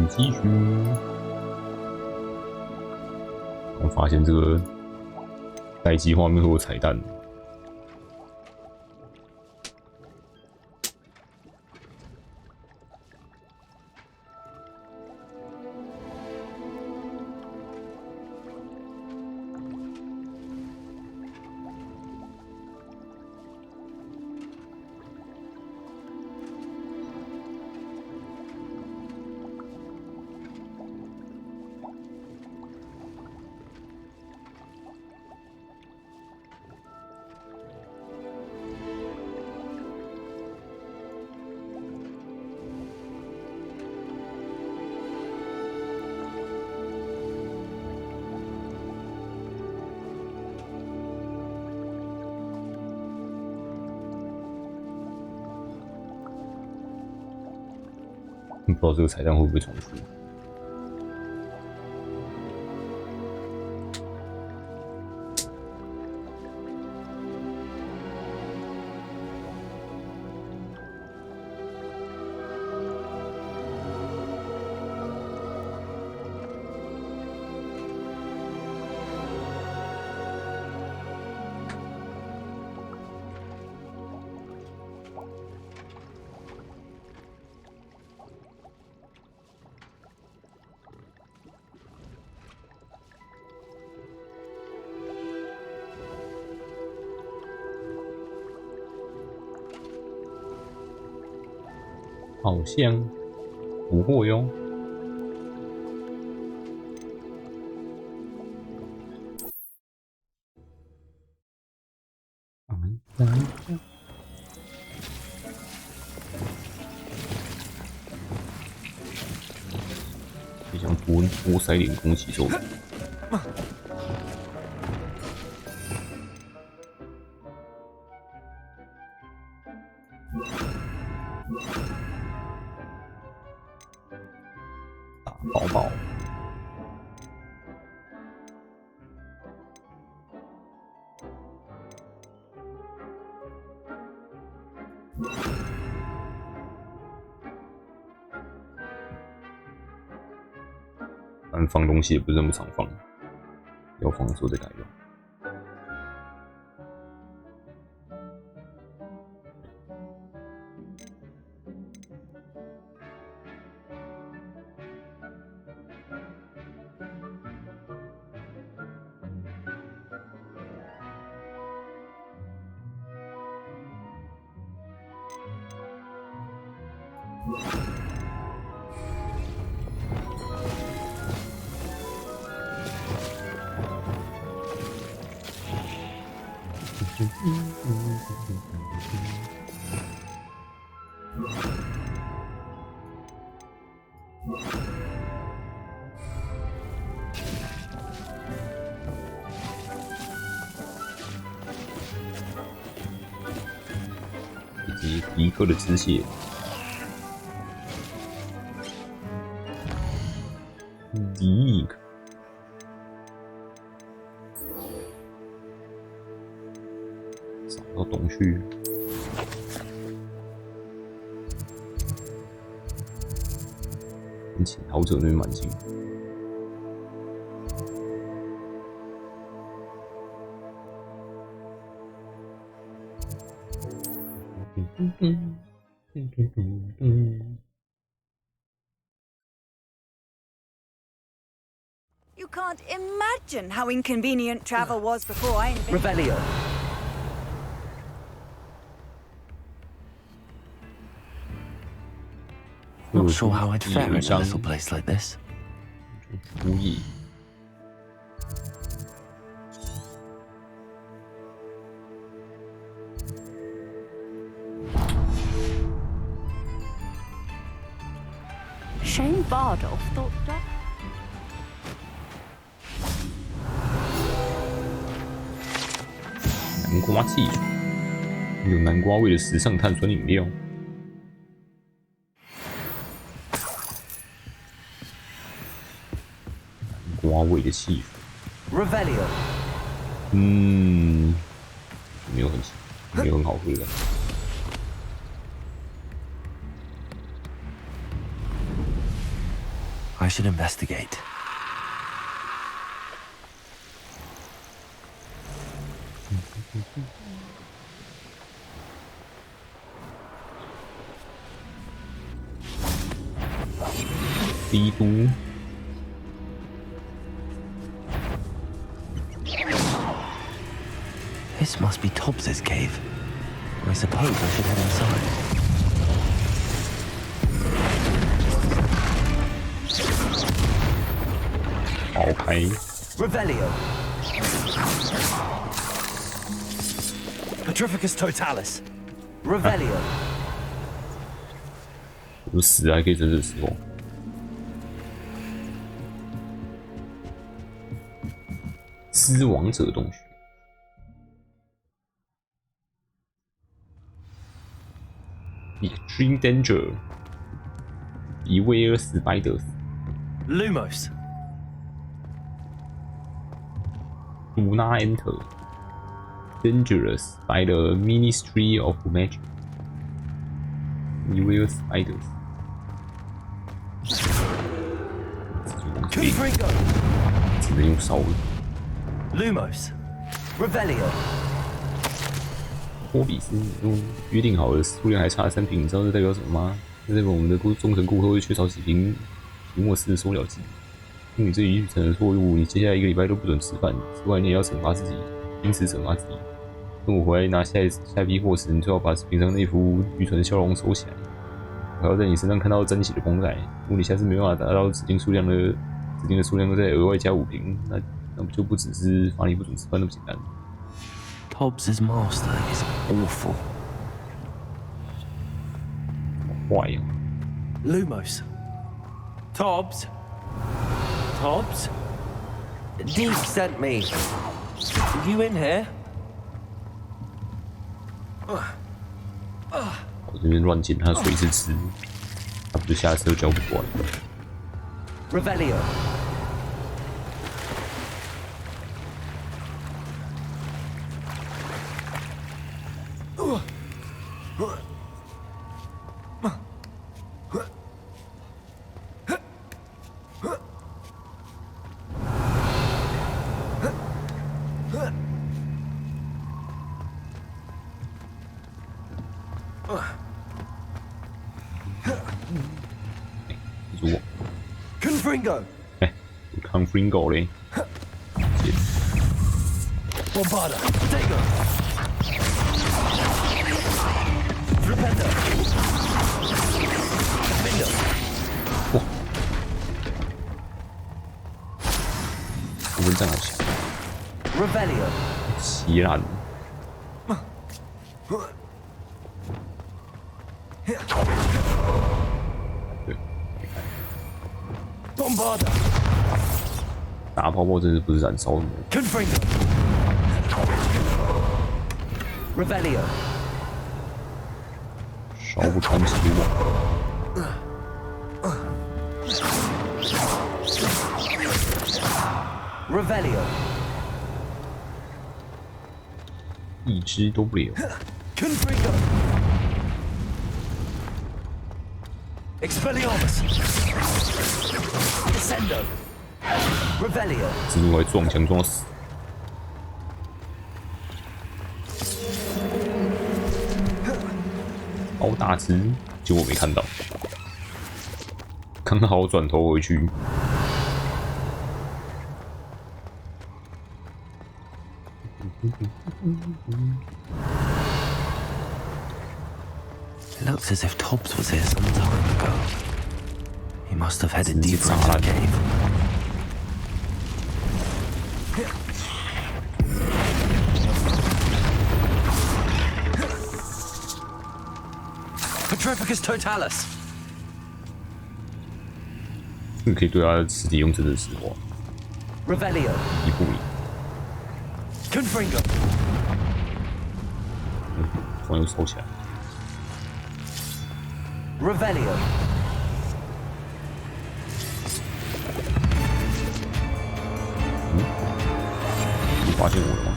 继续。我发现这个待机画面会有彩蛋。不知道这个彩蛋会不会重复。好像不会哟。就像多塞点空气咒。宝宝，但放东西也不是那么常放，要放的时候再改用。以及迪克的支线。迪克。找到洞穴。跟潜逃者那边蛮近。You can't imagine how inconvenient travel was before I invented. Revelio. Not sure how I'd fare in a little place like this. 无意。Shane Bardolph thought that. 南瓜汽水，有南瓜味的时尚碳酸饮料。南瓜味的汽水。Revelio. 没有很好喝的。I should investigate. B 都 This must be Tobbs's cave. I suppose I should head inside. OK， Revelio. Petrificus totalis. Revelio. 有死还可以整整死哦。狮王者洞穴。Extreme danger. Beware spiders. Lumos. Do not enter. Dangerous by the Ministry of Magic. Beware spiders. Confringo. 只能用烧的。 Lumos. Revelio. 波比斯用约定好的数量还差3瓶，你知道这代表什么吗？这代表我们的忠诚顾客会缺少几瓶提莫斯的收了剂。因为你这一愚蠢的错误，你接下来1个礼拜都不准吃饭。此外，你也要惩罚自己，因此惩罚自己。等我回来拿下一批货时，你最好把平常那副愚蠢的笑容收起来。我还要在你身上看到珍惜的光彩。如果你下次没办法达到指定的数量，再额外加5瓶，那不就不只是罚你不准吃饭那么简单。 Tobbs's master is awful. 坏呀！ Lumos. Tobbs. Tobbs. Deep sent me. Are you in here? 我这边乱捡他水是吃，他不就下次都交不过来。 Revelio. Confringo. 哎，康 Fringo 嘞， Bombarda. Dago. Repender. Defender. 哇，这边站好强， Revelio. 稀烂。 对， Bombarda. 打泡泡真是不是燃烧的。 Confringo. Revelio. 烧不穿其网。 Revelio. 一只都不留。 Confringo. Expelliarmus. Descendo. Revelio. 蜘蛛还撞墙撞到死。好大只，结果没看到。刚好转头回去。 It looks as if Tobbs was here some time ago. He must have headed deeper into the cave. Petrificus totalis. 你可以对他的尸体用真的实话， Revelio. 一步赢。 Confringo. 突然又烧起来。 Revelio. 你发现我了吗？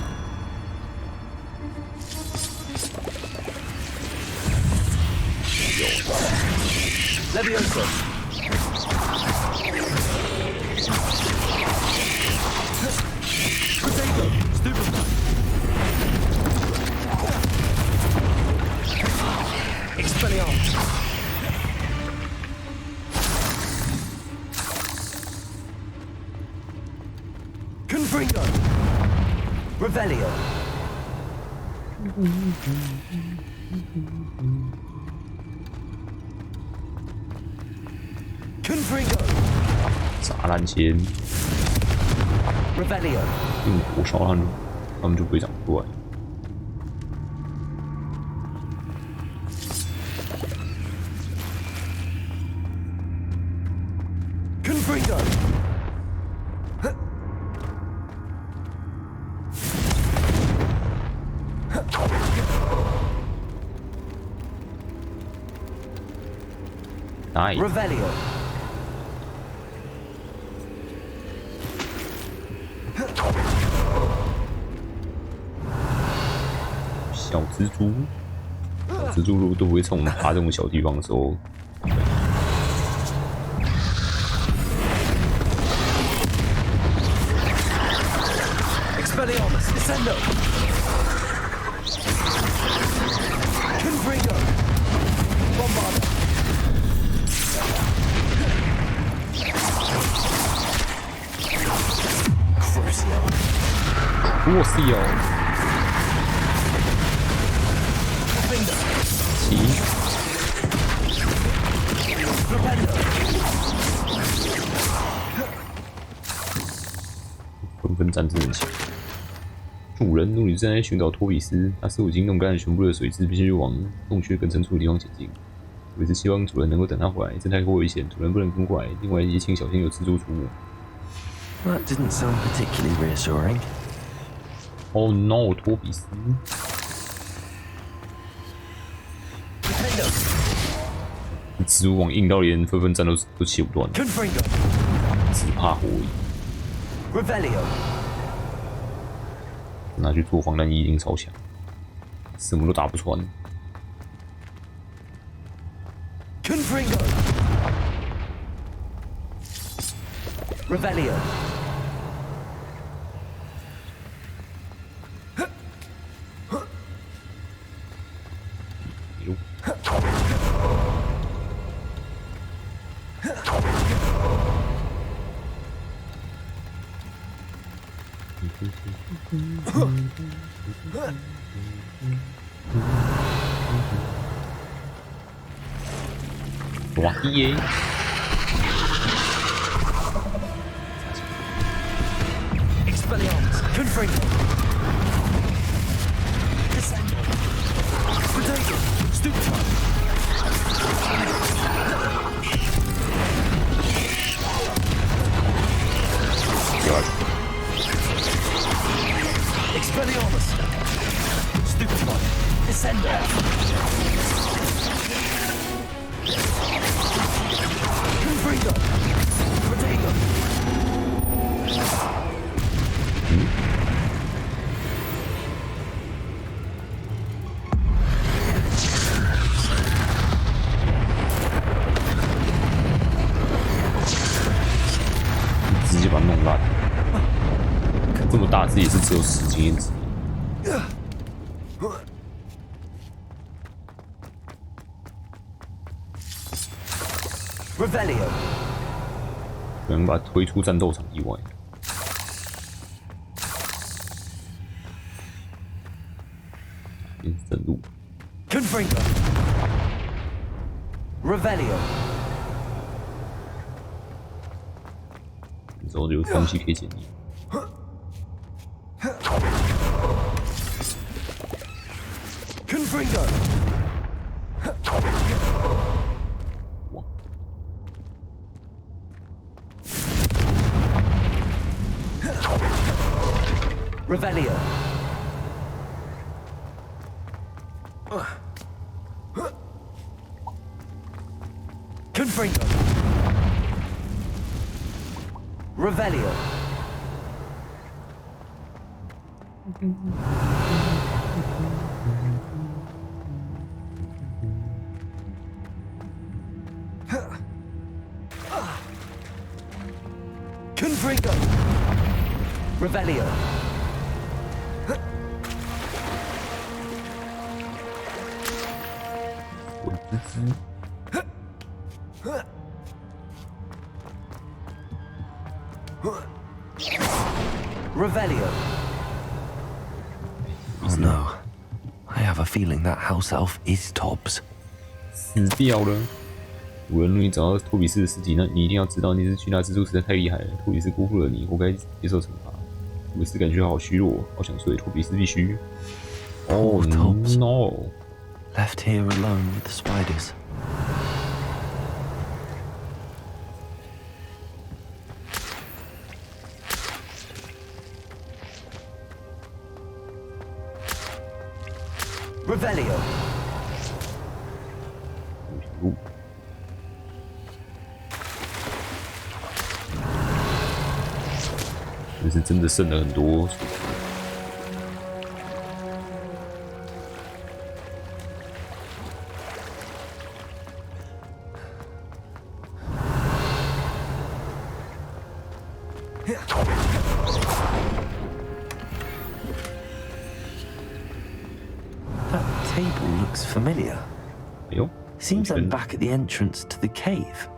Levioso. Confringo. Revelio. Confringo. 砸烂先， Revelio. 用火烧他们，他们就不会长出来。 Confringo. Nice， Revelio. 小蜘蛛，小蜘蛛如果都不会从我们爬这种小地方的时候， Expelliarmus. Descendo. Confringo. Bombarda. Crucio. 我是有 Finger. 奇， Rependo. 纷纷战至很强。主人，奴女正在寻找托比斯，他似乎已经弄干了全部的水质，必须往洞穴更深处的地方前进。我一直希望主人能够等他回来，这太过危险，主人不能跟过来。另外，也请小心有蜘蛛出没。 That didn't sound particularly reassuring. Oh no， 托比斯！ Rependo. 蜘蛛网硬到连纷纷战都切不断， Confringo. 只怕火影。 Revelio. 拿去做防弹衣一定超强，什么都打不穿。 Confringo. Revelio. What the? Expelliarmus. Confringo. Descendo. Potato. Stupefy. God. Expelliarmus. Stupefy. Descendo. Confringo. Potato. 直接把它弄烂。这么大只也是只有10经验值。 Revelio. 可能把它推出战斗场以外。正路。 Confringo. Revelio. 之后就有东西可以捡你。 Confringo. 哇！ Revelio. Confringo. Revelio. Confringo. Revelio. Revelio. Oh no. I have a feeling that house elf is Tobbs. 死掉了。无论你找到托比斯的尸体，那你一定要知道那只巨大蜘蛛实在太厉害了。托比斯辜负了你，活该接受惩罚。托比斯感觉好虚弱，好想睡。托比斯必须。Oh Tobbs. no! Left here alone with the spiders. Revelio. 这是真的剩了很多。That table looks familiar. 哎呦 Seems I'm back at the entrance to the cave.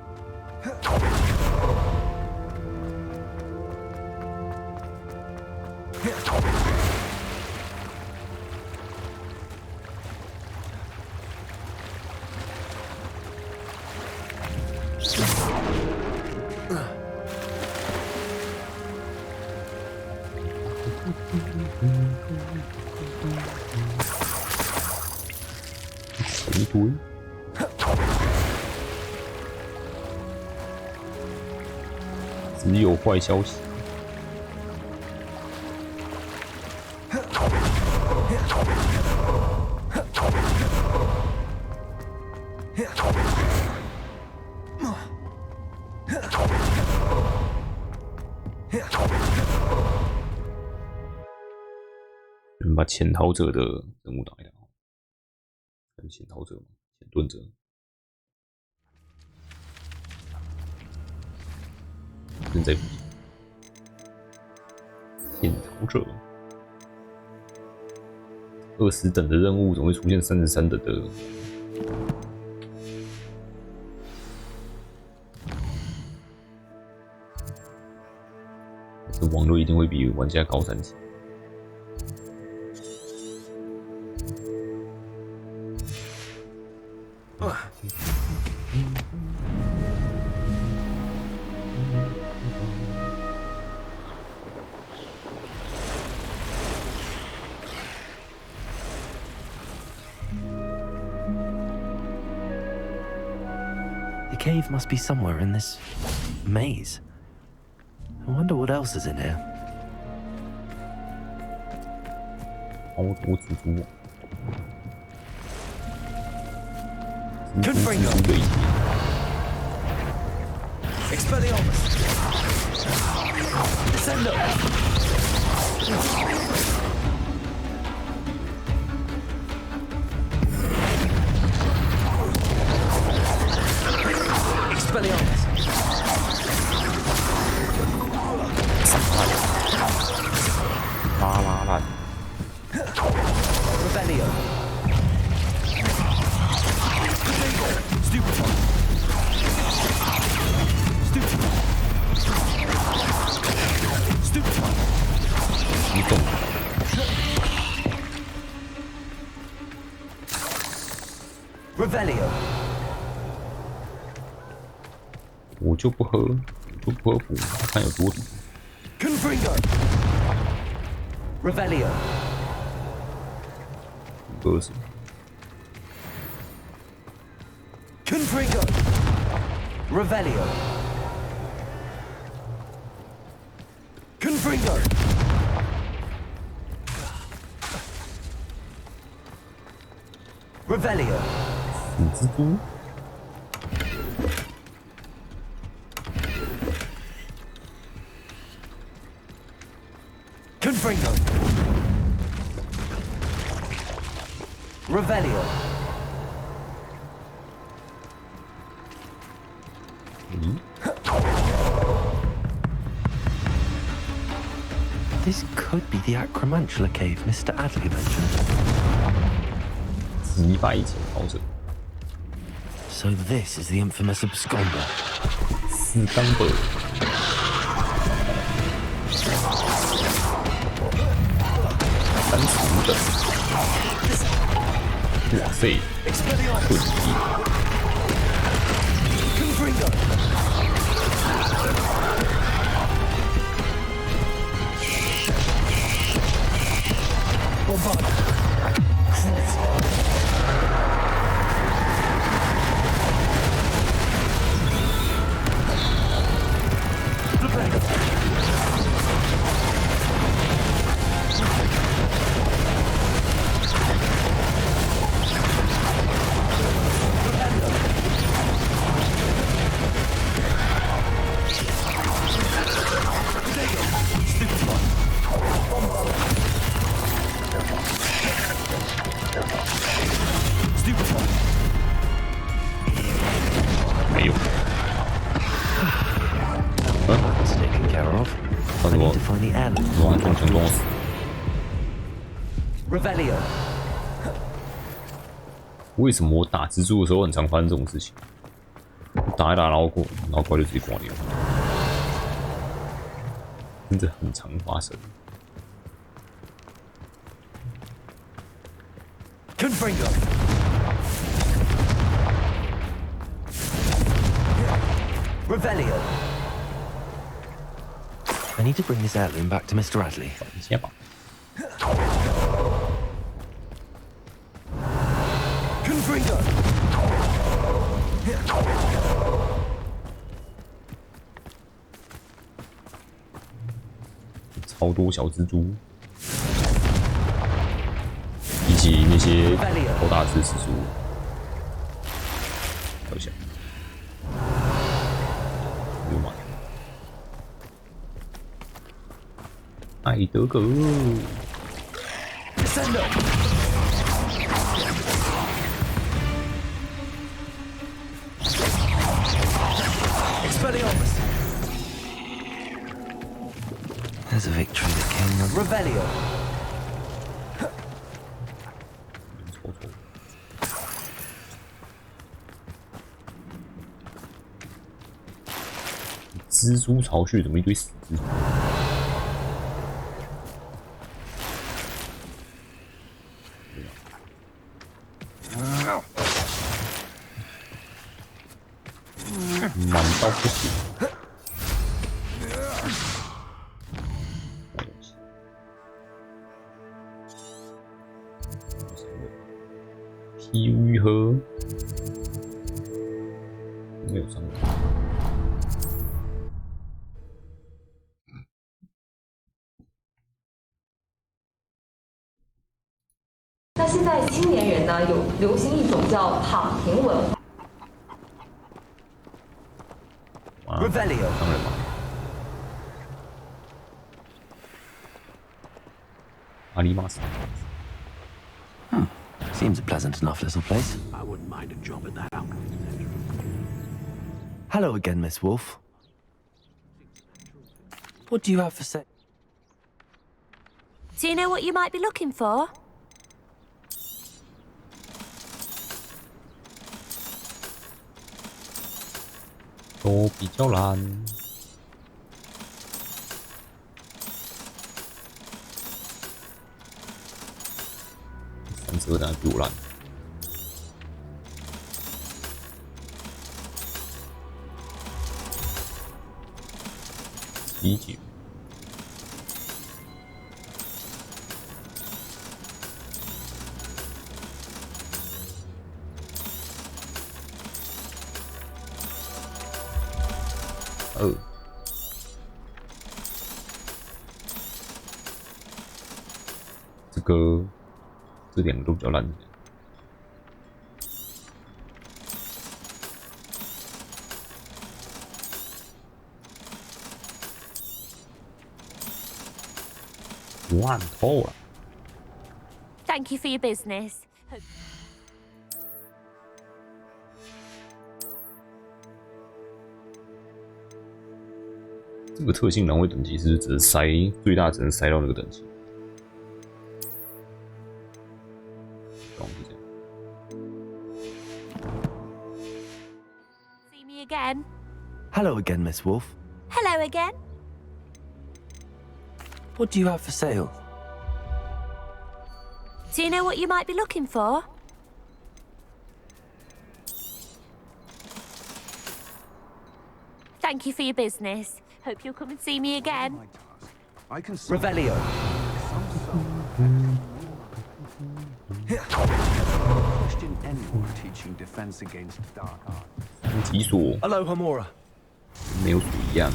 一堆。只有坏消息。我们把潜逃者的人物打一打。还是潜逃者吗？潜遁者。正在比潜逃者，20等的任务总会出现33等的。这网络一定会比玩家高3级。The cave must be somewhere in this maze. I wonder what else is in here. 好多蜘蛛网。Confringo. Expelliarmus. Descendo. Expelliarmus. Revelio. Stupefy. Stupefy. Stupefy. 移动。Revelio. 我就不喝补，看有多毒。Confringo. Revelio. 喝什么？ Confringo. Revelio. Confringo. Revelio. 死蜘蛛。 Confringo. Revelio. This could be the Acromantula cave Mr. Adley mentioned. 击败潜逃者。 So this is the infamous absconder. 斯冈本。3层的，哇塞，困敌。没有。That's taken care of. I need to find the alley. 哇，撞墙撞死！ Revelio. 为什么我打蜘蛛的时候很常发生这种事情？打一打，然后怪就直接挂掉，真的很常发生。 Confringo. Revelio. I need to bring this heirloom back to Mr. Radley. 一下吧。 Confringo. 超多小蜘蛛，比起那些头大只蜘蛛，好像。有吗？艾德格。 Descendo. Expelliarmus. There's a victory that came. Revelio. 错错。蜘蛛巢穴怎么一堆死蜘蛛？ 满到不行。PV 盒没有伤到。那现在青年人呢，有流行一种叫躺平文化。 Revelio. 当然嘛。阿里马斯。 Seems a pleasant enough little place. I wouldn't mind a job at that outcome. Hello again, Miss Wolf. What do you have for sale? Do you know what you might be looking for? 都比较烂。3折的比我烂。理解。这两个都比较烂。烂透了。 Thank you for your business. 这个特性难位等级是只能塞最大只能塞到那个等级。 See me again. Hello again, Miss Wolf. Hello again. What do you have for sale? Do you know what you might be looking for? Thank you for your business. Hope you'll come and see me again. I can Revelio. question anyone teaching defense against dark arts. 解锁 Aloha Mora. 没有锁一样。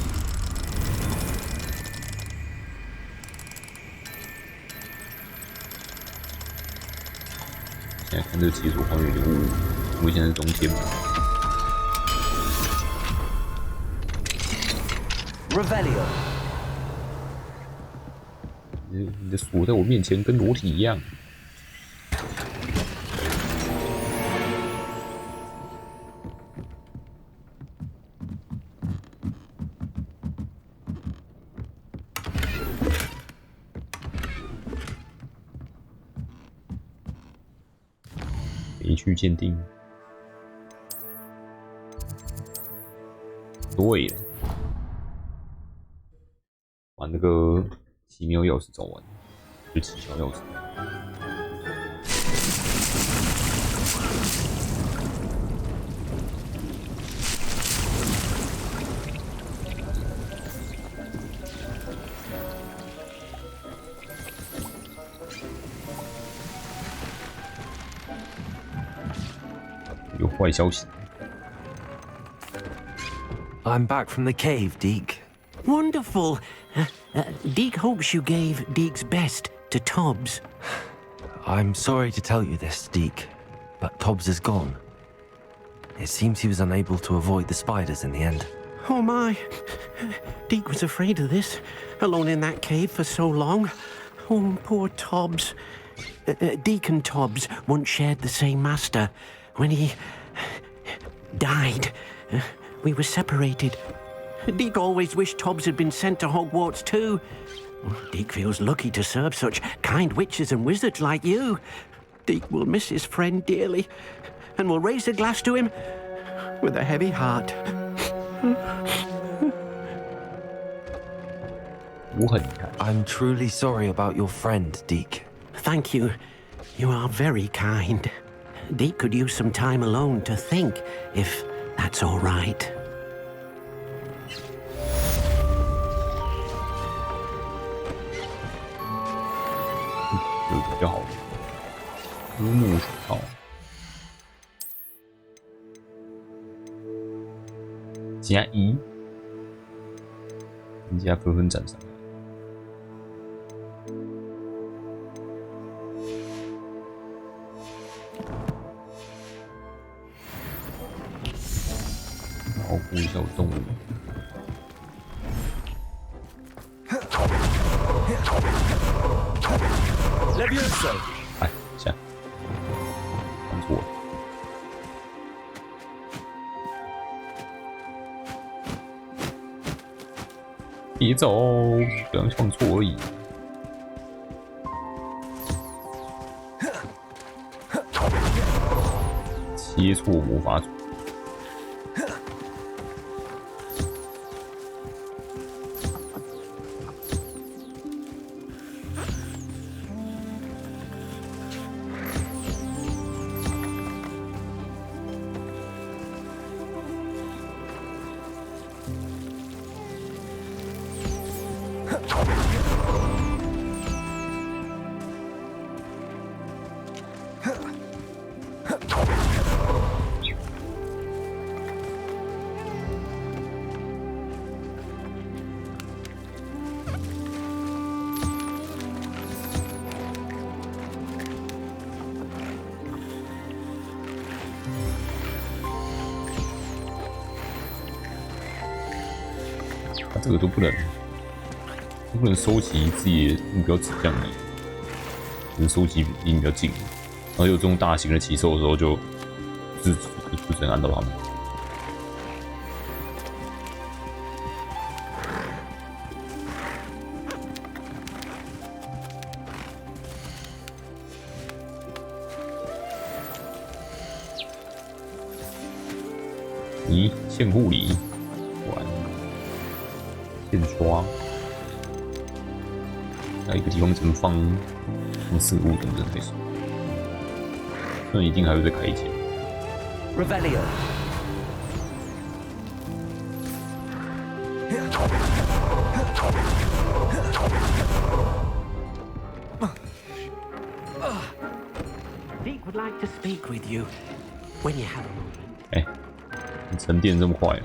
现在看这个解锁画面有点雾，因为现在是冬天嘛。 Revelio. 你的锁在我面前跟裸体一样。没去鉴定。对了。 把那个奇妙钥匙找完，就奇妙钥匙。有坏消息。 I'm back from the cave, Deke. Wonderful. Deke hopes you gave Deke's best to Tobbs. I'm sorry to tell you this, Deke, but Tobbs is gone. It seems he was unable to avoid the spiders in the end. Oh my. Deke was afraid of this, alone in that cave for so long. Oh, poor Tobbs. Deke and Tobbs once shared the same master. When he died, we were separated. Deke always wished Tobbs had been sent to Hogwarts too. Deke feels lucky to serve such kind witches and wizards like you. Deke will miss his friend dearly, and will raise a glass to him with a heavy heart. 我很遗憾。 I'm truly sorry about your friend, Deke. Thank you. You are very kind. Deke could use some time alone to think, if that's all right. 有比较好的乌木手套，加一，人家纷纷站上来。保护一下我动物。 Levioso. 哎，下，放错了。别走，不要放错而已。切磋魔法组。 这个都不能收集自己的目标指向力，只能收集离你比较近。然后有这种大型的奇兽的时候就只能按到他们。咦，线护理，完。 线刷，还有一个地方只能放4个物种，真的没事。那一定还会再开一间。 Revelio. Deke would like to speak with you when you have a moment. 哎，你沉淀这么快啊？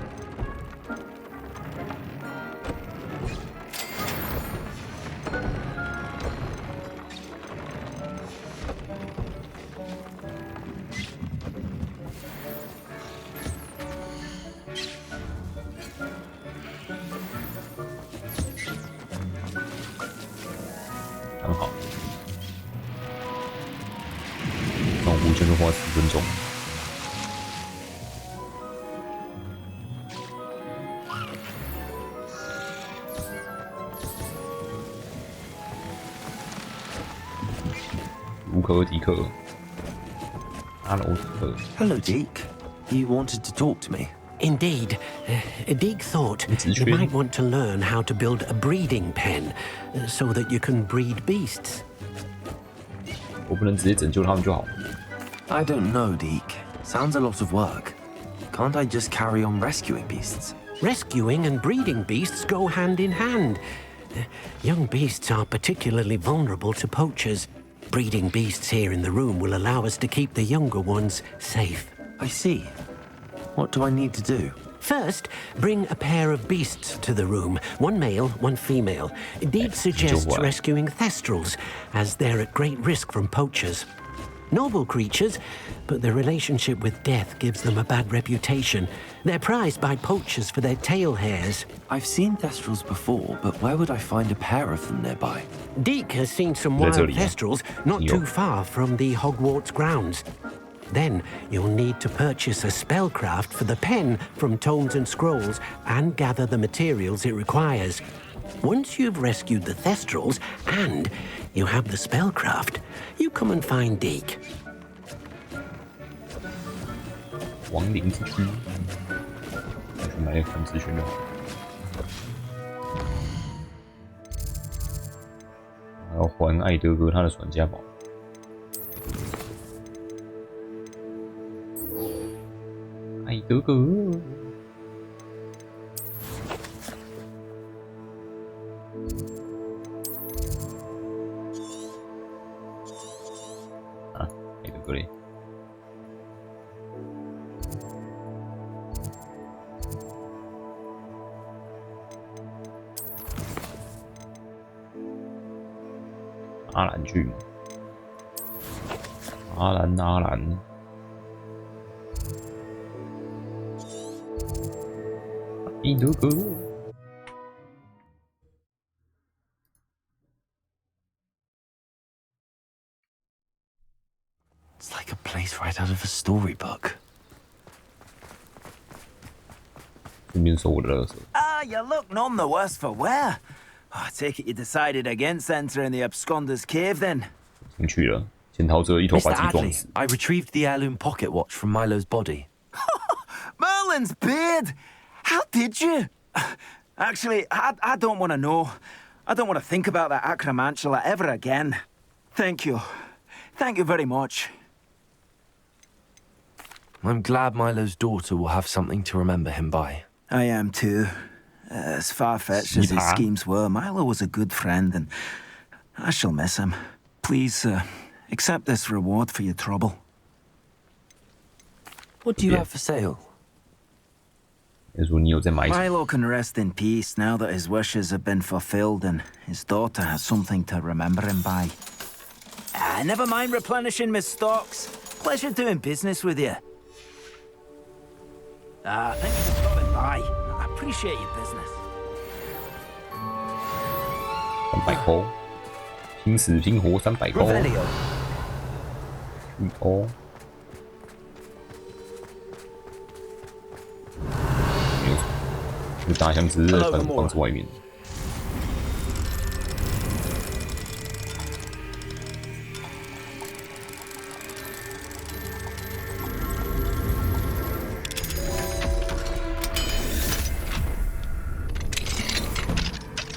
很好，那我估计就花10分钟。卢克迪克，阿罗迪克， Hello, Deke. You wanted to talk to me? Indeed. Deke thought It's you true. might want to learn how to build a breeding pen so that you can breed beasts. 我不能直接拯救他们就好。 I don't know, Deke. Sounds a lot of work. Can't I just carry on rescuing beasts? Rescuing and breeding beasts go hand in hand. Young beasts are particularly vulnerable to poachers. Breeding beasts here in the room will allow us to keep the younger ones safe. I see. What do I need to do? First, bring a pair of beasts to the room, one male, one female. Deed suggests what? rescuing thestrals, as they're at great risk from poachers. Noble creatures, but their relationship with death gives them a bad reputation. They're prized by poachers for their tail hairs. I've seen thestrals before, but where would I find a pair of them nearby? Deke has seen some That's wild early, yeah. thestrals not Yup. too far from the Hogwarts grounds. Then you'll need to purchase a spellcraft for the pen from Tomes and Scrolls and gather the materials it requires. Once you've rescued the thestrals and you have the spellcraft, you come and find Deke. 亡灵之躯，我去买反资讯就好。还要还艾德哥他的传家宝。艾德哥，啊，艾德哥嘞。 阿兰去吗？阿兰，阿兰，艾德哥， It's like a place right out of a storybook. 顺便收我的垃圾。 Ah, you look none the worse for wear. I take it you decided against entering the absconder's cave then. 进去了，潜逃者一头 Mr. 把自己撞 Adley, 死。 I retrieved the heirloom pocket watch from Milo's body. Merlin's beard! How did you? Actually, I don't want to know. I don't want to think about that acromantula ever again. Thank you. Thank you very much. I'm glad Milo's daughter will have something to remember him by. I am too. As far-fetched as his Sneaper. schemes were, Milo was a good friend, and I shall miss him. Please, accept this reward for your trouble. What do you Yeah. have for sale? 他说你有在买什么？ Milo can rest in peace now that his wishes have been fulfilled and his daughter has something to remember him by. Never mind replenishing my stocks. Pleasure doing business with you. Thank you for stopping by. I appreciate your business. 300块，拼死拼活300块。 Revelio. 哦，没有错，这个大象只是在房子外面。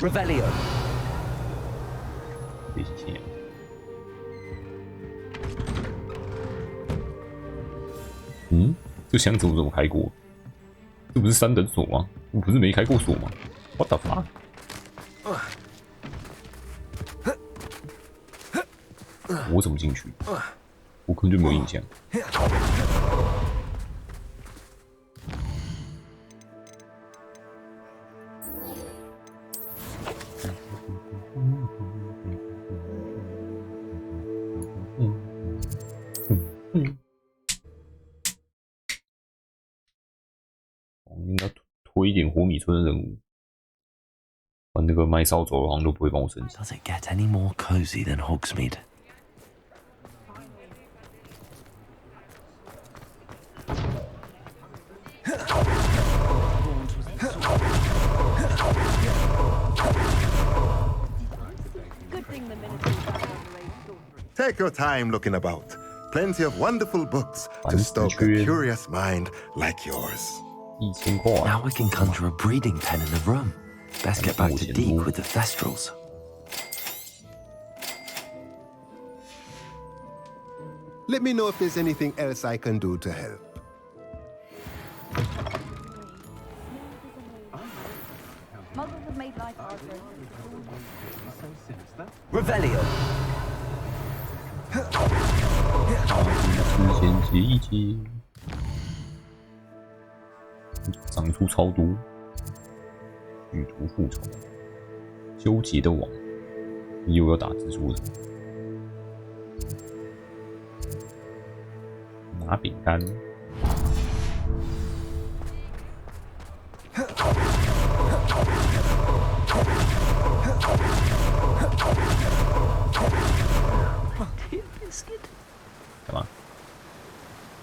Revelio. 这些钱，嗯，这箱子我怎么开过？这不是3等锁吗？我不是没开过锁吗 ？What the fuck？ 我怎么进去？我根本就没有印象。应该推一点火米村的任务，不然那个卖扫帚的好像都不会帮我升级。 Does it get any more cozy than Hogsmeade? Take your time looking about. Plenty of wonderful books to stoke a curious mind like yours. 1000块。 Now we can conjure a breeding pen in the room. Best get back to Deke with the Thestrals. Let me know if there's anything else I can do to help. Muggles have made life harder. Revelio. 之前接一接，长出超多，举图复仇，纠结的网，又要打蜘蛛人，拿饼干。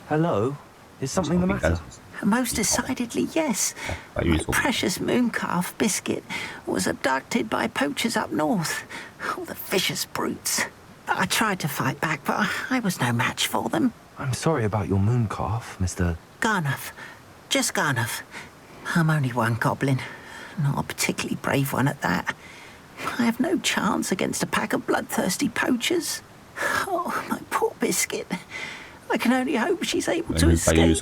Hello? Is something the matter? Most decidedly, yes. My precious mooncalf Biscuit was abducted by poachers up north. Oh, the vicious brutes. I tried to fight back, but I was no match for them. I'm sorry about your mooncalf, Mr. Garnuff. Just Garnuff. I'm only one goblin. Not a particularly brave one at that. I have no chance against a pack of bloodthirsty poachers. Oh, my poor Biscuit. I can only hope she's able to escape.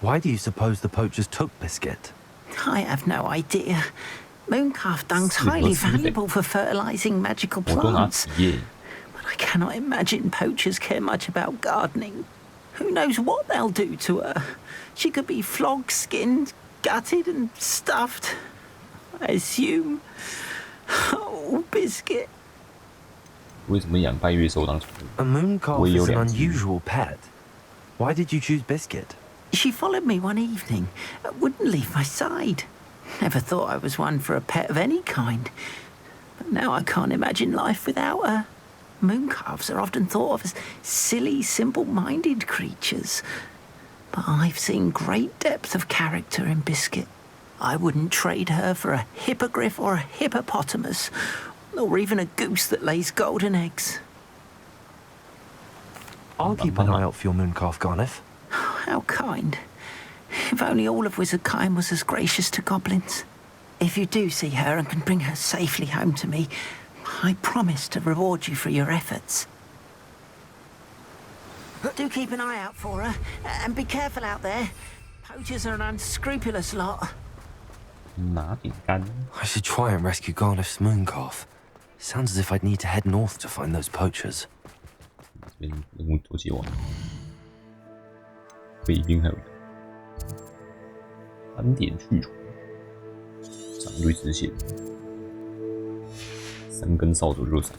Why do you suppose the poachers took Biscuit? I have no idea. Mooncalf dung's highly valuable for fertilizing magical plants. But I cannot imagine poachers care much about gardening. Who knows what they'll do to her? She could be flogged, skinned, gutted and stuffed. I assume. Oh, Biscuit. A mooncalf is an unusual pet. Why did you choose Biscuit? She followed me one evening, wouldn't leave my side. Never thought I was one for a pet of any kind. But now I can't imagine life without her. Mooncalves are often thought of as silly, simple-minded creatures. But I've seen great depth of character in Biscuit. I wouldn't trade her for a hippogriff or a hippopotamus, or even a goose that lays golden eggs. I'll keep an eye out for your mooncalf, Garniff. How kind. If only all of Wizardkind was as gracious to goblins. If you do see her and can bring her safely home to me, I promise to reward you for your efforts. Do keep an eye out for her, and be careful out there. Poachers are an unscrupulous lot. I should try and rescue Garniff's mooncalf. Sounds as if I'd need to head north to find those poachers. 人物多结网，北边还有一个斑点去除，长一堆直线，3根扫帚就3个。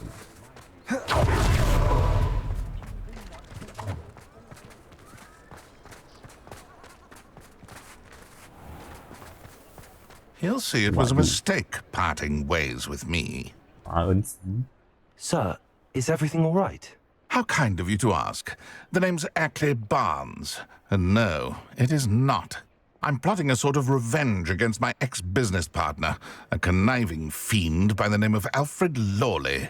He'll see it was a mistake parting ways with me. Sir, is everything all right? How kind of you to ask. The name's Ackley Barnes. And no, it is not. I'm plotting a sort of revenge against my ex-business partner, a conniving fiend by the name of Alfred Lawley.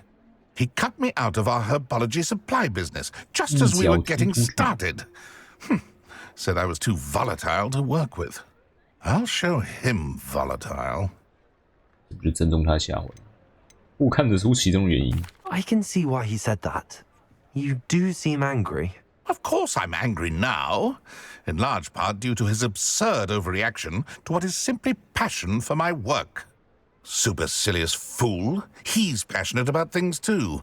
He cut me out of our herbology supply business, just as we were getting started. Said I was too volatile to work with. I'll show him volatile. 这不是正中他下怀，我看得出其中原因。I can see why he said that. You do seem angry. Of course I'm angry now, in large part due to his absurd overreaction to what is simply passion for my work. Supercilious fool, he's passionate about things too,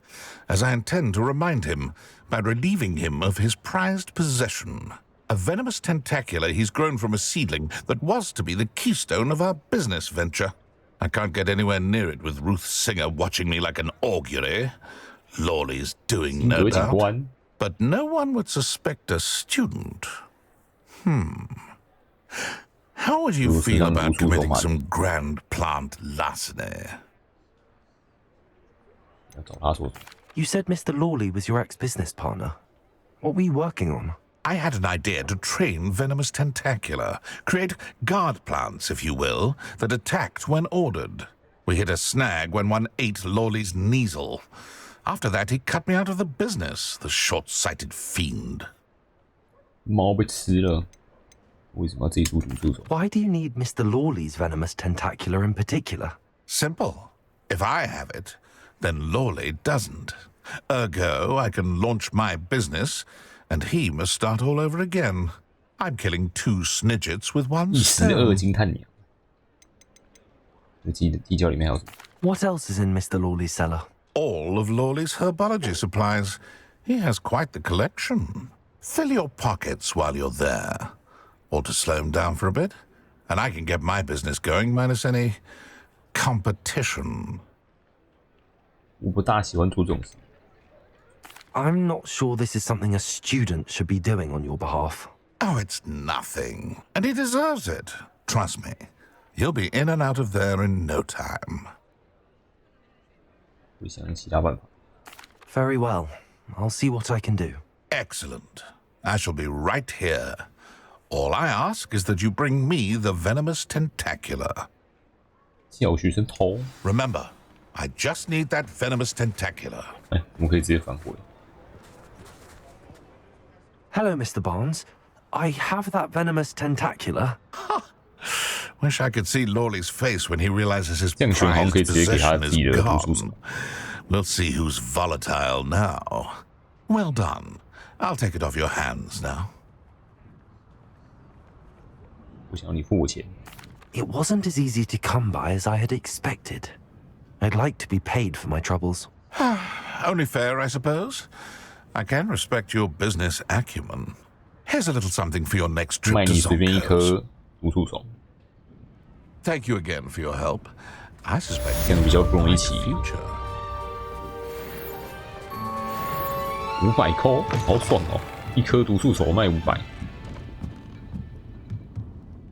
as I intend to remind him by relieving him of his prized possession. A venomous tentacula he's grown from a seedling that was to be the keystone of our business venture. I can't get anywhere near it with Ruth Singer watching me like an augury. Lawley's doing, no doubt. But no one would suspect a student. How would you feel about committing some grand plant larceny? You said Mr. Lawley was your ex-business partner. What were you working on? I had an idea to train venomous tentacula, create guard plants, if you will, that attacked when ordered. We hit a snag when one ate Lawley's Kneasel. After that, he cut me out of the business, the short-sighted fiend. 猫被吃了，为什么要自己出毒助手？ Why do you need Mr. Lawley's venomous tentacula in particular? Simple. If I have it, then Lawley doesn't. Ergo, I can launch my business, and he must start all over again. I'm killing 2 snidgets with 1 stone. 惊叹鸟。地窖里面还有什么？ What else is in Mr. Lawley's cellar? All of Lawley's herbology supplies. He has quite the collection. Fill your pockets while you're there. Or to slow him down for a bit, and I can get my business going minus any competition. 我不大喜欢做这种事。 I'm not sure this is something a student should be doing on your behalf. Oh, it's nothing. And he deserves it. Trust me. He'll be in and out of there in no time. 会想其他办法。 Very well. I'll see what I can do. Excellent. I shall be right here. All I ask is that you bring me the venomous tentacula. 小学生偷。 Remember, I just need that venomous tentacula. 哎，我们可以直接返回。 Hello, Mr. Barnes. I have that venomous tentacula. Wish I could see Lawley's face when he realizes his 这样选好像 prized 可以直接给他 possession 自己 is 的毒助手。 gone. We'll see who's volatile now. Well done. I'll take it off your hands now. 我想要你付我钱。 It wasn't as easy to come by as I had expected. I'd like to be paid for my troubles. Only fair, I suppose. I can respect your business acumen. Here's a little something for your next trip 卖 to 你随便一 Zonko's. 颗毒助手， Thank you again for your help. I suspect 这样比较不容易 you 起 have a future. 500扣，好爽哦！一颗毒助手卖500。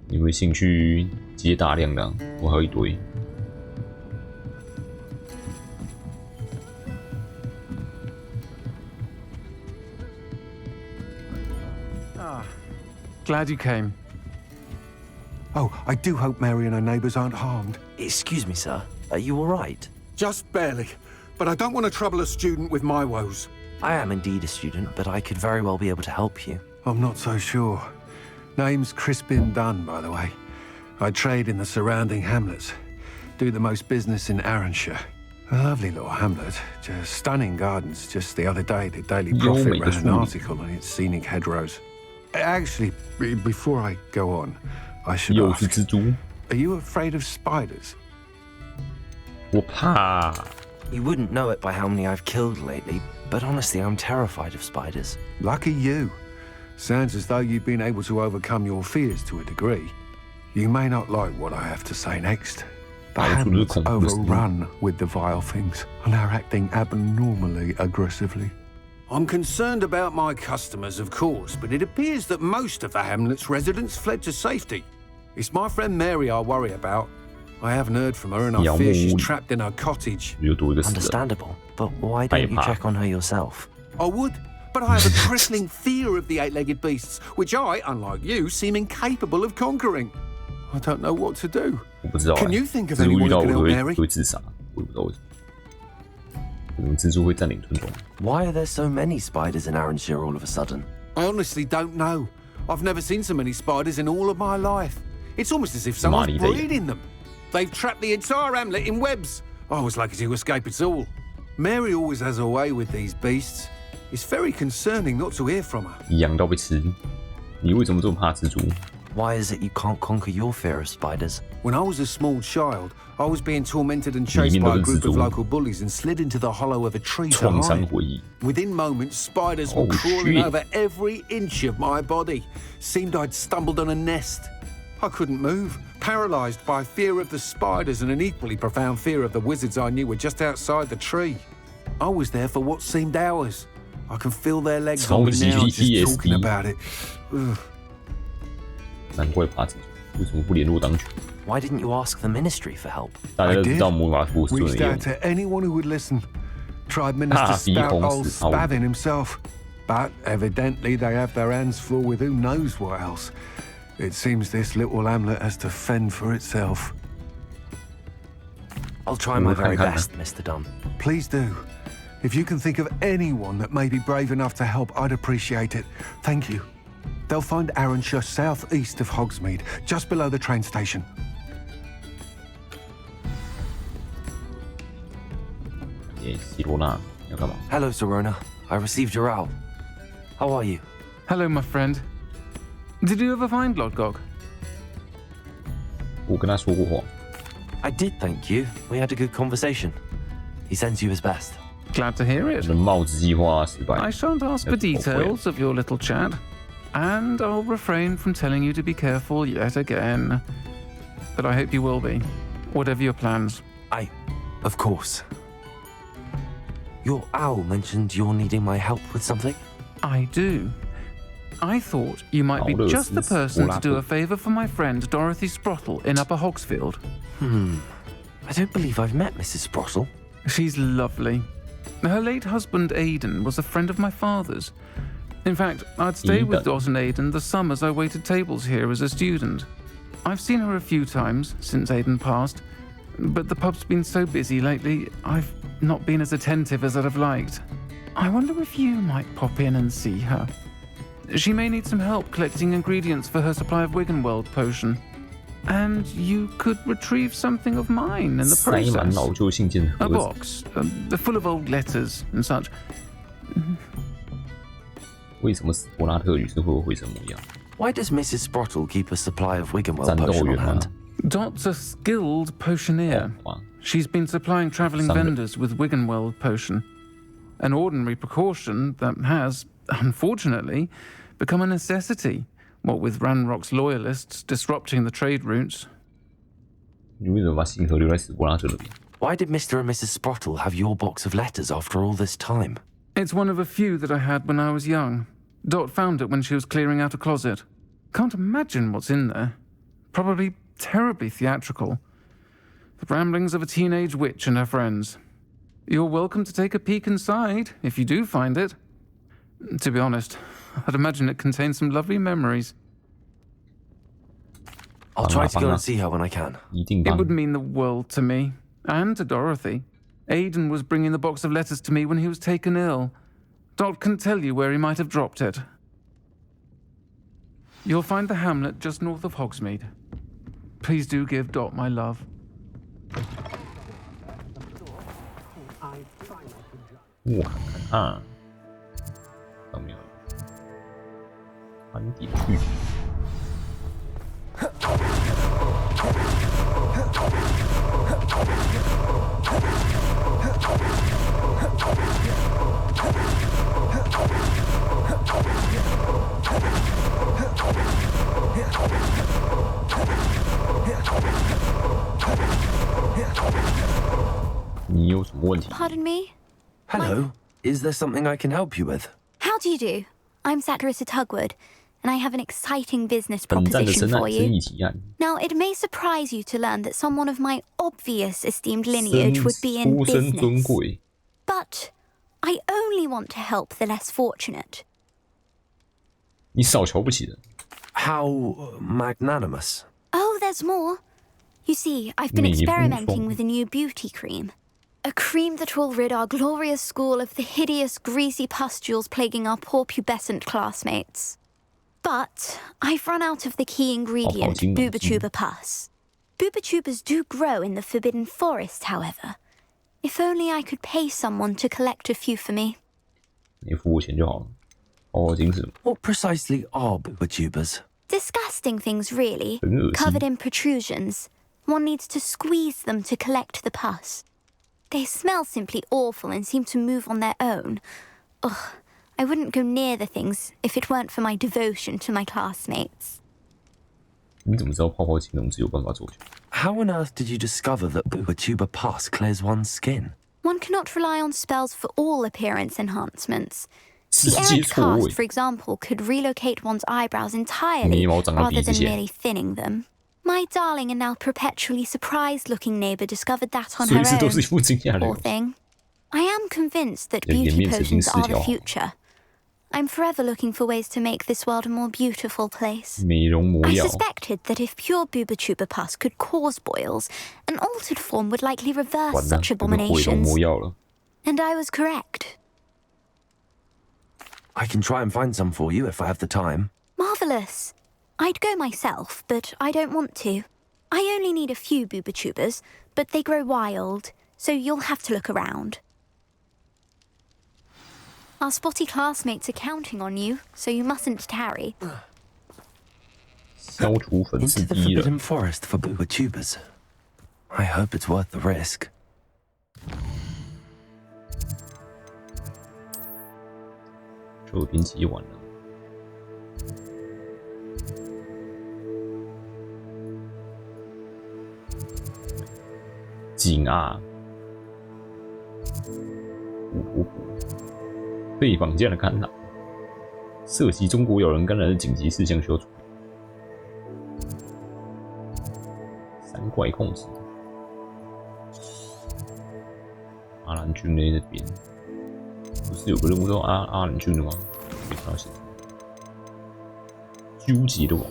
你有没有兴趣接大量的、啊？我还有一堆。 Glad you came. Oh, I do hope Mary and her neighbours aren't harmed. Excuse me, sir. Are you all right? Just barely. But I don't want to trouble a student with my woes. I am indeed a student, but I could very well be able to help you. I'm not so sure. Name's Crispin Dunn, by the way. I trade in the surrounding hamlets. Do the most business in Arranshire. A lovely little hamlet. Just stunning gardens. Just the other day, the Daily Prophet ran an article on its scenic hedgerows. Actually, before I go on, I should ask, are you afraid of spiders? 我怕。 You wouldn't know it by how many I've killed lately, but honestly, I'm terrified of spiders. Lucky you. Sounds as though you've been able to overcome your fears to a degree. You may not like what I have to say next. The hamlet's overrun with the vile things, and are acting abnormally aggressively. I'm concerned about my customers, of course, but it appears that most of the hamlet's residents fled to safety. It's my friend Mary I worry about. I haven't heard from her, and I fear she's trapped in her cottage. Understandable, but why don't you check on her yourself? I would, but I have a crippling fear of the eight-legged beasts, which I, unlike you, seem incapable of conquering. I don't know what to do. Can you think of anyone who can help Mary? 会自杀，我也不知道为什么。可能蜘蛛会占领村庄。 Why are there so many spiders in Arranshire all of a sudden? I honestly don't know. I've never seen so many spiders in all of my life. It's almost as if someone's breeding them. They've trapped the entire hamlet in webs. I was lucky to escape it all. Mary always has a way with these beasts. It's very concerning not to hear from her. 痒到被吃，你为什么这么怕蜘蛛？ Why is it you can't conquer your fear of spiders? When I was a small child, I was being tormented and chased by a group of local bullies and slid into the hollow of a tree to 创伤 hide. 回忆。 Within moments, spiders were Oh, crawling shit. over every inch of my body. Seemed I'd stumbled on a nest. I couldn't move, paralysed by fear of the spiders and an equally profound fear of the wizards I knew were just outside the tree. I was there for what seemed hours. I can feel their legs on me now just talking about it. Ugh. 难怪怕蜘蛛，为什么不联络当局？ Why didn't you ask the ministry for help? 大家 I 都知道 did. 魔法波士顿 Reached 的用 out to anyone who would listen. Tried Minister Stout old Spavin himself. But evidently they have their hands full with who knows what else. It seems this little hamlet has to fend for itself. I'll try my very best, Mr. Dunn. Please do. If you can think of anyone that may be brave enough to help, I'd appreciate it. Thank you. They'll find Arranshire southeast of Hogsmeade, just below the train station. Hello, Sirona. I received your owl. How are you? Hello, my friend. Did you ever find Lodgok? 我跟他说过话。 I did, thank you. We had a good conversation. He sends you his best. Glad to hear it. 帽子计划失败。 I shan't ask for details of your little chat, and I'll refrain from telling you to be careful yet again. But I hope you will be, whatever your plans. Of course. Your owl mentioned you're needing my help with something? I do. I thought you might be just the person to do a favour for my friend Dorothy Sprottle in Upper Hogsfield. I don't believe I've met Mrs. Sprottle. She's lovely. Her late husband Aidan was a friend of my father's. In fact, I'd stay with Dot and Aidan the summers I waited tables here as a student. I've seen her a few times since Aidan passed, but the pub's been so busy lately, I've not been as attentive as I'd have liked. I wonder if you might pop in and see her. She may need some help collecting ingredients for her supply of Wiggenweld potion. And you could retrieve something of mine in the process. A box, full of old letters and such. 为什么斯伯拉特与之后会成模样？ Why does Mrs. Sprottle keep a supply of Wiggenweld potion on hand? Dot's a skilled potioneer. She's been supplying travelling vendors with Wiggenweld potion. An ordinary precaution that has, unfortunately, become a necessity, what with Ranrock's loyalists disrupting the trade routes. 你为什么把星河留在斯伯拉特那边？ Why did Mr. and Mrs. Sprottle have your box of letters after all this time? It's one of a few that I had when I was young. Dot found it when she was clearing out a closet. Can't imagine what's in there. Probably terribly theatrical. The ramblings of a teenage witch and her friends. You're welcome to take a peek inside, if you do find it. To be honest, I'd imagine it contains some lovely memories. I'll try to go and see her when I can. It would mean the world to me, and to Dorothy. Aidan was bringing the box of letters to me when he was taken ill. Dot can tell you where he might have dropped it. You'll find the hamlet just north of Hogsmeade. Please do give Dot my love. 哇，看啊，上面传点去。你有什么问题？ Pardon me? Hello. Is there something I can help you with? How do you do? I'm Saccharissa Tugwood, and I have an exciting business proposition for you. Now, it may surprise you to learn that someone of my obvious esteemed lineage would be in business. But I only want to help the less fortunate. 你少瞧不起人。 How magnanimous. Oh, there's more. You see, I've been experimenting with a new beauty cream. A cream that will rid our glorious school of the hideous, greasy pustules plaguing our poor pubescent classmates. But I've run out of the key ingredient, Bubatuba pus. Bubatuba's do grow in the Forbidden Forest, however. If only I could pay someone to collect a few for me. 你付我钱就好了。哦，精神。What precisely are booba-tubers? Disgusting things, really. 很恶心。 Covered in protrusions. One needs to squeeze them to collect the pus. They smell simply awful and seem to move on their own. Ugh, I wouldn't go near the things if it weren't for my devotion to my classmates. 你怎么知道泡泡金融只有办法做？ How on earth did you discover that booba-tuber pus clears one's skin? One cannot rely on spells for all appearance enhancements. The errant cast, for example, could relocate one's eyebrows entirely rather than merely thinning them. My darling and now perpetually surprised-looking neighbor discovered that on her own. Poor thing. I am convinced that beauty potions are the future. I'm forever looking for ways to make this world a more beautiful place. I suspected that if pure booba-tuber pus could cause boils, an altered form would likely reverse such abominations. And I was correct. I can try and find some for you if I have the time. Marvelous. I'd go myself, but I don't want to. I only need a few booba-tubers, but they grow wild, so you'll have to look around. Our spotty classmates are counting on you, so you mustn't tarry. Into the forbidden forest for booba-tubers. I hope it's worth the risk. 就编辑完了。紧啊！被绑架的看哪？涉及中国有人感染的紧急事项需要处理。三怪控制。阿兰郡那边。 不是有个任务叫阿兰郡的吗？没看到写。纠结的网，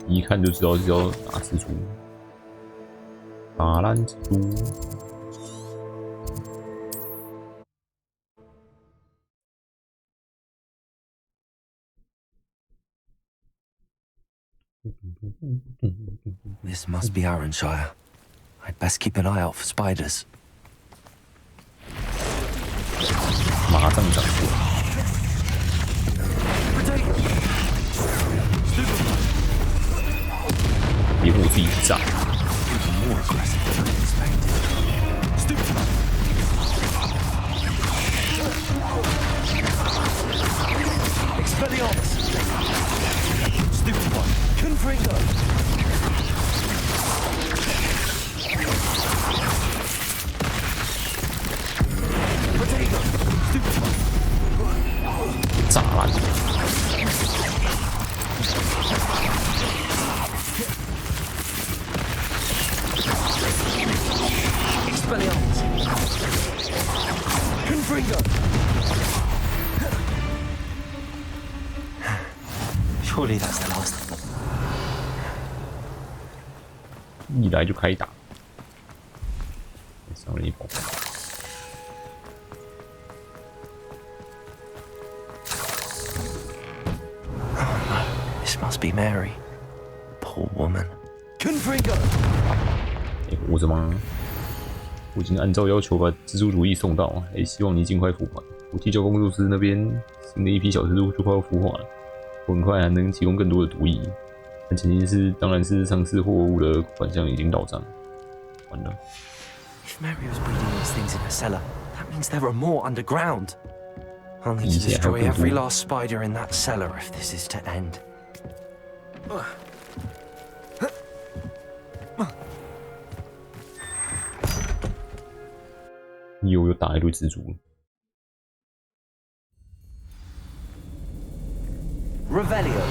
一看就知道是要打蜘蛛，打烂蜘蛛。This must be Arranshire. I'd best keep an eye out for spiders. 马上长出来。别跟我自己炸。Expelliarmus! Stupid one! Confringo! Potato! Stupid one! 炸烂！ Expelliarmus! Confringo! Surely that's the last of them. 一来就开打，上了一包。This must be Mary. Poor woman. Confringo! 活着吗？我已经按照要求把蜘蛛主义送到，还希望你尽快孵化。我替教工作室那边新的一批小蜘蛛就快要孵化了，我很快还能提供更多的毒液。但前提是，当然是上次货物的款项已经到账。完了。If Mary was breeding these things in a cellar, that means there are more underground. I'll need to destroy every last spider in that cellar if this is to end. 又打一堆蜘蛛。 Revelio.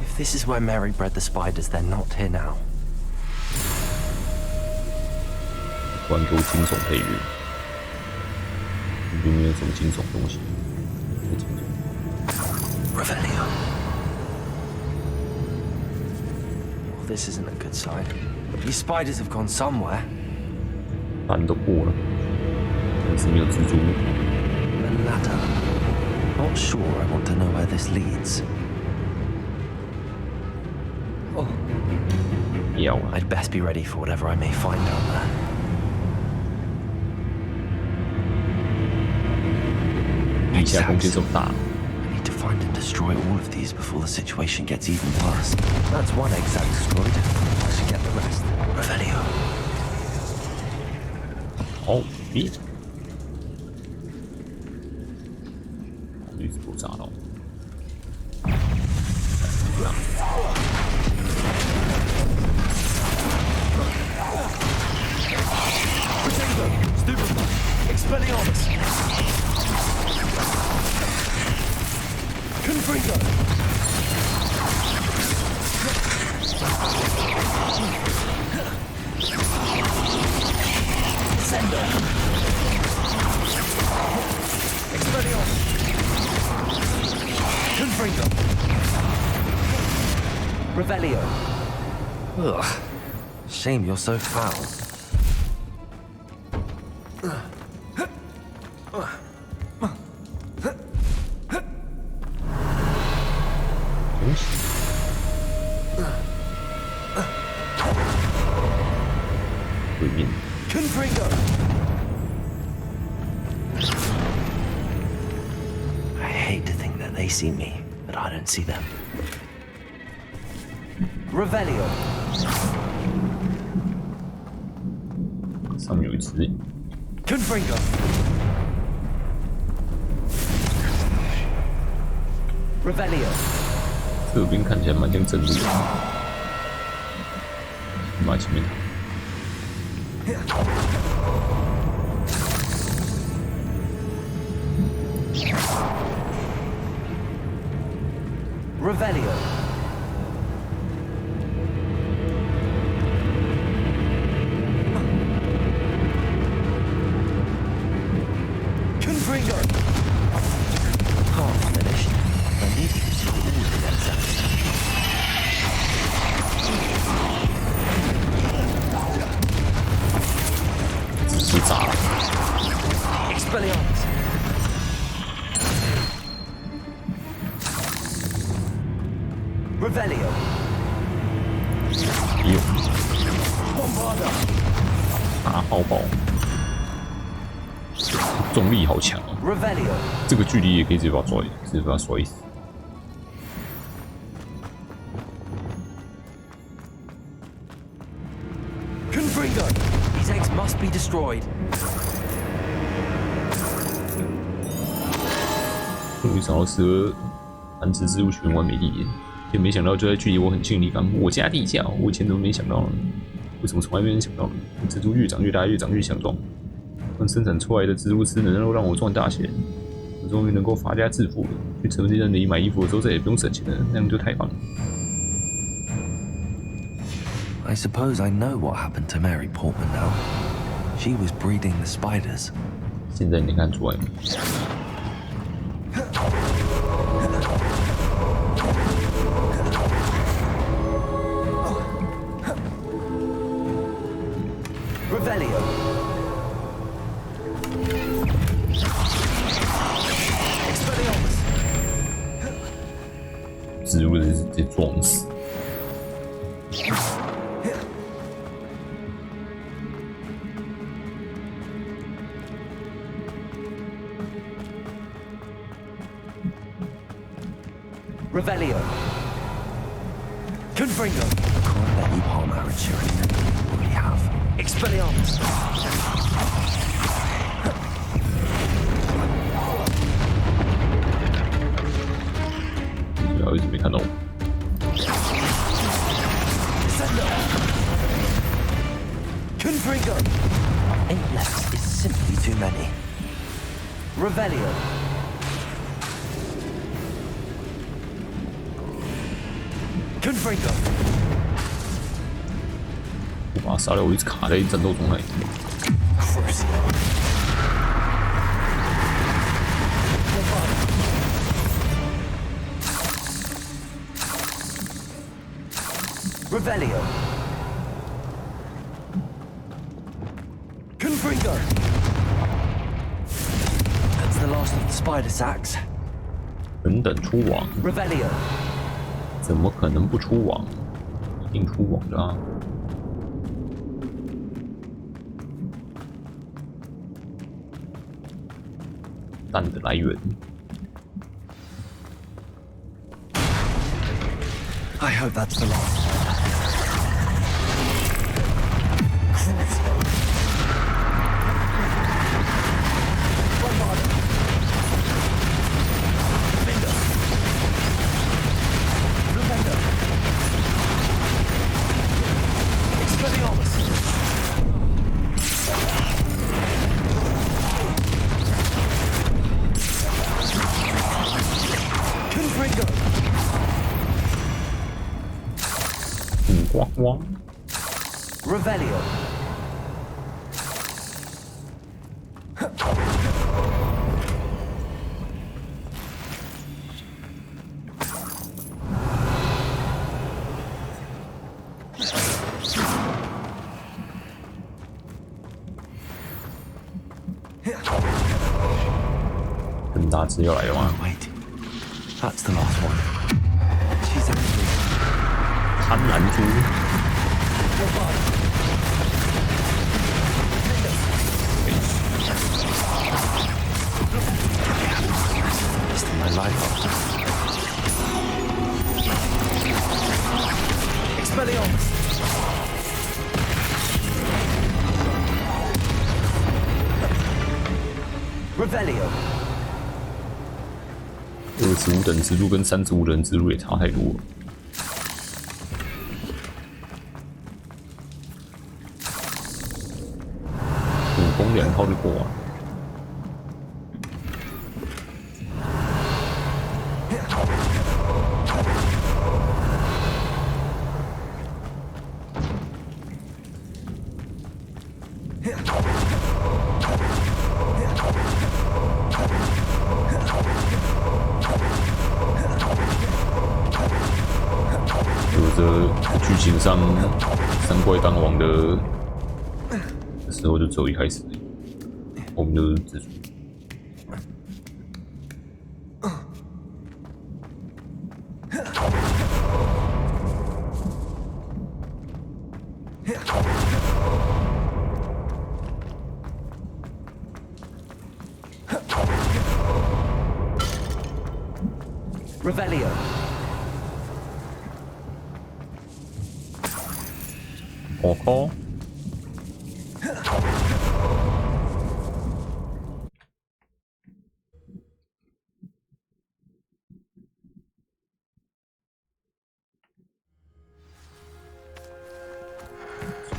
If this is where Mary bred the spiders, they're not here now. 突然给我惊悚配乐，里面有什么惊悚东西？惊悚。Revelio. Well, this isn't a good sign. These spiders have gone somewhere. 班都过了，但是没有蜘蛛。 A ladder. Not sure I want to know where this leads. Yeah. 要了。 I'd best be ready for whatever I may find down there. 地下空间这么大。 I need to find and destroy all of these before the situation gets even worse. That's one exam destroyed. I should get the rest. Revelio. 哦，咦？一直都炸到。 Expelliarmus! Confringo! Sendo! Expelliarmus! Confringo! Revelio! Ugh. Shame you're so foul. I hate to think that they see me, but I don't see them. Revelio. 上面有一只。 Confringo. Revelio. 这边看起来蛮像正路的，马前面。 Revelio. Confringo. Half finished. I need to see all the exams. Expelliarmus. Revelio. 有。大爆爆，重力好强哦！ Revelio. 这个距离也可以直接把它摔，直接把它摔死。 Confringo. These eggs must be destroyed. 终于找到适合繁殖植物群完美地点，也没想到就在距离我很近的地方，我家地窖，我以前怎么没想到呢？为什么从来没人想到呢？蜘蛛越长越大，越长越强壮，但生产出来的植物丝能够让我赚大钱，我终于能够发家致富了。去成人里买衣服的时候再也不用省钱了，那样就太棒了。 I suppose I know what happened to Mary Portman now. She was breeding the spiders. 现在你能看出来吗？ Revelio. Expelliarmus. 植物直接撞死。 Revelio. Confringo. Can't let you harm our children. We have. Expelliarmus. 不要一直没看到我。 Confringo. 8 left is simply too many. Revelio. Confringo. 我把他杀掉，我一直卡在战斗中来。 Revelio. Confringo. That's the last of the spider sacks. 等等出网。 Revelio. 怎么可能不出网？一定出网的啊！弹的来源。I hope that's the last. Revelio. 更大只要来了吗 Wait, that's the last one. She's angry. 贪婪猪。My life after. Expelliarmus. Revelio. 25等之路跟35等之路也差太多了。武功2套就过完。剧情上，三怪当王的时候就只有一开始，我们就是蜘蛛。Revelio. 我靠！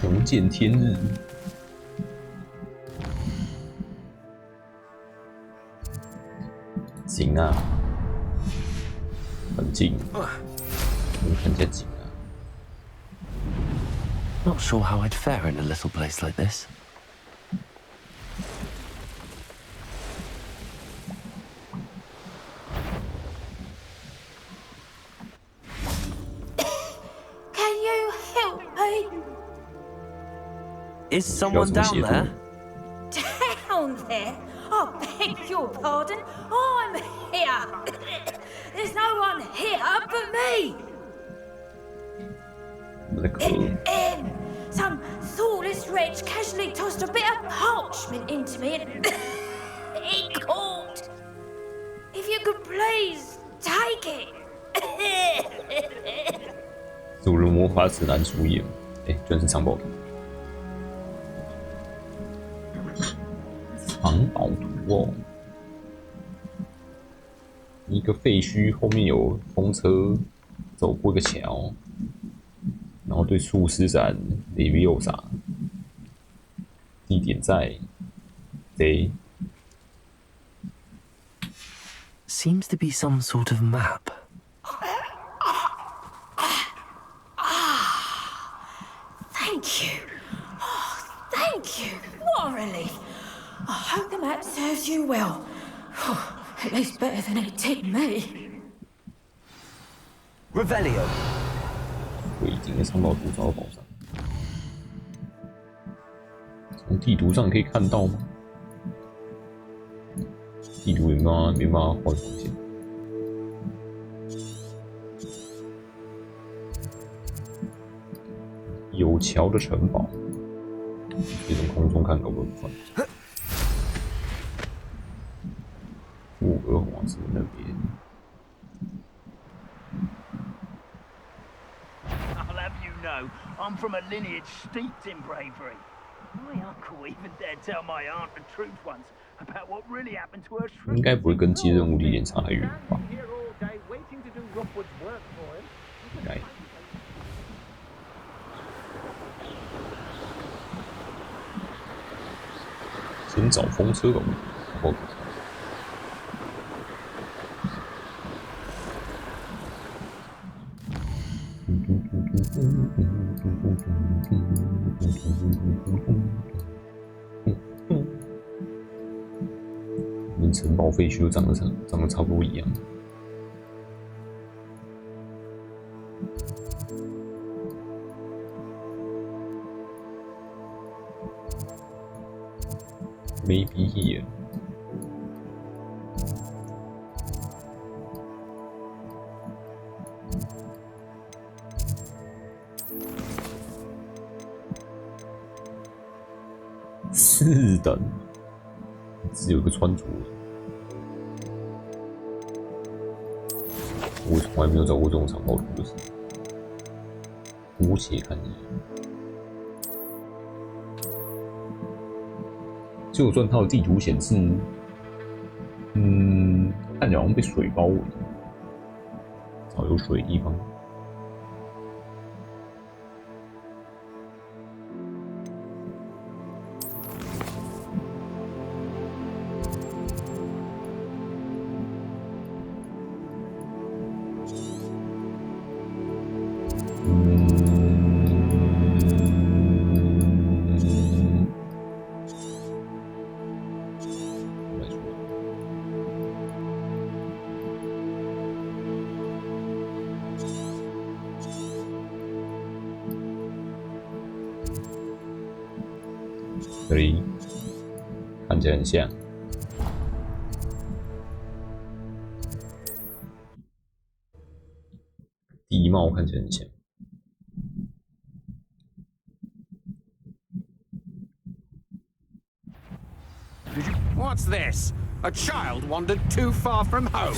重见天日，紧啊，很近，看起来紧。Not sure how I'd fare in a little place like this. Can you help me? Is someone down there? Down there? I beg your pardon. I'm here. There's no one here but me. Some thoughtless wretch casually tossed a bit of parchment into me and it caught. If you could please take it. 主人魔法指南主演，居然是藏宝图。藏宝图哦，一个废墟后面有风车，走过一个桥。然后对术施展 Leviosa， 地点在 D。 Seems to be some sort of map. Thank you. Oh, thank you. What a relief. I hope the map serves you well. At least better than it did me. Revelio. 我已经在藏宝图找到宝藏，从地图上可以看到吗？地图没办法画出现。有桥的城堡，可以从空中看到部分。霍格华兹那边。I'll have you know, I'm from a lineage steeped in bravery. My uncle even dared tell my aunt the truth once about what really happened to her. 应该不会跟接任务地点差太远吧？应该。先找风车吧。哦。跟城堡废墟都长得差不多一样。Maybe here. 4等，只有一个穿着。我从来没有找过这种长袍图的事。姑且看一眼。就算它的地图显示，看起来好像被水包围，找有水的地方。这里看起来很像。地貌看起来很像。What's this? A child wandered too far from home.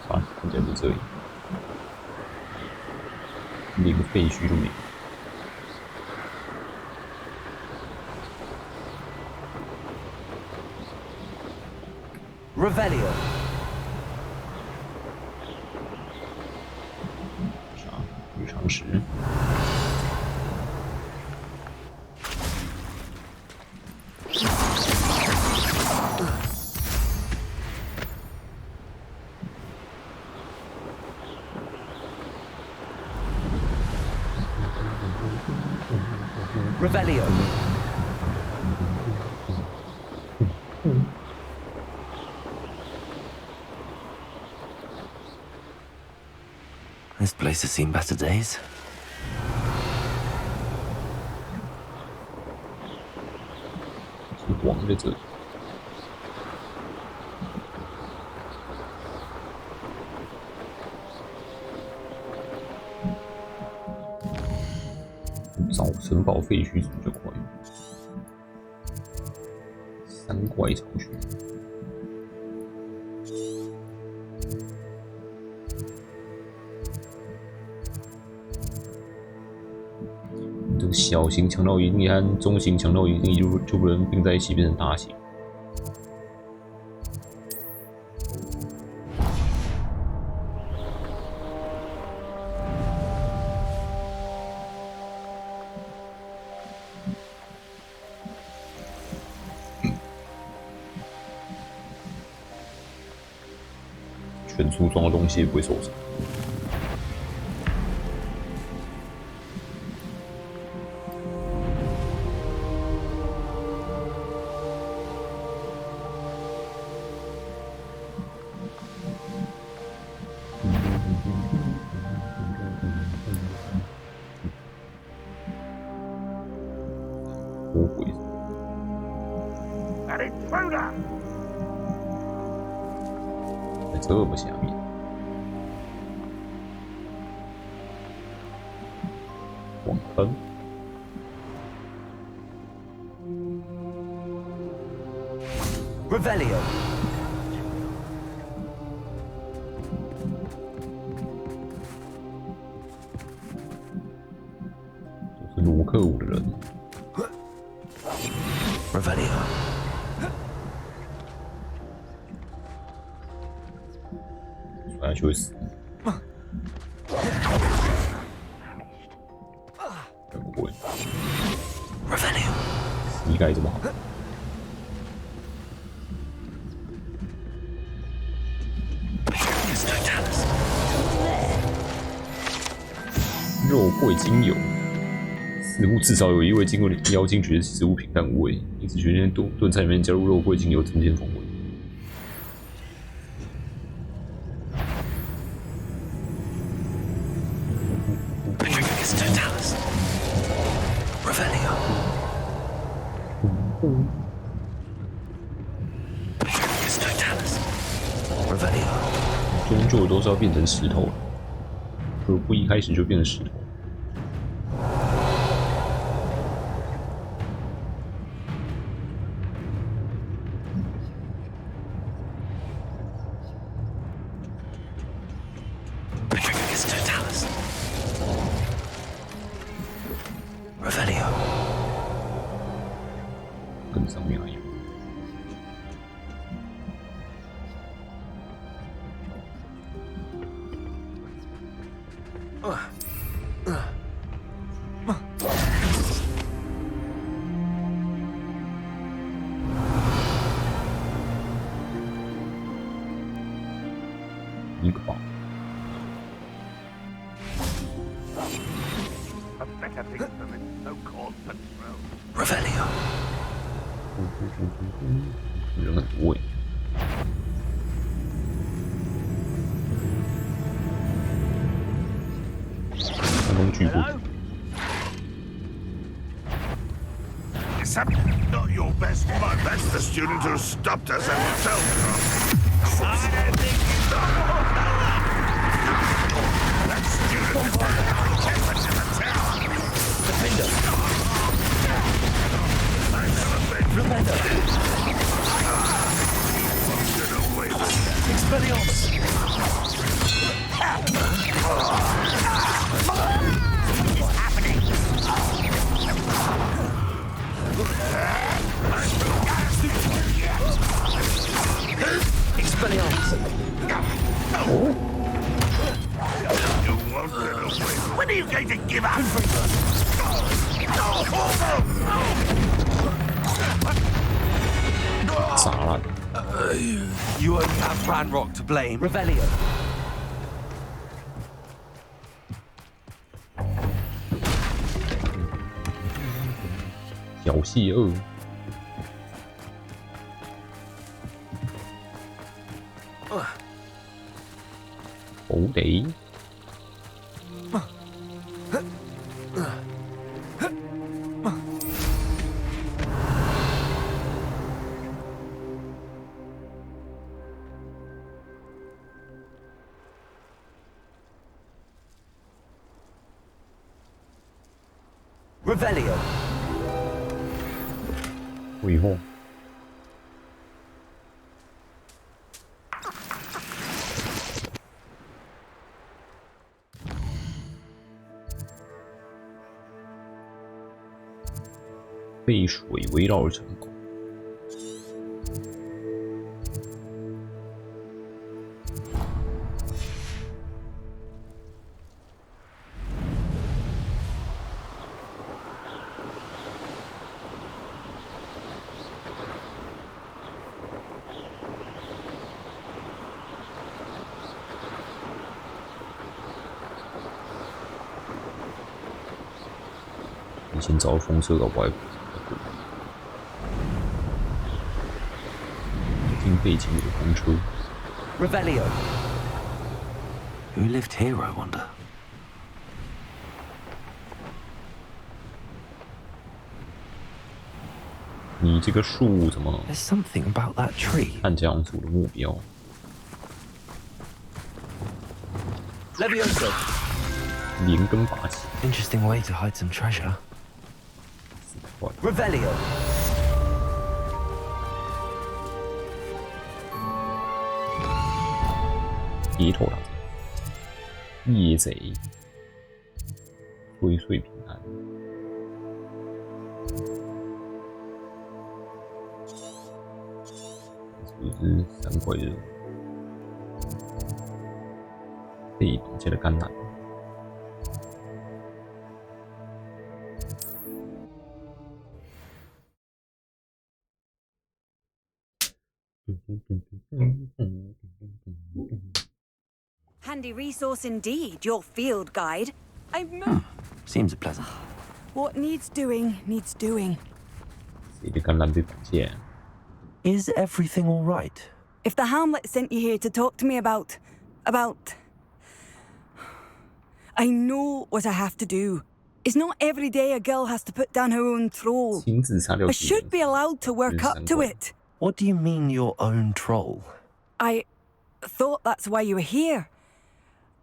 Ah, 看起来是这里，连个废墟都没有。Revelio. 啥？日常食。Revelio. This place has seen better days. 是光在这里。找城堡废墟比较快。三怪巢穴。这个小型强盗营和中型强盗营就不能并在一起变成大型。全书装的东西也不会受伤。魔鬼。在这么下面。网坑。Revelio. 都是罗克舞的人。Revelio. 出来就会死。不会。Revelio. 膝盖这么好。肉桂精油，似乎至少有一位经过妖精觉得食物平淡无味，因此决定炖菜里面加入肉桂精油增添风味。终究都是要变成石头了，何不一开始就变成石头？更上面还有。一个吧。Revelio. 人很多耶。工具不。Not your best mud. That's the student who stopped us at the That student is protected in the tower. Defender. Expelliarmus. Expelliarmus. When are you going to give up? You only have Ranrock to blame. Revelio. 小细鳄。好得。Revelio. 挥霍。被水围绕的成功。以前找风车搞不好听背景有风车。Revelio. Who lived here, I wonder? 你这个树怎么 There's something about that tree. 看这样组的目标？ Levioso. 连根拔起。 Interesting way to hide some treasure. Revelio. 街头打仗，夜贼，岁岁平安。这是三怪人，被绑架的甘蓝。Handy resource indeed, your field guide. Seems pleasant. What needs doing, needs doing. 谁的甘蓝被绑架？ Is everything all right? If the Hamlet sent you here to talk to me about... I know what I have to do. It's not every day a girl has to put down her own troll. I should be allowed to work up to it. What do you mean your own troll? I thought that's why you were here.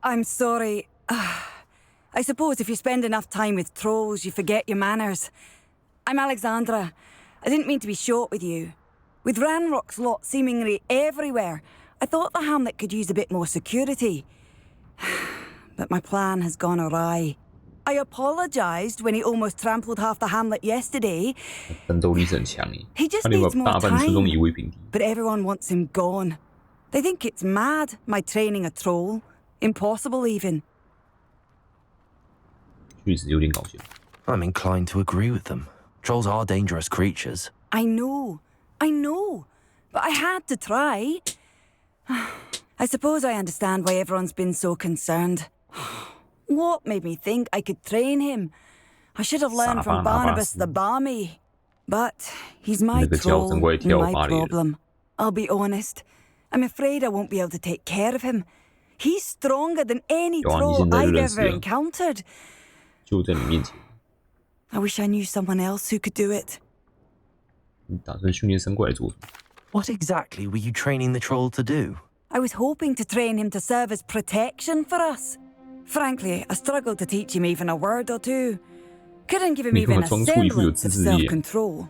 I'm sorry. I suppose if you spend enough time with trolls, you forget your manners. I'm Alexandra. I didn't mean to be short with you. With Ranrock's lot seemingly everywhere, I thought the Hamlet could use a bit more security. But my plan has gone awry. I apologized when he almost trampled half the Hamlet yesterday. He just needs more time. But everyone wants him gone. They think it's mad, my training a troll. Impossible even. I'm inclined to agree with them. Trolls are dangerous creatures. I know. But I had to try. I suppose I understand why everyone's been so concerned. What made me think I could train him? I should have learned from Barnabas the Barmy. But he's my troll, my problem. I'll be honest. I'm afraid I won't be able to take care of him. He's stronger than any troll I've ever encountered. I wish I knew someone else who could do it. What exactly were you training the troll to do? I was hoping to train him to serve as protection for us. Frankly, I struggled to teach him even a word or two. Couldn't give him even a semblance of self-control.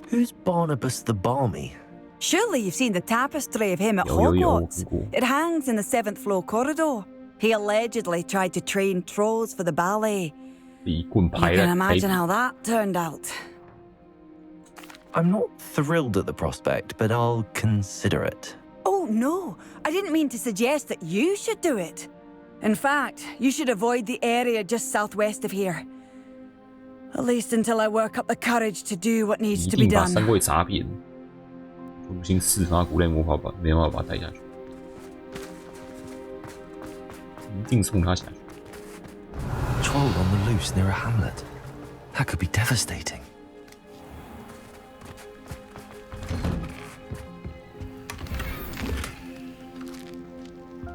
Who's Barnabas the Barmy? Surely you've seen the tapestry of him at Hogwarts. It hangs in the 7th floor corridor. He allegedly tried to train trolls for the ballet. You can imagine how that turned out. I'm not thrilled at the prospect, but I'll consider it. Oh, no. I didn't mean to suggest that you should do it. In fact, you should avoid the area just southwest of here. At least until I work up the courage to do what needs to be done. Troll on the loose near a hamlet. That could be devastating.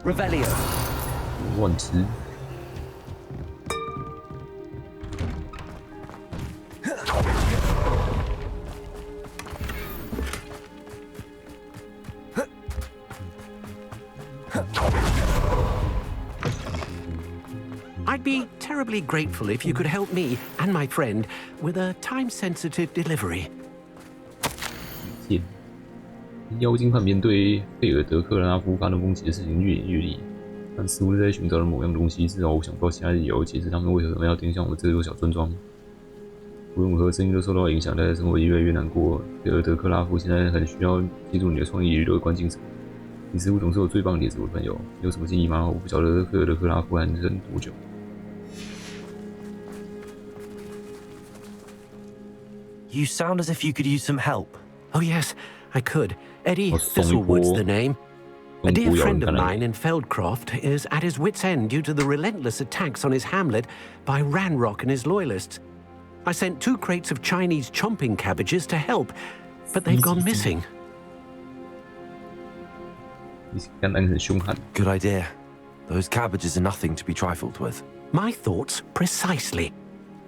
Revelio. 乱吃。I'd be terribly grateful if you could help me and my friend with a time-sensitive delivery. 妖精叛变对费尔德克拉夫发动攻击的事情越演越烈，但似乎是在寻找着某样东西，至少我想不到其他理由解释他们为何要盯向我这座小村庄。无论如何，声音都受到影响，大家生活越来越难过。费尔德克拉夫现在很需要记住你的创意与乐观精神。你似乎总是有最棒的点子，我的朋友。有什么建议吗？我不晓得费尔德克拉夫还能忍多久。 You sound as if you could use some help. Oh, yes, I could. Eddie Thistlewood's the name. A dear friend of mine in Feldcroft is at his wit's end due to the relentless attacks on his hamlet by Ranrock and his loyalists. I sent 2 crates of Chinese chomping cabbages to help, but they've gone missing. Good idea. Those cabbages are nothing to be trifled with. My thoughts precisely.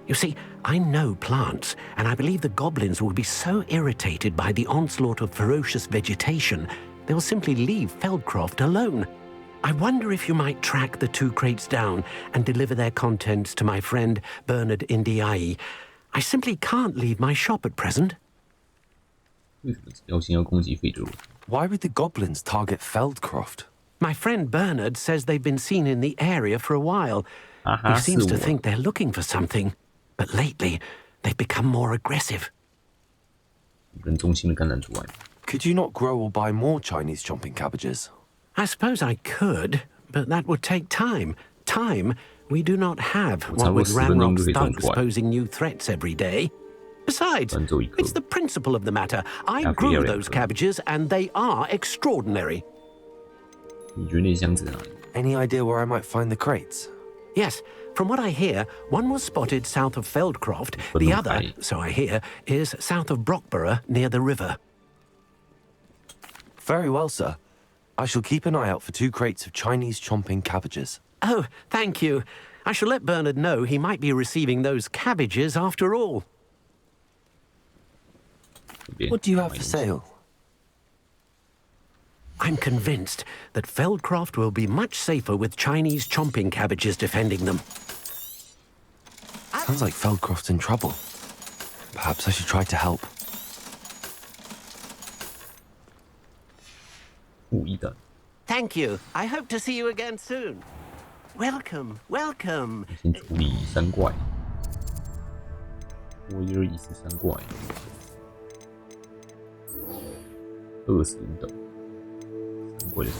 You see, I know plants, and I believe the goblins will be so irritated by the onslaught of ferocious vegetation, they will simply leave Feldcroft alone. I wonder if you might track the 2 crates down and deliver their contents to my friend Bernard Indiai. I simply can't leave my shop at present. Why would the goblins target Feldcroft? My friend Bernard says they've been seen in the area for a while. He seems to think they're looking for something, but lately they've become more aggressive. Could you not grow or buy more Chinese chomping cabbages? I suppose I could, but that would take time. Time we do not have, what with Ranrock's thugs posing new threats every day. Besides, it's the principle of the matter. I grew those cabbages, and they are extraordinary. Any idea where I might find the crates? Yes, from what I hear, one was spotted south of Feldcroft. The other, so I hear, is south of Brockborough, near the river. Very well, sir. I shall keep an eye out for 2 crates of Chinese chomping cabbages. Oh, thank you. I shall let Bernard know he might be receiving those cabbages after all. What do you have for sale? I'm convinced that Feldcroft will be much safer with Chinese chomping cabbages defending them. Sounds like Feldcroft's in trouble. Perhaps I should try to help. Thank you. I hope to see you again soon. Welcome, welcome. 先处理3怪，我有意思3怪，25等3怪的速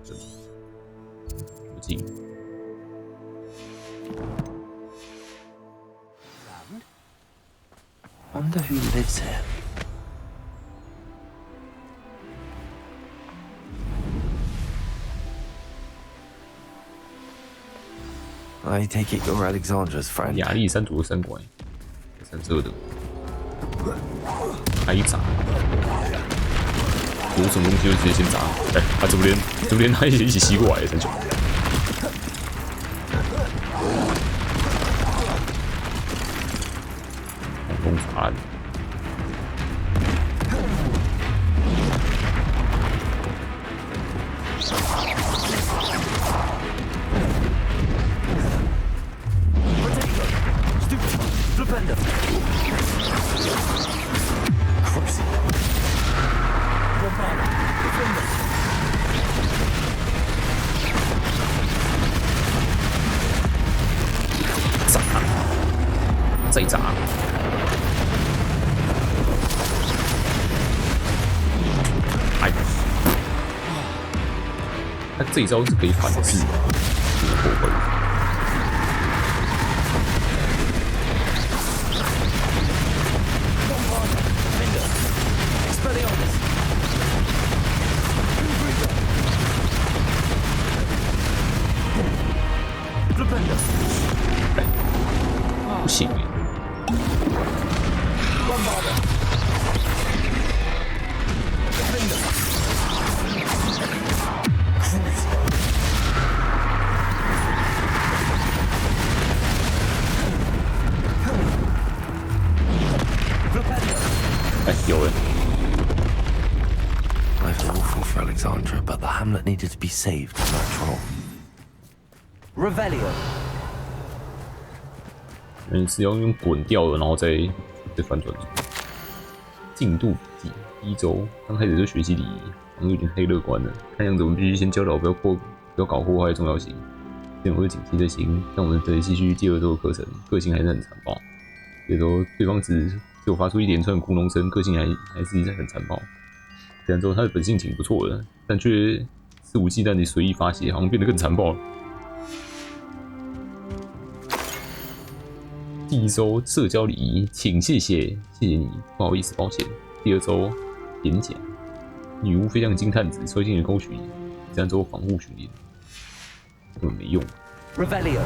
度。途径。Wonder who lives here. I take it you're Alexandra's friend. 亚历山卓3怪，3色的，挨砸，有什么东西就直接先砸。哎，他怎么连他一起吸过来，39。轰砸的。再砸！哎，他这一招是可以反制的，这个后悔。不行哎。哎，有人。I feel awful for Alexandra, but the hamlet needed to be saved from that troll. Revelio. 人是要用滚掉的，然后再反转。进度笔记：1周，刚开始就学习礼仪，好像有点太乐观了。看样子我们必须先教导不要搞破坏的重要性。这种会警惕的心，让我们得继续第2周的课程。个性还是很残暴。有时候对方只有发出一连串咕哝声，个性还是很残暴。3周他的本性挺不错的，但却肆无忌惮地随意发泄，好像变得更残暴了。第1周社交礼仪，请谢谢你，不好意思，抱歉。第2周演讲，女巫飞向金探子，吹进了沟渠。第3周防护训练，根本没用。Revelio，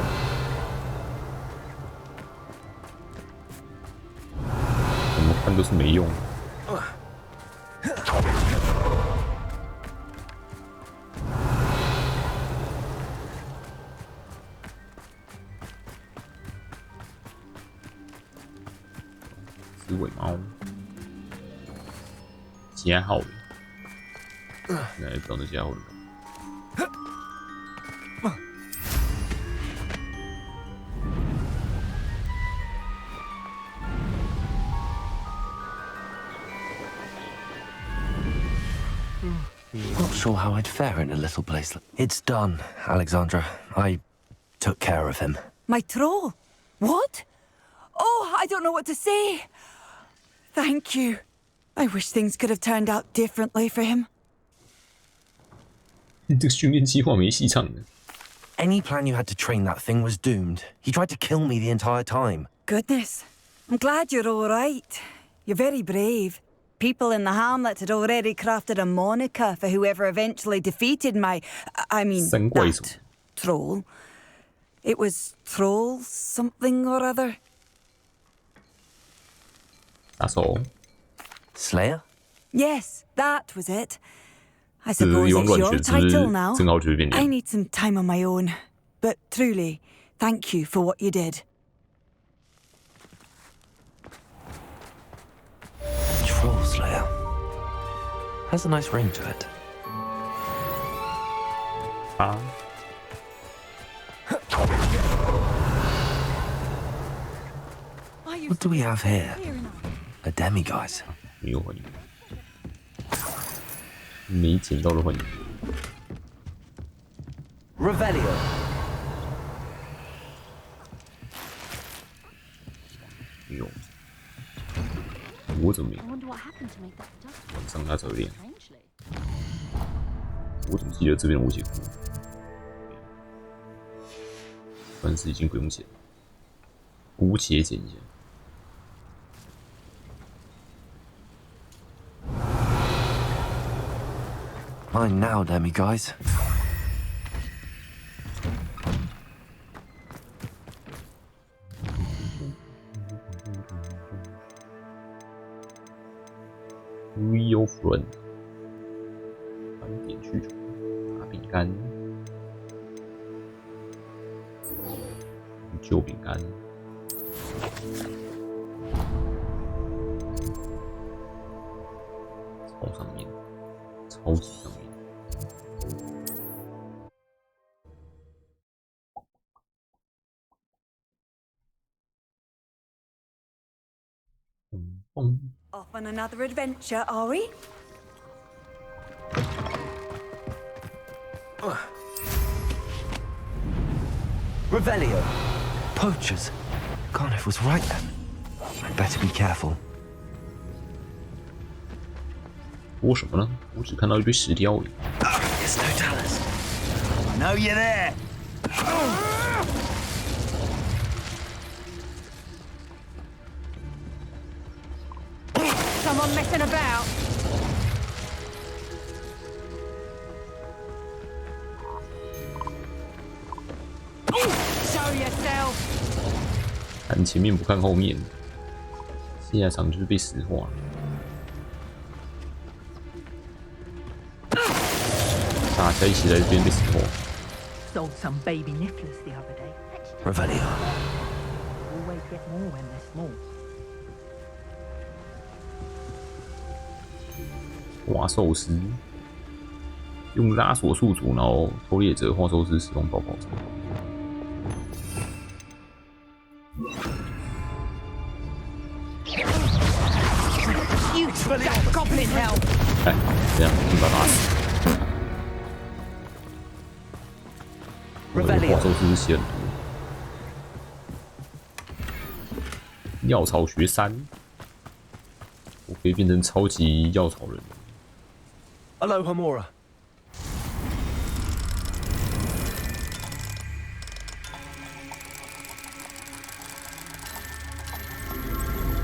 怎么看都是没用。尾猫，加号来找那家伙了。Not sure how I'd fare in a little place. It's done, Alexandra. I took care of him. My troll? What? Oh, I don't know what to say. Thank you. I wish things could have turned out differently for him. 你这个训练计划没戏唱的。Any plan you had to train that thing was doomed. He tried to kill me the entire time. Goodness. I'm glad you're all right. You're very brave. People in the hamlet had already crafted a moniker for whoever eventually defeated that troll. It was Troll something or other. That's all. Slayer? Yes, that was it. I suppose it's your title now. I need some time on my own. But truly, thank you for what you did. Troll Slayer. Has a nice ring to it. What do we have here? A demiguise. 没有欢迎，没捡到的欢迎。Revelio. 没有，我怎么没有？晚上他才会练。我怎么记得这边无解符？但是已经不用捡，姑且捡一下。Mine now, demiguise. Real friend， 返点去处，拿饼干，旧饼干，超上面，超级上面。Off on another adventure, are we? Revelio. Poachers. Carniff was right then. I'd better be careful. 我什么呢？我只看到一堆石雕而已。It's no tellers. I know you're there. Someone messing about. Show yourself. 看前面不看后面，下场就是被石化了。大家一起来这边被石化。Sold some baby nipples the other day. Revelio. Always get more when they're small. 花寿司用拉锁宿主，然后偷猎者花寿司使用爆爆车。哎，这样一把打死。花寿司血很多。药草学3，我可以变成超级药草人。Aloha Mora.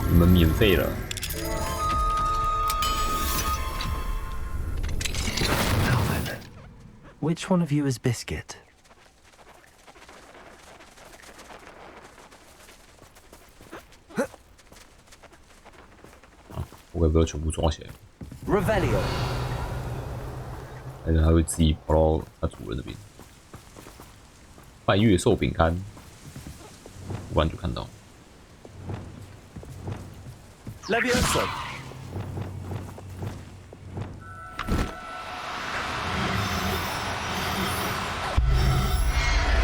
你们免费了。Now then, which one of you is Biscuit? 我该不要全部抓起来？ Revelio. 还是它会自己跑到它主人那边？拜月寿饼干，突然就看到。Levioso.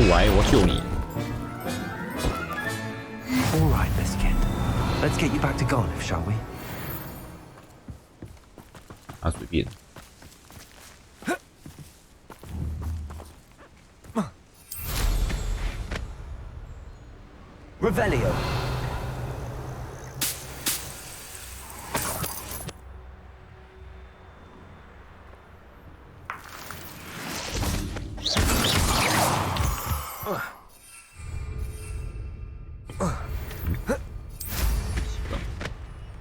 过来，我救你。All right, Miss Kid. Let's get you back to Garliff, shall we? 他随便。Revelio.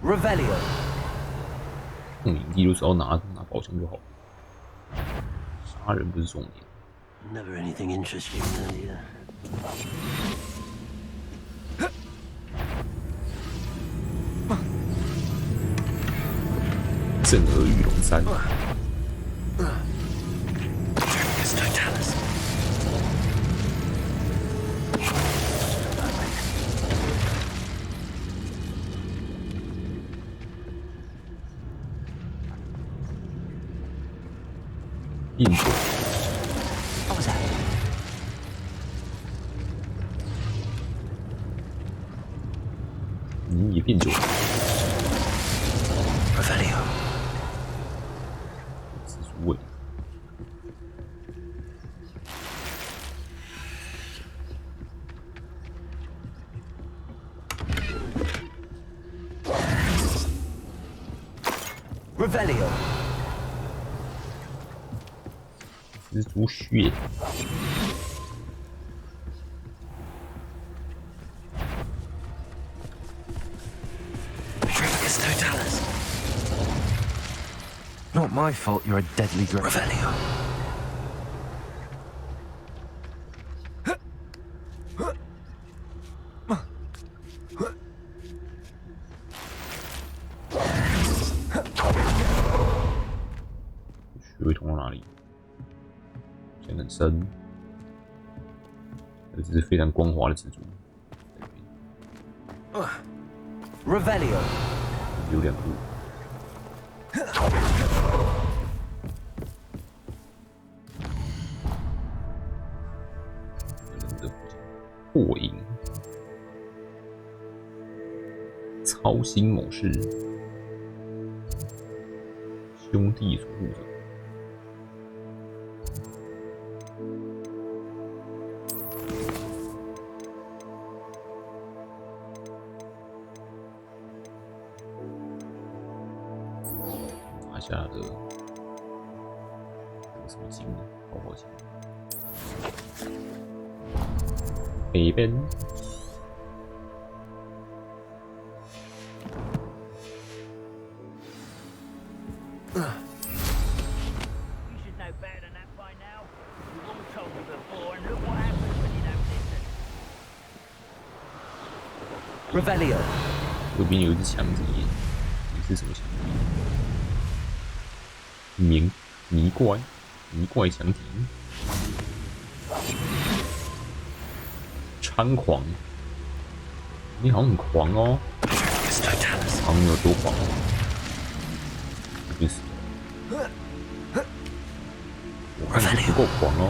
Revelio. 控影帝就只要拿宝箱就好，杀人不是重点。 Never anything interesting either. 震耳欲聋3。印度。你也变酒。Revelio. 蜘蛛尾。Revelio. 蜘蛛血。 Not my fault you're a deadly Revelio. 穴位通到哪里？现在很深，这只是非常光滑的蜘蛛。Revelio. 有2步。 破影，操心某事，兄弟守护者，拿下的什么金？高宝金。 北边，Revelio. 右边有一只强敌，你是什么强敌？迷怪强敌。 猖狂，你好像很狂哦，好像有多狂？去死！我看你不够狂哦。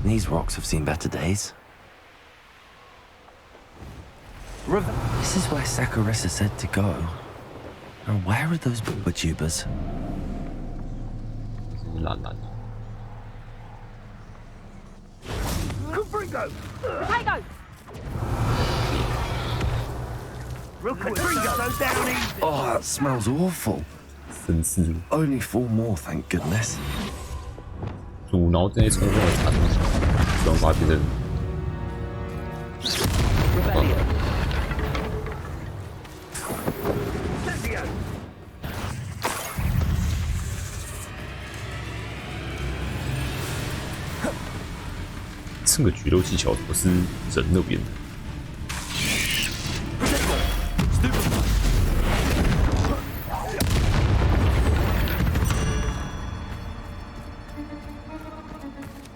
These rocks have seen better days. This is where Sakurasa said to go. Now, where are those booba tubers? Potato! Oh, that smells awful. Only 4 more, thank goodness. 阻挠这些冲锋的产物，转发别人。这个决斗技巧怎么是人那边的？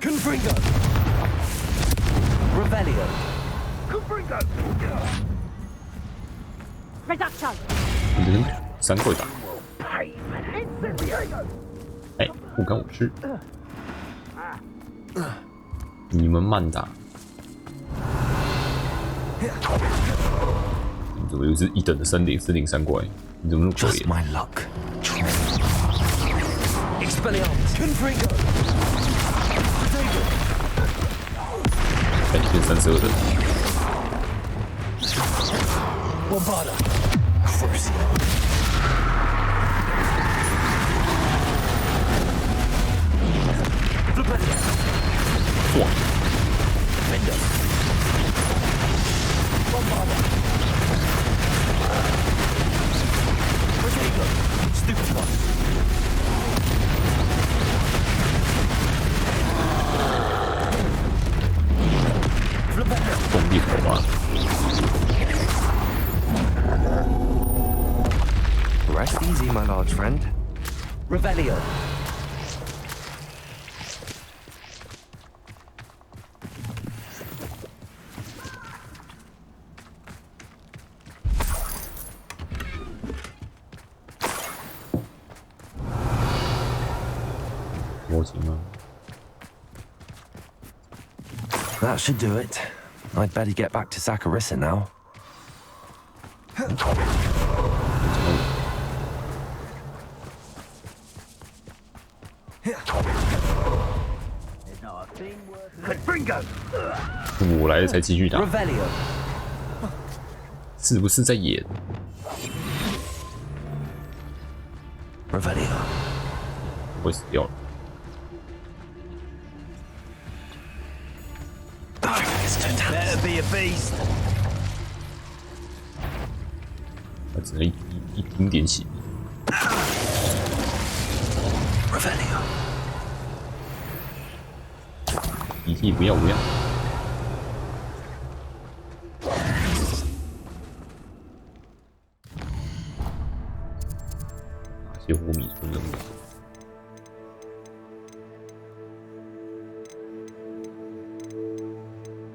Confringo. Revelio. Confringo. Reduction. 你这三怪打，哎，不干我事。你们慢打。你怎么又是一等的303怪？你怎么那么可怜 my luck. Expelliarmus. Confringo. 哎，变32的。 Bombarda. Crucio. Wow. Fender. Bombarda. Protego. Stupid one. 动力好吧。 Rest easy, my large friend. Revelio. That should do it. I'd better get back to Saccharissa now. Confringo. 我来了才继续打， Revelio. 是不是在演？ Revelio. 我会死掉了。 Better be a beast. 他只能一丁点血。 Revelio. 遗体不要不要。哪些火米村人物？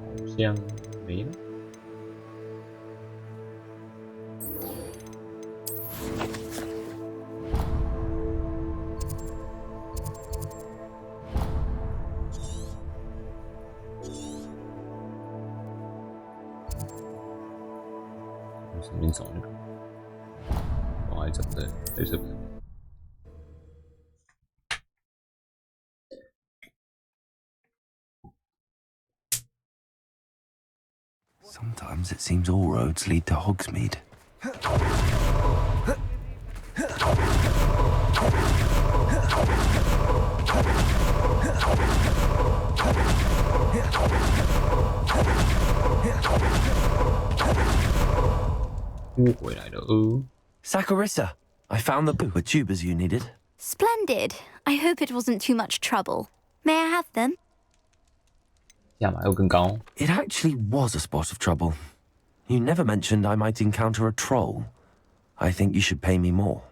好像没了。我随便找那个，我还找在这边。 Sometimes it seems all roads lead to Hogsmeade. Saccharissa, I found the poo tubers you needed. Splendid. I hope it wasn't too much trouble. May I have them? It actually was a spot of trouble. You never mentioned I might encounter a troll. I think you should pay me more.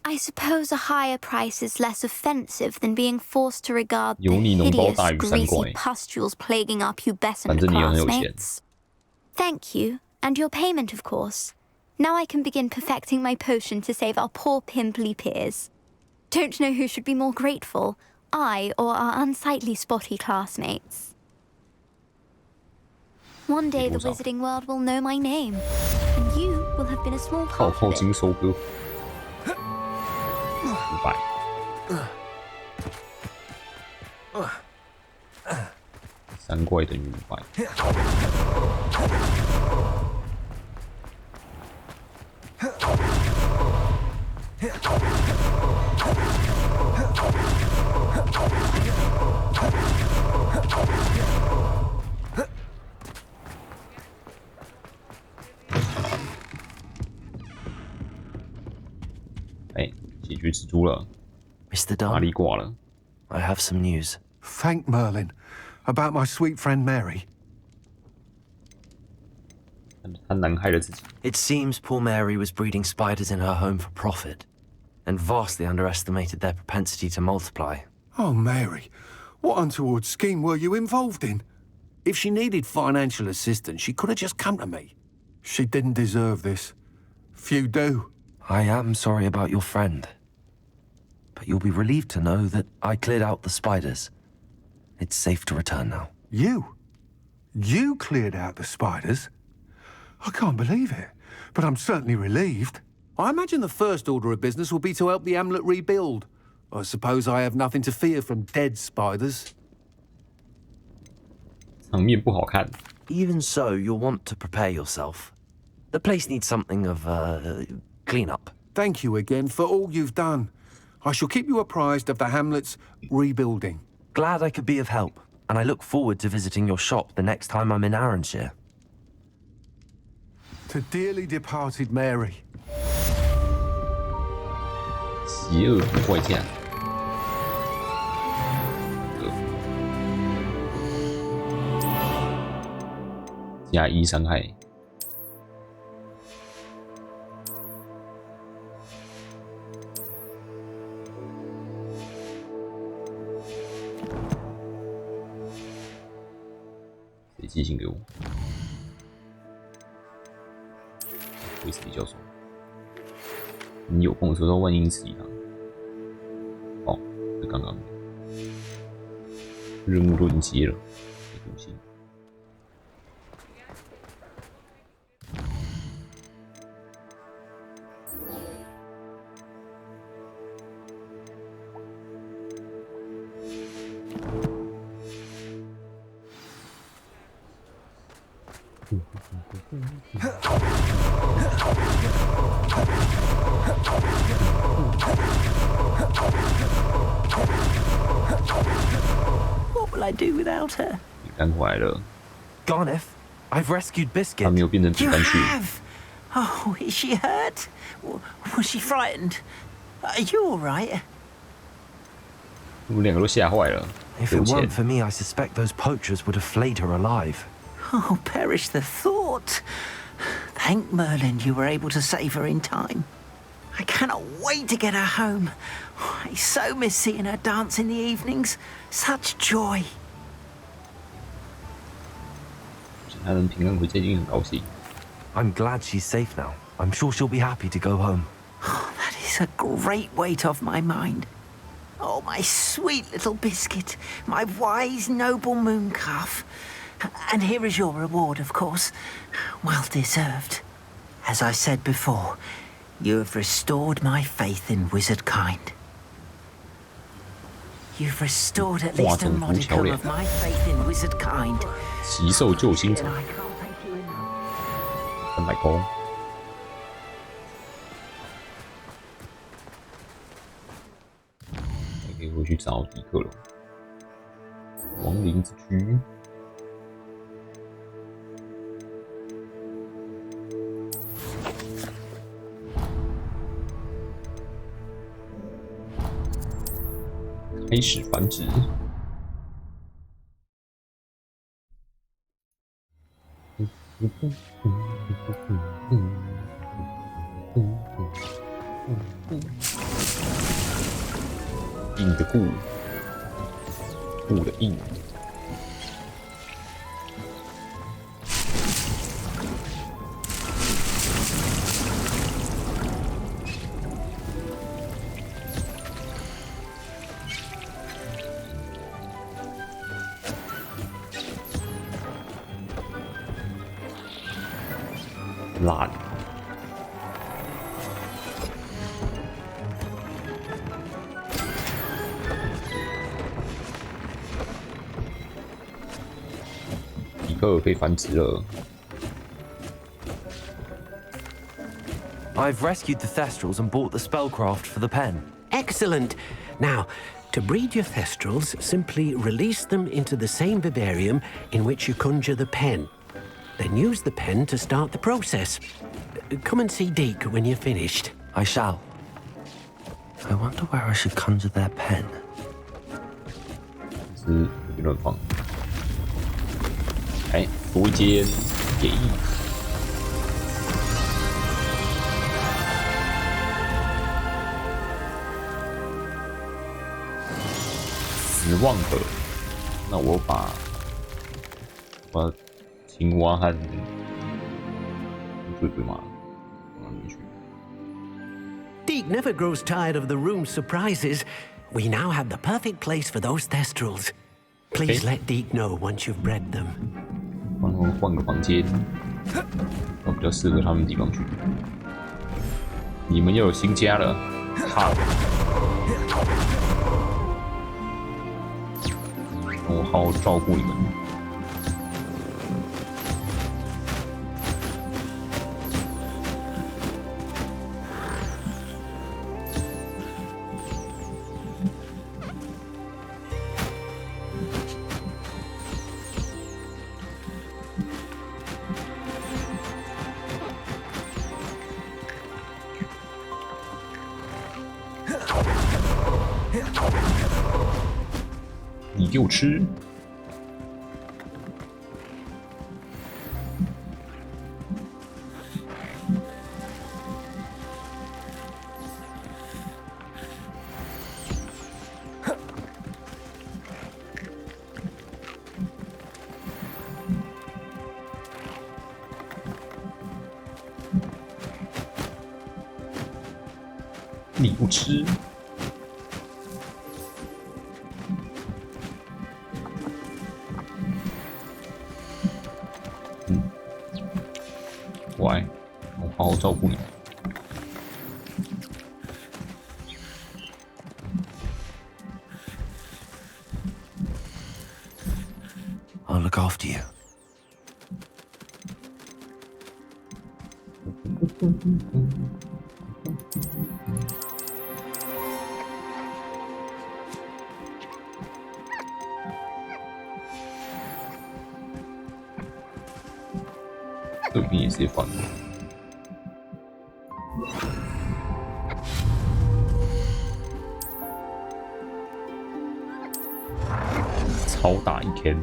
I suppose a higher price is less offensive than being forced to regard the hideous, greasy pustules plaguing our pubescent classmates. Thank you, and your payment, of course. Now I can begin perfecting my potion to save our poor pimply peers. Don't know who should be more grateful, I or our unsightly spotty classmates. One day the wizarding world will know my name, and you will have been a small part of it. 3怪等于500。哎，解决蜘蛛了。 Mr. Dunn, 玛丽挂了。 I have some news. Thank Merlin. About my sweet friend Mary? 他难害了自己。 It seems poor Mary was breeding spiders in her home for profit, and vastly underestimated their propensity to multiply. Oh, Mary, what untoward scheme were you involved in? If she needed financial assistance, she could have just come to me. She didn't deserve this. Few do. I am sorry about your friend, but you'll be relieved to know that I cleared out the spiders. It's safe to return now. You? You cleared out the spiders? I can't believe it, but I'm certainly relieved. I imagine the first order of business will be to help the amulet rebuild. I suppose I have nothing to fear from dead spiders. 场面不好看。 Even so, you'll want to prepare yourself. The place needs something of clean up. Thank you again for all you've done. I shall keep you apprised of the hamlet's rebuilding. Glad I could be of help, and I look forward to visiting your shop the next time I'm in Arranshire. To dearly departed Mary. 邪恶捕怪架。加1伤害。谁寄信给我？威斯利教授，你有空收到万应祠一趟。哦，这刚刚任务都已经接了，读信。 What will I do without her? 你赶回来了。 Garneth, I've rescued Biscuit. 他没有变成皮 You 干去。 have? Oh, is she hurt? Was she frightened? Are you all right? 我们两个都吓坏了。 If it weren't for me, I suspect those poachers would have flayed her alive. Oh, perish the thought. Thank Merlin you were able to save her in time. I cannot wait to get her home. I so miss seeing her dance in the evenings. Such joy. 他能平安回家已经很高兴。 I'm glad she's safe now. I'm sure she'll be happy to go home. Oh, that is a great weight off my mind. Oh, my sweet little biscuit, my wise, noble moon calf. And here is your reward, of course. Well deserved. As I said before, you have restored my faith in wizard kind. You've restored at least a modicum of my faith in wizard kind. 奇兽救星场，300公。可以回去找迪克了。亡灵之躯。 开始繁殖。硬的固，固的硬。辣的。迪克被繁殖了。 I've rescued the Thestrals and bought the spellcraft for the pen. Excellent. Now, to breed your Thestrals, simply release them into the same vivarium in which you conjure the pen. Then use the pen to start the process. Come and see Deke when you're finished. I shall. I wonder where I should conjure their pen. 是随便乱放。哎，多一间给役。死亡河，那我把青蛙和龟龟马放进去。Deke never grows tired of the room's surprises. We now have the perfect place for those thestrals. Please let Deke know once you've bred them. 帮他们换个房间，我比较适合他们的地方去。你们要有新家了，好。我好好照顾你们。你给我吃！你不吃！乖，我好好照顾你。I'll look after you. 这边也是放。超大一坑。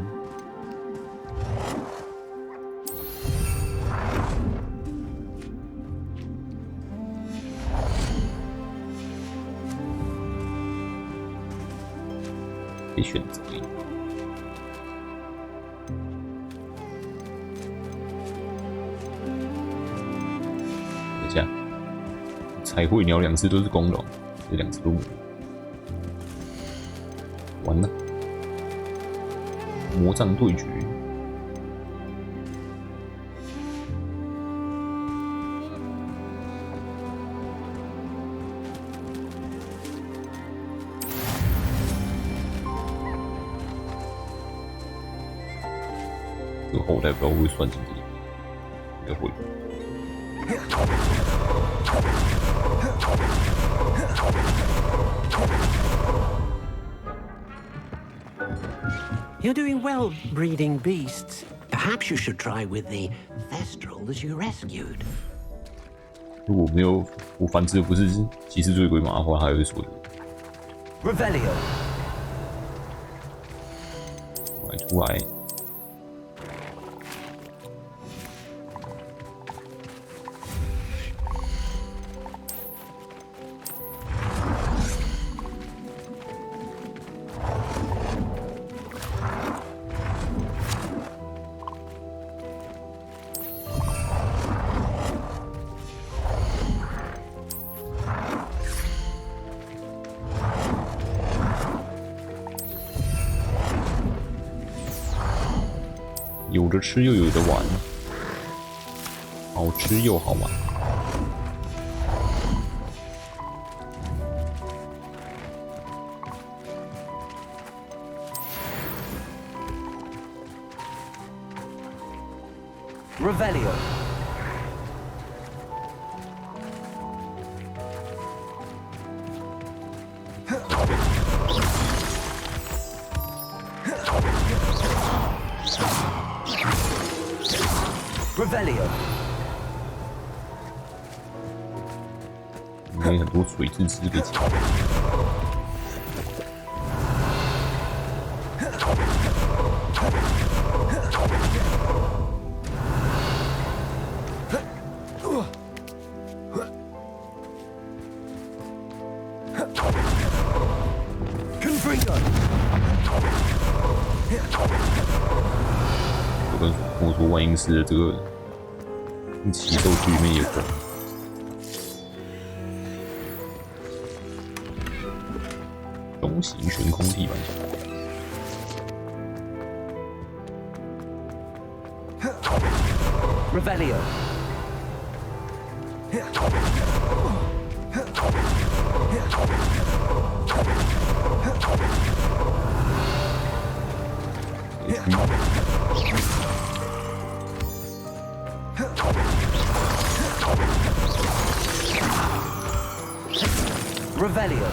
可以选择。这样，彩绘鸟2只都是公龙，这2只都母。完了，魔杖对决。这个后代不知道会不会算进这里，应该会。You're doing well breeding beasts. Perhaps you should try with the thestral that you rescued. 如果没有我繁殖的不是骑士追鬼马的话，他会说的。Revelio。来出来。有的吃又有的玩，好吃又好玩。Revelio。Revelio。应该很多水蛭吃可以抢。跟我说万应室的这个奇兽区里面有个。中型悬空地板桥。 Revelio. Revelio.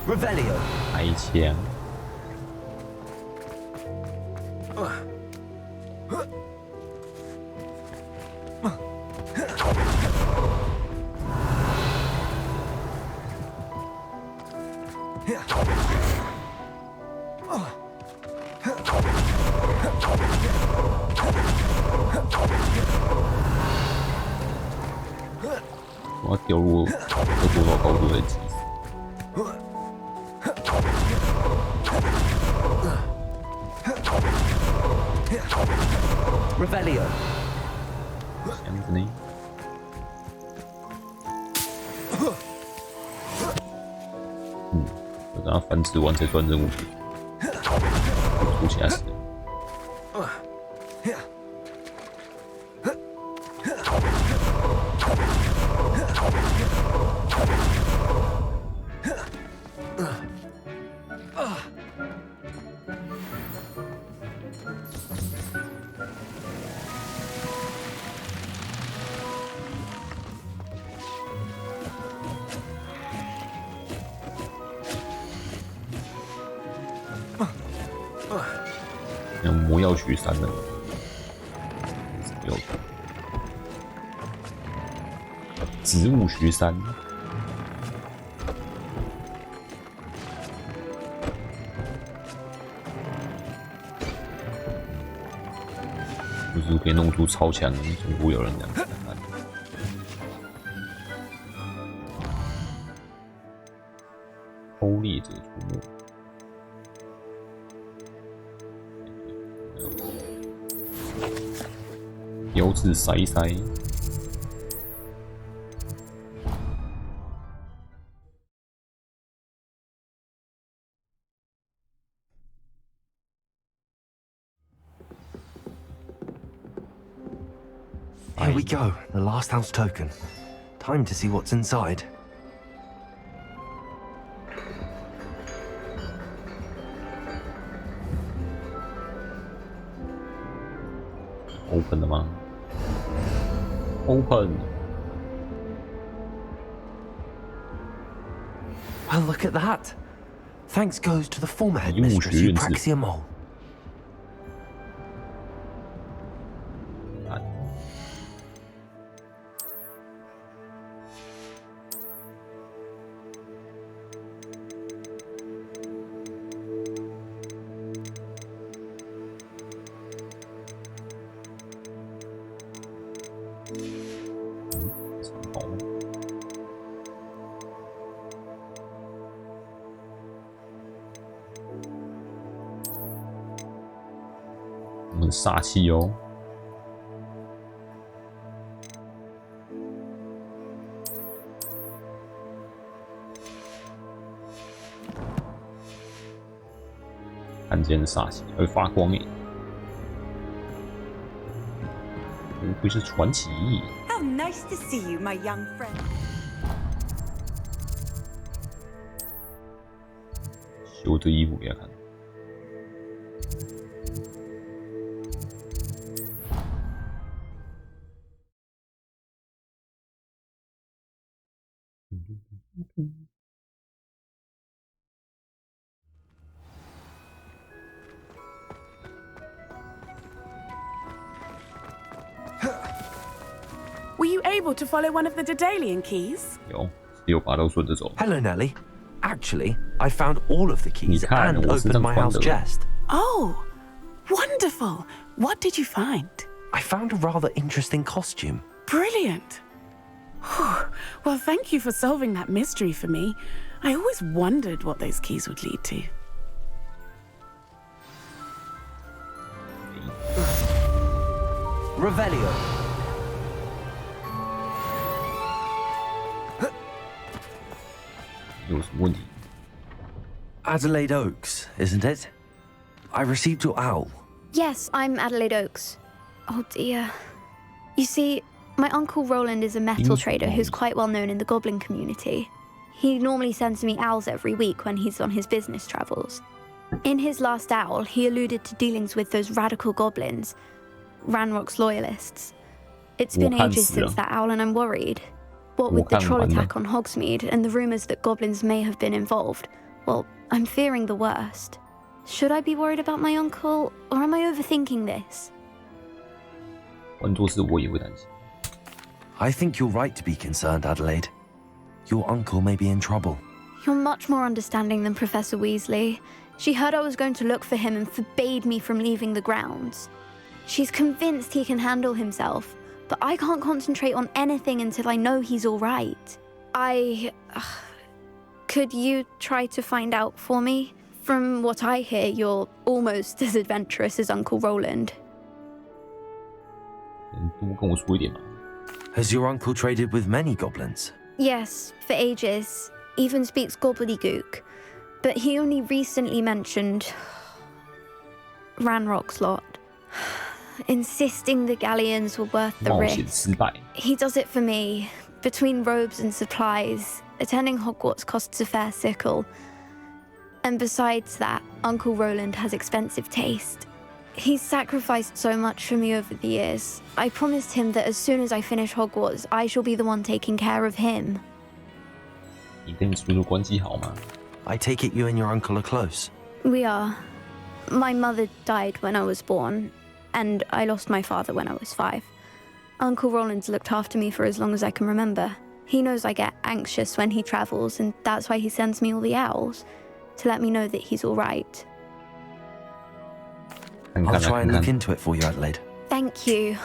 Revelio. 开枪。我要掉入多少高度的击？ Revelio. 箱子呢？我等他繁殖完才算任务，出其他事。魔药雪山的，有植物雪山，就是可以弄出超强中部有人这样子。偷猎者出没。 标志塞塞，Here we go, the last house token. Time to see what's inside. Open 的吗 ？Open。 Well, look at that. Thanks goes to the former headmistress, Eupraxia Mole.很煞气哦。看见煞气还会发光耶，不愧是传奇。 How nice to see you, my young friend. 修这衣服给他看。able to follow one of the Dedalian keys? 有6把都顺着走。 Hello, Nellie. Actually, I found all of the keys and opened my house chest. Oh, wonderful. What did you find? I found a rather interesting costume. Brilliant. Well, thank you for solving that mystery for me. I always wondered what those keys would lead to. Revelio. Adelaide Oaks, isn't it? I received your owl. Yes, I'm Adelaide Oaks. Oh dear. You see, my Uncle Roland is a metal trader who's quite well known in the goblin community. He normally sends me owls every week when he's on his business travels. In his last owl, he alluded to dealings with those radical goblins, Ranrock's loyalists. It's been ages since that owl and I'm worried. What with the troll attack on Hogsmeade and the rumours that goblins may have been involved, well, I'm fearing the worst. Should I be worried about my uncle, or am I overthinking this? I think you're right to be concerned, Adelaide. Your uncle may be in trouble. You're much more understanding than Professor Weasley. She heard I was going to look for him and forbade me from leaving the grounds. She's convinced he can handle himself, but I can't concentrate on anything until I know he's all right. Could you try to find out for me? From what I hear, you're almost as adventurous as Uncle Roland. Has your uncle traded with many goblins? Yes, for ages. Even speaks gobbledygook. But he only recently mentioned Ranrock's lot, insisting the galleons were worth the risk. He does it for me. Between robes and supplies, attending Hogwarts costs a fair sickle. And besides that, Uncle Roland has expensive taste. He's sacrificed so much for me over the years. I promised him that as soon as I finish Hogwarts, I shall be the one taking care of him. I take it you and your uncle are close. We are. My mother died when I was born, and I lost my father when I was 5. Uncle Roland's looked after me for as long as I can remember. He knows I get anxious when he travels, and that's why he sends me all the owls, to let me know that he's all right. I'll try and look into it for you, Adelaide. Thank you.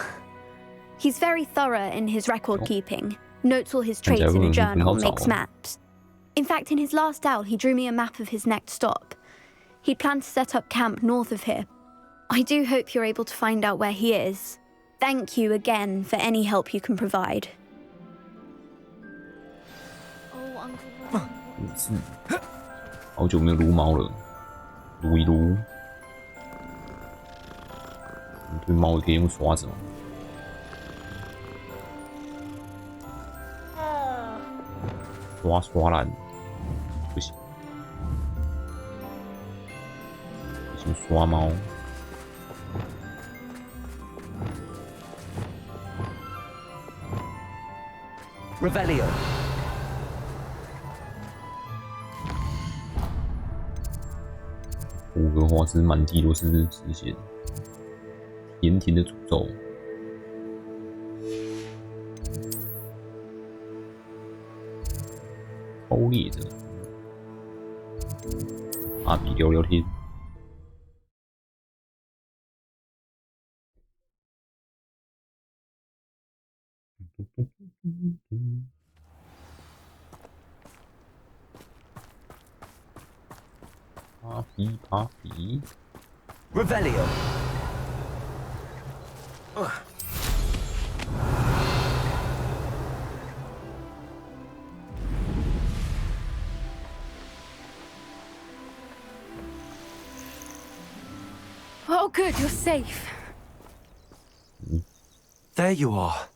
He's very thorough in his record keeping, notes all his traits in a journal, makes maps. In fact, in his last owl, he drew me a map of his next stop. He'd planned to set up camp north of here. I do hope you're able to find out where he is. Thank you again for any help you can provide. Oh, Uncle Roland. 好久没有撸猫了，撸一撸。对猫也可以用刷子吗？刷烂，不行，不行，刷猫。Revelio. 霍格华兹满地都是这些盐田的诅咒。超猎者，阿比聊聊天。阿比 Revelio. Oh, good, you're safe. There you are.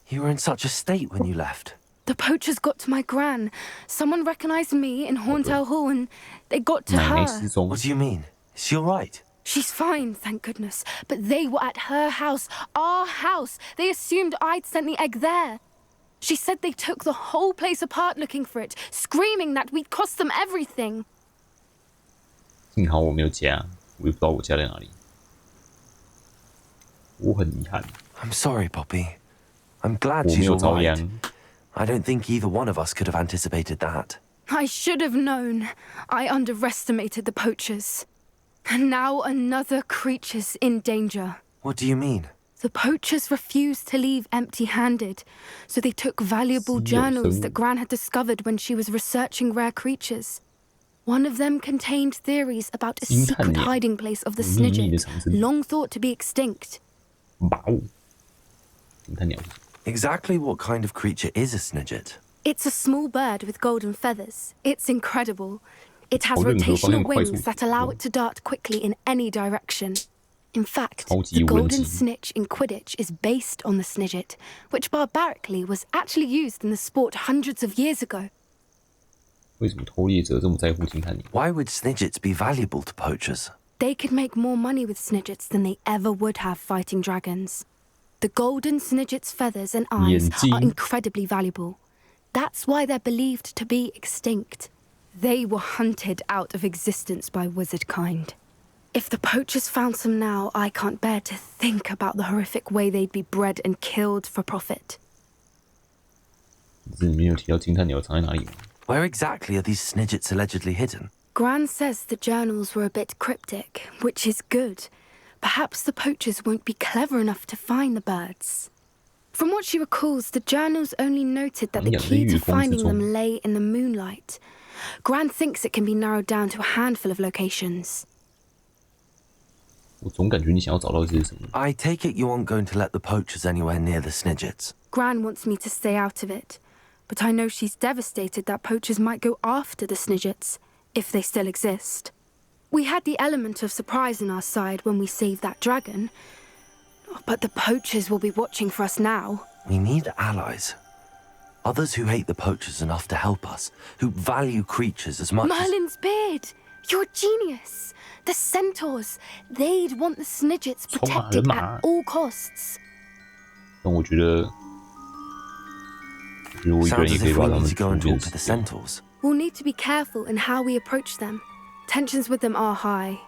You were in such a state when you left. The poachers got to my gran. Someone recognized me in Horntail Hall and they got to her. What do you mean? Is she all right? She's fine, thank goodness. But they were at her house, our house. They assumed I'd sent the egg there. She said they took the whole place apart looking for it, screaming that we'd cost them everything. 幸好我没有家，我也不知道我家在哪里。我很遗憾。 I'm sorry, Poppy. I'm glad she's all right. I don't think either one of us could have anticipated that. I should have known. I underestimated the poachers. And now another creature's in danger. What do you mean? The poachers refused to leave empty-handed, so they took valuable journals that Gran had discovered when she was researching rare creatures. One of them contained theories about a secret hiding place of the Snidget, long thought to be extinct. Exactly what kind of creature is a Snidget? It's a small bird with golden feathers. It's incredible. It has rotational wings that allow it to dart quickly in any direction. In fact, the golden snitch in Quidditch is based on the Snidget, which barbarically was actually used in the sport hundreds of years ago. Why would Snidgets be valuable to poachers? They could make more money with Snidgets than they ever would have fighting dragons. The golden Snidget's feathers and eyes are incredibly valuable. That's why they're believed to be extinct. They were hunted out of existence by wizard kind. If the poachers found some now, I can't bear to think about the horrific way they'd be bred and killed for profit. Where exactly are these Snidgets allegedly hidden? Gran says the journals were a bit cryptic, which is good. Perhaps the poachers won't be clever enough to find the birds. From what she recalls, the journals only noted that the key to finding them lay in the moonlight. Gran thinks it can be narrowed down to a handful of locations. I take it you aren't going to let the poachers anywhere near the Snidgets. Gran wants me to stay out of it, but I know she's devastated that poachers might go after the Snidgets, if they still exist. We had the element of surprise on our side when we saved that dragon, but the poachers will be watching for us now. We need allies. Others who hate the poachers enough to help us, who value creatures as much Merlin's beard! You're a genius! The centaurs! They'd want the Snidgets protected at all costs. Sounds as if we need to go and talk to the centaurs. We'll need to be careful in how we approach them. Tensions with them are high.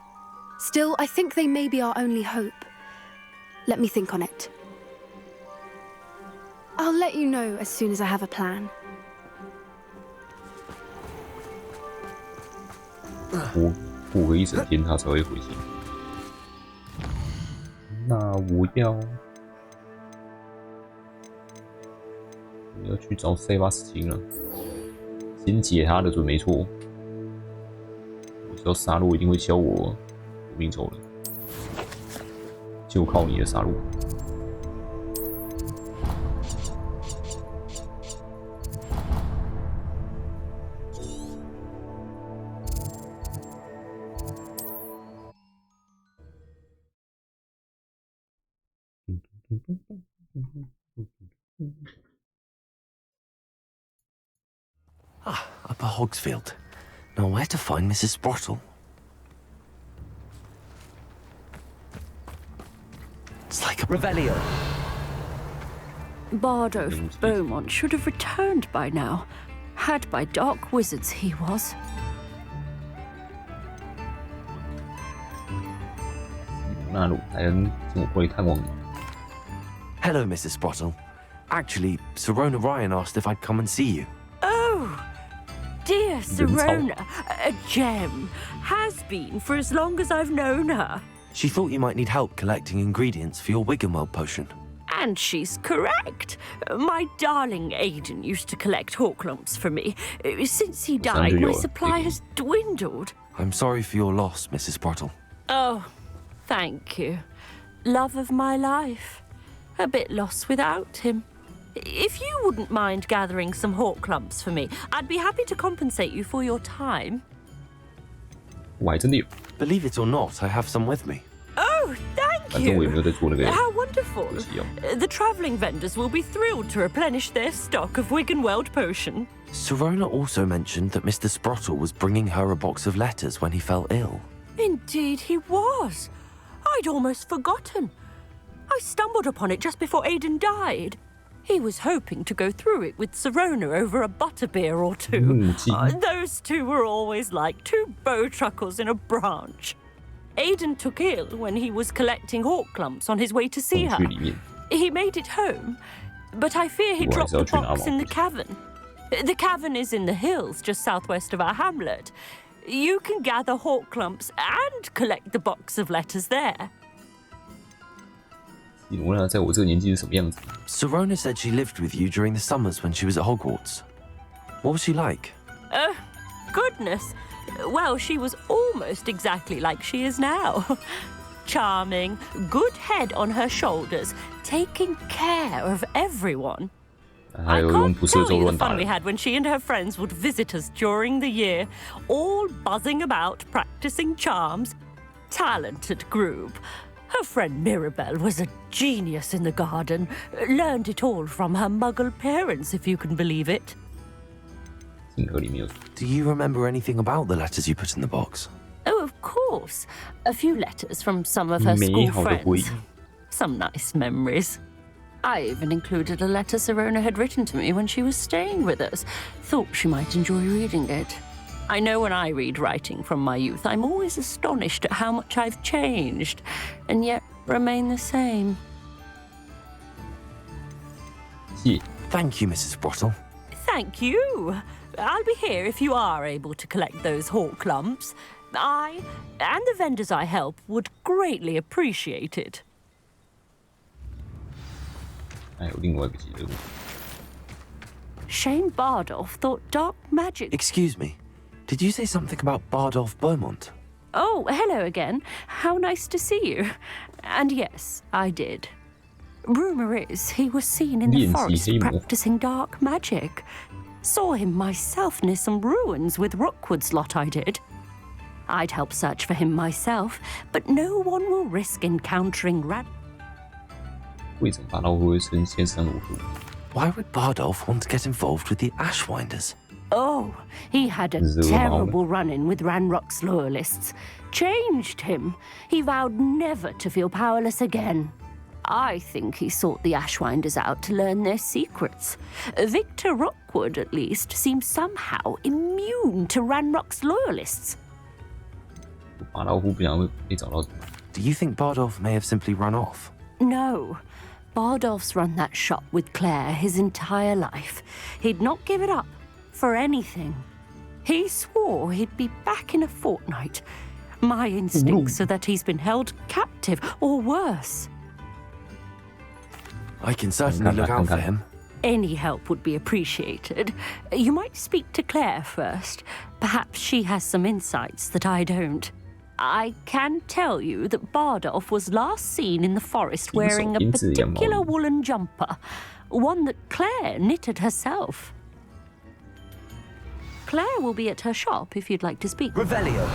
Still, I think they may be our only hope. Let me think on it. I'll let you know as soon as I have a plan. 过个一整天他才会回信。那我要去找塞巴斯汀了，先解他的准没错。我知道杀戮一定会消我无名仇的，就靠你的杀戮。Upper Hogsfield. Now where to find Mrs. Sprottle? It's like a Revelio. Bardolph Beaumont should have returned by now. Had by dark wizards he was. Hello, Mrs. Sprottle. Actually, Sirona Ryan asked if I'd come and see you. Oh, dear Sirona, a gem. Has been for as long as I've known her. She thought you might need help collecting ingredients for your Wiggenweld potion. And she's correct. My darling Aidan used to collect Horklumps for me. Since he died, my supply has dwindled. I'm sorry for your loss, Mrs. Sprottle. Oh, thank you. Love of my life. A bit lost without him. If you wouldn't mind gathering some Horklumps for me, I'd be happy to compensate you for your time. Why didn't you? Believe it or not, I have some with me. Oh, thank you. How wonderful. The travelling vendors will be thrilled to replenish their stock of Wiggenweld potion. Sirona also mentioned that Mr. Sprottle was bringing her a box of letters when he fell ill. Indeed he was. I'd almost forgotten. I stumbled upon it just before Aidan died. He was hoping to go through it with Sirona over a butterbeer or two. Those two were always like two bowtruckles in a branch. Aidan took ill when he was collecting Horklumps on his way to see her. He made it home, but I fear he dropped the box in the cavern. The cavern is in the hills just southwest of our hamlet. You can gather hawk clumps and collect the box of letters there. Sirona said she lived with you during the summers when she was at Hogwarts. What was she like? Goodness. Well, she was almost exactly like she is now. Charming, good head on her shoulders, taking care of everyone. I can't tell you the fun we had when she and her friends would visit us during the year, all buzzing about, practicing charms. Talented group. Her friend Mirabelle was a genius in the garden. Learned it all from her muggle parents, if you can believe it. Do you remember anything about the letters you put in the box? Oh, of course. A few letters from some of her school friends. Some nice memories. I even included a letter Sirona had written to me when she was staying with us. Thought she might enjoy reading it. I know when I read writing from my youth, I'm always astonished at how much I've changed, and yet remain the same. Thank you, Mrs. Brottle. Thank you. I'll be here if you are able to collect those hawk clumps. I, and the vendors I help, would greatly appreciate it. Shane Bardolph thought dark magic... Excuse me. Did you say something about Bardolph Beaumont? Oh, hello again. How nice to see you. And yes, I did. Rumour is he was seen in the forest practicing dark magic. Saw him myself near some ruins with Rookwood's lot I did. I'd help search for him myself, but no one will risk encountering Why would Bardolph want to get involved with the Ashwinders? Oh, he had a terrible run-in with Ranrock's loyalists. Changed him. He vowed never to feel powerless again. I think he sought the Ashwinders out to learn their secrets. Victor Rookwood, at least, seems somehow immune to Ranrock's loyalists. Do you think Bardolph may have simply run off? No. Bardolph's run that shop with Claire his entire life. He'd not give it up for anything. He swore he'd be back in a fortnight. My instincts are that he's been held captive, or worse. I can certainly look out for him. Any help would be appreciated. You might speak to Claire first. Perhaps she has some insights that I don't. I can tell you that Bardolph was last seen in the forest wearing a particular woolen jumper, one that Claire knitted herself. Claire will be at her shop if you'd like to speak. Revelio.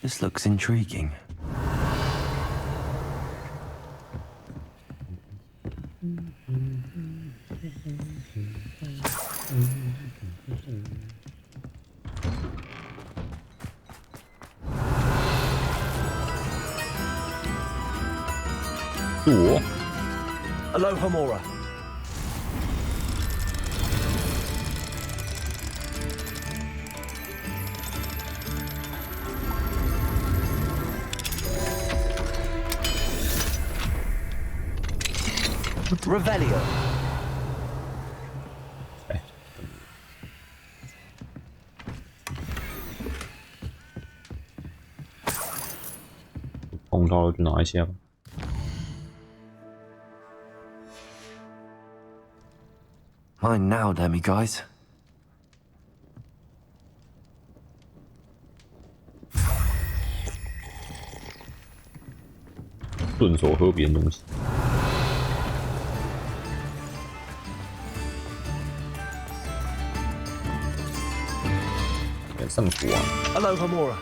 This looks intriguing. Aloha Mora. Revelio. 碰到了就拿一下吧。Mine now, Demi guys. 顺手喝别人东西。上锁啊 Aloha Mora.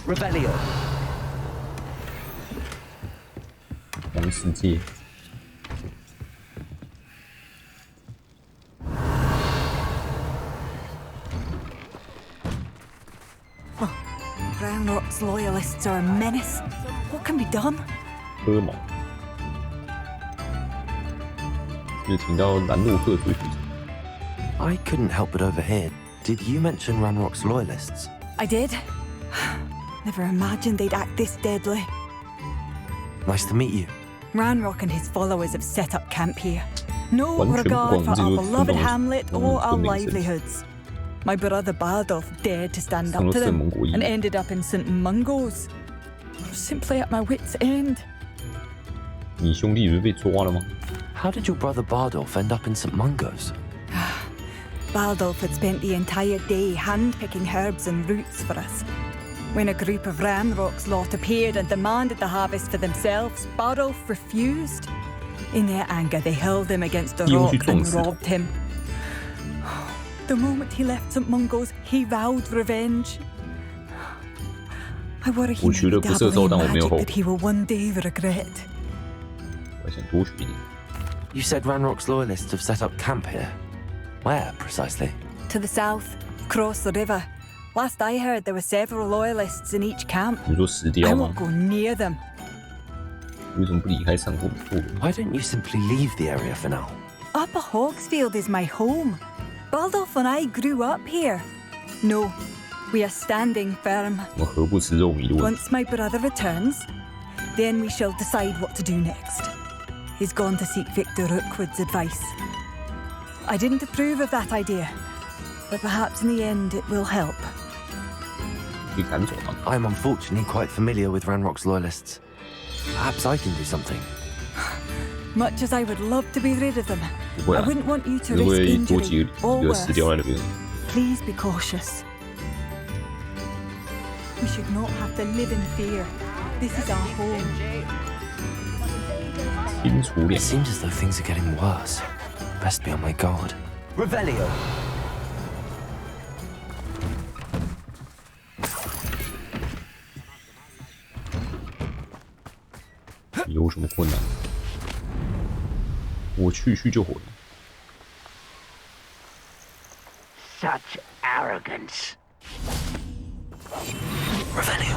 Revelio. 王世界。Ranrock's loyalists are a menace. What can be done? 科蒙，就是听到兰洛克追捕。I couldn't help but overhear. Did you mention Ranrock's loyalists? I did. Never imagined they'd act this deadly. Nice to meet you. Ranrock and his followers have set up camp here. No regard for our beloved hamlet or our livelihoods. My brother Bardolph dared to stand up to them and ended up in St. Mungo's. I'm simply at my wit's end. 你兄弟不是被抓了吗？ How did your brother Bardolph end up in St. Mungo's? Bardolph had spent the entire day hand-picking herbs and roots for us. When a group of Ranrock's lot appeared and demanded the harvest for themselves, Bardolph refused. In their anger, they hurled him against a rock and robbed him. The moment he left St. Mungo's, he vowed revenge. I worry he may be dabbling in magic that he will one day regret. You said Ranrock's loyalists have set up camp here. Where, precisely? To the south, across the river. Last I heard, there were several loyalists in each camp. I won't go near them. Why don't you simply leave the area for now? Upper Hogsfield is my home. Baldolf and I grew up here. No, we are standing firm. Once my brother returns, then we shall decide what to do next. He's gone to seek Victor Rookwood's advice. I didn't approve of that idea, but perhaps in the end it will help. I'm unfortunately quite familiar with Ranrock's loyalists. Perhaps I can do something. Much as I would love to be rid of them, I wouldn't want you to risk injury or worse. Please be cautious. We should not have to live in fear. This is our home. It seems as though things are getting worse. Best be on my guard. Revelio. Such arrogance. Revelio.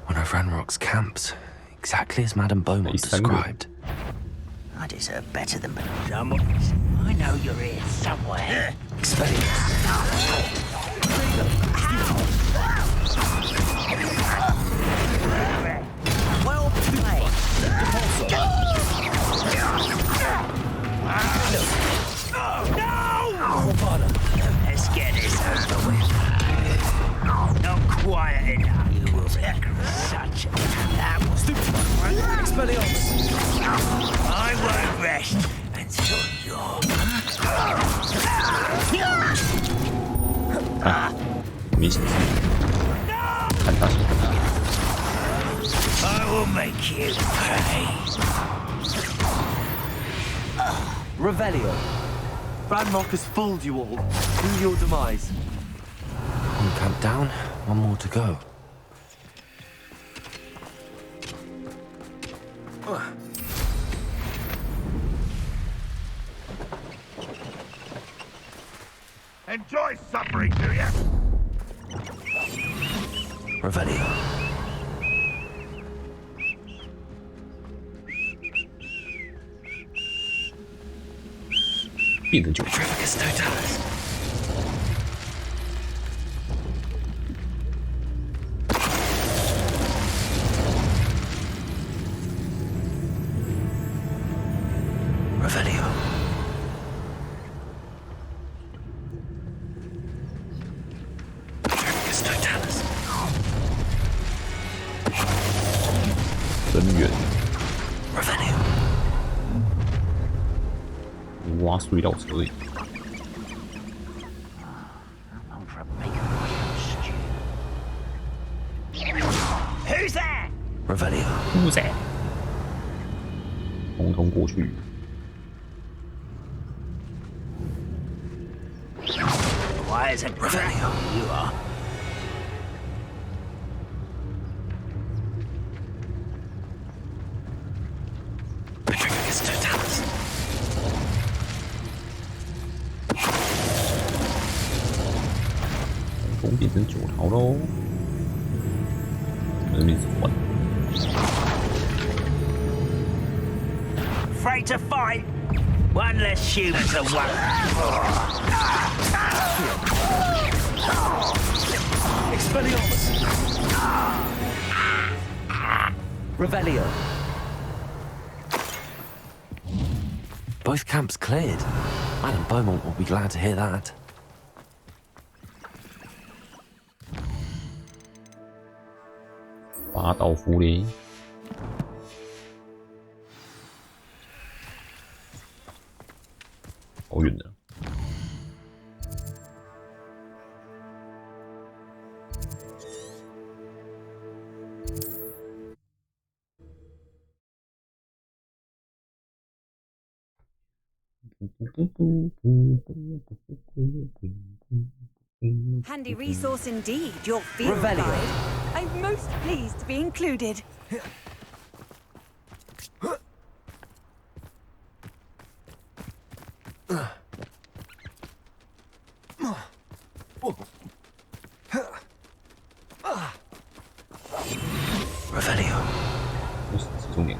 One of Ranrock's camps, exactly as Madame Beaumont described. I deserve better than someone. I know you're here somewhere. Well played. No! Let's get this over with. Not quiet enough. You will be such a... That was the... Expelliarmus. I won't rest until you're... I will make you pay. Revelio. Ranrock has fooled you all. To your demise. One camp down, one more to go. Enjoy suffering, do you? Revelio. Petrificus totalis. Revelio. Petrificus totalis. 增援。Revelio. 挖隧道车里。Who's there? Revelio. Who's there? 通通过去。Why is it Revelio? You are. Petrificus totalis. 通变成9条喽。afraid to fight. One less human to worry. Expelliarmus! Revelio. Both camps cleared. Madame Beaumont will be glad to hear that. Handy resource indeed, your field guide. I'm most pleased to be included. Revelio. 集中2个人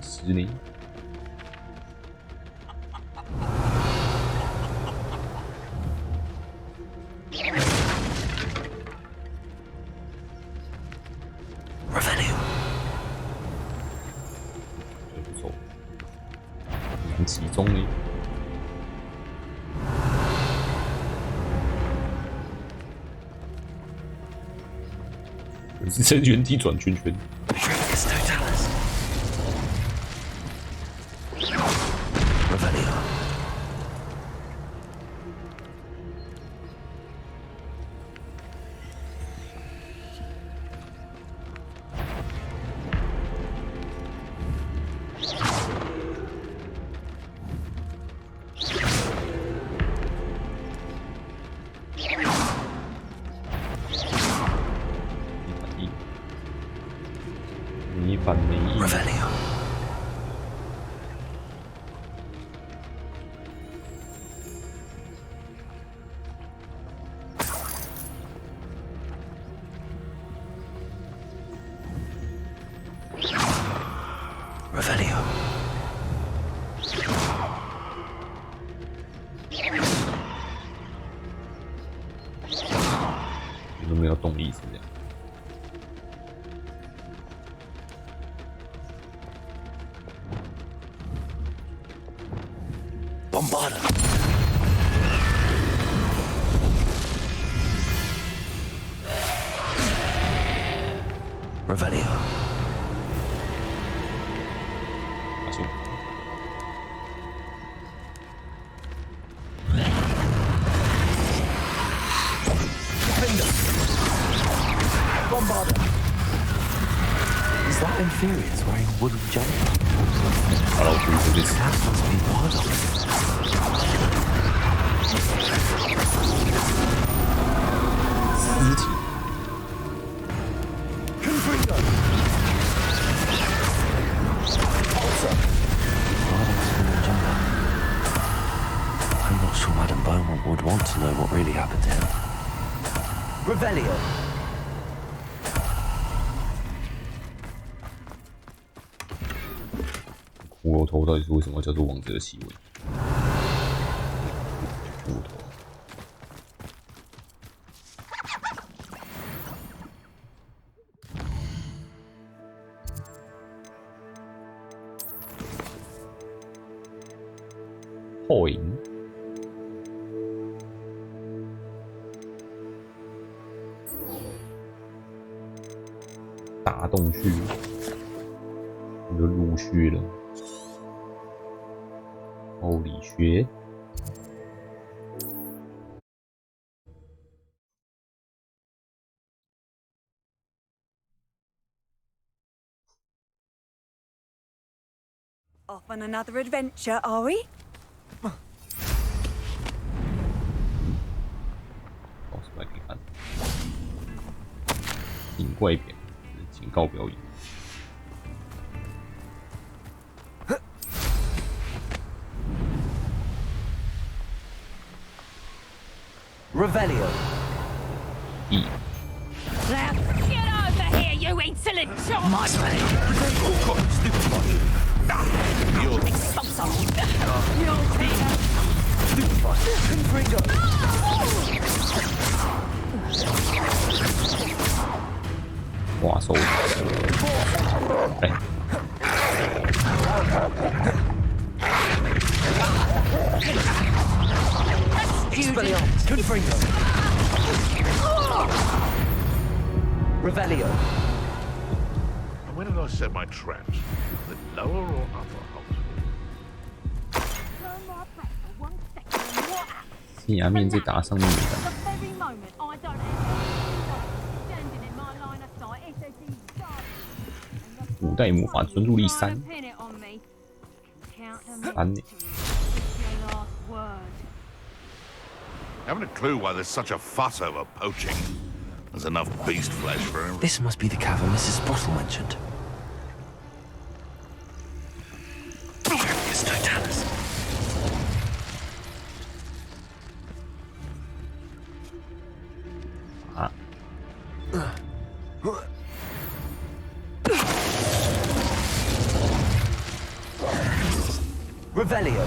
，10呢？ Revelio. 不错，蛮集中的。是在原地转圈圈。Revelio. Revelio. Revelio. 你都没有动力是这样。 Bombarda. Revelio. Bombarda. Is that Inferior's wearing a wooden jumper? That must be part of it. Confringo. Alter. I'm not sure Madame Beaumont would want to know what really happened to him. Revelio. 骷髅头到底是为什么叫做王者的气味？骷髅头。后影。大洞穴，我就入穴了。 物理学。Off on another adventure, are we? 哦，什么还可以看？警怪表，警告表演。 Revelio. Now, get over here, you insolent My way. Wow, so. Hey. Expelliarmus. Confringo. Revelio. And where did I set my traps? The lower or upper halt? 新牙面再打上面的。古代魔法专注力3。3呢？ Haven't a clue why there's such a fuss over poaching. There's enough beast flesh for everyone. This must be the cavern Mrs. Sprottle mentioned. It's Titanus. Revelio.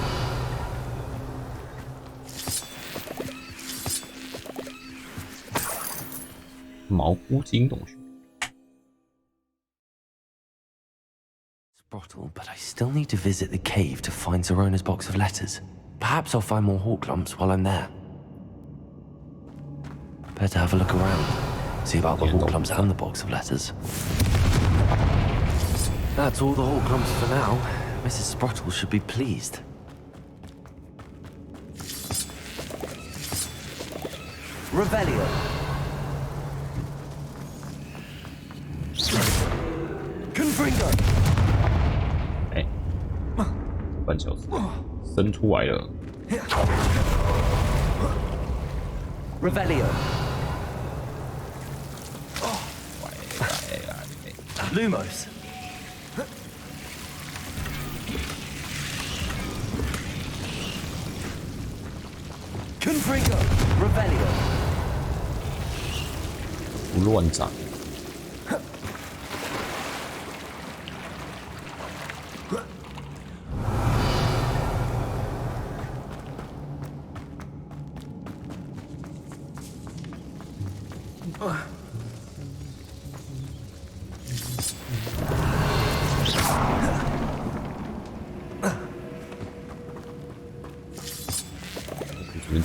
毛菇精洞穴。 Sprottle, but I still need to visit the cave to find Zerona's box of letters. Perhaps I'll find more hawk lumps while I'm there. Better have a look around. See about the hawk lumps and the box of letters. That's all the hawk lumps for now. Mrs. Sprottle should be pleased. Revelio. Confringo. 哎，半小时，生出来了。 Revelio. Lumos. Confringo. Revelio. 不乱长。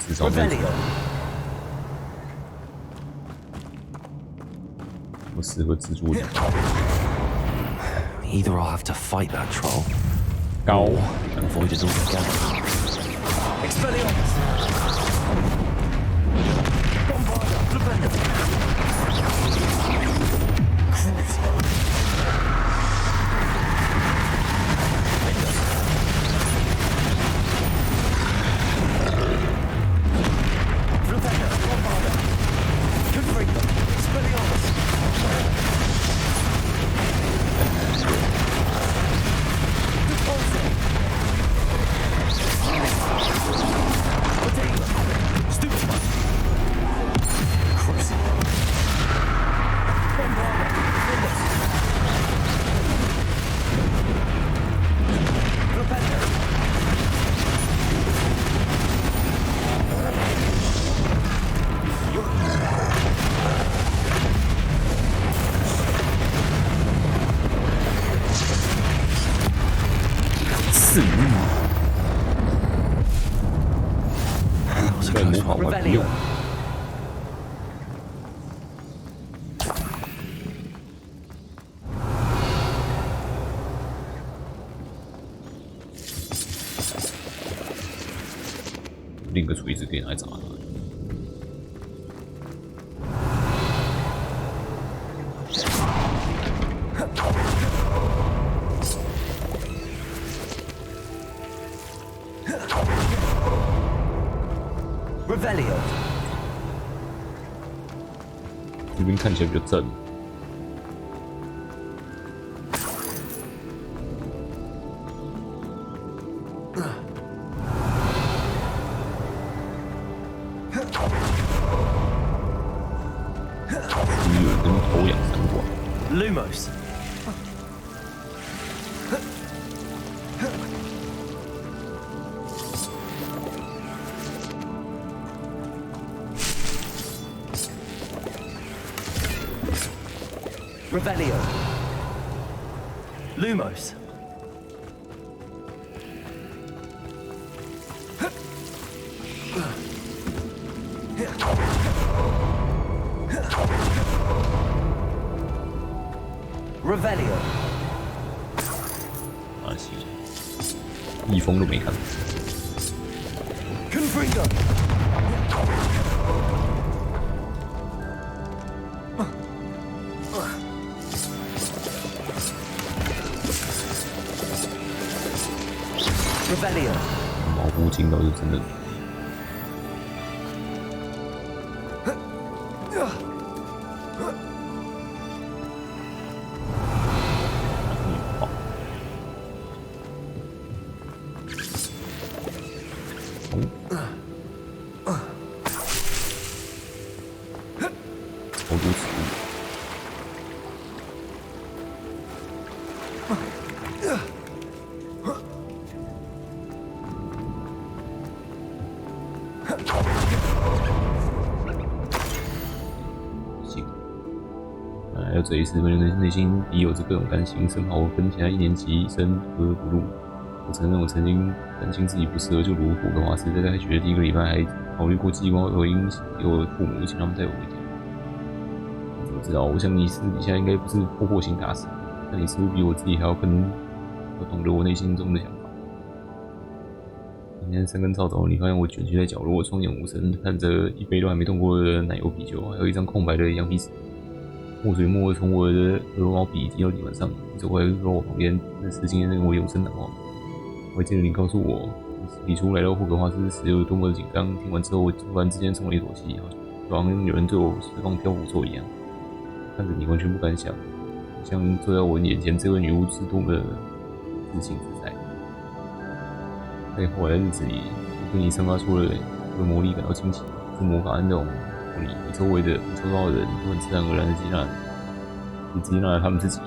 至少没有不适合蜘蛛人。Either I'll have to fight that troll, or avoid it altogether. Expelliarmus. Revelio. 另一个锤子可以拿来砸他。Revelio. 这边看起来比较正。有人跟头仰三挂。Lumos. Revelio. Lumos. Revelio. 啊，行，逆风都没看。Confringo. Revelio. 毛骨精倒是真的。超多词语。行，还有这一次，内心已有着各种担心，生怕我跟其他一年级生格格不入。我承认，我曾经担心自己不适合，就如霍格华兹在开学的第一个礼拜，还考虑过寄光回音给我的父母，请他们带我回家。我知道，我想你私底下应该不是破获型大师，但你似乎比我自己还要更懂得我内心中的想法。今天3根扫帚，你发现我卷曲在角落，双眼无神，看着一杯都还没动过的奶油啤酒，还有一张空白的羊皮纸。墨水沫从我的鹅毛笔滴到地板上，你走过来坐到我旁边，那是今天令我永生难忘。我还记得你告诉我，你初来到霍格华兹时有多么的紧张。听完之后，我突然之间松了一口气，就好像有人对我释放漂浮咒一样。看着你，完全不敢想，像坐在我眼前这位女巫是多么的自信自在。在后来的日子里，我对你散发出了魔力感到惊奇，是魔法那种你周围的你周遭的人都很自然而然的接纳你，也接纳了他们自己，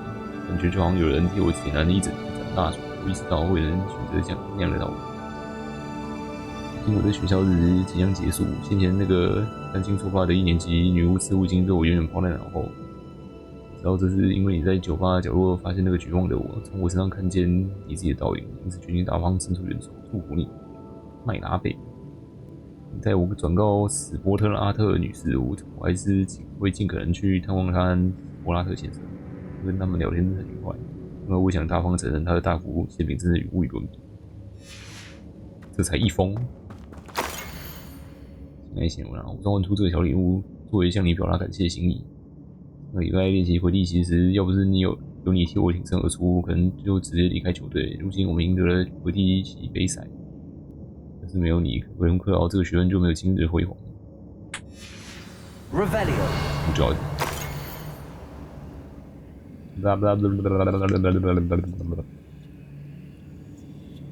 感觉就好像有人替我点燃了一盏蜡烛。我意识到我也能选择那样的道路。经我在学校日子即将结束，先前那个担惊受怕的1年级女巫似乎已经被我远远抛在脑后。知道这是因为你在酒吧角落发现那个绝望的我，从我身上看见你自己的倒影，因此决定大方伸出援手祝福你，麦拉贝。在我转告史波特拉特女士，我还是会尽可能去探望她和波拉特先生，跟他们聊天很愉快。因为我想大方承认他的大幅馅饼真是无与伦比。这才1封，没显然我召唤出这个小礼物，作为向你表达感谢的心意。那礼拜练习回力棋时，要不是有你替我挺身而出，可能就直接离开球队。如今我们赢得了回力棋杯赛，要是没有你，维伦克劳这个学院就没有今日的辉煌。Revelio。不着急。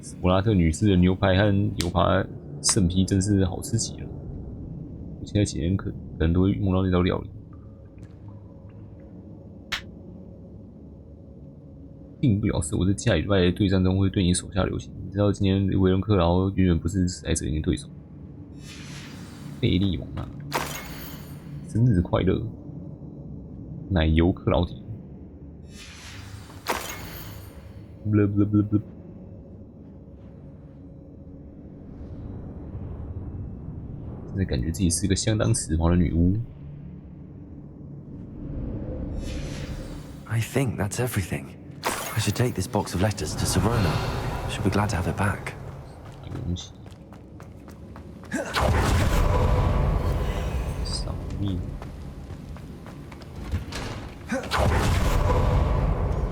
斯普拉特女士的牛排和牛扒圣披真是好吃极了。我现在几年可能都会梦到那道料理。并不表示我在下礼拜的对战中会对你手下留情。你知道今年维伦克劳远远不是史莱哲林的对手。贝利王啊，生日快乐！奶油克劳迪。真的感觉自己是一个相当时髦的女巫。I think that's everything. I should take this box of letters to Serona. She'll be glad to have it back. 扫地。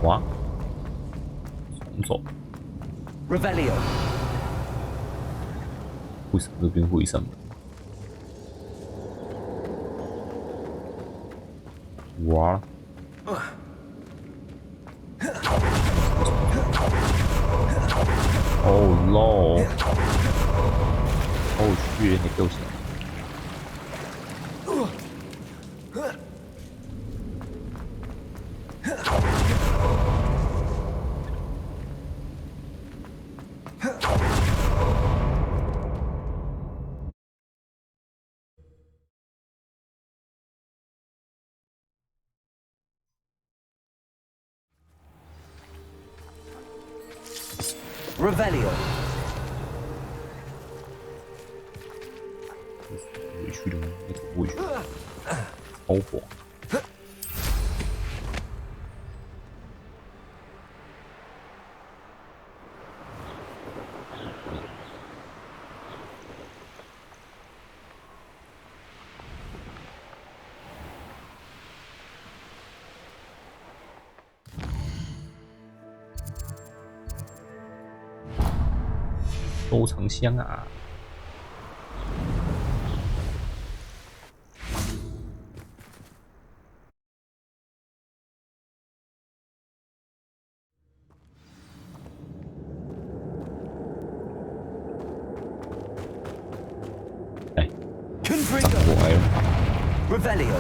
哇！重走。Revelio。为什么这边会上？哇！Oh no! Oh shit! 还掉下来。Revelio. 回去的吗？要怎么回去？超火。收藏箱啊！哎，上过来了。Revelio.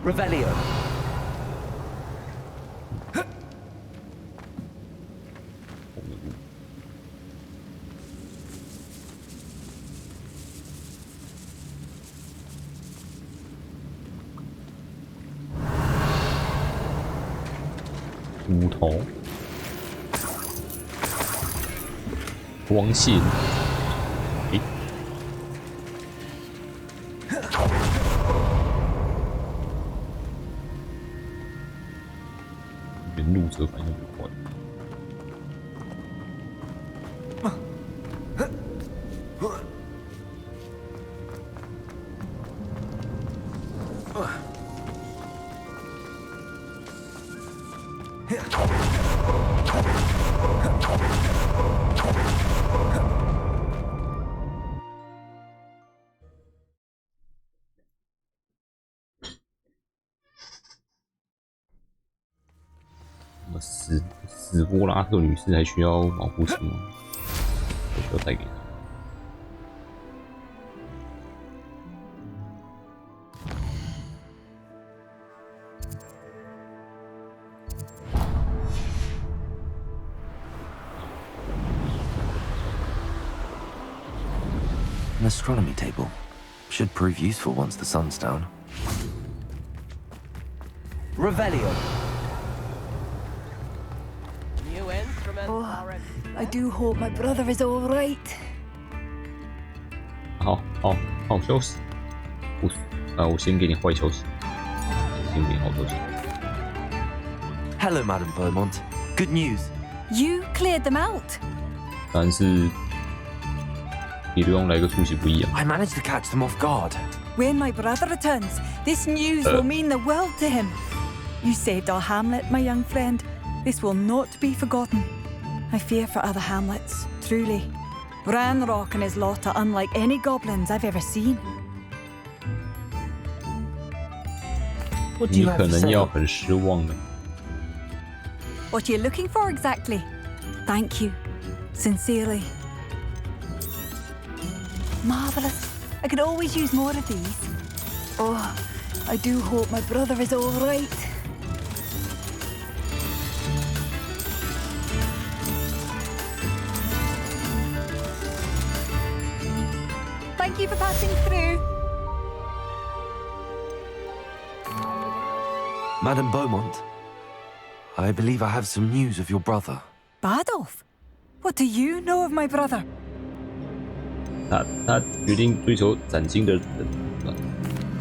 Revelio.骨头，光线，诶，原路折返要不快。死波拉特女士还需要保护层吗？还需要带给她。An astronomy table. Should prove useful once the sun's down. Revelio. Oh, I do hope my brother is all right. 好消息。我先给你坏消息，先给你好消息。Hello, Madame Beaumont. Good news. You cleared them out. 但是你对方来个出其不意啊！ I managed to catch them off guard. When my brother returns, this news will mean the world to him. You saved our hamlet, my young friend. This will not be forgotten. I fear for other hamlets, truly. Ranrock and his lot are unlike any goblins I've ever seen. 你可能要很失望的。What are you looking for exactly? Thank you. Sincerely. Marvellous. I could always use more of these. Oh, I do hope my brother is all right. Thank you for passing through. Madame Beaumont, I believe I have some news of your brother. Badolf? What do you know of my brother? 他决定追求崭新的人。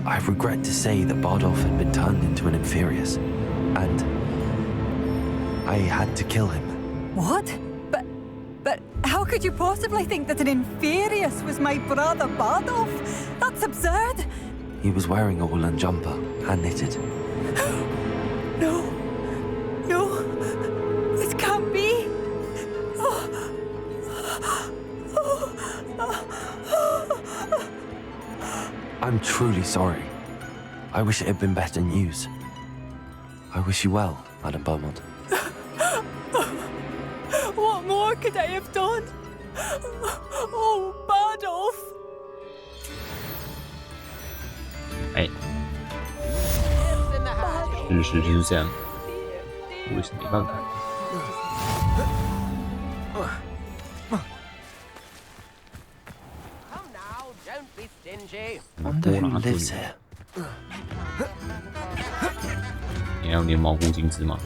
I regret to say that Bardolph had been turned into an Inferius, and I had to kill him. What? But how could you possibly think that an Inferius was my brother Bardolph? That's absurd. He was wearing a woolen jumper, hand-knitted. No. This can't be. I'm truly sorry. I wish it had been better news. I wish you well, Madame Beaumont. What more could I have done? Oh, Bardolph! 哎，事实就是这样，我也是没办法。Wonder who lives here. 你还要粘毛菇精致吗？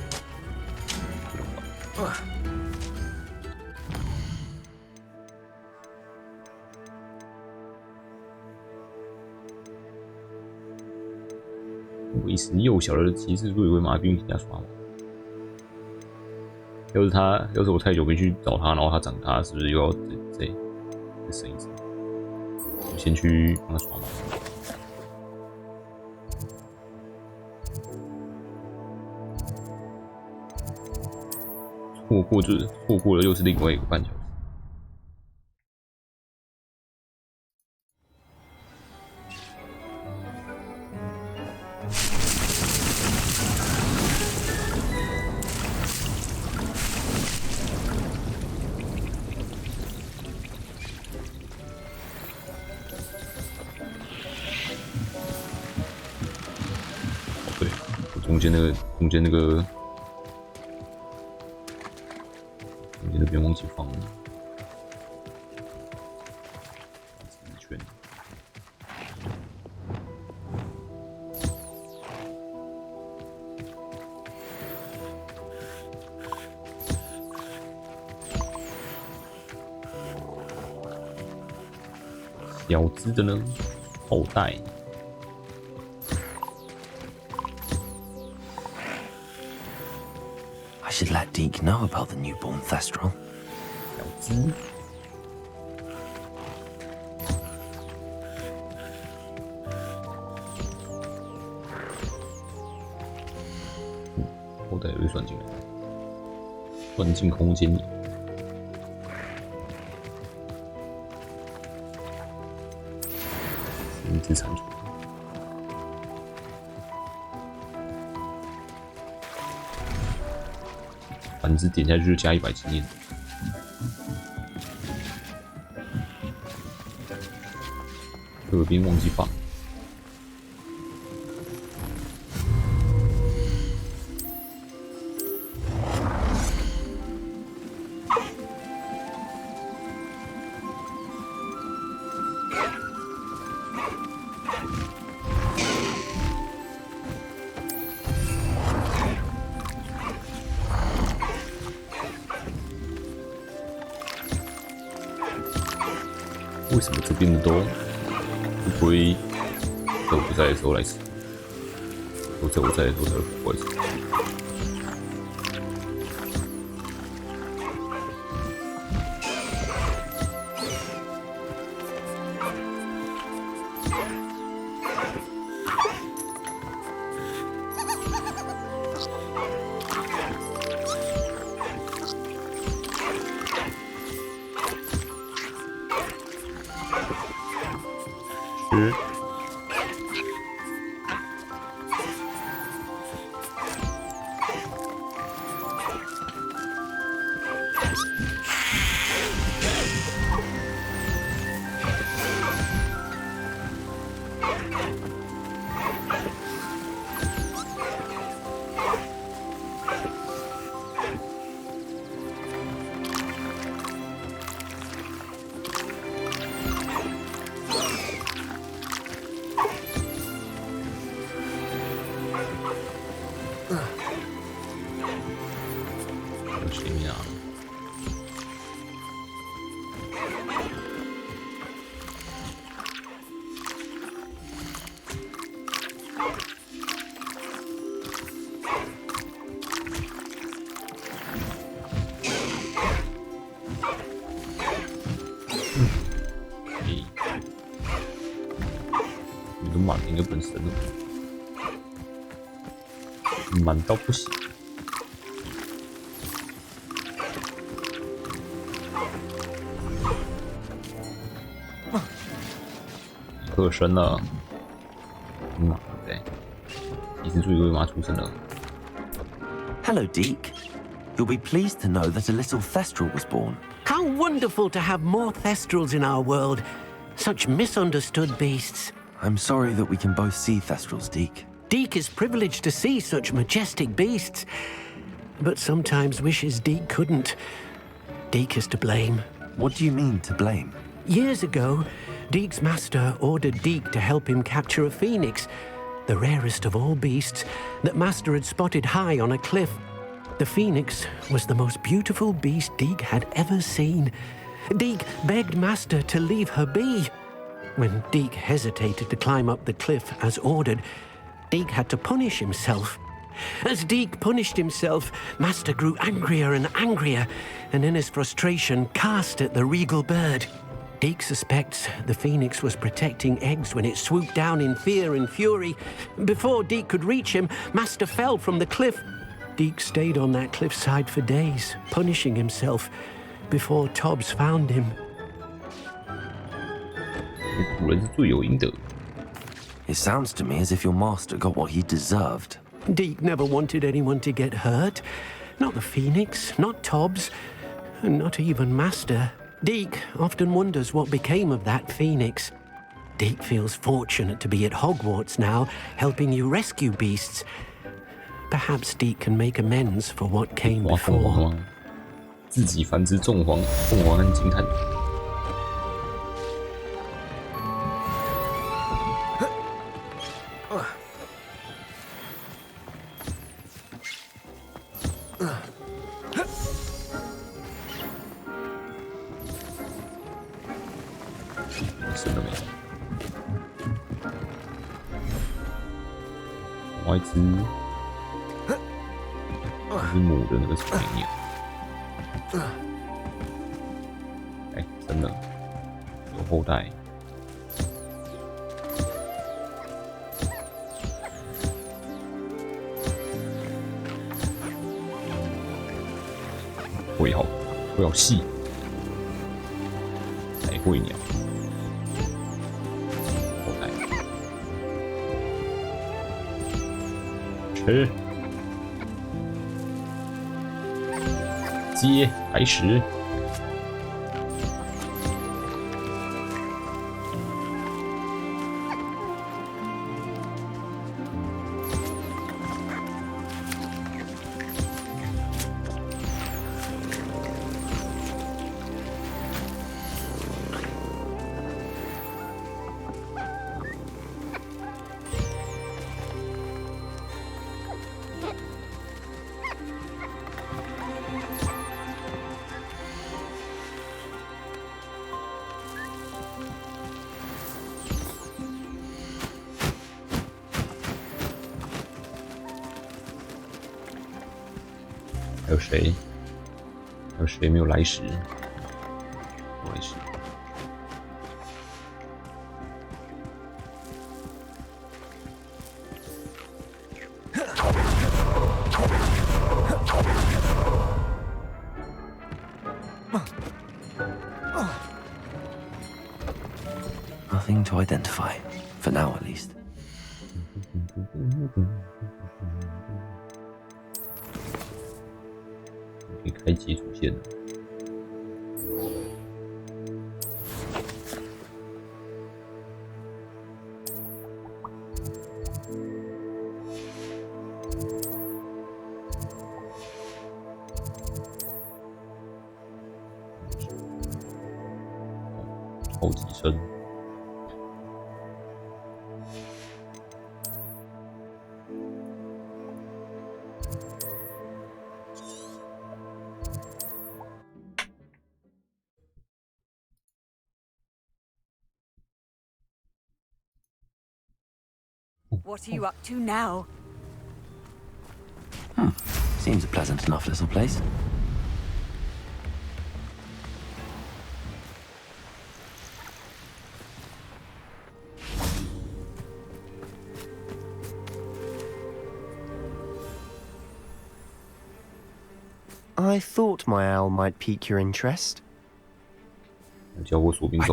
为时幼小的骑士助理为马兵家刷毛。要是我太久没去找他，然后他长大，是不是又要再生一次？我先去帮他刷毛。错过了又是另外一个半小时。对，中间那个。你那边忘记放了，圈。小只的呢，后代。I should let Deke know about the newborn Thestral. 小只。后代也被算进来，算进空间里。一直产出。反正点下去就加100经验。耳边忘记放。为什么这边的都不会在我不在的时候来吃？都在我在的时候才会跑过来吃。你都满一个本身了，满到不行。特生了，马对，骑士助理为马出生了。Hello, Deke. You'll be pleased to know that a little Thestral was born. How wonderful to have more Thestrals in our world. Such misunderstood beasts. I'm sorry that we can both see Thestrals, Deke. Deke is privileged to see such majestic beasts, but sometimes wishes Deke couldn't. Deke is to blame. What do you mean, to blame? Years ago, Deke's master ordered Deke to help him capture a phoenix, the rarest of all beasts that master had spotted high on a cliff. The phoenix was the most beautiful beast Deke had ever seen. Deke begged master to leave her be. When Deke hesitated to climb up the cliff as ordered, Deke had to punish himself. As Deke punished himself, master grew angrier and angrier, and in his frustration cast at the regal bird. Deke suspects the phoenix was protecting eggs when it swooped down in fear and fury. Before Deke could reach him, master fell from the cliff. Deke stayed on that cliffside for days, punishing himself, before Tobbs found him. It sounds to me as if your master got what he deserved. Deke never wanted anyone to get hurt. Not the phoenix, not Tobbs, and not even master. Deke often wonders what became of that phoenix. Deke feels fortunate to be at Hogwarts now, helping you rescue beasts. Perhaps Deke can make amends for what came before. 自己繁殖凤凰和金蛋。生了没？另外一只母的那个草莓鸟。哎，真的有后代。会好细，彩绘鸟，后代吃，接开始。还有谁？还有谁没有来时？来时。Nothing to identify, for now at least. 可以开启主线了。超级深。What are you up to now? Seems a pleasant enough little place. I thought my owl might pique your interest. I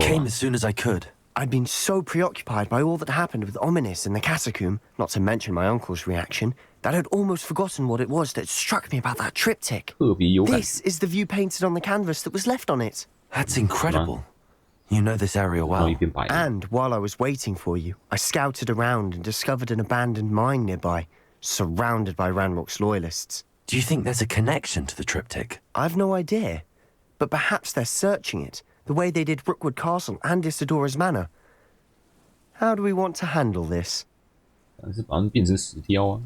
came as soon as I could. I'd been so preoccupied by all that happened with Ominis in the catacomb, not to mention my uncle's reaction, that I'd almost forgotten what it was that struck me about that triptych. This is the view painted on the canvas that was left on it. That's incredible. You know this area well. And while I was waiting for you, I scouted around and discovered an abandoned mine nearby, surrounded by Ranrock's loyalists. Do you think there's a connection to the triptych? I've no idea, but perhaps they're searching it. the way they did Brookwood Castle and Isidora's Manor. How do we want to handle this? 但是把他们变成石雕啊。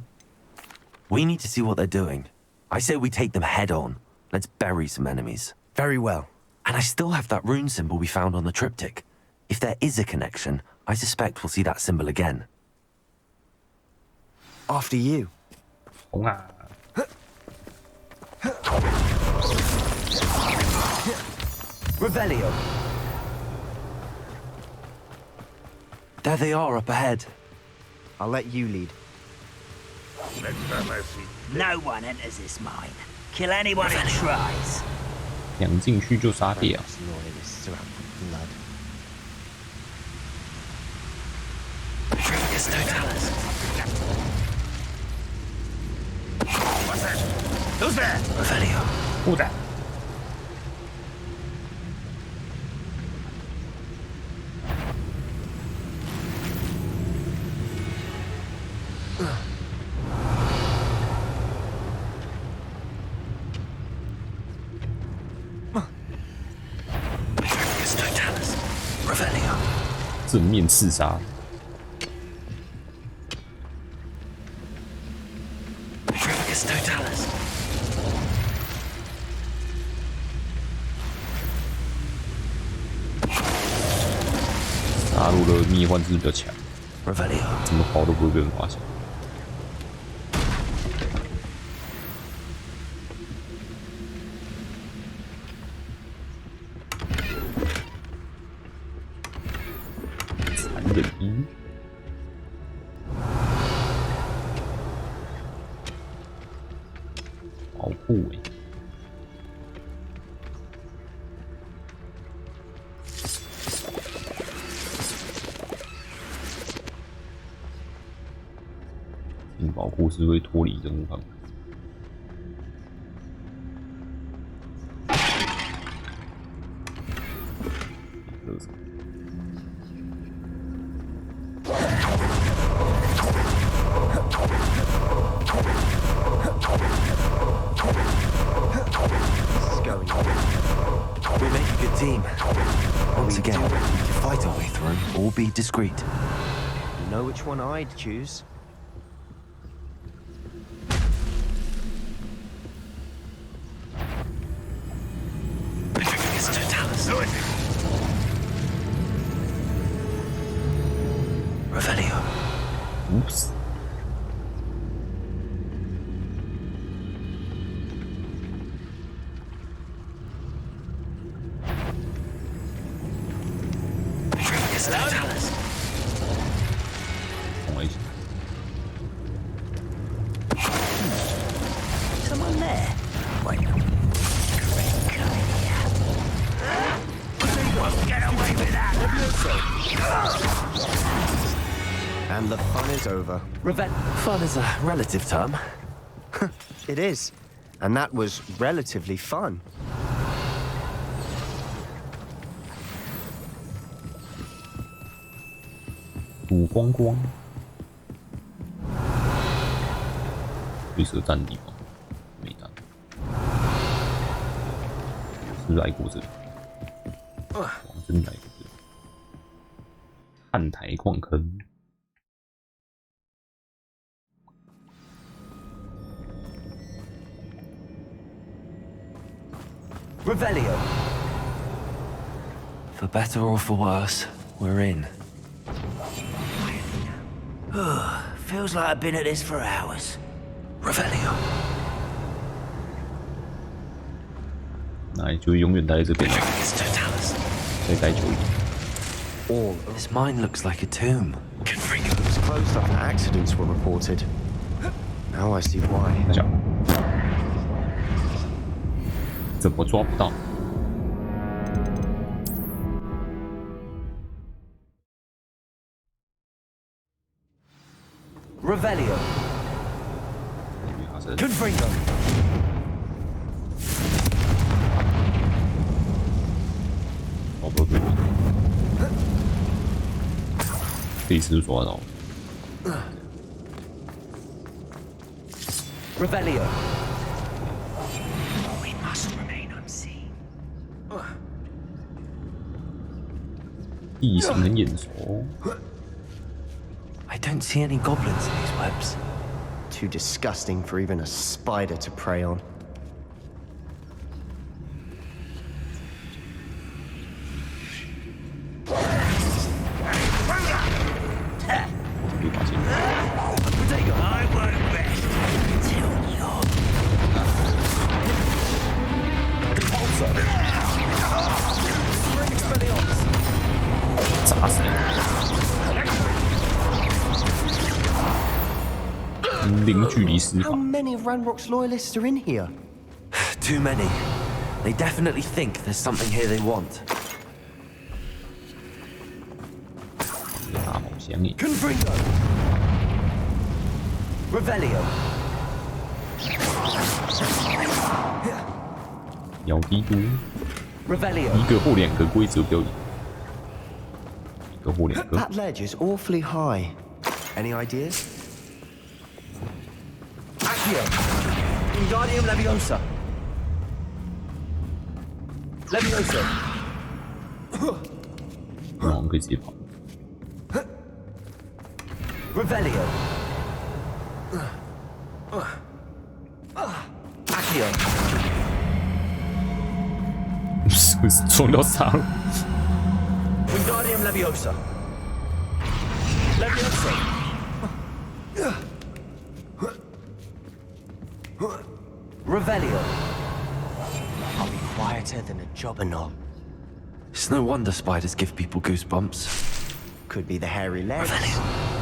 We need to see what they're doing. I say we take them head on. Let's bury some enemies. Very well. And I still have that rune symbol we found on the triptych. If there is a connection, I suspect we'll see that symbol again. After you. Revelio. There they are up ahead. I'll let you lead. No one enters this mine. Kill anyone who tries. 想进去就杀掉。Who's there? Revelio. Who's that? Revelio. 正面刺杀。杀戮的灭幻是比较强，怎么跑都不会被人发现。残忍一，好酷欸！情报故事会脱离任务范围。We make a good team. Once again, we can fight our way through or be discreet. You know which one I'd choose? Revelio. Oops. Someone there? Wait. Won't get away with that. And the fun is over. Fun is a relative term. It is. And that was relatively fun.光绿色占地方没打，是来过这里，王真来过这里，汉台矿坑。Revelio. For better or for worse, we're in. Feels like I've been at this for hours. Revelio. 那就永远待在这边了，再待久一点。This mine looks like a tomb. It was closed after accidents were reported. Now I see why. 怎么抓不到？ Revelio. Confringo. 哦，不对，这一次就抓到了。Revelio. We must remain unseen. 地形很眼熟。I don't see any goblins in these webs. Too disgusting for even a spider to prey on. I won't rest until you're 砸死零距离施法。 How many of Ranrock's loyalists are in here? Too many. They definitely think there's something here they want. 大宝箱里。 Confringo! Revelio! 咬低毒。 Revelio! 一个或两个规则标语。一个或两个。 That ledge is awfully high. Any ideas? Accio! Wingardium Leviosa! Leviosa! 然后可以直接跑。 Revelio! Accio! 撞到啥了？ Wingardium Leviosa! Leviosa! Revelio! I'll be quieter than a jobberknoll. It's no wonder spiders give people goosebumps. Could be the hairy legs,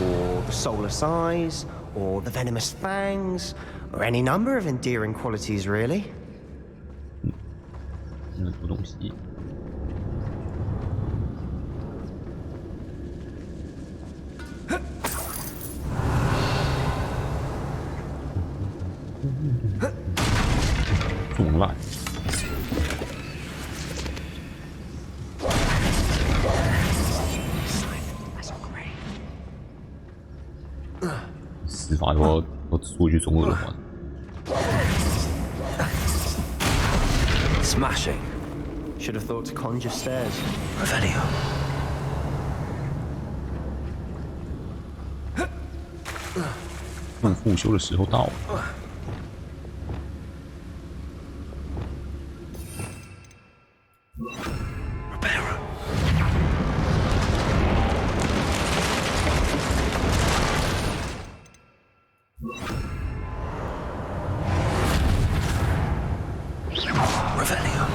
or the soulless eyes, or the venomous fangs, or any number of endearing qualities, really. 那多东西。撞烂。死法都要说一句中二的话。 Smashing. Should have thought to conjure stairs. Revelio. 复修的时候到了。 Revelio.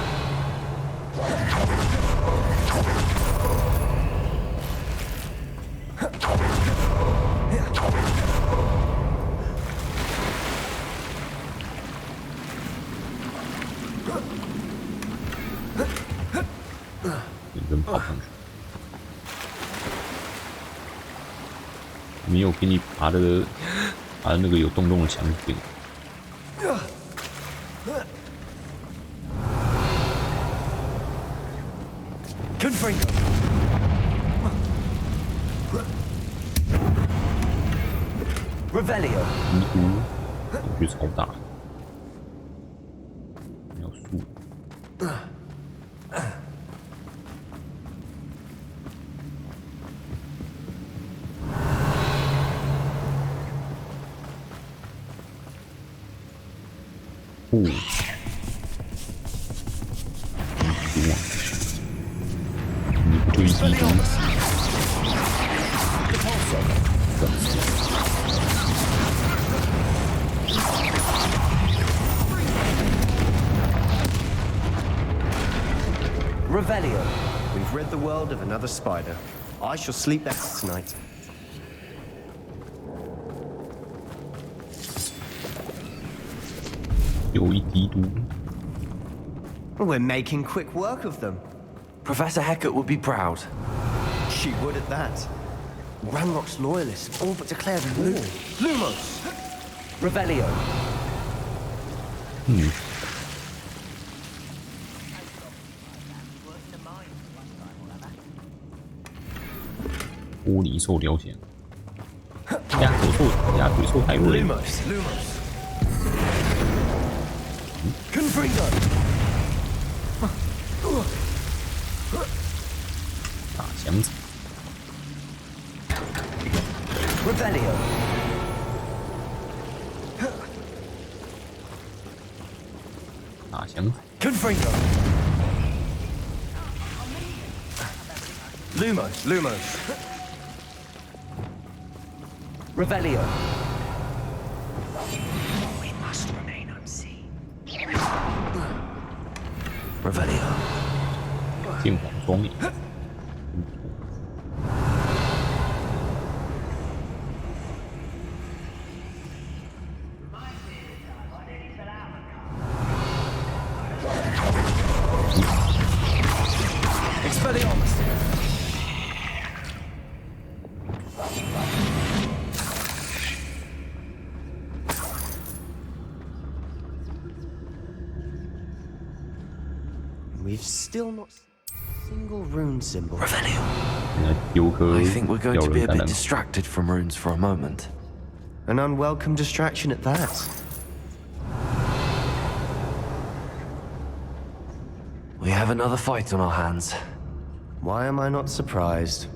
人跑上去，没有给你爬的那个有洞洞的墙顶。 Confringo. Revelio. 遗毒，我觉得超大。描述。哦。遗毒啊！ 就一滴滴。Revelio. We've rid the world of another spider. I shall sleep better tonight. We're making quick work of them. Professor Hecat would be proud. She would at that. Ranrock's loyalists all but declared war. Lumos! Revelio. Lumos. Confringo. 大枪。箱子。Revelio. 大箱子。Confringo. Lumos. Revelio. We must remain unseen. Revelio. 镜黄双眼。We've still not seen a single rune symbol. Revelio. I think we're going to be a bit distracted from runes for a moment. An unwelcome distraction at that. We have another fight on our hands. Why am I not surprised?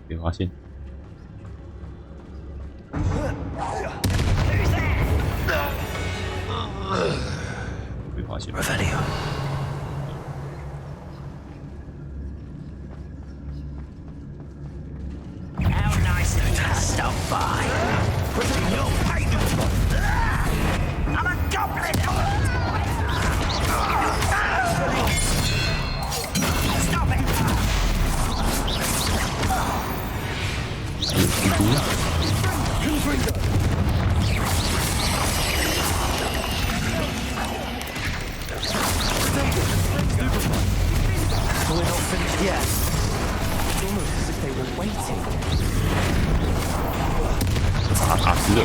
被发现。被发现。Revelio. How nice of you to stop by. You'll pay me. I'm a goblin. Stop it. We're not finished yet. It's almost as if they were waiting. 砸塔斯的。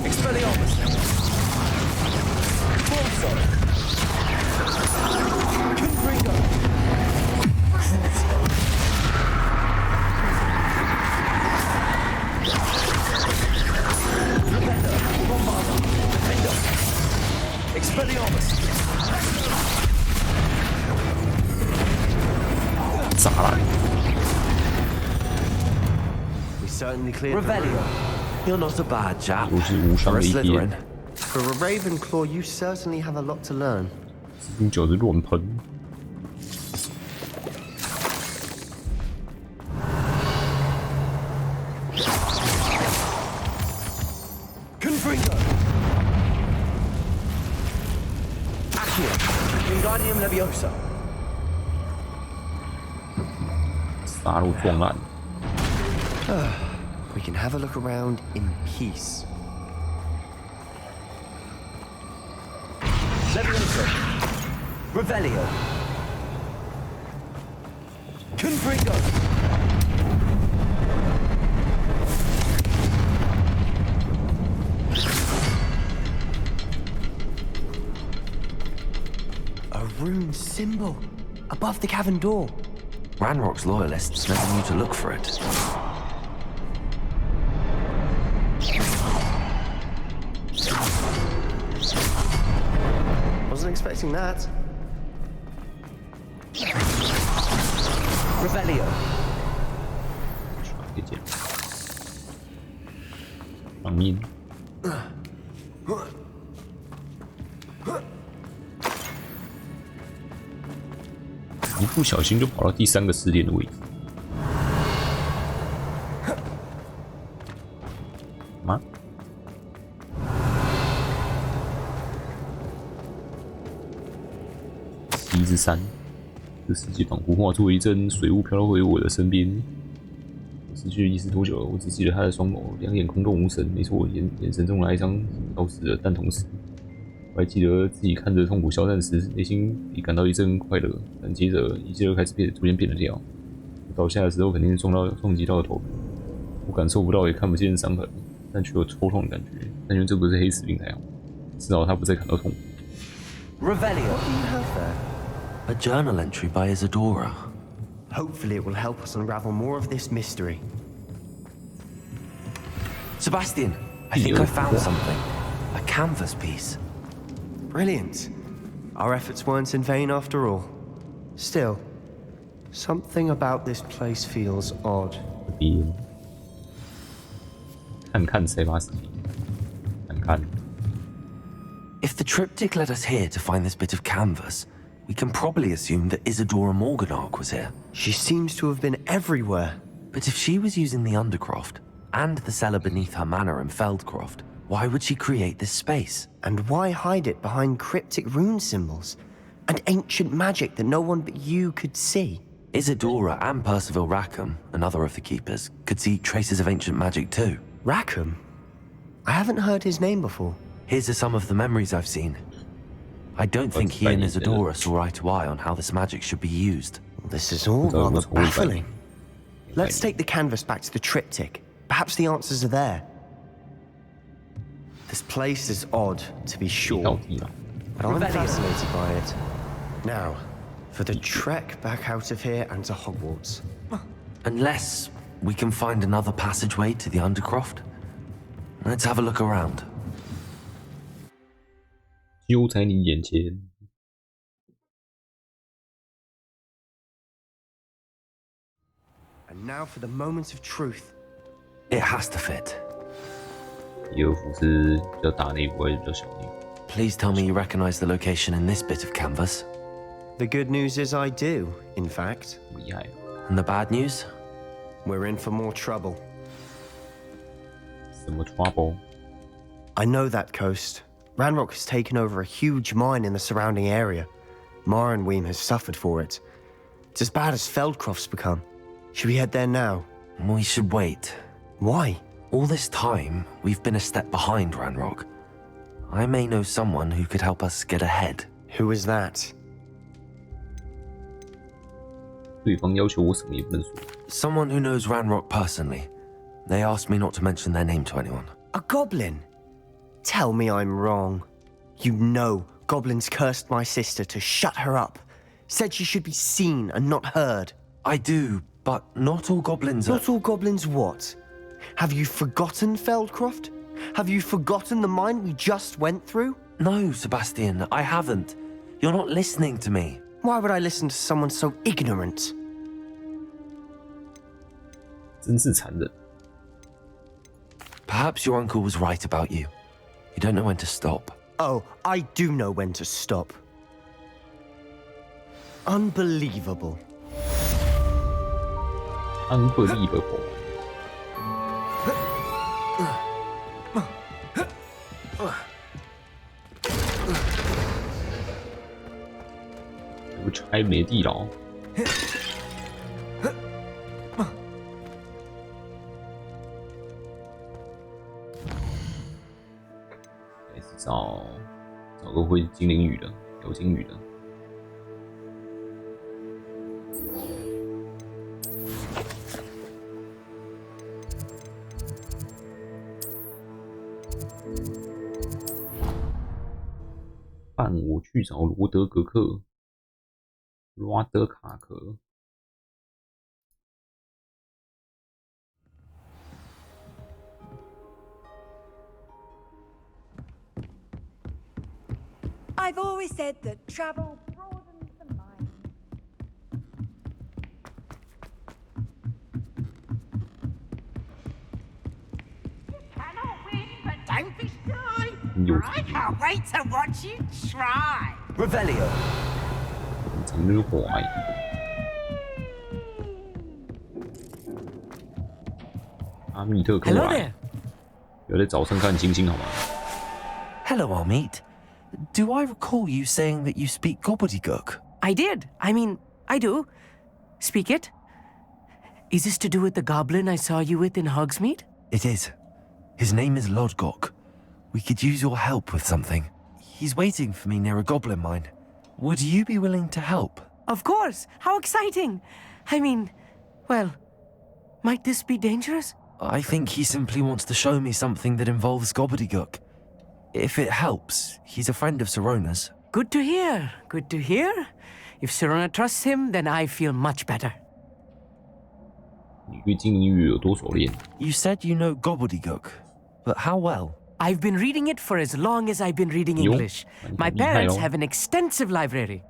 Expelliarmus. Confringo. Expelliarmus. 砸了。 We certainly cleared Revelio. You're not a bad chap. 都是无伤的一边。 For a Ravenclaw, you certainly have a lot to learn. 蜘蛛脚是乱喷。 Confringo. Accio. Wingardium Leviosa. 杀戮撞烂。 We can have a look around in peace. Leviosa. Revelio. Confringo. A rune symbol above the cavern door. Ranrock's loyalists never knew to look for it. Wasn't expecting that. Revelio. 可以见。上面。一不小心就跑到第3个试炼的位置。吗？西之山，这世界仿佛化作一阵水雾飘回我的身边。我失去意识多久了？我只记得他的双眸，两眼空洞无神。没错，眼神中的哀伤消失了，但同时，我还记得自己看着痛苦消散时，内心里感到一阵快乐。但接着，一切都开始逐渐变了调。我倒下的时候，肯定是撞击到了头。我感受不到，也看不见伤痕，但却有抽痛的感觉。但愿这不是黑死病才好，至少他不再感到痛苦。 Revelio. What do you have there? A journal entry by Isadora. Hopefully it will help us unravel more of this mystery. Sebastian, I think I found something. A canvas piece. Brilliant. Our efforts weren't in vain after all. Still, something about this place feels odd. 看看谁把事情看看。 If the triptych led us here to find this bit of canvas, we can probably assume that Isadora Morganach was here. She seems to have been everywhere. But if she was using the Undercroft and the cellar beneath her manor in Feldcroft, why would she create this space? And why hide it behind cryptic rune symbols and ancient magic that no one but you could see? Isadora and Percival Rackham, another of the keepers, could see traces of ancient magic too. Rackham? I haven't heard his name before. Here's some of the memories I've seen. I don't think he and Isadora saw eye to eye on how this magic should be used. This is all rather baffling. Let's take the canvas back to the triptych. Perhaps the answers are there. This place is odd, to be sure, but I'm fascinated by it. Now, for the trek back out of here and to Hogwarts. Unless we can find another passageway to the Undercroft. Let's have a look around. 就在你眼前。 And now for the moment of truth. It has to fit. 第二幅是比较大那一幅还是比较小那一幅？ Please tell me you recognize the location in this bit of canvas. The good news is I do, in fact. 厉害。 And the bad news? We're in for more trouble. 什么 trouble? I know that coast. Ranrock has taken over a huge mine in the surrounding area. Mornweem has suffered for it. It's as bad as Feldcroft's become. Should we head there now? We should wait. Why? All this time, we've been a step behind Ranrock. I may know someone who could help us get ahead. Who is that? 对方要求我什么也不能说。 Someone who knows Ranrock personally. They asked me not to mention their name to anyone. A goblin? Tell me I'm wrong. You know goblins cursed my sister to shut her up. Said she should be seen and not heard. I do, but not all goblins are... Not all goblins what? Have you forgotten Feldcroft? Have you forgotten the mine we just went through? No, Sebastian, I haven't. You're not listening to me. Why would I listen to someone so ignorant? 真是残忍。 Perhaps your uncle was right about you. You don't know when to stop. Oh, I do know when to stop. Unbelievable. Unbelievable. Which I made it all. 找个会精灵语的，有精语的。伴我去找罗德格克，罗德卡克。 I've always said that travel broadens the mind. You cannot win, but don't be shy. I can't wait to watch you try. Revelio. 真坏。阿密特克来。有在早上看星星好吗 Hello, Amit. Do I recall you saying that you speak gobbledygook? I did. I mean, I do. Speak it. Is this to do with the goblin I saw you with in Hogsmeade? It is. His name is Lodgok. We could use your help with something. He's waiting for me near a goblin mine. Would you be willing to help? Of course. How exciting. I mean, well, might this be dangerous? I think he simply wants to show me something that involves gobbledygook. If it helps, he's a friend of Sirona's. Good to hear. Good to hear. If Sirona trusts him, then I feel much better. 你对精灵语有多熟练 You said you know gobbledygook. but how well? I've been reading it for as long as I've been reading English. My parents have an extensive library.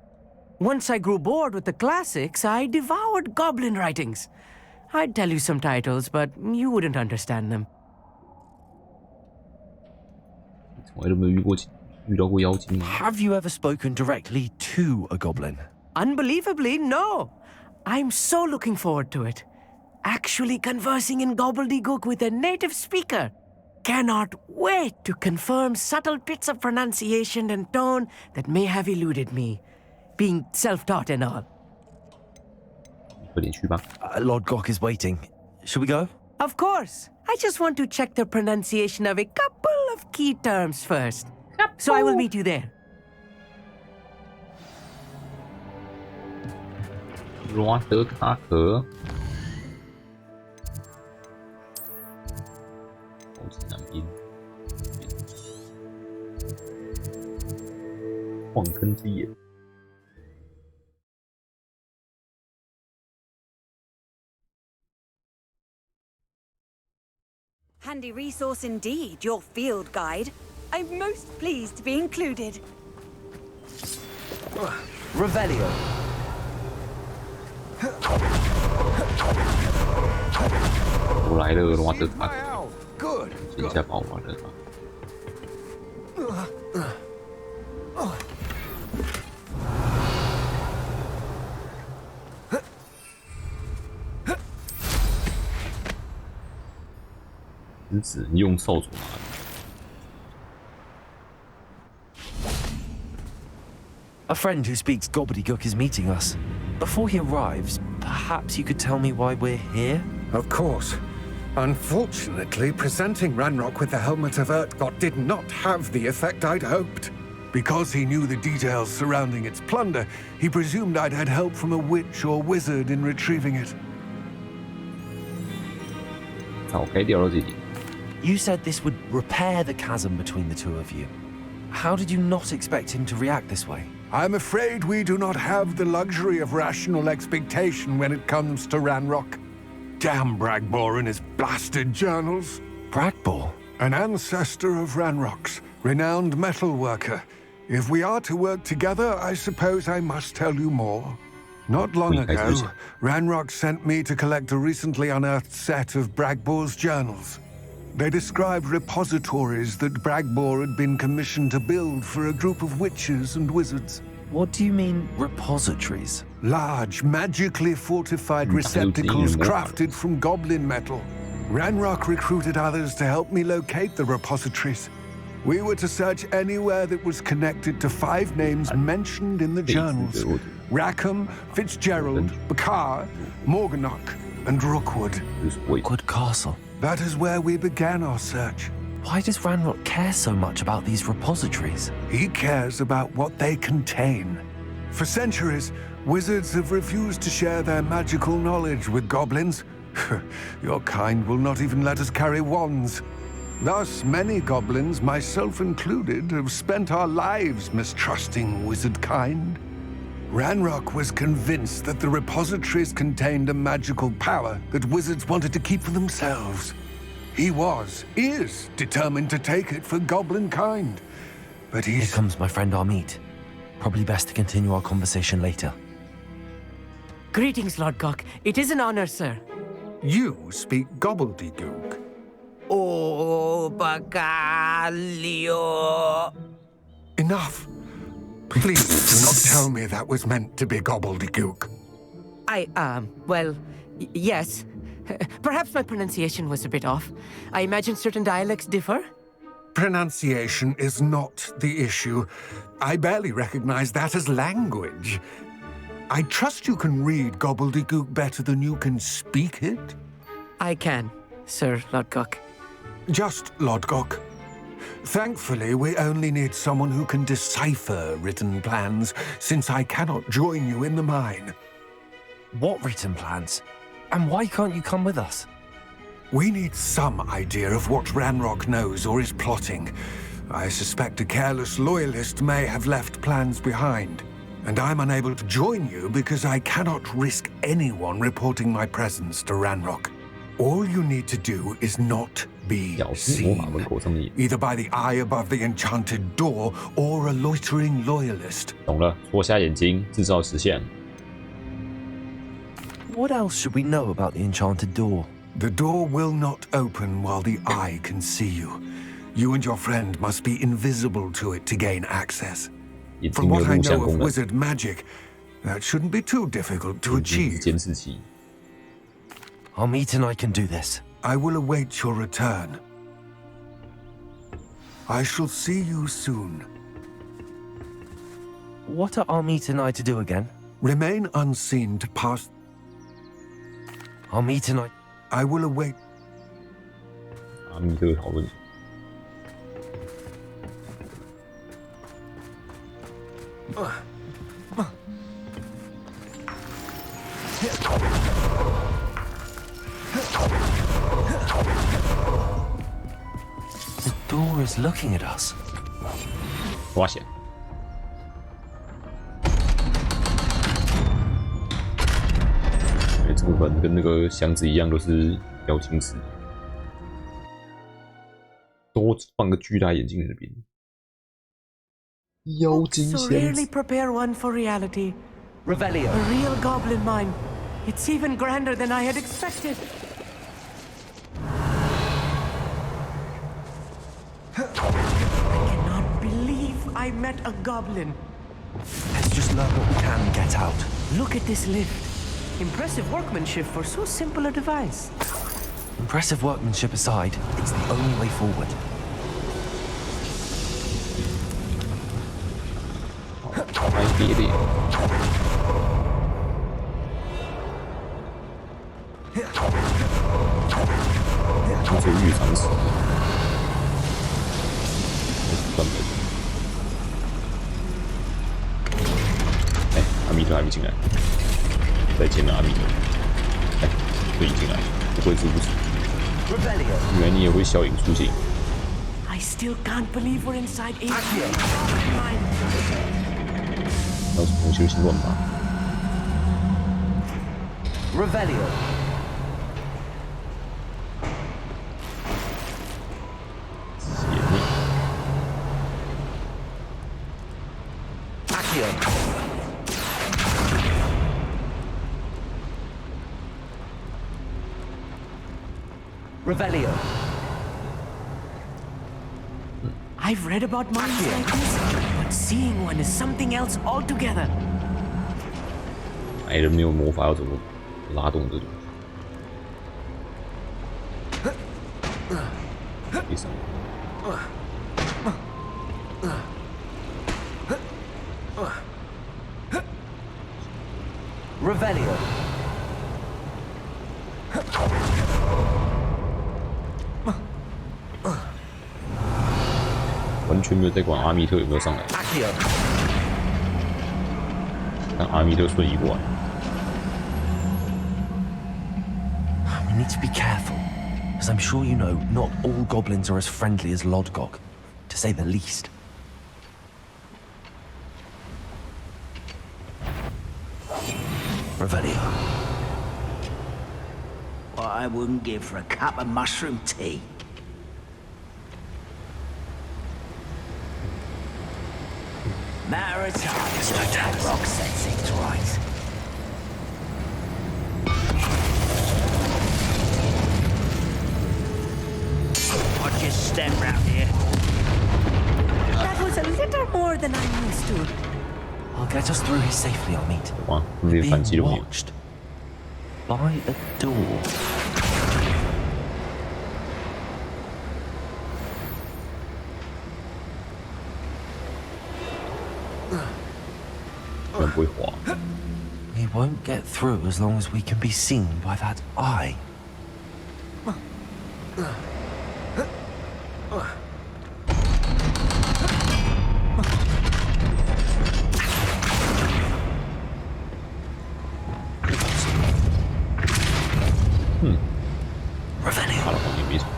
Once I grew bored with the classics, I devoured goblin writings. I'd tell you some titles, but you wouldn't understand them. 从来都没有遇到过妖精吗？ Have you ever spoken directly to a goblin? Unbelievably, no. I'm so looking forward to it. Actually conversing in gobbledygook with a native speaker. Cannot wait to confirm subtle bits of pronunciation and tone that may have eluded me, being self-taught and all. 快点去吧。Lord Gok is waiting. Shall we go? Of course. I just want to check the pronunciation of a couple of key terms first. So I will meet you there. 罗德卡可。保持南边。矿坑之眼。 Handy resource indeed, your field guide. I'm most pleased to be included. Revelio. 我来了，罗德卡可。先下把我玩了吧。 只能用扫帚拿。 A friend who speaks gobbledygook is meeting us. Before he arrives, perhaps you could tell me why we're here? Of course. Unfortunately, presenting Ranrock with the Helmet of Urtkot did not have the effect I'd hoped. Because he knew the details surrounding its plunder, he presumed I'd had help from a witch or wizard in retrieving it. 早该掉到这里。 You said this would repair the chasm between the two of you. How did you not expect him to react this way? I'm afraid we do not have the luxury of rational expectation when it comes to Ranrock. Damn Bragbor and his blasted journals. Bragbor? An ancestor of Ranrock's, renowned metal worker. If we are to work together, I suppose I must tell you more. Not long ago, Ranrock sent me to collect a recently unearthed set of Bragbor's journals. They described repositories that Bragbor had been commissioned to build for a group of witches and wizards. What do you mean, repositories? Large, magically fortified receptacles crafted from goblin metal. Ranrock recruited others to help me locate the repositories. We were to search anywhere that was connected to 5 names mentioned in the journals. Rackham, Fitzgerald, Bakar, Morganach, and Rookwood. Rookwood Castle. That is where we began our search. Why does Ranrock care so much about these repositories? He cares about what they contain. For centuries, wizards have refused to share their magical knowledge with goblins. Your kind will not even let us carry wands. Thus, many goblins, myself included, have spent our lives mistrusting wizard kind. Ranrock was convinced that the repositories contained a magical power that wizards wanted to keep for themselves. He is determined to take it for goblin kind. But Here comes my friend Armeet. Probably best to continue our conversation later. Greetings, Lord Gok. It is an honor, sir. You speak gobbledygook. Oh, Bagalio. Enough. Please do not tell me that was meant to be gobbledygook. Well, yes. Perhaps my pronunciation was a bit off. I imagine certain dialects differ. Pronunciation is not the issue. I barely recognize that as language. I trust you can read gobbledygook better than you can speak it? I can, Sir Lord Gok. Just Lord Gok. Thankfully, we only need someone who can decipher written plans, since I cannot join you in the mine. What written plans? And why can't you come with us? We need some idea of what Ranrock knows or is plotting. I suspect a careless loyalist may have left plans behind. And I'm unable to join you because I cannot risk anyone reporting my presence to Ranrock. All you need to do is not be seen, either by the eye above the enchanted door or a loitering loyalist. 懂了，戳瞎眼睛，制造实像。What else should we know about the enchanted door? The door will not open while the eye can see you. You and your friend must be invisible to it to gain access. From what I know of wizard magic, that shouldn't be too difficult to achieve. Our meet and I can do this. I will await your return. I shall see you soon. What are our meet and I to do again? Remain unseen to pass. Our meet and I will await. 阿密特讨论。The door is looking at us. 挖险。这部分跟那个箱子一样，都是表情词。多放个巨大眼镜在那边。妖精箱 So 子。 rarely prepare one for reality. Revelio. A real goblin mine. It's even grander than I had expected. I cannot believe I met a goblin. Let's just learn what we can and get out. Look at this lift. Impressive workmanship for so simple a device. Impressive workmanship aside, it's the only way forward. Eh, 阿密特还没进来。再见了，阿密特。哎，可以进来，不会阻止。原来你也会效应出镜。 I still can't believe we're inside a mine. 要是同修行乱吧。Revelio. Revelio. I've read about mines like this, but seeing one is something else altogether. 矮人没有魔法，要怎么拉动这种？第三。 Revelio. 完全没有在管阿密特有没有上来，但阿密特瞬移过来。 We need to be careful, as I'm sure you know, not all goblins are as friendly as Lodgok, to say the least. Revelio. What I wouldn't give for a cup of mushroom tea. Matter of time, that rock sets things right. Watch your step round here. That was a little more than I'm used to. I'll get us through here safely, I'll meet. 哇，那边反击都没有。 Watched by a door. 居然不会滑。 We won't get through as long as we can be seen by that eye. Revelio. 爬到旁边没什么。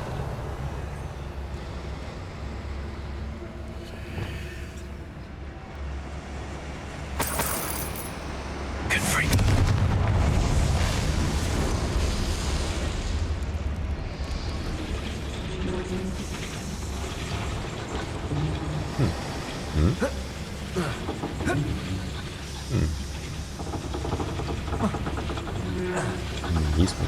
Revelio. 没什么。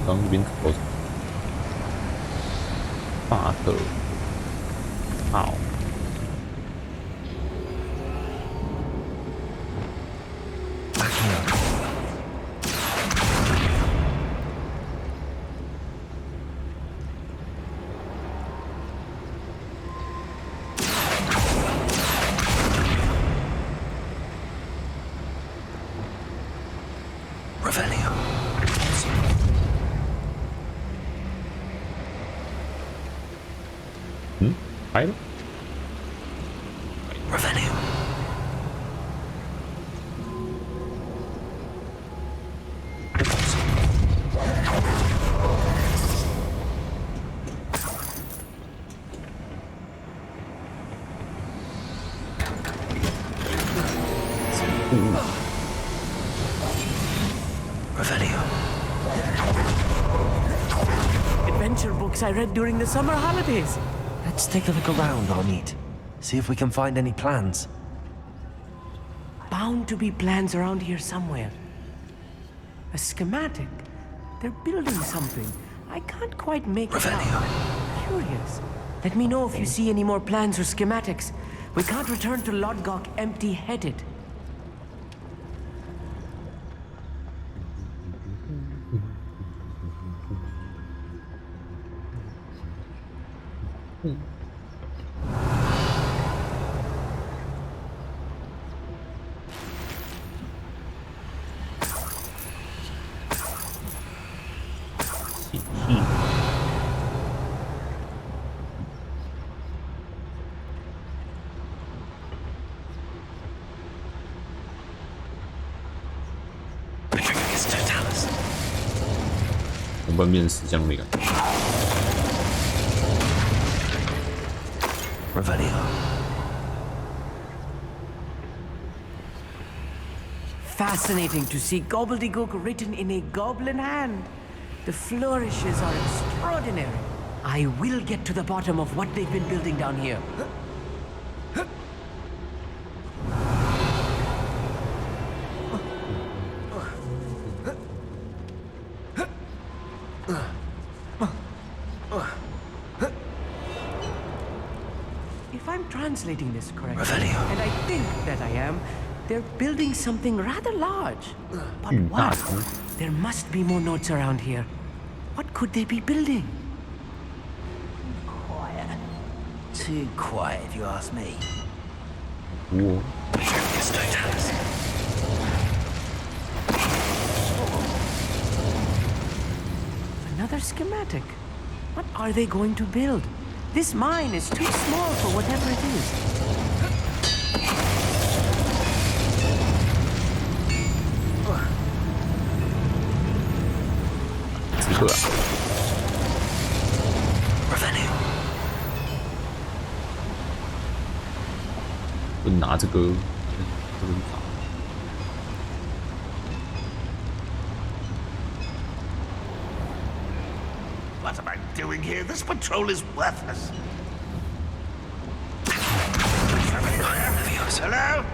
刚这边走，巴特，好。来了。Adventure books I read during the summer holidays. Let's take a look around, Arneet. See if we can find any plans. Bound to be plans around here somewhere. A schematic. They're building something. I can't quite make it out. Curious. Let me know if you see any more plans or schematics. We can't return to Lodgok empty-headed.红斑变石像那个。Fascinating to see gobbledygook written in a goblin hand. The flourishes are extraordinary. I will get to the bottom of what they've been building down here. If I'm translating this correctly, and I think that I am, they're building something rather large. But what? There must be more notes around here. What could they be building? Quiet. Too quiet, if you ask me. Whoa. Another schematic. What are they going to build? This mine is too small for whatever it is. Revenue. 不拿这个，What am I doing here? This patrol is worthless. Hello?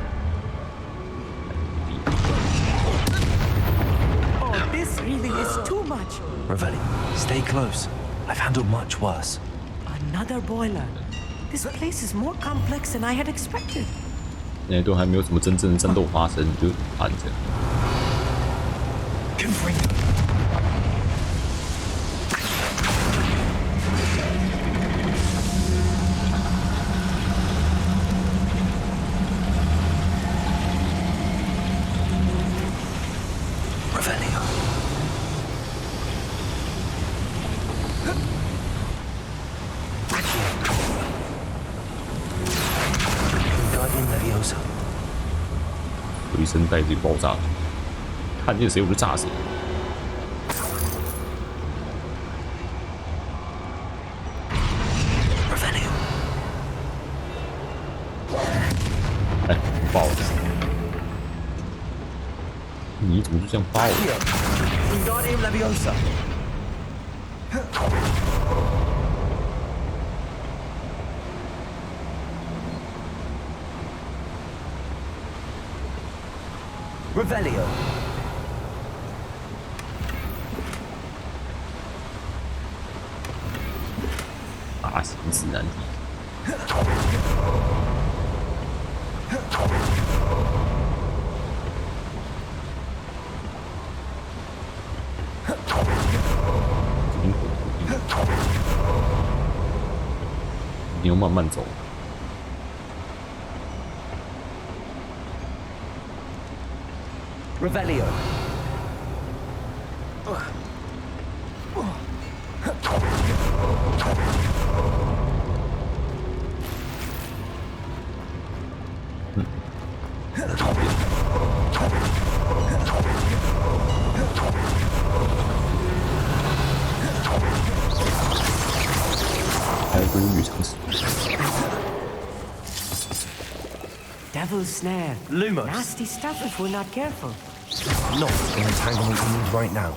Oh, this really is too much. Ravelli, stay close. I've handled much worse. Another boiler. This place is more complex than I had expected. 现在都还没有什么真正的战斗发生，就盘着。随身带这个爆炸，看见谁我就炸谁。这样爆了。 Wingardium Leviosa. Revelio. 大型自然体。你要慢慢走。 Revelio. Devil's snare. Lumos. Nasty stuff if we're not careful. Not the entanglement we need right now.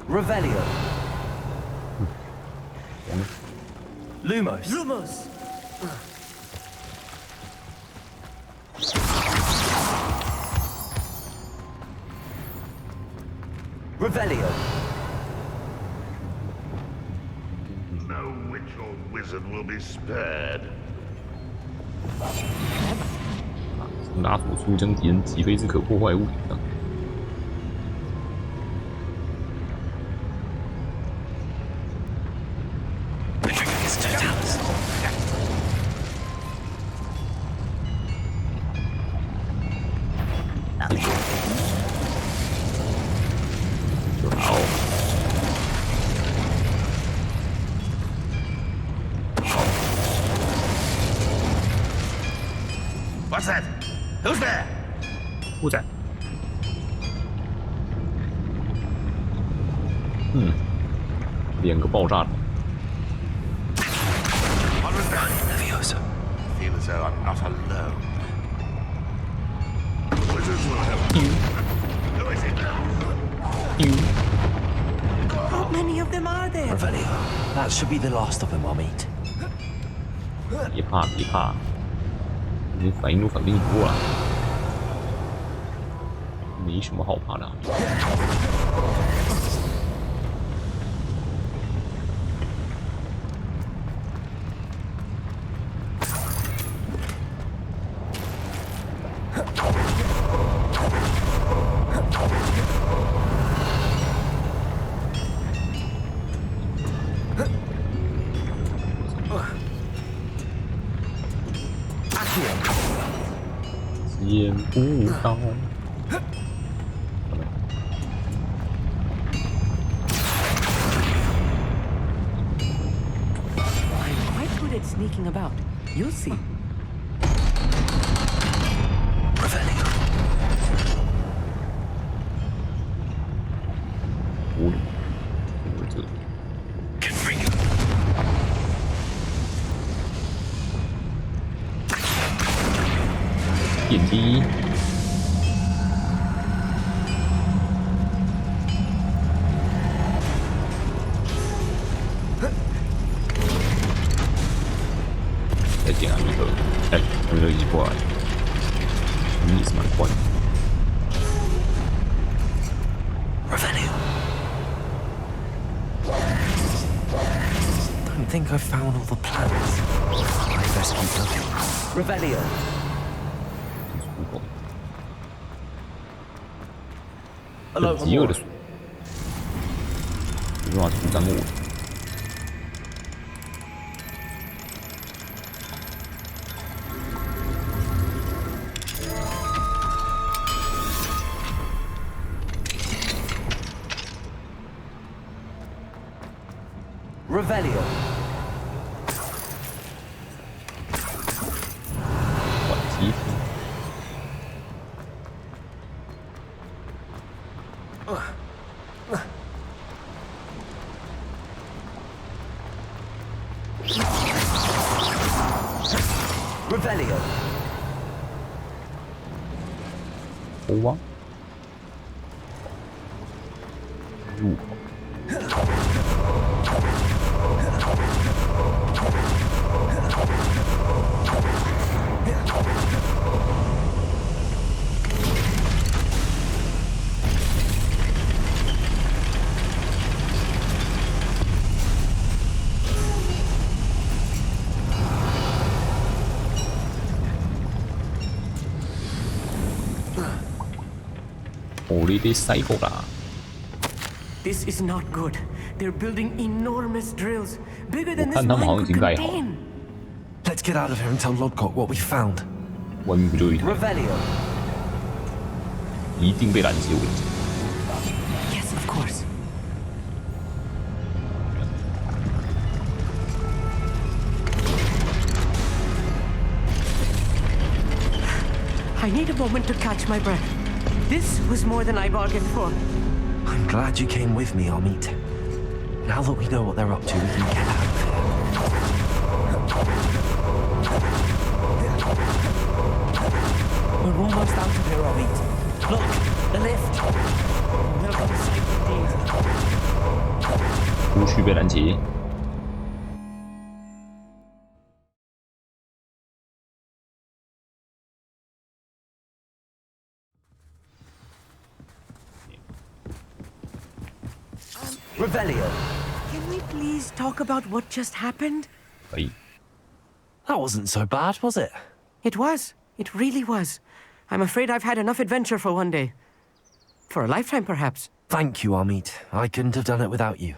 Revelio. Lumos. Lumos. Revelio. No witch or wizard will be spared. 从拿锁处将敌人击飞至可破坏物体上。 What's that? Who's there? 不在。2个爆炸头。 Leviosa. Feel as though I'm not alone. Wizards will help you. Who is it? How many of them are there? Revelio. That should be the last of them I'll meet. 别怕，别怕，你反应都反应多了，没什么好怕的啊。见不到。 I'm quite good at sneaking about. You'll see. Revelio. 电梯。再点啊，一盒，哎，一盒已经过来，你是蛮快的。Revelio. Don't think I've found all the plans. I best keep looking. Revelio. 饥饿的鼠，没办法出战物。Revelio. 缓急梯。 Revelio. 口吗？入口。This is not good. They're building enormous drills, bigger than this 我看他们好 mine 像已 could 经盖好了。 contain. Let's get out of here and tell Lodcock what we found. 外面不就有一台？ Revelio. 一定被拦截，我跟你讲。 Yes, of course. I need a moment to catch my breath. This was more than I bargained for. I'm glad you came with me, Amit. Now that we know what they're up to, we can get out of here. We're almost out of here, Amit. Look, the lift. Welcome sight indeed. 无需被拦截。 Revelio. Can we please talk about what just happened? That wasn't so bad, was it? It was. It really was. I'm afraid I've had enough adventure for one day. For a lifetime, perhaps. Thank you, Amit. I couldn't have done it without you.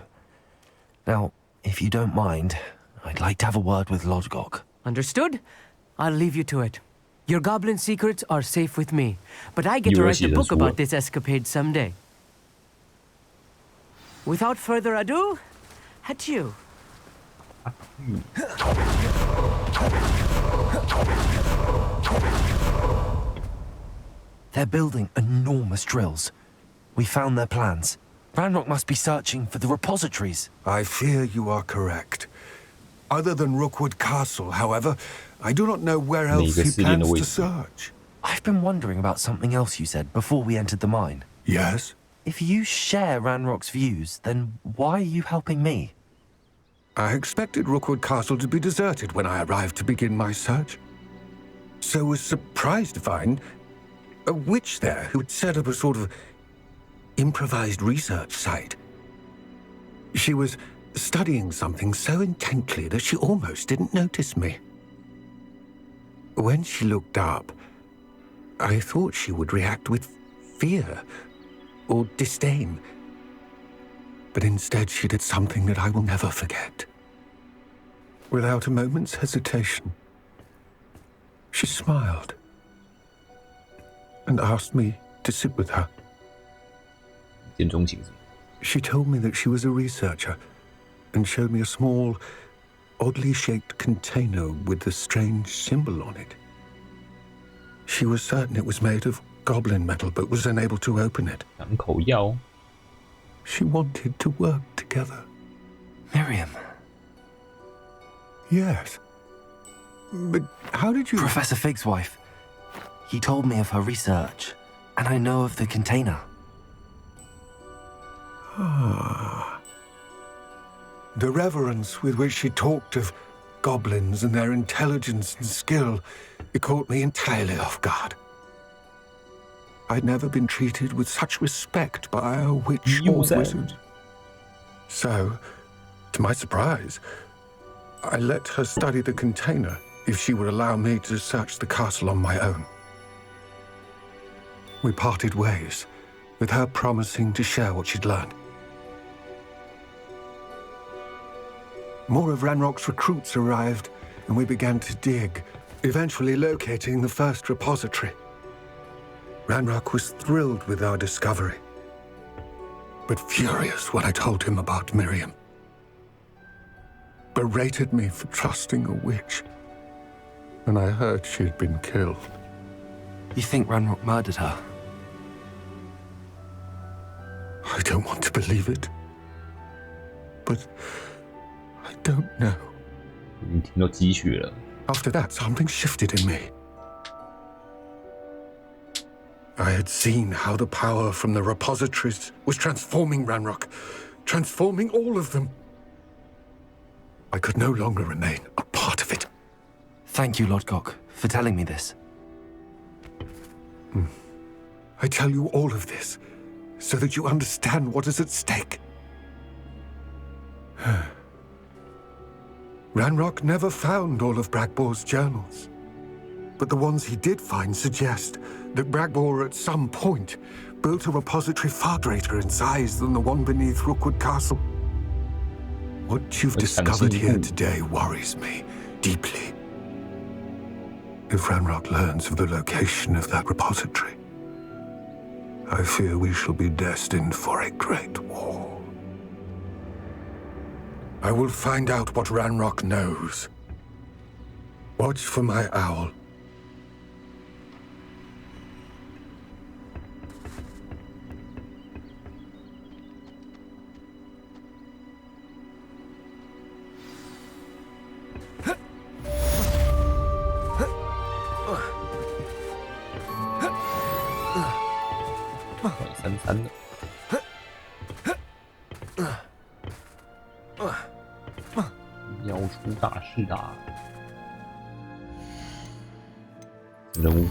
Now, if you don't mind, I'd like to have a word with Lodgok. Understood? I'll leave you to it. Your goblin secrets are safe with me, but I get to write a book about this escapade someday. Without further ado, adieu. They're building enormous drills. We found their plans. Ranrock must be searching for the repositories. I fear you are correct. Other than Rookwood Castle, however, I do not know where else he plans to search. I've been wondering about something else you said before we entered the mine. Yes? If you share Ranrock's views, then why are you helping me? I expected Rookwood Castle to be deserted when I arrived to begin my search. So was surprised to find a witch there who had set up a sort of improvised research site. She was studying something so intently that she almost didn't notice me. When she looked up, I thought she would react with fear or disdain. But instead she did something that I will never forget. Without a moment's hesitation, she smiled and asked me to sit with her. She told me that she was a researcher and showed me a small, oddly shaped container with a strange symbol on it. She was certain it was made of goblin metal, but was unable to open it. She wanted to work together. Miriam. Yes. But how did you... Professor Fig's wife. He told me of her research, and I know of the container. Ah. The reverence with which she talked of goblins and their intelligence and skill, it caught me entirely off guard. I'd never been treated with such respect by a witch or wizard. So, to my surprise, I let her study the container if she would allow me to search the castle on my own. We parted ways, with her promising to share what she'd learned. More of Ranrock's recruits arrived, and we began to dig, eventually locating the first repository. Ranrock was thrilled with our discovery, but furious when I told him about Miriam. Berated me for trusting a witch, and I heard she had been killed. You think Ranrock murdered her? I don't want to believe it, but I don't know. After that, something shifted in me. I I had seen how the power from the repositories was transforming Ranrock, transforming all of them. I could no longer remain a part of it. Thank you, Lord Gok, for telling me this. I tell you all of this so that you understand what is at stake. Ranrock never found all of Bragbor's journals, but the ones he did find suggest that Bragbor at some point built a repository far greater in size than the one beneath Rookwood Castle. What you've discovered here today worries me deeply. If Ranrock learns of the location of that repository, I fear we shall be destined for a great war. I will find out what Ranrock knows. Watch for my owl.要出大事啊！任务，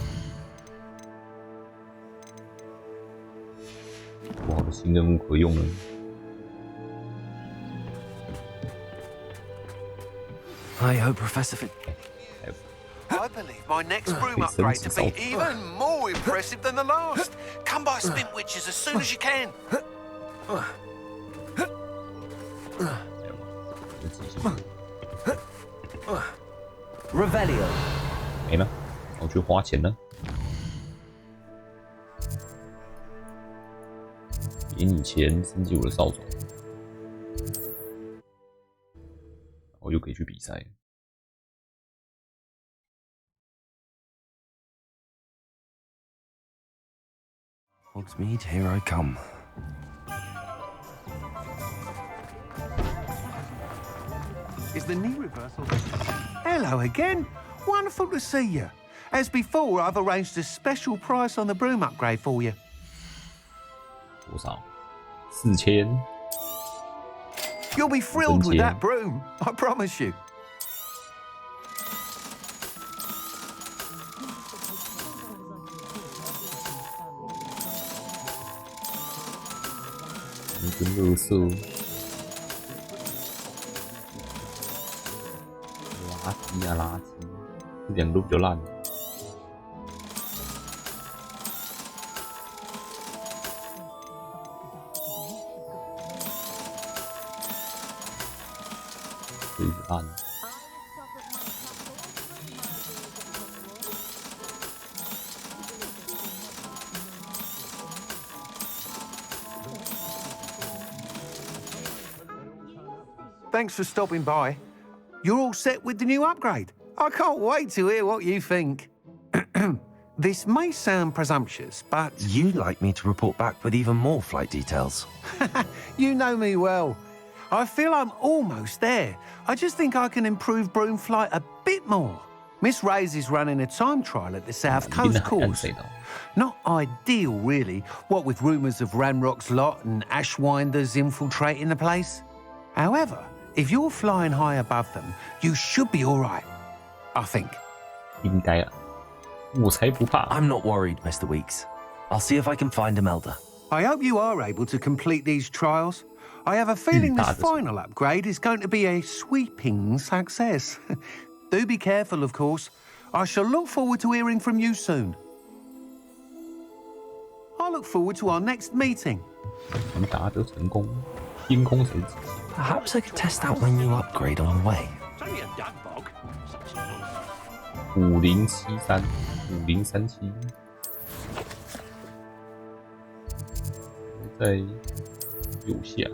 多好的新任务可用呢！ I hope Professor Finn... I believe my next broom upgrade to be even more impressive than the last. Come by Spin Witches as soon as you can. Revelio 没了，我去花钱了。给你钱升级我的扫帚，我就可以去比赛。 Hogsmeade, here I come. Is the knee reversal? Hello again. Wonderful to see you. As before, I've arranged a special price on the broom upgrade for you. 多少？4000。You'll be thrilled with that broom, I promise you. 一根垃圾，垃圾啊垃圾，这两个都比较烂。这一直烂。 Thanks for stopping by. You're all set with the new upgrade. I can't wait to hear what you think. This may sound presumptuous, but... You'd like me to report back with even more flight details. You know me well. I feel I'm almost there. I just think I can improve broom flight a bit more. Miss Ray's is running a time trial at the South Coast course. Not ideal, really, what with rumours of Ranrock's lot and Ashwinders infiltrating the place. However, if you're flying high above them, you should be all right, I think. 应该啊，我才不怕。 I'm not worried, Mr. Weeks. I'll see if I can find Imelda. I hope you are able to complete these trials. I have a feeling this final upgrade is going to be a sweeping success. Do be careful, of course. I shall look forward to hearing from you soon. I look forward to our next meeting. 能达得成功，天空神子。 Perhaps I could test out my new upgrade on the way. 5073 5037，在右下。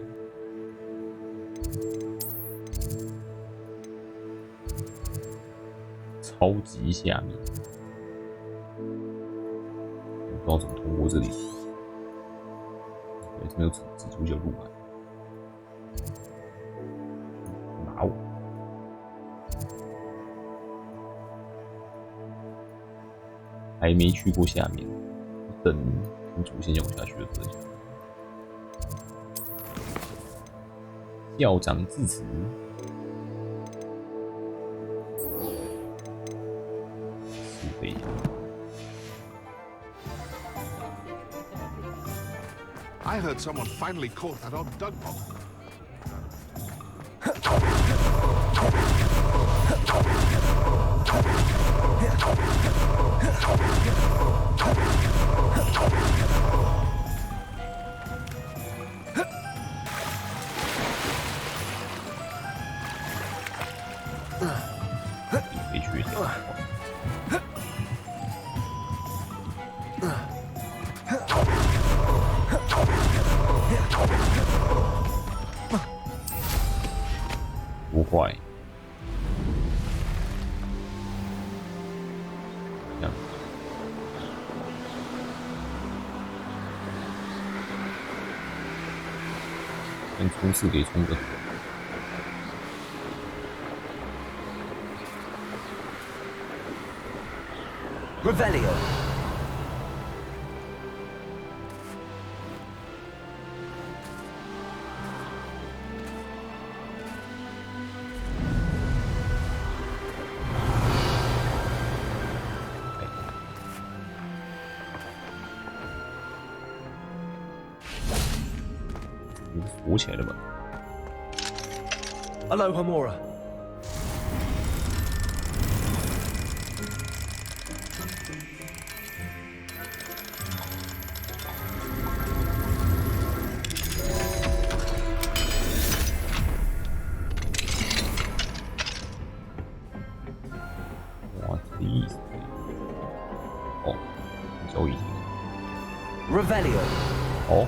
超级下面，我不知道怎么通过这里。对，这边有蜘蛛就入来。 拿我！还没去过下面，等主线用下去的特效。校长致辞。是非。 I heard someone finally caught that odd dug bug.冲刺可以冲的。Revelio. Hello, Hamura. Revelio. 哦。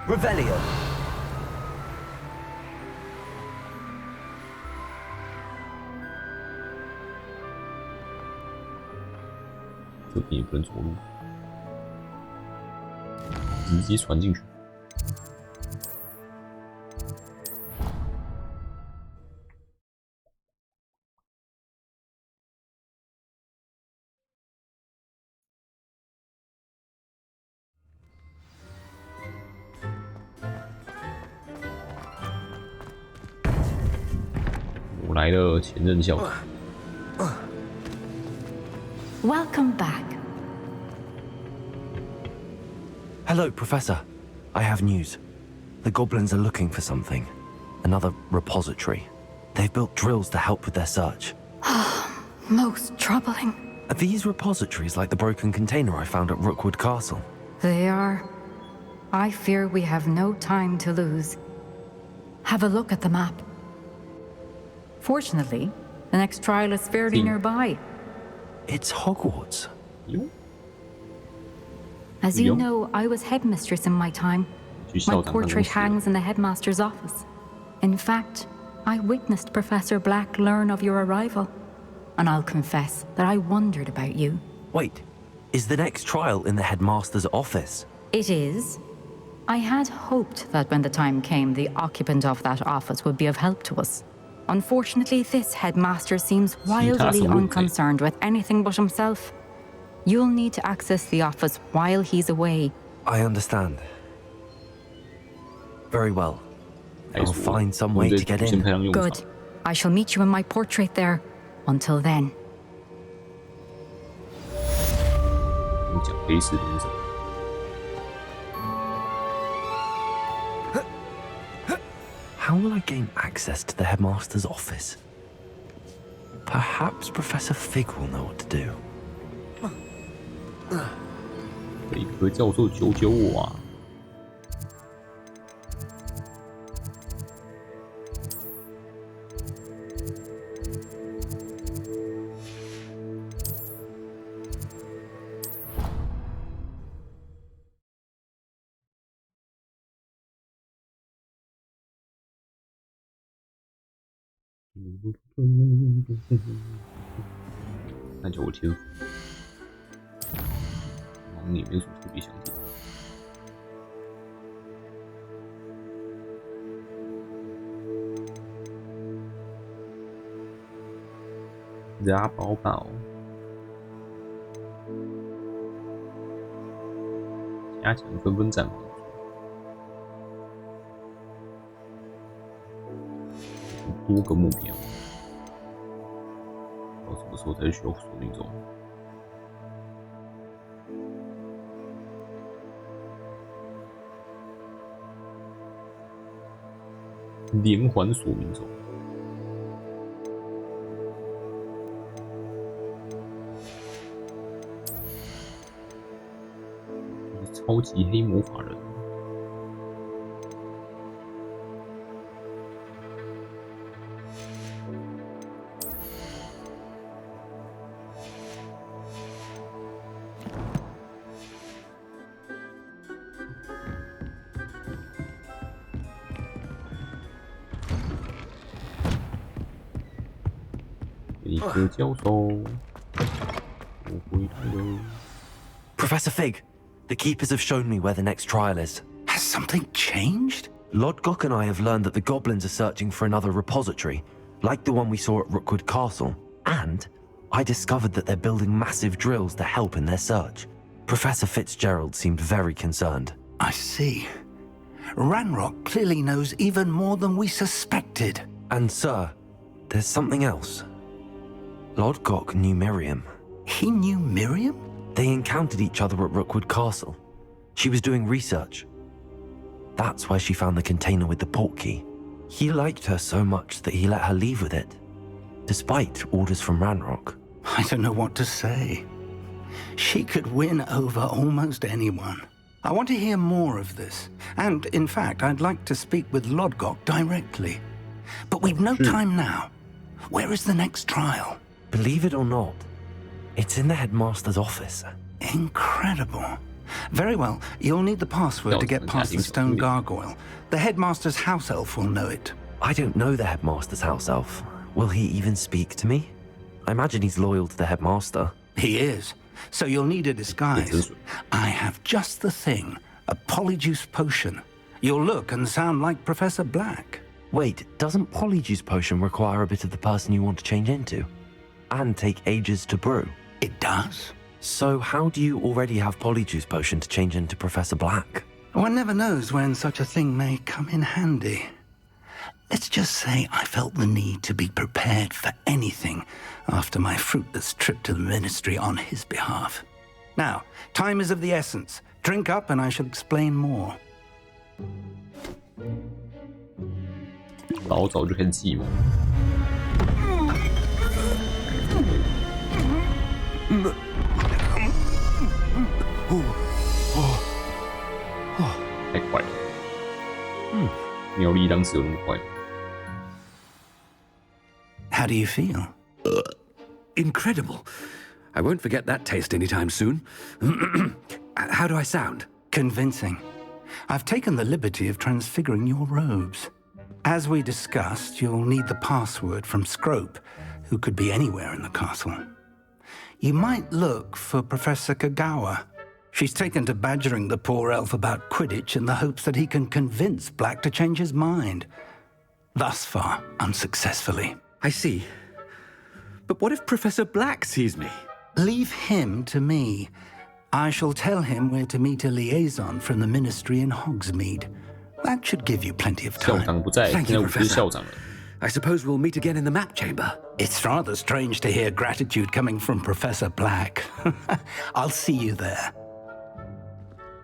Revelio. 这边也不能走路，直接传进去。我来了，前任校长。 Welcome back. Hello, Professor. I have news. The goblins are looking for something. Another repository. They've built drills to help with their search. Most troubling. Are these repositories like the broken container I found at Rookwood Castle? They are. I fear we have no time to lose. Have a look at the map. Fortunately, the next trial is fairly nearby. It's Hogwarts. As you know, I was headmistress in my time. My portrait hangs in the headmaster's office. In fact, I witnessed Professor Black learn of your arrival. And I'll confess that I wondered about you. Wait, is the next trial in the headmaster's office? It is. I had hoped that when the time came, the occupant of that office would be of help to us. Unfortunately, this headmaster seems wildly unconcerned with anything but himself. You'll need to access the office while he's away. I understand. Very well. I'll find some way to get in. Good. I shall meet you in my portrait there. Until then. How will I gain access to the headmaster's office? Perhaps Professor Fig will know what to do. 北科教授救救我啊！探求我天赋，好像也没有什么特别想点。杂宝宝，加强分分战法。多个目标，到什么时候才需要锁定中？连环锁命中。超级黑魔法人。一个教授，我回来了。Professor Fig, the keepers have shown me where the next trial is. Has something changed? Lodgok and I have learned that the goblins are searching for another repository, like the one we saw at Rookwood Castle. And I discovered that they're building massive drills to help in their search. Professor Fitzgerald seemed very concerned. I see. Ranrock clearly knows even more than we suspected. And sir, there's something else. Lodgok knew Miriam. He knew Miriam? They encountered each other at Rookwood Castle. She was doing research. That's where she found the container with the portkey. He liked her so much that he let her leave with it, despite orders from Ranrock. I don't know what to say. She could win over almost anyone. I want to hear more of this. And, in fact, I'd like to speak with Lodgok directly. But we've no time now. Where is the next trial? Believe it or not, it's in the headmaster's office. Incredible. Very well. You'll need the password to get past the stone gargoyle. The headmaster's house elf will know it. I don't know the headmaster's house elf. Will he even speak to me? I imagine he's loyal to the headmaster. He is. So you'll need a disguise. I have just the thing. A polyjuice potion. You'll look and sound like Professor Black. Wait, doesn't polyjuice potion require a bit of the person you want to change into? And take ages to brew? It does. So how do you already have polyjuice potion to change into Professor Black? One never knows when such a thing may come in handy. Let's just say I felt the need to be prepared for anything after my fruitless trip to the ministry on his behalf. Now, time is of the essence. Drink up and I shall explain more. 老早就开始记嘛。太快了，妙丽当时有那么快？ How do you feel? Incredible. I won't forget that taste anytime soon. How do I sound? Convincing. I've taken the liberty of transfiguring your robes. As we discussed, you'll need the password from Scrope, who could be anywhere in the castle. You might look for Professor Kagawa. She's taken to badgering the poor elf about Quidditch in the hopes that he can convince Black to change his mind. Thus far, unsuccessfully. I see. But what if Professor Black sees me? Leave him to me. I shall tell him where to meet a liaison from the ministry in Hogsmeade. That should give you plenty of time. Thank you, Professor. I suppose we'll meet again in the map chamber. It's rather strange to hear gratitude coming from Professor Black. I'll see you there.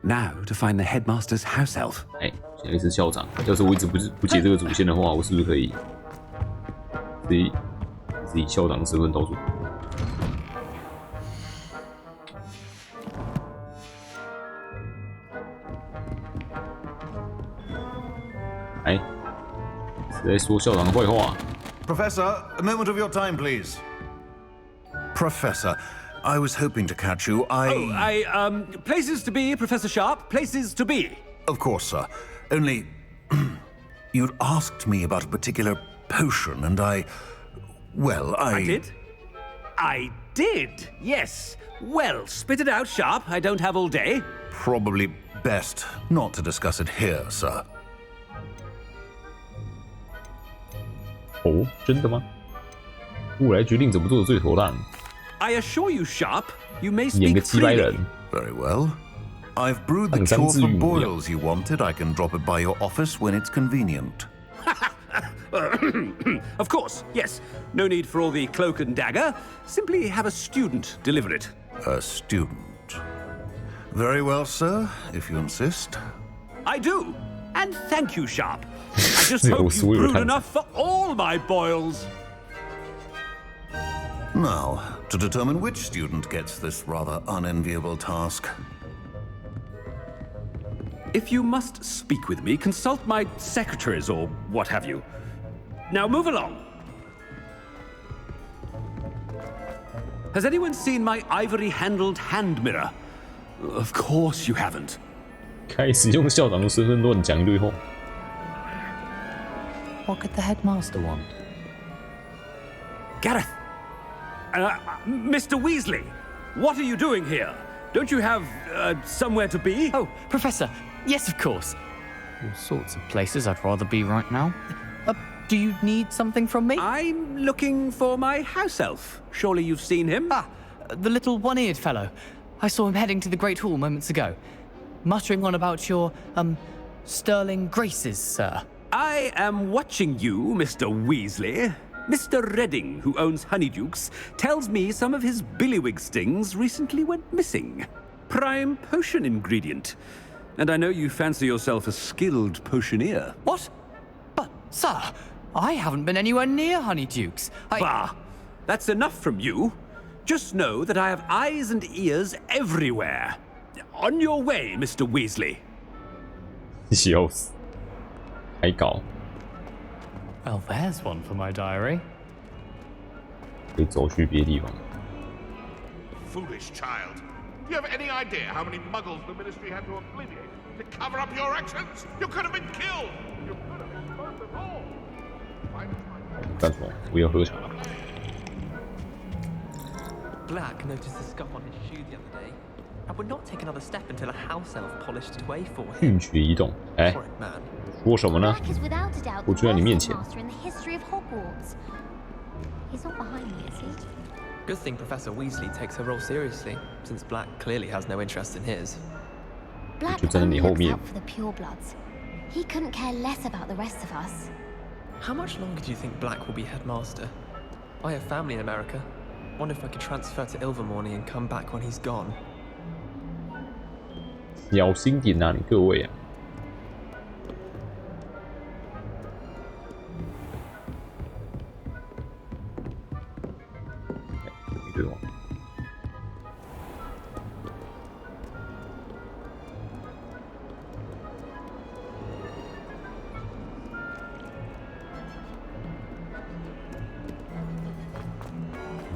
Now to find the headmaster's house elf. 哎，现在是校长。要是我一直不解这个主线的话，我是不是可以自己校长的身份到处？哎，是在说校长的坏话。 Professor, a moment of your time, please. Professor, I was hoping to catch you. Places to be, Professor Sharp. Places to be. Of course, sir. Only, you'd asked me about a particular potion, and well, I did? I did, yes. Well, spit it out, Sharp. I don't have all day. Probably best not to discuss it here, sir. 哦，真的吗？我来决定怎么做的最妥当。 I assure you, Sharp, you may 演 speak 个几百 freely. 人。 Very well. I've brewed the cure for boils you wanted. I can drop it by your office when it's convenient. Of course, yes. No need for all the cloak and dagger. Simply have a student deliver it. A student. Very well, sir, if you insist. I do. And thank you, Sharp. I just hope you brewed enough for all my boils. Now, to determine which student gets this rather unenviable task. If you must speak with me, consult my secretaries or what have you. Now move along. Has anyone seen my ivory-handled hand mirror? Of course you haven't. 开始用校长的身份乱讲一堆话。 What could the headmaster want? Gareth! Mr. Weasley, what are you doing here? Don't you have somewhere to be? Oh, Professor, yes, of course. All sorts of places I'd rather be right now. Do you need something from me? I'm looking for my house elf. Surely you've seen him? Ah, the little one-eared fellow. I saw him heading to the Great Hall moments ago, muttering on about your, sterling graces, sir. I am watching you, Mr. Weasley. Mr. Redding, who owns Honeydukes, tells me some of his billywig stings recently went missing. Prime potion ingredient. And I know you fancy yourself a skilled potioneer. What? But, sir, I haven't been anywhere near Honeydukes. Bah! That's enough from you. Just know that I have eyes and ears everywhere. On your way, Mr. Weasley. 笑死，还搞。 Well, there's one for my diary. 可以走去别的地方。 Foolish child. Do you have any idea how many muggles the Ministry had to obliviate to cover up your actions? You could have been killed. You could have exposed us all. 干什么？我要喝茶。 Black noticed a scuff on his shoe the other day. I would not take another step until a house elf polished it away for him. 运血移动，哎，说什么呢？我就在你面前。 He's not behind me, is he? Good thing Professor Weasley takes her role seriously, since Black clearly has no interest in his. Black only looks out for the purebloods. He couldn't care less about the rest of us. How much longer do you think Black will be headmaster? I have family in America. Wonder if I could transfer to Ilvermorny and come back when he's gone. 小心点啊，你各位啊！ 对吗？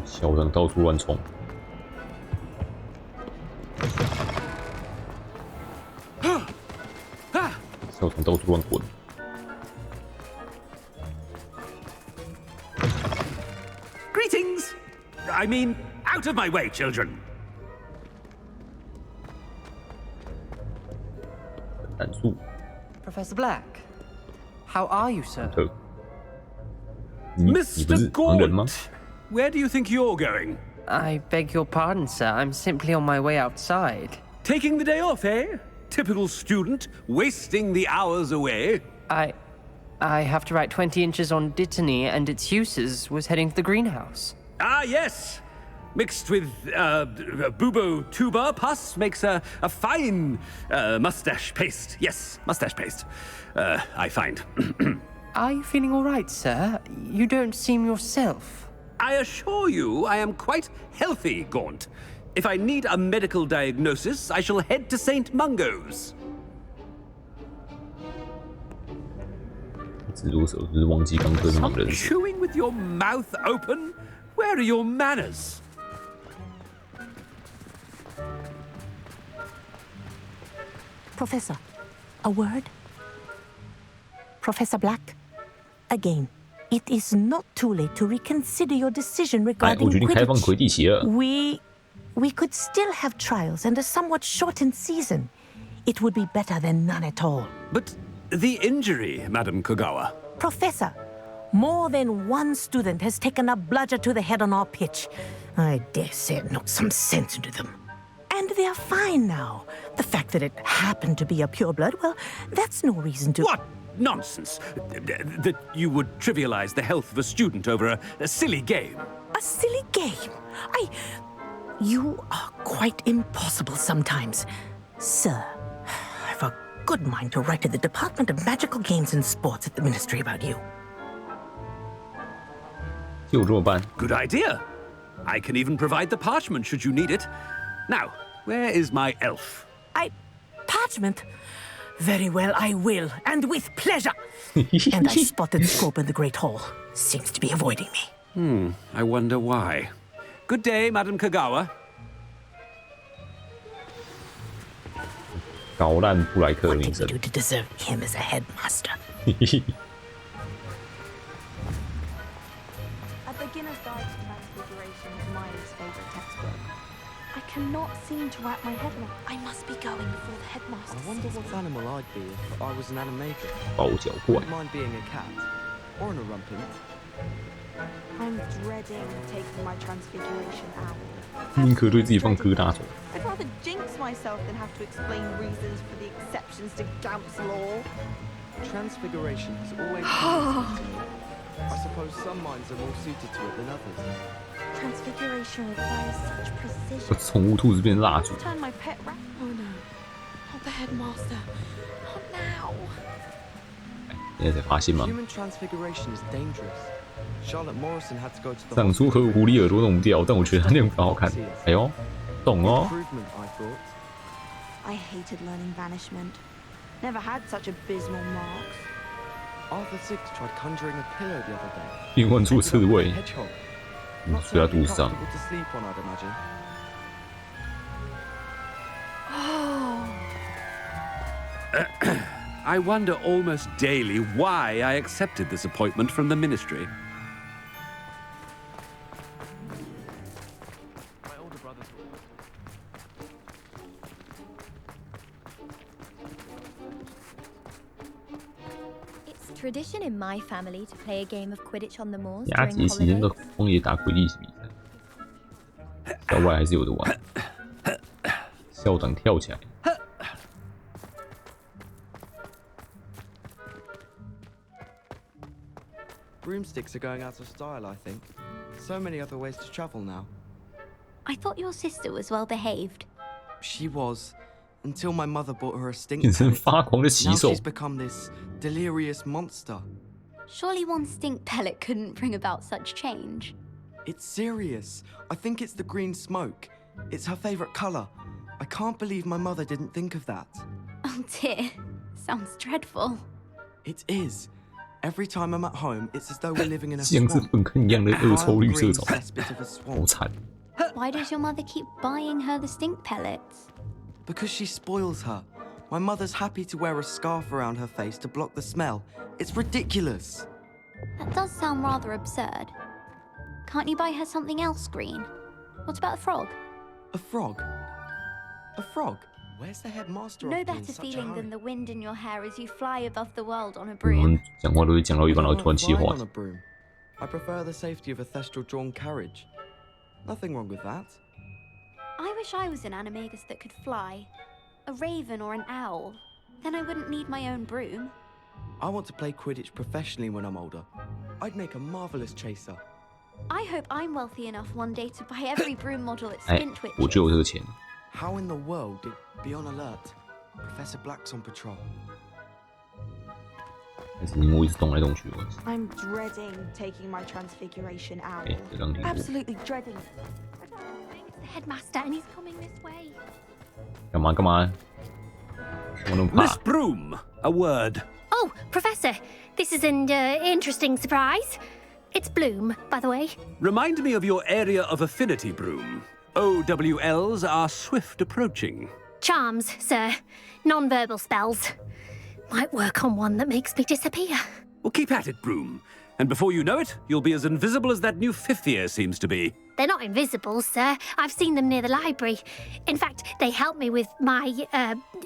校长到处乱冲，校长到处乱滚。 Greetings! I mean, out of my way, children! Professor Black, how are you, sir? Mr. Gaunt, where do you think you're going? I beg your pardon, sir. I'm simply on my way outside. Taking the day off, eh? Typical student, wasting the hours away. I have to write 20 inches on Dittany and its uses. Was heading to the greenhouse. Ah, yes. Mixed with bubo tuber pus makes a fine mustache paste. Yes, mustache paste. I find. Are you feeling all right, sir? You don't seem yourself. I assure you I am quite healthy, Gaunt. If I need a medical diagnosis, I shall head to St. Mungo's. 蜘蛛手就是忘记刚推那帮人。 Chewing with your mouth open? Where are your manners? Professor, a word? Professor Black, again. It is not too late to reconsider your decision 哎， regarding 我决定开放魁 Quidditch. 地奇了。 We could still have trials and a somewhat shortened season. It would be better than none at all. But the injury, Madam Kogawa. Professor, more than one student has taken a bludger to the head on our pitch. I dare say it knocked some sense into them. And they're fine now. The fact that it happened to be a pureblood, well, that's no reason to... What nonsense! That you would trivialize the health of a student over a silly game. A silly game? You are quite impossible sometimes. Sir, I've a good mind to write to the Department of Magical Games and Sports at the Ministry about you. 就这么办。 Good idea. I can even provide the parchment should you need it. Now, where is my elf? Parchment? Very well, I will, and with pleasure. And I spotted Scope in the Great Hall. Seems to be avoiding me. I wonder why. Good day, Madam Kogawa. 搞烂布莱克的 What 名 did 声 you。do to deserve him as a headmaster? A Beginner's Guide to Transfiguration is Miley's favourite textbook. I cannot seem to wrap my head around. I must be going before the headmaster. I wonder what animal I'd be if I was an animator. 包脚怪 Wouldn't mind being a cat or an orumpent. I'm dreading taking my transfiguration out. 宁可对自己放疙瘩种。 I'd rather jinx myself than have to explain reasons for the exceptions to Gamp's law. Transfiguration has always been to me. I suppose some minds are more suited to it than others. Transfiguration requires such precision. 把宠物兔子变成蜡烛。 Turn my pet rat. Oh no. Not the headmaster. Not now. 现在才发现吗？ Human transfiguration is dangerous. Charlotte Morrison had to go to the 长出和狐狸耳朵弄掉，但我觉得它那样很好看。哎呦，懂哦。 improvement, I thought. I hated learning banishment. Never had such abysmal marks. Arthur Six tried conjuring a pillow the other day. 变换出刺猬， Hedgehog. 睡在肚子上。 Comfortable to sleep on, I'd imagine. I wonder almost daily why I accepted this appointment from the ministry. My older brother's It's tradition in my family to play a game of Quidditch on the moors 佳 during 节期间 holidays. 的荒野打魁地奇比赛，校外还是有的玩。校长跳起来。 Broomsticks are going out of style, I think. So many other ways to travel now. I thought your sister was well behaved. She was, until my mother bought her a stink 变成 pellet. 发狂的骑 Now 手 she's。become this delirious monster. Surely one stink pellet couldn't bring about such change. It's serious. I think it's the green smoke. It's her favorite color. I can't believe my mother didn't think of that. Oh dear, sounds dreadful. It is. Every time I'm at home, it's as though we're living in a 像是 swamp. 本坑一样的恶臭绿色 Wild 藻， green's best bit of a 好 swamp. 惨。 Why does your mother keep buying her the stink pellets? Because she spoils her. My mother's happy to wear a scarf around her face to block the smell. It's ridiculous. That does sound rather absurd. Can't you buy her something else green? What about a frog? A frog? A frog? Where's the headmaster No off to in better such a feeling hurry? than the wind in your hair as you fly above the world on a 我 broom. 们讲话都会讲到一半，然后 I 突然 don't 气 like 话 flying on a broom. I prefer the safety of a thestral-drawn carriage. Nothing wrong with that. I wish I was an animagus that could fly. A raven or an owl. Then I wouldn't need my own broom. I want to play Quidditch professionally when I'm older. I'd make a marvelous chaser. I hope I'm wealthy enough one day to buy every broom model at 哎 Spintwitch. 我就有这个钱。 How in the world did... Be on alert. Professor Black's on patrol. 但是因为我一直动来动去，我 I'm dreading taking my transfiguration out. 哎，这刚听过。 Absolutely dreading it. The headmaster, and he's coming this way. 干嘛干嘛？我能怕 Miss Broom, a word. Oh, Professor, this is an interesting surprise. It's Bloom, by the way. Remind me of your area of affinity, Broom. OWLs are swift approaching. Charms, sir. Non-verbal spells. Might work on one that makes me disappear. Well, keep at it, Broom. And before you know it, you'll be as invisible as that new fifth year seems to be. They're not invisible, sir. I've seen them near the library. In fact, they help me with my,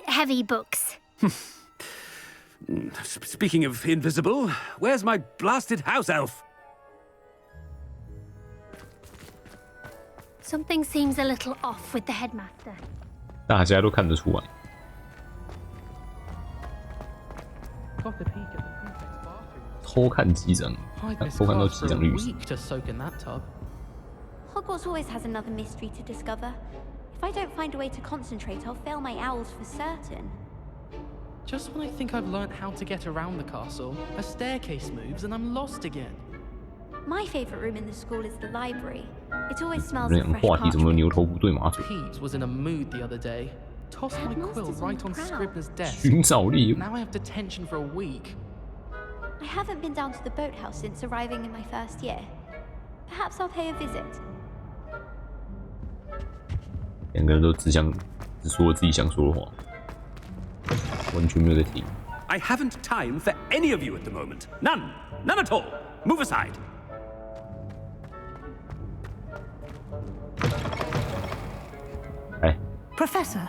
heavy books. Speaking of invisible, where's my blasted house elf? Something seems a little off with the headmaster. 大家都看得出来。偷看机长，偷看到机长律师。 Hogwarts always has another mystery to discover. If I don't find a way to concentrate, I'll fail my owls for certain. Just when I think I've learnt how to get around the castle, a staircase moves and I'm lost again. My favourite room in the school is the library. It always smells of fresh 话题怎么 parchment. 牛头不对马嘴？ Pete was in a mood the other day. Tossed my quill right on Scribner's desk. 寻找猎物。 Now I have detention for a week. I haven't been down to the boathouse since arriving in my first year. Perhaps I'll pay a visit. 两个人都只说自己想说的话，完全没有在听。 I haven't time for any of you at the moment. None. None at all. Move aside. Professor,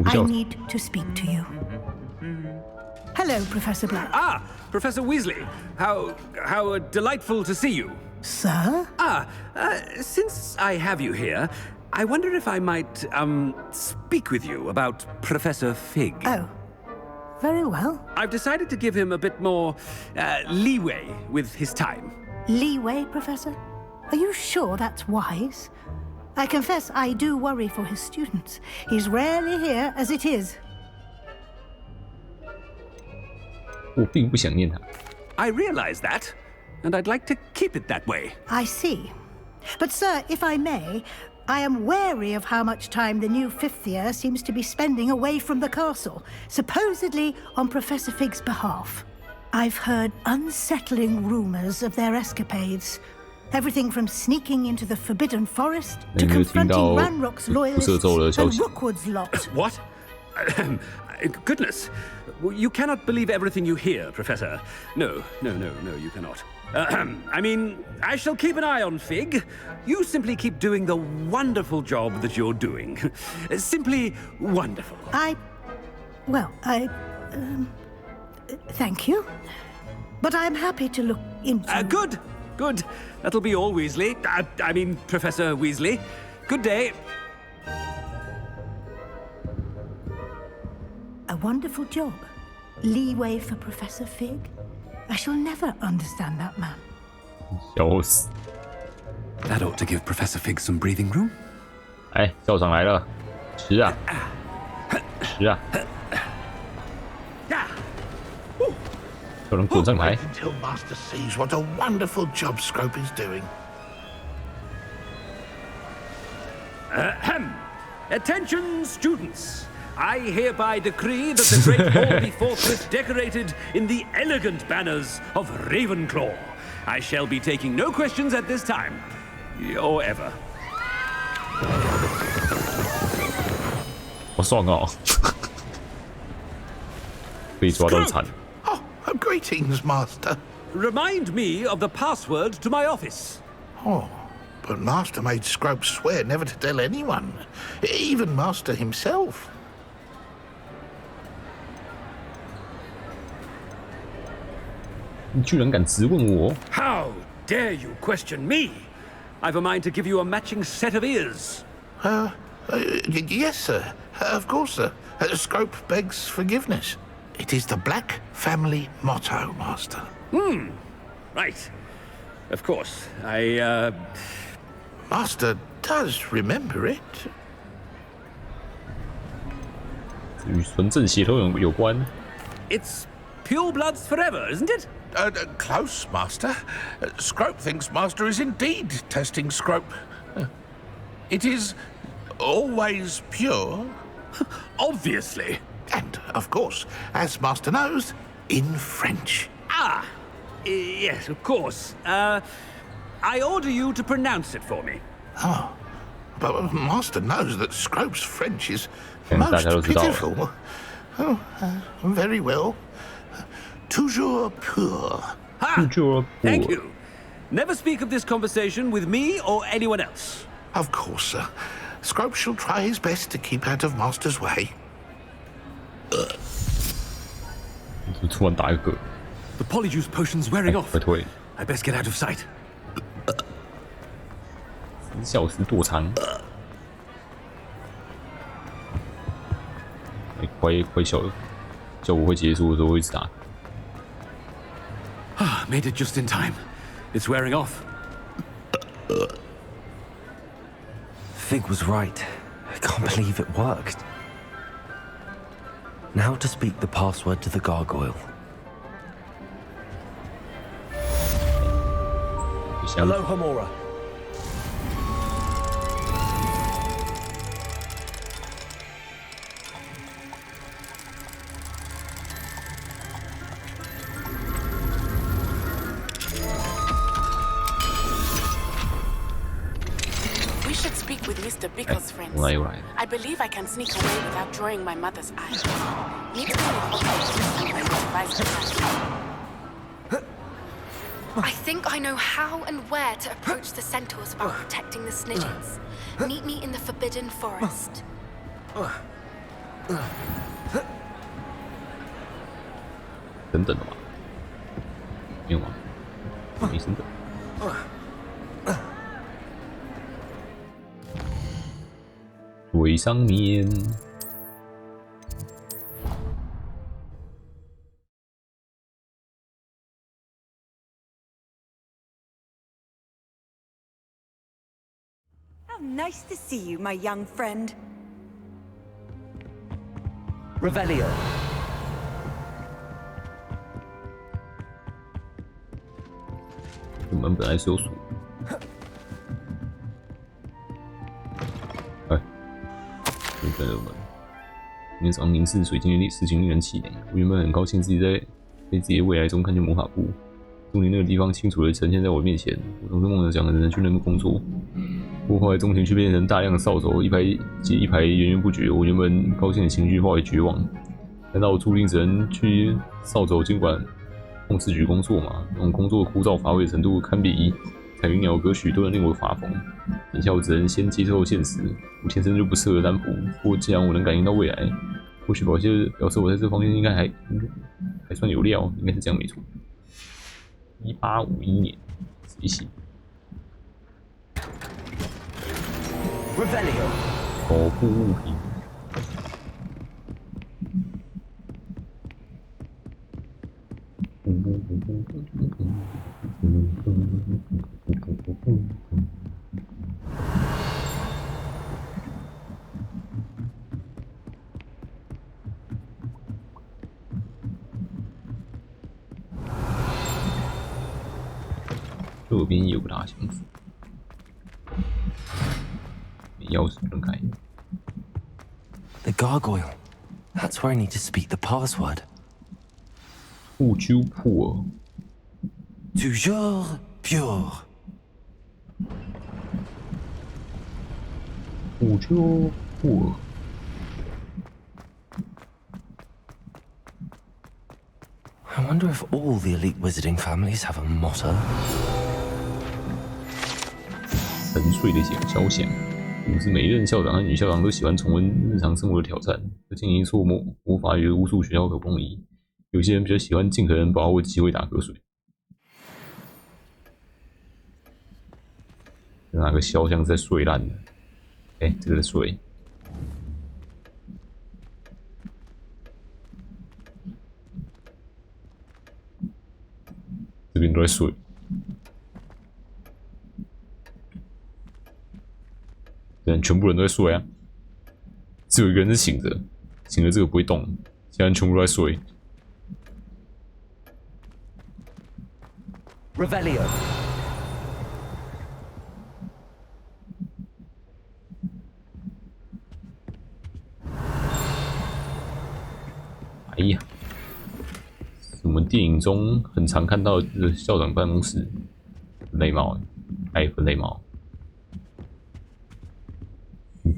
I need to speak to you. Hello, Professor Black. Ah, Professor Weasley. How delightful to see you. Sir? Since I have you here, I wonder if I might, speak with you about Professor Fig. Oh, very well. I've decided to give him a bit more, leeway with his time. Leeway, Professor? Are you sure that's wise? I confess I do worry for his students. He's rarely here as it is. 我并不想念他。 I realize that, and I'd like to keep it that way. I see. But, sir, if I may, I am wary of how much time the new fifth year seems to be spending away from the castle, supposedly on Professor Fig's behalf. I've heard unsettling rumours of their escapades. Everything from sneaking into the Forbidden Forest to confronting Ranrock's loyalists and Rookwood's lot. What? Goodness. You cannot believe everything you hear, Professor. No, you cannot. I mean, I shall keep an eye on Fig. You simply keep doing the wonderful job that you're doing. Simply wonderful. Thank you. But I'm happy to look into... Good. That'll be all, Weasley. I mean, Professor Weasley. Good day. A wonderful job. Leeway for Professor Fig. I shall never understand that man. That ought to give Professor Fig some breathing room. 哎，校长来了，吃啊，吃啊！有人滚上来。 Until Master sees what a wonderful job Scrope is doing. Attention, students. I hereby decree that the Great Hall be forthwith decorated in the elegant banners of Ravenclaw. I shall be taking no questions at this time, or ever. 好爽哦！被抓到惨。 Greetings, Master. Remind me of the password to my office. Oh, but Master made Scrope swear never to tell anyone, even Master himself. 你居然敢质问我 How dare you question me? I've a mind to give you a matching set of ears. Yes, sir. Of course, sir. Scrope begs forgiveness. It is the Black family motto, Master. Right. Of course. Master does remember it. 与纯正血统有关。 It's pure bloods forever, isn't it? Close, Master. Scrope thinks Master is indeed testing Scrope. It is always pure. Obviously. And, of course, as Master knows, in French. Yes, of course. I order you to pronounce it for me. Oh, but Master knows that Scrope's French is most pitiful. Oh, very well. Toujours pur. Thank you. Never speak of this conversation with me or anyone else. Of course, sir. Scrope shall try his best to keep out of Master's way. 突然打一个。The polyjuice potion's wearing off. I best get out of sight. 笑死躲藏。快笑了，效果会结束的时候会一直打。Made it just in time. It's wearing off. Fig was right. I can't believe it worked. Now to speak the password to the gargoyle. Hello, Homura. We should speak with Mr. Bickle's friends. I believe I can sneak away without drawing my mother's eyes. Meet me in I think I know how and where to approach the centaurs about protecting the snidgets. Meet me in the Forbidden Forest. 等等了吗？没有吗？没等等。水上面。How nice to see you, my young friend. Revelio. 我们本来是有锁。哎，日本人们，今天早上凝视水晶的事情令人气馁。我原本很高兴自己在自己的未来中看见魔法部，终于那个地方清楚地呈现在我面前。我总是梦着想着能去那边工作，不过后来中情却变成大量的扫帚，一排接一排，源源不绝。我原本高兴的情绪化为绝望。难道我注定只能去扫帚监管控制局工作吗？那种工作枯燥乏味的程度，堪比彩云鸟歌许多人令我发疯。眼下我只能先接受现实，我天生就不适合占卜。不过既然我能感应到未来，或许表示我在这方面应该还算有料，应该是这样没错。1851年，谁写？口部物品。这边有个大箱子，钥匙不能开。The gargoyle. That's where I need to speak the password. 不纠破。Toujours pure. 不纠破。I wonder if all the elite wizarding families have a motto. 沉睡的交响，不是每一任校长和女校长都喜欢重温日常生活的挑战，这经营错魔法与巫术学校可不容易。有些人比较喜欢尽可能把握机会打瞌睡。哪个肖像在睡烂了？哎，这个在睡。这边都在睡。全部人都在睡啊，只有一个人是醒着，醒着这个不会动，其他人全部都在睡。Revelio. 哎呀，我们电影中很常看到的校长办公室，分类帽，哎，分类帽。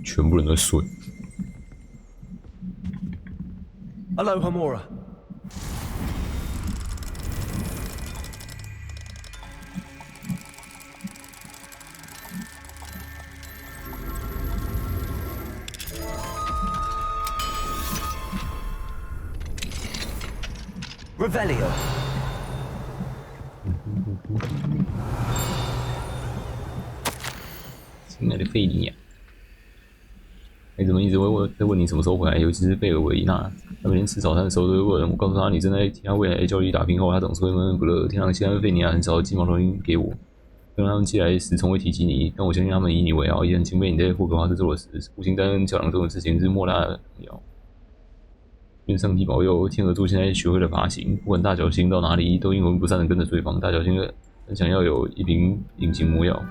全部人都睡。Hello, Homura. Revelio. 亲爱的费尼亚，孩子们一直在问你什么时候回来，尤其是贝尔维纳。他每天吃早餐的时候都会问我，告诉他你正在替他未来的教育打拼后，他总是会闷闷不乐。天堂现在费尼亚很少寄毛东西给我，虽然他们寄来时从未提及你，但我相信他们以你为傲，也很钦佩你在霍格华兹做的事。父亲担任教堂中的事情是莫大的荣耀。愿上帝保佑天鹅座现在学会了爬行，不管大小星到哪里，都阴魂不散的跟着对方。大小星很想要有一瓶隐形魔药。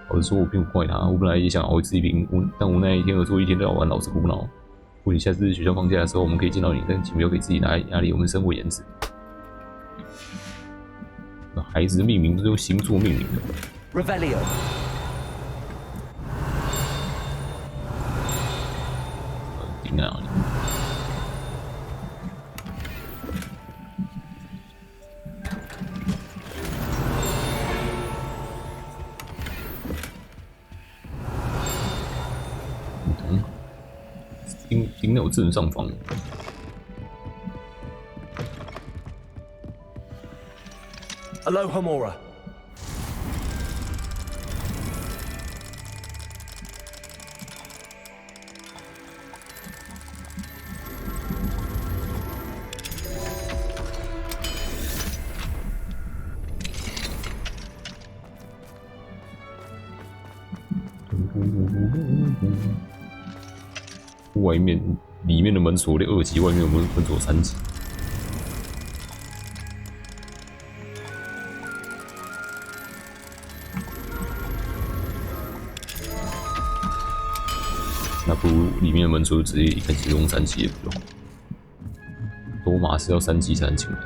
老实说，我并不怪他，我本来也想熬一次一瓶，但无奈天鹅座一天到晚老是胡闹。如果你下次学校放假的时候，我们可以见到你，但请不要给自己压力，我们生活颜值。孩子的命名都是用星座命名的。Revelio. 顶在哪里？顶在我正上方。Alohomora. 外面里面的门锁2级，外面的门锁3级。那不如里面的门锁直接一开始用3级也不用。多玛是要3级才能进来。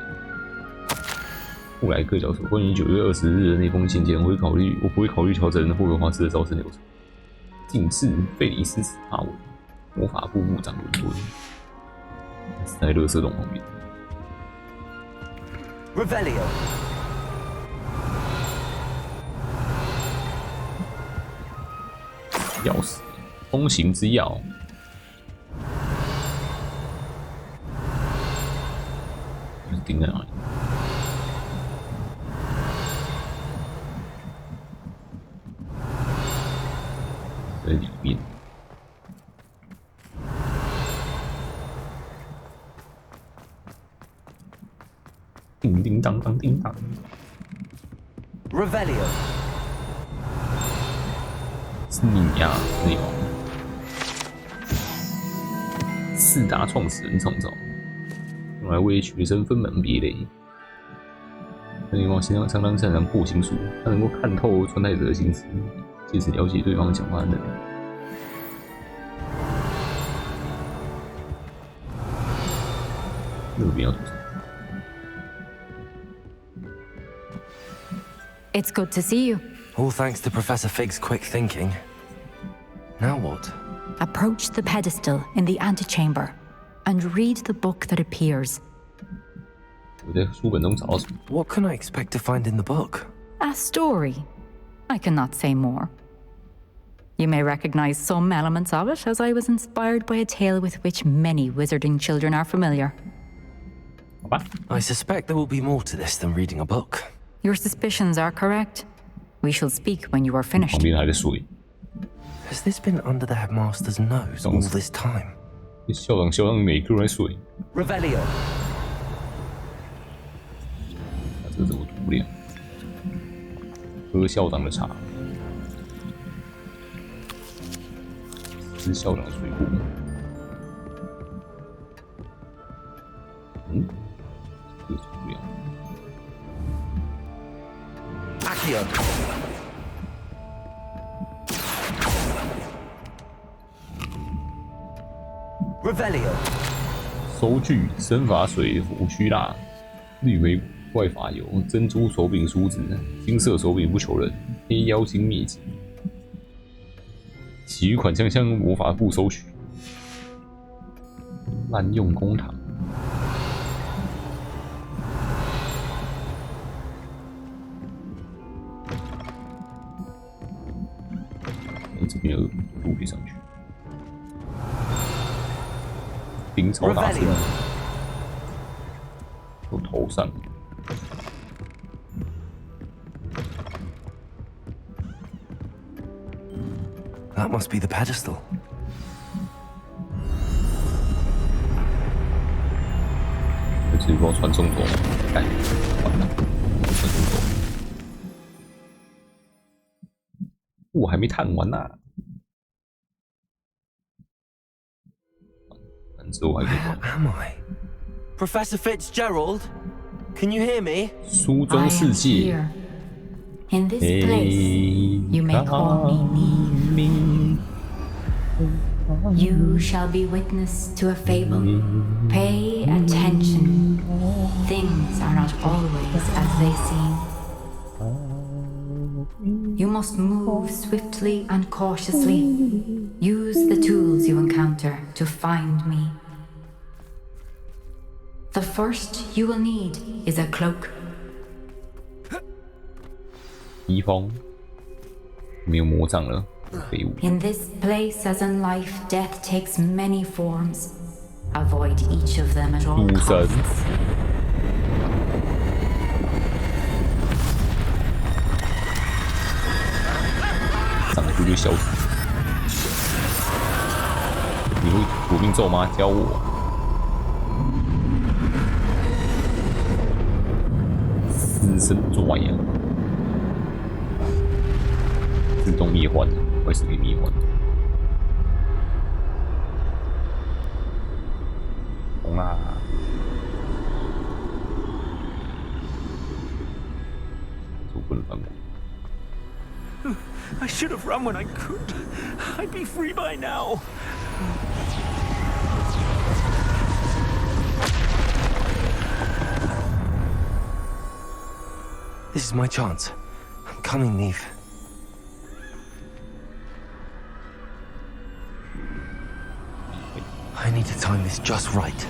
布莱克教授，关于9月20日的那封信件，我不会考虑调整霍格华兹的招生流程。禁制费里斯·史帕文，魔法部部长伦敦，死在垃圾桶旁边。Revelio. 钥匙，通行之钥。钉在哪里？在里面。叮叮当当叮当。Revelio. 是你呀，内容。4大创始人创造，用来为学生分门别类。内容相当擅长破心术，他能够看透穿戴者的心思，借此了解对方讲话的能力。那边要做什么？ It's good to see you. All thanks to Professor Fig's quick thinking. Now what? Approach the pedestal in the antechamber and read the book that appears. 我在书本中找到什么？ What can I expect to find in the book? A story. I cannot say more. You may recognize some elements of it, as I was inspired by a tale with which many wizarding children are familiar. I suspect there will be more to this than reading a book. Your suspicions are correct. We shall speak when you are finished. 旁边还在水。 Has this been under the headmaster's nose all this time? 校长每个人在水。 Revelio. 这怎么读不了？喝校长的茶，吃校长的水果。嗯，这读不了。 Accio. Revelio. 收据：生发水、胡须蜡、绿玫瑰发油、珍珠手柄梳子、金色手柄不求人、黑妖精秘籍。其余款项向魔法部收取。滥用公帑。这边有路可以上去。冰超大声，有头。头上。That must be the pedestal. 这是帮我传送头，哎，完了，传送头。我还没探完呢、啊。之后还可以。Where am I? Professor Fitzgerald, can you hear me? 书中世界。In this place, you may call me Neve. You shall be witness to a fable. Pay attention. Things are not always as they seem. You must move swiftly and cautiously. Use the tools you encounter to find me. The first you will need is a cloak. 披风，没有魔杖了，废物。 In this place, as in life, death takes many forms. Avoid each of them at all costs. 上来就消失。你会夺命咒吗？教我。死神爪呀！自动灭幻，会是可以灭幻。红啦！ I should have run when I could. I'd be free by now. This is my chance. I'm coming, Neve. I need to time this just right.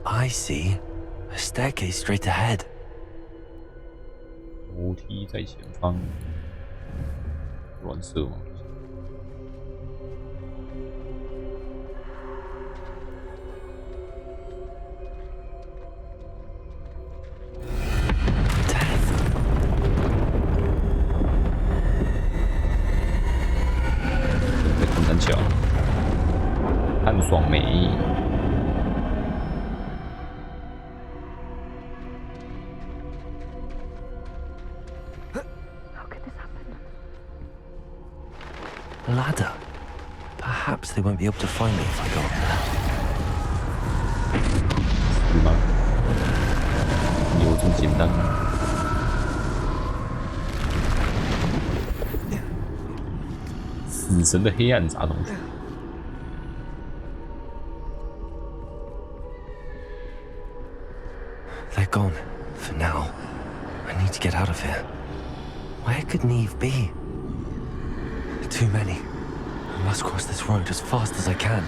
I see a staircase straight ahead. 楼梯在前方，乱射吗？ 很巧，暗爽美。 A ladder. Perhaps they won't be able to find me if I go up there. 是吗？有这么简单？死神的黑暗杂种。 They're gone. For now. I need to get out of here. Where could Neve be? Too many. I must cross this road as fast as I can.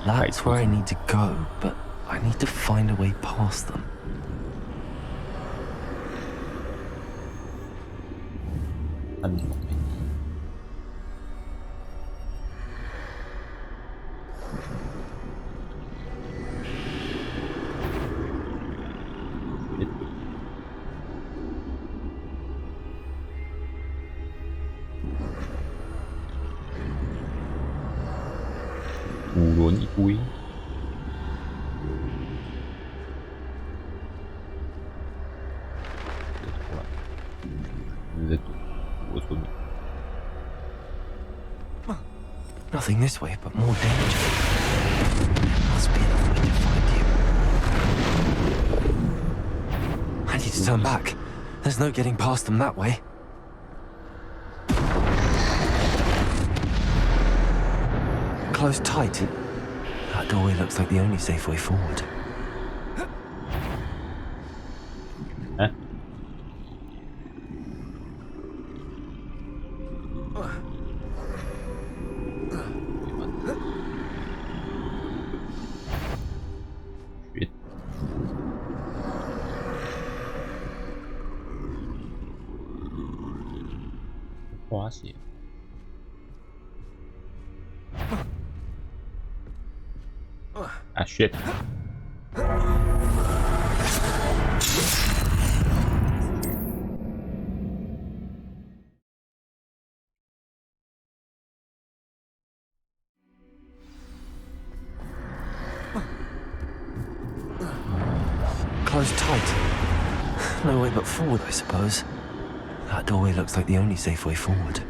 That's where I need to go, but I need to find a way past them. Nothing this way, but more danger. There must be another way to find you. I need to turn back. There's no getting past them that way. Close tight. That doorway looks like the only safe way forward. 花血。啊 shit！ Closed tight. No way but forward, I suppose. That doorway looks like the only safe way forward.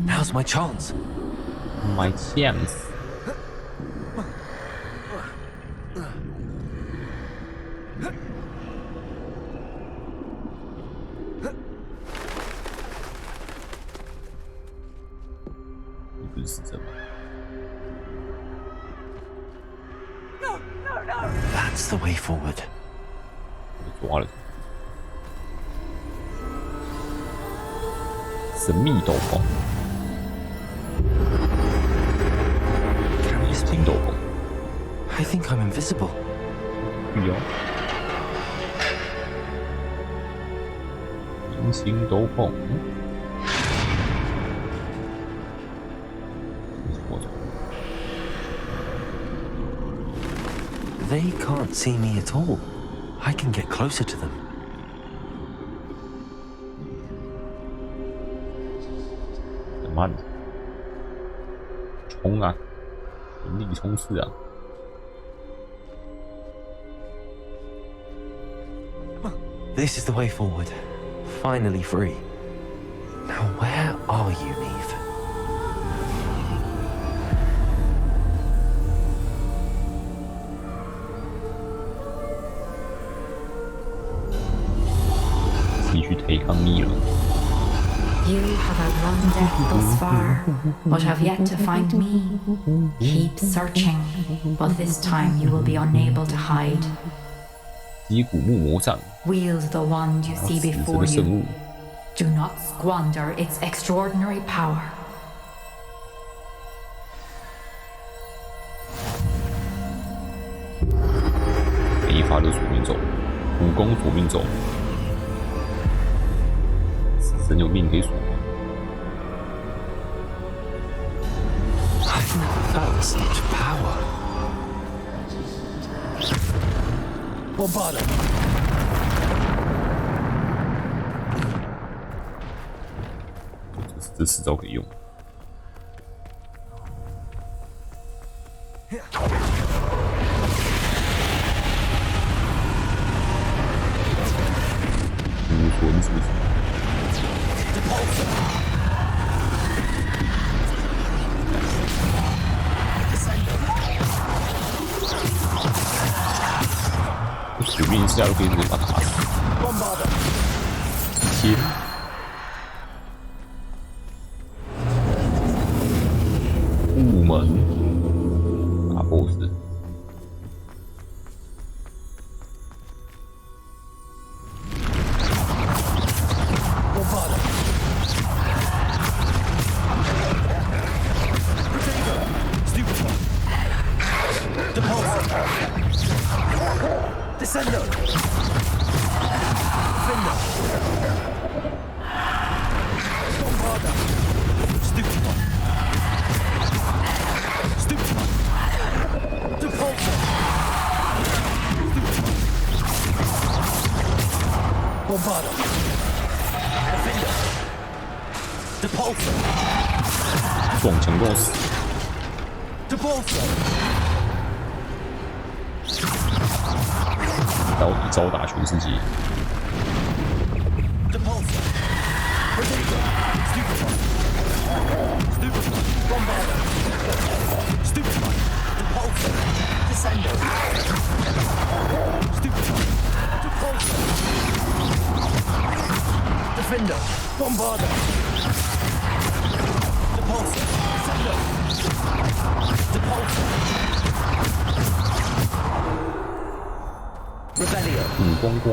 Now's my chance. My chance. That's the way forward. 抓了。神秘斗篷。金斗篷。I think I'm invisible. 有。隐形斗篷。They can't see me at all. I can get closer to them. 慢点，冲啊！全力冲刺啊！ This is the way forward. Finally free. Now where are you, Neve? 继续对抗你了。 You have outrun death thus far, but have yet to find me. Keep searching, but this time you will be unable to hide. 击鼓木魔杖 Wield the wand you see before you. Do not squander its extraordinary power. 没法的索命咒，武功索命咒。 真有命可以锁吗 I've never felt such power. Bombada. 这4招可以用。武魂之术。 随便一下都可以直接把他打死。切。雾门。打 BOSS。 Descendo! Defender! Bombarda! Stupid one! Stupid one! Depulsor! Stupid one! Bombarda! Defender! Depulsor! 撞墙撞死。 Depulsor! 一招打全世界。Defender, Bombarder, Depulsor, Descender, Depulsor, Revelio. 光光。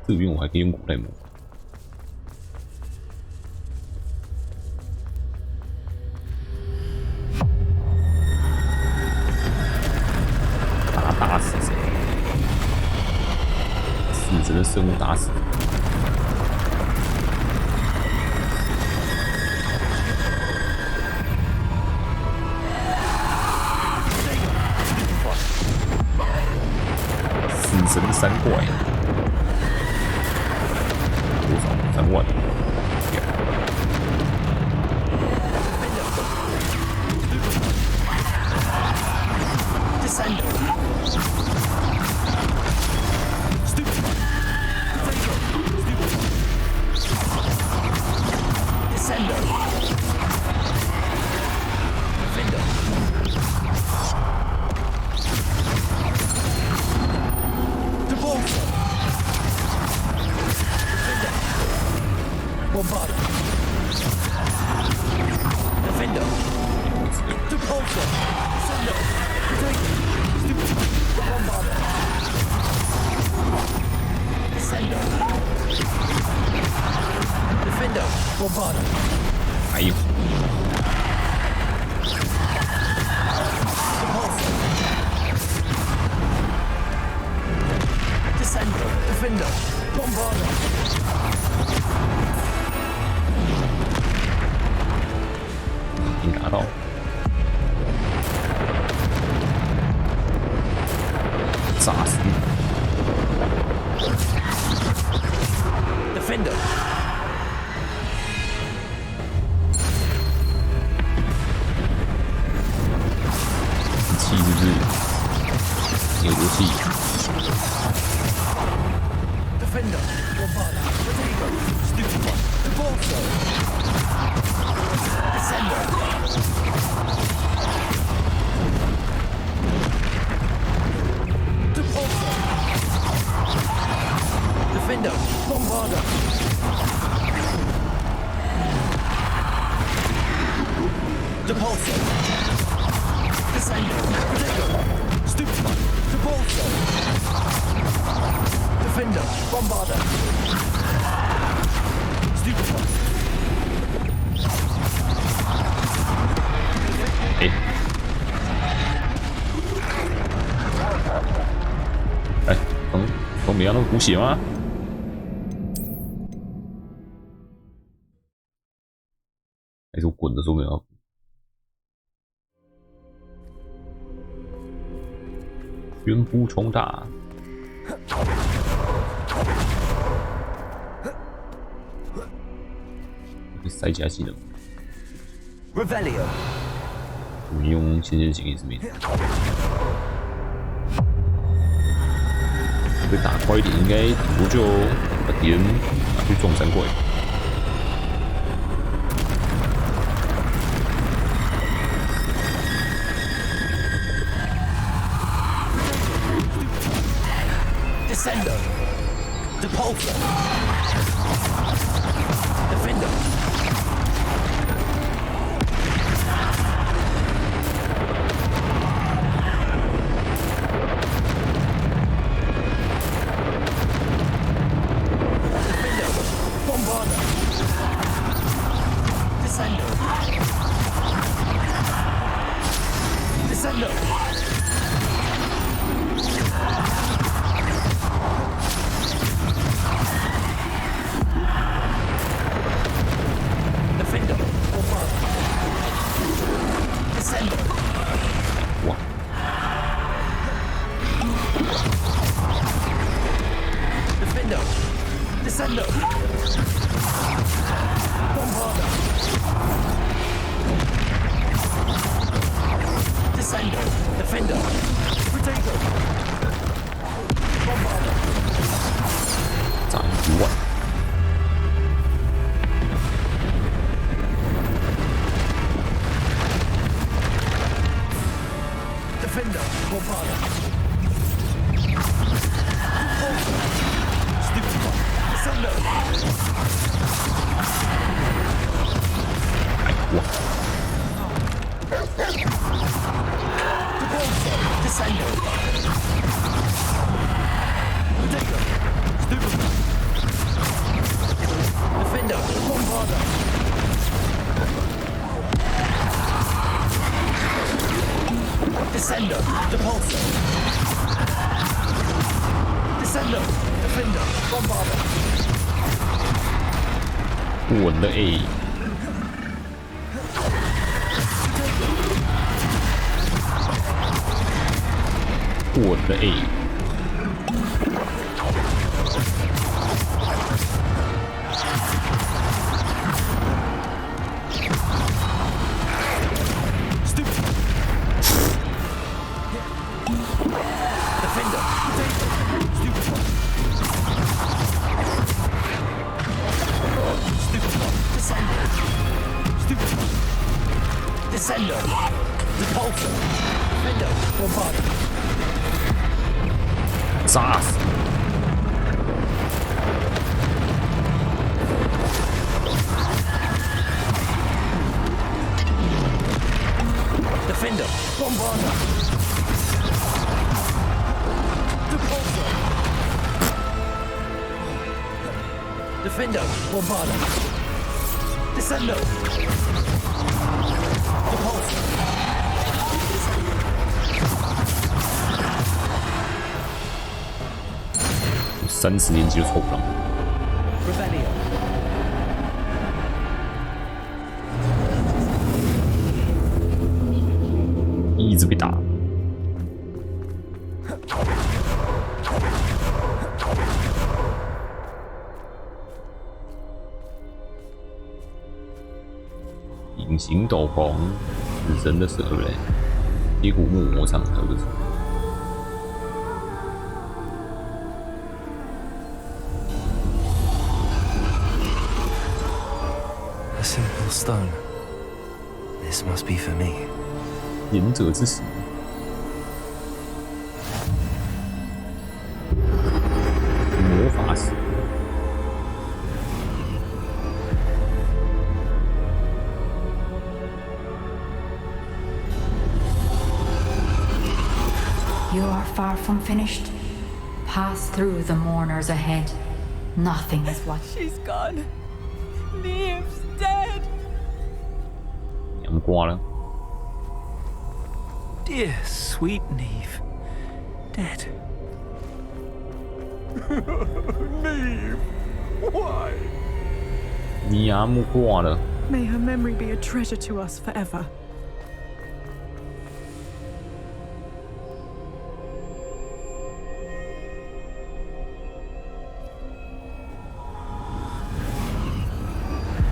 这边我还可以用古代魔法。打死谁？死神的生物打死。死神三怪。多少？3万。还有。Descender, Defender, Bombarder. 已经拿到。炸死你 ！Defender. 气是不是？有毒气。Defender, Bombarder, Potato, Stupid One, Depulsor, Descender, Depulsor, Defender, Bombarder, Depulsor, Descender, Potato, Stupid One, Depulsor, Defender, Bombarder, Stupid One. 都没要那么补血吗？还是我滚的时候没有？原补充大。塞加技能。Revelio。你用先行型也是没的。被打快一点，应该顶多就把敌人拿去撞3怪。Descender, Depulsor, Defender. Bombarder, Descender, Descender, Defender, Bombarder, Descender. What? Defender, Descender. Bombarder. Descender, Defender. 哇！ Descendo. Potato. Stupid. Defender. Bombarder. Descendo. Depulsor. Descendo. Defender. Bombarder. 我的 A。 我的 A， Descendo. Depulsor. Defender. Bombarder. 炸死！ Defender. Bombarder. Depulsor. Defender. Bombarder. Descendo. Depulsor. 30年级就凑不上。一直被打。隐形斗篷，死神的蛇嘞，铁骨木魔杖还有个什么？ A simple stone. This must be for me. 忍者之石。魔法石。 You are far from finished. Pass through the mourners ahead. Nothing is what. She's gone. Neve's dead. 娘挂了。 Dear sweet Neve. Dead. Neve. Why? 你阿木挂了。 May her memory be a treasure to us forever.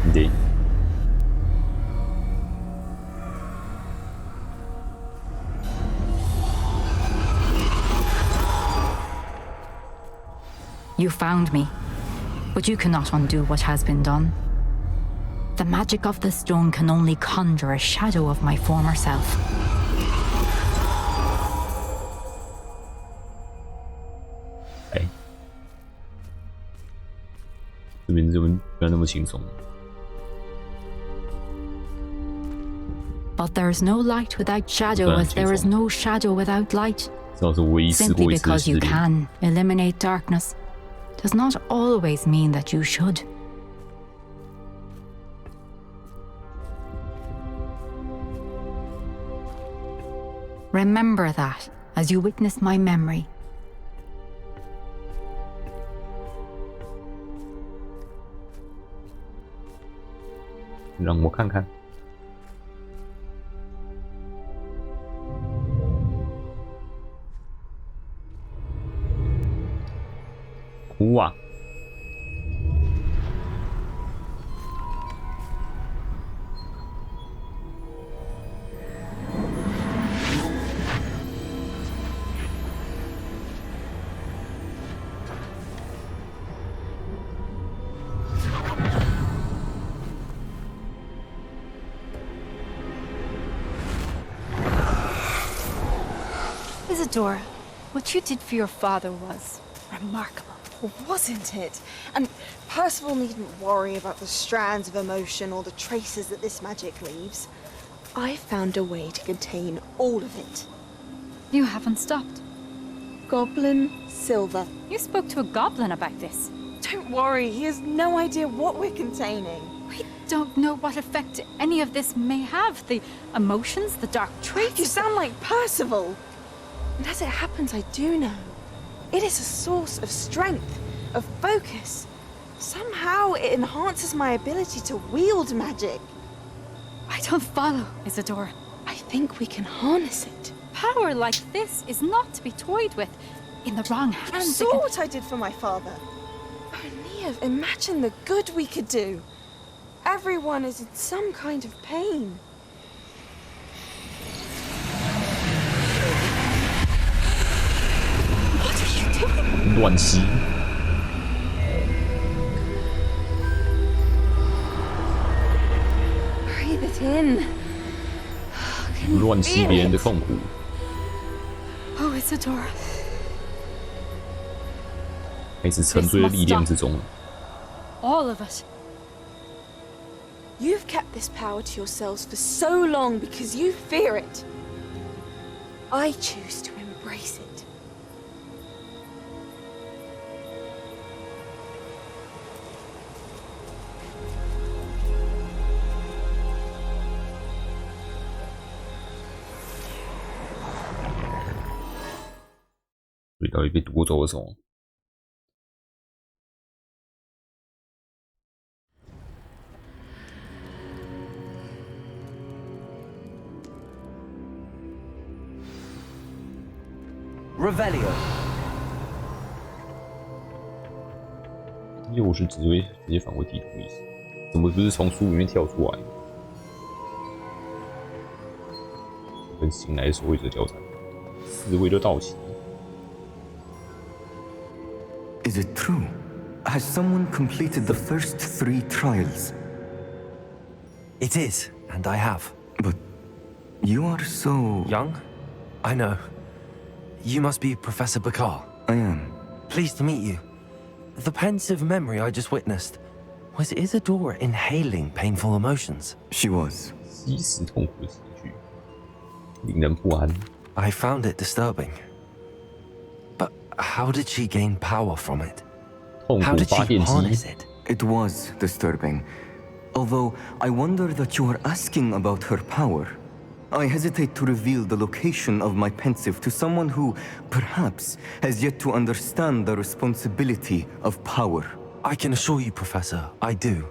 Indeed. You found me, but you cannot undo what has been done. The magic of the stone can only conjure a shadow of my former self. 哎，这边居然那么轻松。 But there is no light without shadow, as there is no shadow without light. Simply because you can eliminate darkness does not always mean that you should. Remember that as you witness my memory. 让我看看。 哭啊！ Isadora, what you did for your father was remarkable. wasn't it? And Percival needn't worry about the strands of emotion or the traces that this magic leaves. I found a way to contain all of it. You haven't stopped. Goblin silver. You spoke to a goblin about this. Don't worry, he has no idea what we're containing. We don't know what effect any of this may have. The emotions, the dark traits. You sound like Percival. And as it happens, I do know. It is a source of strength, of focus. Somehow it enhances my ability to wield magic. I don't follow, Isadora. I think we can harness it. Power like this is not to be toyed with. In the wrong hands. You saw what I did for my father. Oh, Neve, imagine the good we could do. Everyone is in some kind of pain. What are you doing? 乱吸。Breathe it in. 乱吸别人的痛苦。Oh, Isadora. 开始沉醉的力量之中。All of us. You've kept this power to yourselves for so long because you fear it. I choose to embrace it. “所以到底被夺走了什么？” Revelio。又是直接返回地图意思，怎么不是从书里面跳出来？跟新来的守卫者交战，4位都到齐。Is it true? Has someone completed the first 3 trials? It is, and I have. But you are so... young? I know. You must be Professor Bakar. I am. Pleased to meet you. The pensive memory I just witnessed. Was Isadora inhaling painful emotions? She was. 吸食痛苦的情绪，令人不安。I found it disturbing. But how did she gain power from it? How did she harness it? It was disturbing. Although I wonder that you are asking about her power. I hesitate to reveal the location of my pensive to someone who, perhaps, has yet to understand the responsibility of power. I can assure you, Professor, I do.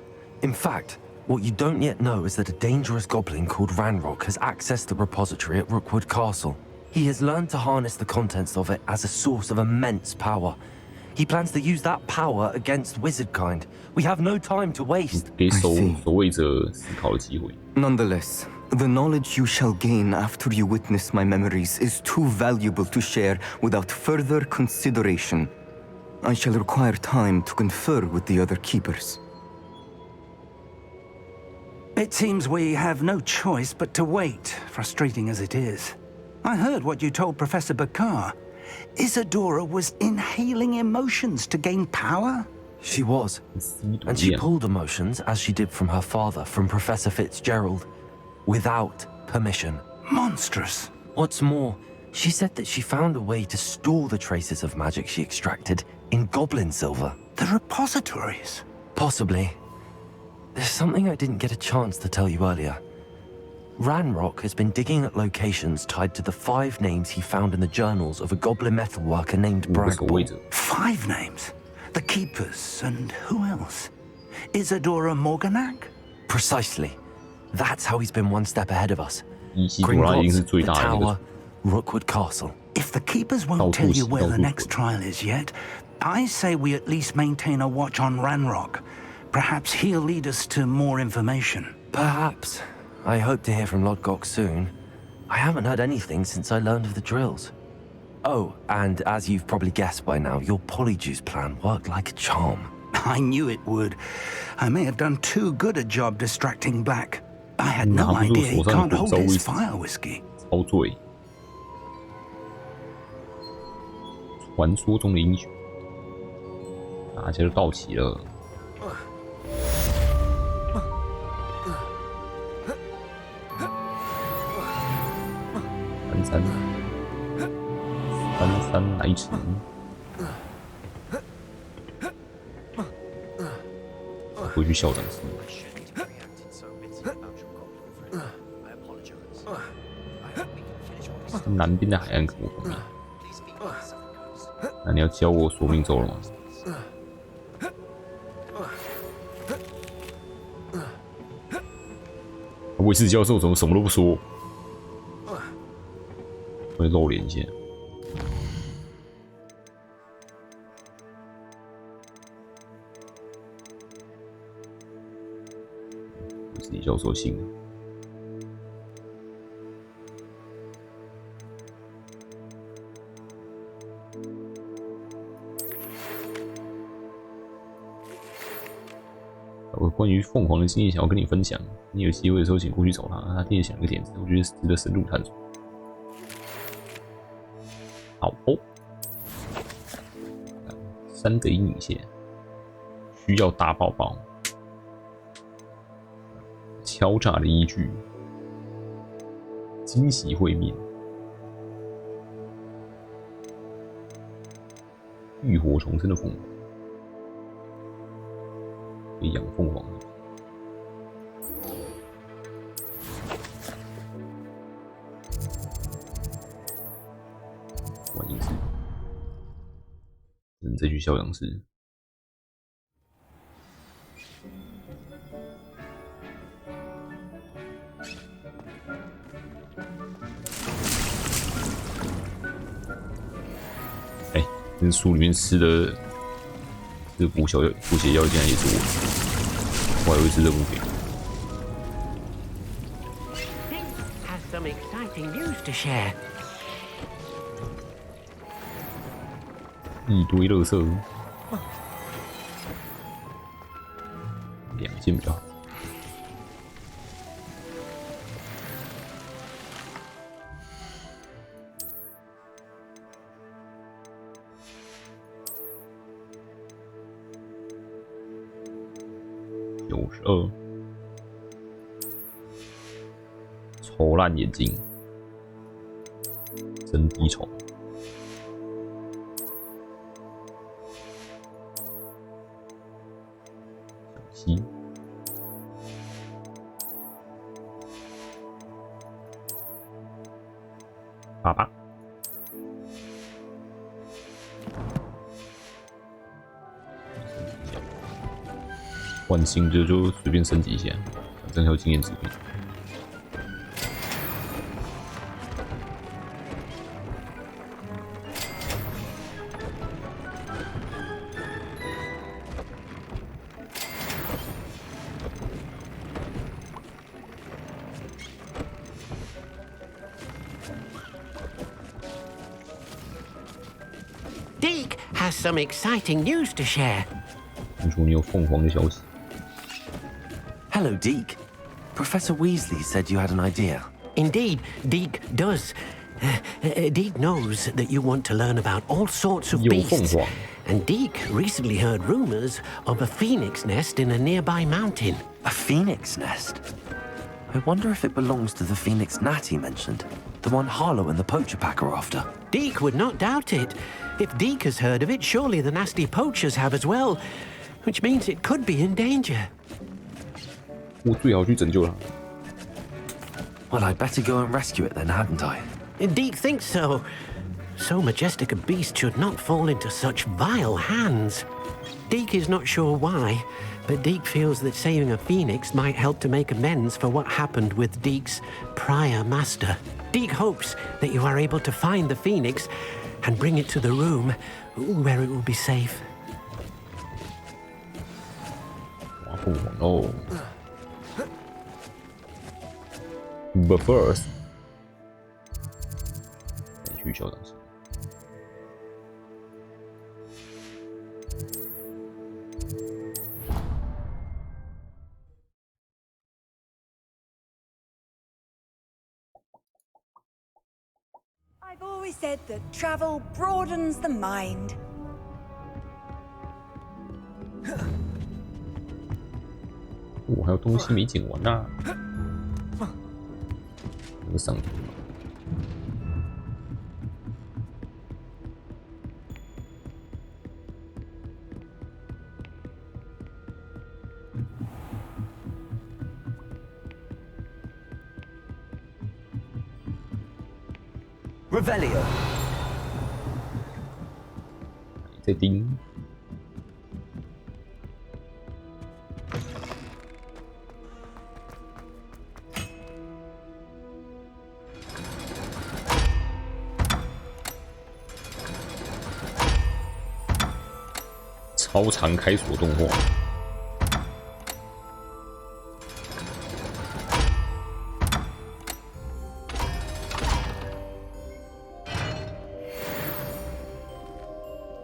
In fact, what you don't yet know is that a dangerous goblin called Ranrock has accessed the repository at Rookwood Castle. He has learned to harness the contents of it as a source of immense power. He plans to use that power against wizardkind. We have no time to waste. 给守卫者思考的机会。Nonetheless, the knowledge you shall gain after you witness my memories is too valuable to share without further consideration. I shall require time to confer with the other keepers. It seems we have no choice but to wait, frustrating as it is. I heard what you told Professor Bakar. Isadora was inhaling emotions to gain power? She was. And she pulled emotions, as she did from her father, from Professor Fitzgerald, without permission. Monstrous. What's more, she said that she found a way to store the traces of magic she extracted in goblin silver. The repositories? Possibly. There's something I didn't get a chance to tell you earlier. Ranrock has been digging at locations tied to the 5 names he found in the journals of a goblin metalworker named Bragball. 5 names? The Keepers, and who else? Isadora Morganac? Precisely. That's how he's been one step ahead of us. 遗迹果然已经是最大的那个。Rookwood Castle. If the Keepers won't tell you where the next trial is yet, I say we at least maintain a watch on Ranrock. Perhaps he'll lead us to more information. Perhaps. I hope to hear from Lodgok soon. I haven't heard anything since I learned of the drills. Oh, and as you've probably guessed by now, your Polyjuice plan worked like a charm. I knew it would. I may have done too good a job distracting Black. I had no idea he can't hold his fire whiskey. 操醉，传说中的英雄。大家都到齐了。33来迟。回去校长室。南边的海岸跟我碰面。那你要教我索命咒了吗？卫士教授怎么什么都不说？会露脸一下。自己教授信。我关于凤凰的经验想要跟你分享，你有机会的时候请过去找他，他替你想了个点子，我觉得值得深入探索。好哦，3个阴影线，需要大爆爆，敲诈的依据，惊喜会面，浴火重生的凤凰。可以养凤凰的。玩一次，再去校长室。哎，跟书里面吃的。这个补血药竟然也是我，我还以为是任务给。Has some exciting news to share. 一堆垃圾，2件比较好。92，丑烂眼睛，真低丑。小7，88。换新的就随便升级一下，反正还有经验值。Deke has some exciting news to share. 听说你有凤凰的消息。Hello, Deke. Professor Weasley said you had an idea. Indeed, Deke does. Deke knows that you want to learn about all sorts of beasts. And Deke recently heard rumors of a phoenix nest in a nearby mountain. A phoenix nest? I wonder if it belongs to the phoenix gnat he mentioned. The one Harlow and the poacher pack are after. Deke would not doubt it. If Deke has heard of it, surely the nasty poachers have as well. Which means it could be in danger. 我最好去拯救他。Well, I'd better go and rescue it then, hadn't I? Deke thinks so. So majestic a beast should not fall into such vile hands. Deke is not sure why, but Deke feels that saving a phoenix might help to make amends for what happened with Deke's prior master. Deke hopes that you are able to find the phoenix and bring it to the room where it will be safe. Oh. But first, 去校长室。I've always said that travel broadens the mind. 我还有东西没捡完呐、那个上图。Revelio。在盯。超长开锁动画。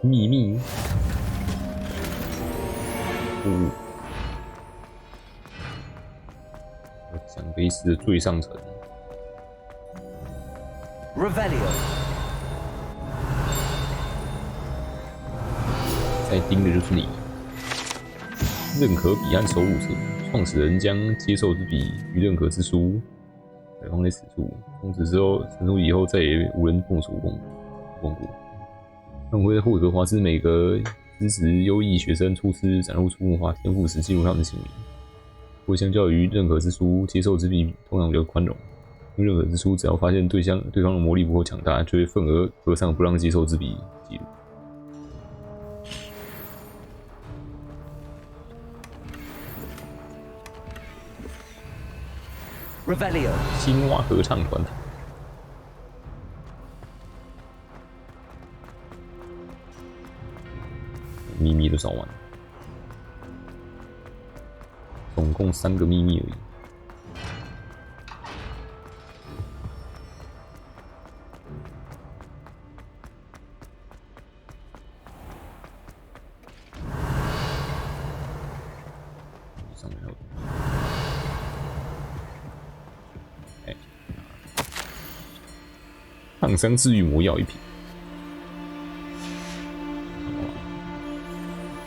秘密。奖杯师的最上层。Revelio。在盯的就是你。认可彼岸守护者，创始人将接受之笔与认可之书摆放在此处。从此之后，此处以后再也无人动手光顾。让会在霍格华兹每个资质优异学生初次展露出魔法天赋时记录他们的姓名。不过相较于认可之书，接受之笔通常比较宽容。因为认可之书只要发现对方的魔力不够强大，就会份额合上不让接受之笔记录。Revelio。青蛙合唱团体。秘密都找完了，总共3个秘密而已。上面还有东西。烫伤治愈魔药1瓶。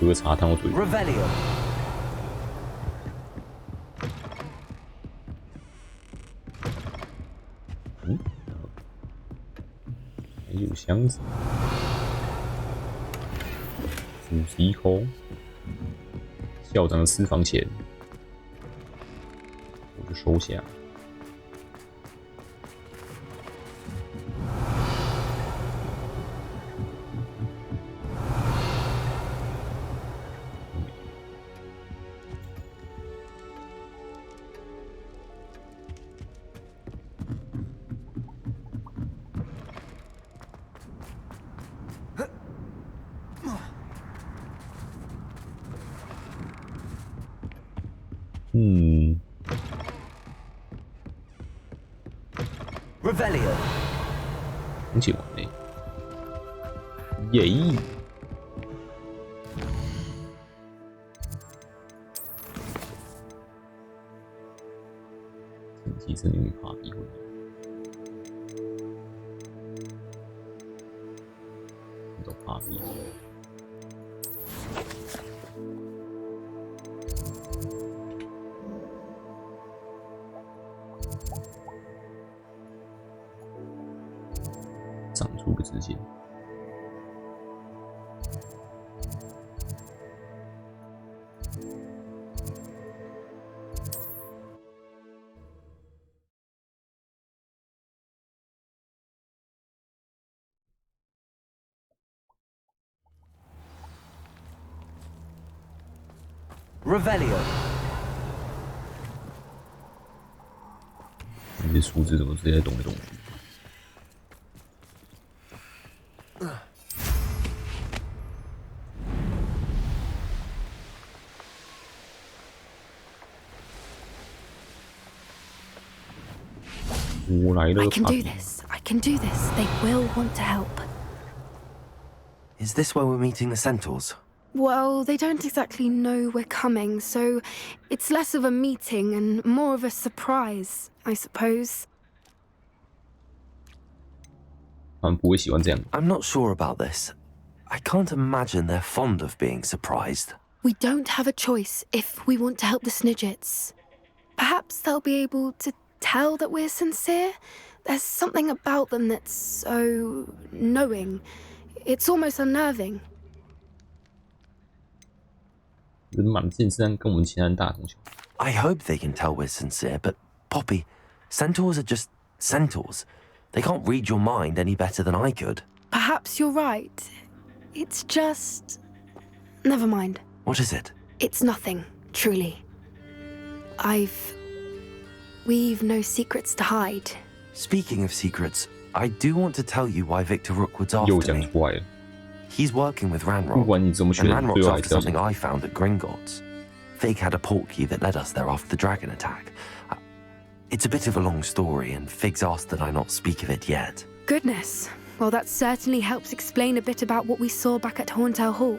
喝茶烫到嘴。Revelio。还有箱子。主题扣。校长的私房钱，我就收下。Revelio。刚解完嘞，耶！神奇森林爬比会。都爬比。长出个直线。Revelio。你的数字怎么直接动来动去？I can do this. I can do this. They will want to help. Is this where we're meeting the centaurs? Well, they don't exactly know we're coming, so it's less of a meeting and more of a surprise, I suppose. I'm not sure about this. I can't imagine they're fond of being surprised. We don't have a choice if we want to help the Snidgets. Perhaps they'll be able to tell that we're sincere. There's something about them that's so knowing. It's almost unnerving. 人满见山，跟我们其他人大同小异。 I hope they can tell we're sincere, but Poppy, centaurs are just centaurs. They can't read your mind any better than I could. Perhaps you're right. It's just... Never mind. What is it? It's nothing, truly. We've no secrets to hide. Speaking of secrets, I do want to tell you why Victor Rookwood's after me. He's working with Ranrock, and Ranrock's after something I found at Gringotts. Fig had a portkey that led us there after the dragon attack. It's a bit of a long story, and Fig's asked that I not speak of it yet. Goodness. Well, that certainly helps explain a bit about what we saw back at Horntail Hall.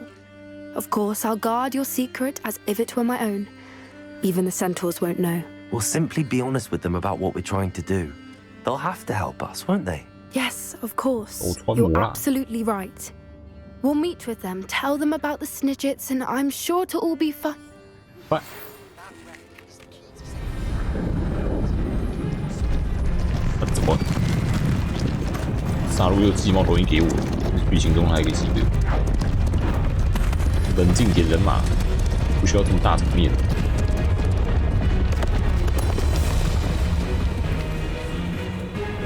Of course, I'll guard your secret as if it were my own. Even the centaurs won't know. We'll simply be honest with them about what we're trying to do. They'll have to help us, won't they? Yes, of course. You're absolutely right. We'll meet with them, tell them about the Snidgets, and I'm sure it'll all be fun. What? 怎么？杀戮又鸡毛头鹰给我，剧情中还有一个几个。冷静点，人马，不需要这么大场面。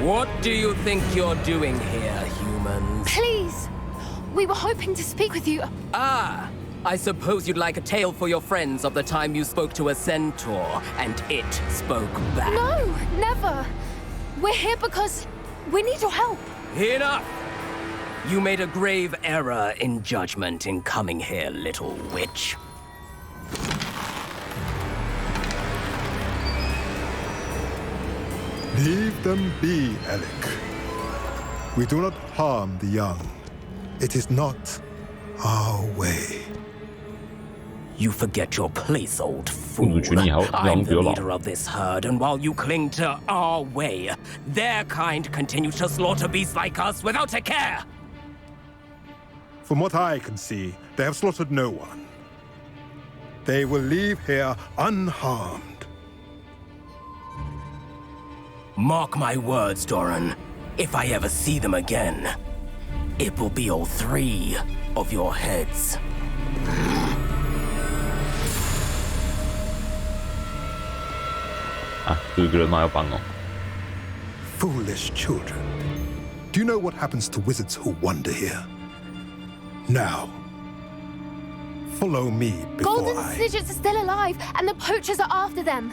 What do you think you're doing here, humans? Please! We were hoping to speak with you. Ah! I suppose you'd like a tale for your friends of the time you spoke to a centaur, and it spoke back. No! Never! We're here because we need your help. Enough! You made a grave error in judgment in coming here, little witch. Leave them be, Alec. We do not harm the young. It is not our way. You forget your place, old fool. I'm the leader of this herd, and while you cling to our way, their kind continue to slaughter beasts like us without a care. From what I can see, they have slaughtered no one. They will leave here unharmed. Mark my words, Doran. If I ever see them again, it will be all 3 of your heads. Foolish children. Do you know what happens to wizards who wander here? Now, follow me before Golden Snidgets are still alive, and the poachers are after them.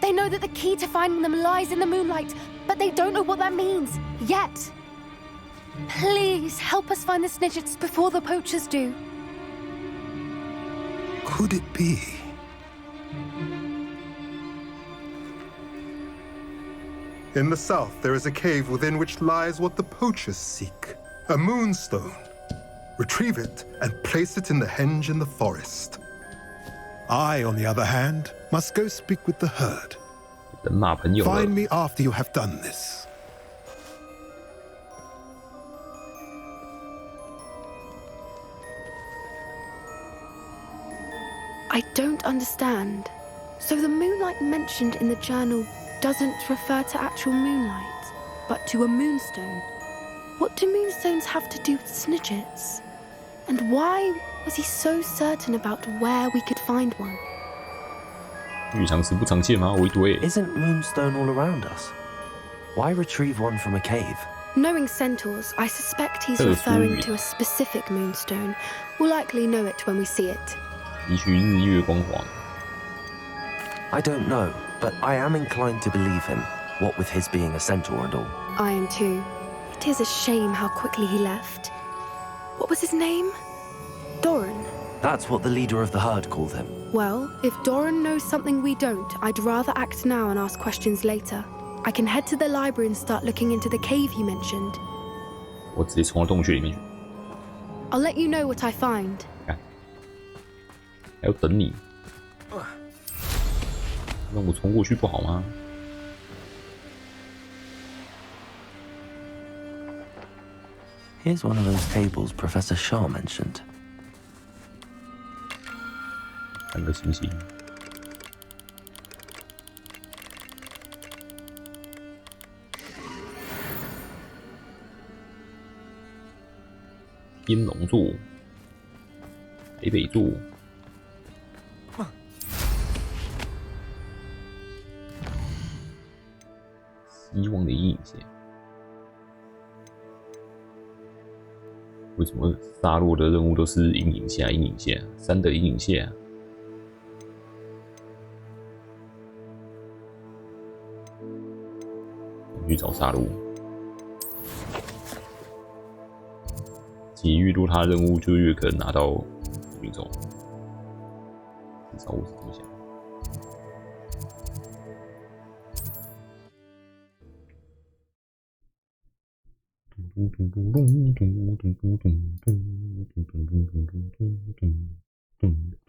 They know that the key to finding them lies in the moonlight, but they don't know what that means, yet. Please, help us find the Snidgets before the poachers do. Could it be? In the south, there is a cave within which lies what the poachers seek. A moonstone. Retrieve it and place it in the henge in the forest. I, on the other hand, must go speak with the herd. Find me after you have done this. I don't understand. So the moonlight mentioned in the journal doesn't refer to actual moonlight, but to a moonstone. What do moonstones have to do with Snidgets? And why was he so certain about where we could find one? Isn't moonstone all around us? Why retrieve one from a cave? Knowing centaurs, I suspect he's referring to a specific moonstone. We'll likely know it when we see it. I don't know, but I am inclined to believe him, what with his being a centaur and all. I am too. It is a shame how quickly he left. What was his name? Doran. That's what the leader of the herd called him. Well, if Doran knows something we don't, I'd rather act now and ask questions later. I can head to the library and start looking into the cave you mentioned. I'll let you know what I find. 还要等你，那我冲过去不好吗？ Here's one of those tables Professor Shaw mentioned. 3个星星。天龙座、台北座。希望的阴影线。为什么杀戮的任务都是阴影线？阴影线，3的阴影线。去找杀戮。越多他的任务，就越可能拿到命中。至少我是这么想。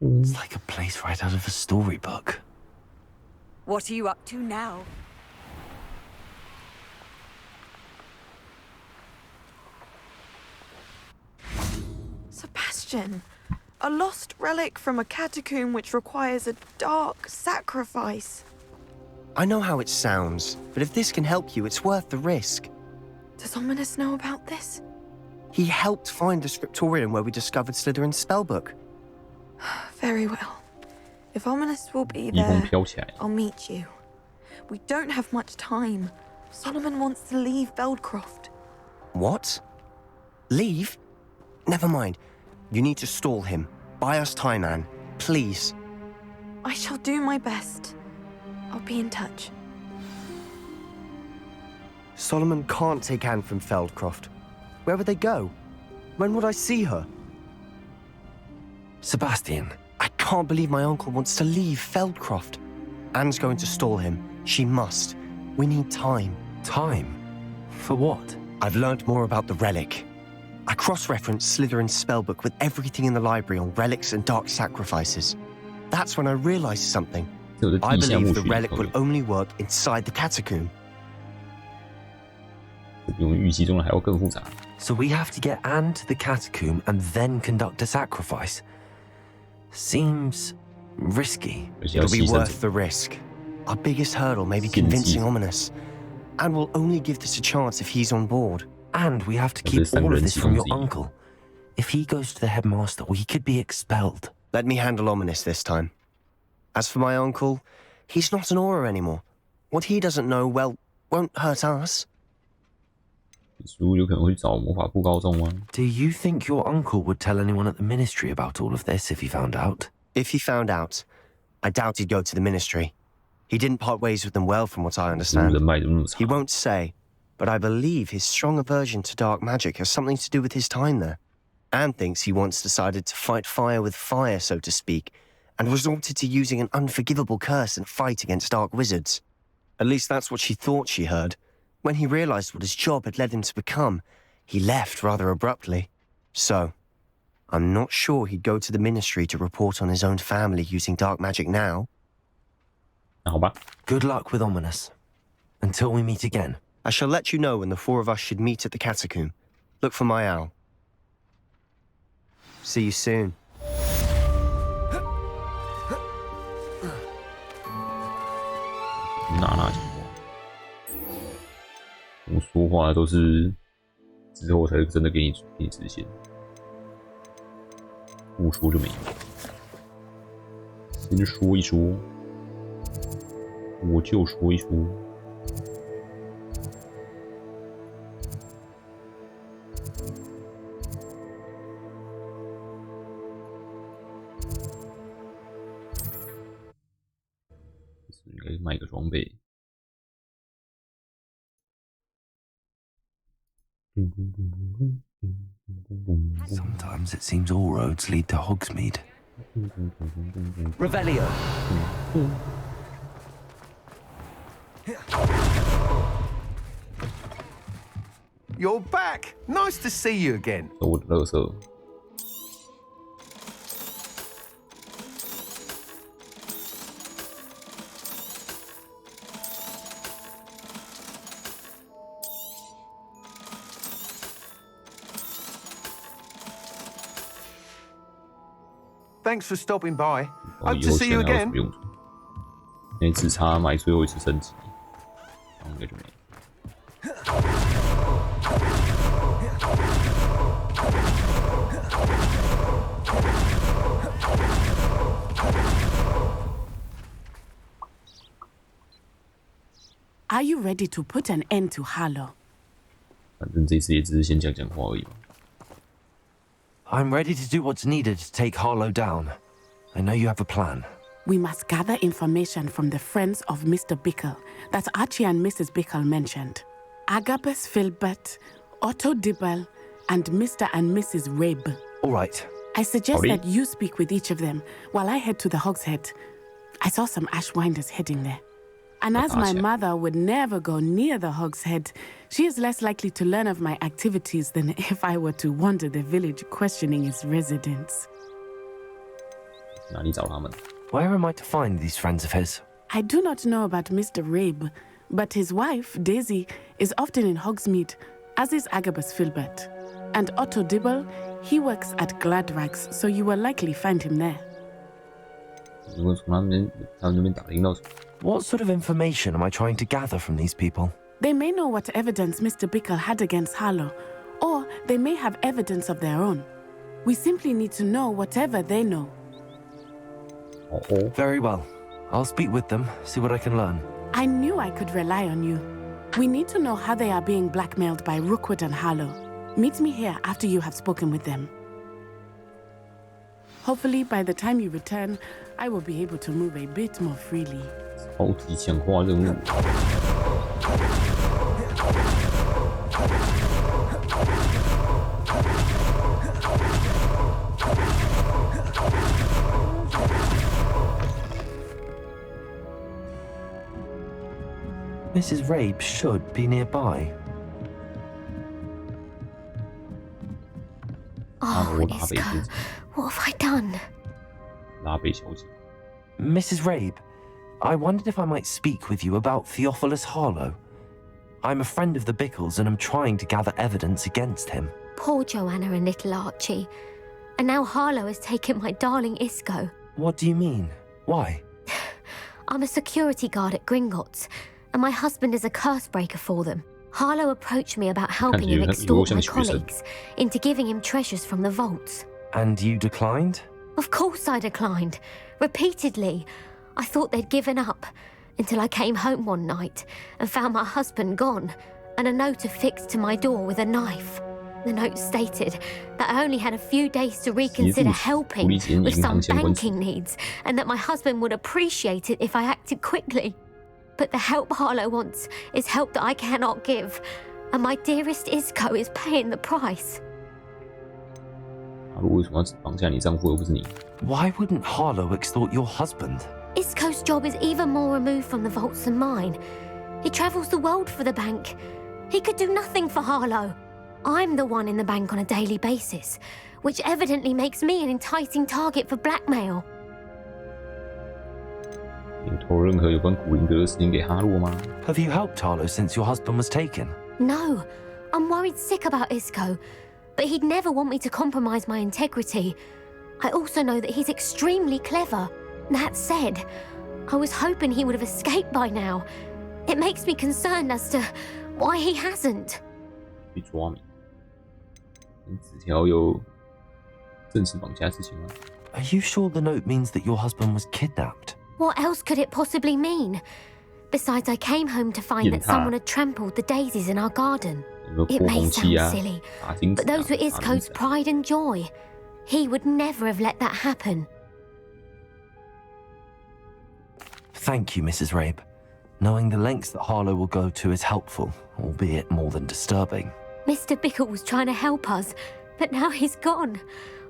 It's like a place right out of a storybook. What are you up to now? Sebastian, a lost relic from a catacomb which requires a dark sacrifice. I know how it sounds, but if this can help you, it's worth the risk. Does Ominous know about this? He helped find the scriptorium where we discovered Slytherin's spellbook. Very well. If Ominous will be there, I'll meet you. We don't have much time. Solomon wants to leave Veldcroft. What? Leave? Never mind. You need to stall him. Buy us time, Anne. Please. I shall do my best. I'll be in touch. Solomon can't take Anne from Feldcroft. Where would they go? When would I see her? Sebastian, I can't believe my uncle wants to leave Feldcroft. Anne's going to stall him. She must. We need time. Time? For what? I've learned more about the relic. I cross-referenced Slytherin's spellbook with everything in the library on relics and dark sacrifices. That's when I realized something. I believe the relic will only work inside the catacomb. So we have to get Anne to the catacomb and then conduct a sacrifice. Seems risky. It'll be worth the risk. Our biggest hurdle may be convincing Ominous. Anne will only give this a chance if he's on board. And we have to keep all of this from your uncle. If he goes to the headmaster, we could be expelled. Let me handle Ominous this time. As for my uncle, he's not an Auror anymore. What he doesn't know, well, won't hurt us. Do you think your uncle would tell anyone at the ministry about all of this if he found out? If he found out, I doubt he'd go to the ministry. He didn't part ways with them well, from what I understand. He won't say, but I believe his strong aversion to dark magic has something to do with his time there. Anne thinks he once decided to fight fire with fire, so to speak, and resorted to using an unforgivable curse in a fight against dark wizards. At least that's what she thought she heard. When he realized what his job had led him to become, he left rather abruptly. So, I'm not sure he'd go to the ministry to report on his own family using dark magic now. Good luck with Ominous. Until we meet again. I shall let you know when the 4 of us should meet at the catacomb. Look for my owl. See you soon. 我说话都是之后才真的给你实现，不说就没有。先说一说，我就说一说。应该卖个装备。Sometimes it seems all roads lead to Hogsmeade. Revelio. You're back. Nice to see you again. 我的垃圾。Thanks for stopping by. Hope to see you again. 不用出，因为只差买最后一次升级，然后应该就没了。Are you ready to put an end to Harlow? 反正这次也只是先讲讲话而已嘛。I'm ready to do what's needed to take Harlow down. I know you have a plan. We must gather information from the friends of Mr. Bickle that Archie and Mrs. Bickle mentioned. Agabus Filbert, Otto Dibble, and Mr. and Mrs. Rabe. All right. I suggest that you speak with each of them while I head to the Hogshead. I saw some Ashwinders heading there. And as my mother would never go near the Hogshead, she is less likely to learn of my activities than if I were to wander the village questioning its residents. 哪里找他们？ Where am I to find these friends of his? I do not know about Mr. Rabe, but his wife, Daisy, is often in Hogsmeade, as is Agabus Filbert. And Otto Dibble, he works at Gladrags, so you will likely find him there. What sort of information am I trying to gather from these people? They may know what evidence Mr. Bickle had against Harlow, or they may have evidence of their own. We simply need to know whatever they know. Very well. I'll speak with them, see what I can learn. I knew I could rely on you. We need to know how they are being blackmailed by Rookwood and Harlow. Meet me here after you have spoken with them. Hopefully, by the time you return, I will be able to move a bit more freely. 超级强化任务。Mrs. Rabe should be nearby. Oh, Isco, what have I done? 拉贝小姐。 Mrs. Rabe, I wondered if I might speak with you about Theophilus Harlow. I'm a friend of the Bickles and I'm trying to gather evidence against him. Poor Joanna and little Archie. And now Harlow has taken my darling Isco. What do you mean? Why? I'm a security guard at Gringotts, and my husband is a curse breaker for them. Harlow approached me about helping him extort my colleagues into giving him treasures from the vaults. And you declined? Of course I declined. Repeatedly. I thought they'd given up, until I came home one night and found my husband gone, and a note affixed to my door with a knife. The note stated that I only had a few days to reconsider helping with some banking needs, and that my husband would appreciate it if I acted quickly. But the help Harlow wants is help that I cannot give, and my dearest Isco is paying the price. Why wouldn't Harlow extort your husband? Isco's job is even more removed from the vaults than mine. He travels the world for the bank. He could do nothing for Harlow. I'm the one in the bank on a daily basis, which evidently makes me an enticing target for blackmail. 你透露任何有关古灵阁的事情给哈洛吗？ Have you helped Harlow since your husband was taken? No, I'm worried sick about Isco, but he'd never want me to compromise my integrity. I also know that he's extremely clever. That said, I was hoping he would have escaped by now. It makes me concerned as to why he hasn't. 去抓你。纸条有正式绑架事情吗？ Are you sure the note means that your husband was kidnapped? What else could it possibly mean? Besides, I came home to find that someone had trampled the daisies in our garden. It may sound silly, but those were Isco's pride and joy. He would never have let that happen. Thank you, Mrs. Rabe. Knowing the lengths that Harlow will go to is helpful, albeit more than disturbing. Mr. Bickle was trying to help us, but now he's gone.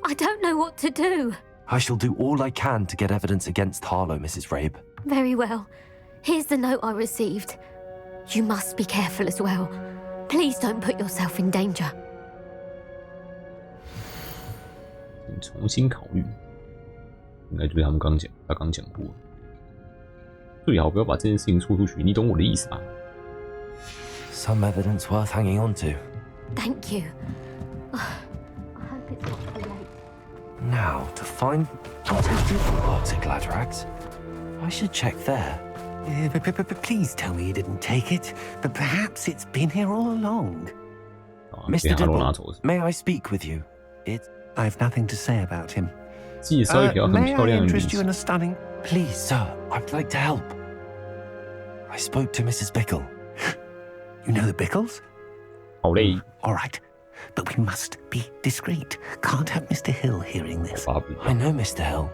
I don't know what to do. I shall do all I can to get evidence against Harlow, Mrs. Rabe. Very well. Here's the note I received. You must be careful as well. Please don't put yourself in danger. 请重新考虑。应该就是他刚讲过，最好不要把这件事情说出去，你懂我的意思吧 ？Some evidence worth hanging on to. Thank you. I hope it's not too late. Now, to find what I did with Arctic Ladrax, I should check there. Please tell me you didn't take it, but perhaps it's been here all along. Mr. Dibble, may I speak with you? I've nothing to say about him. May I interest you in a stunning... Please, sir, I'd like to help. I spoke to Mrs. Bickle. You know the Bickles? All right. But we must be discreet. Can't have Mr. Hill hearing this. I know Mr. Hill.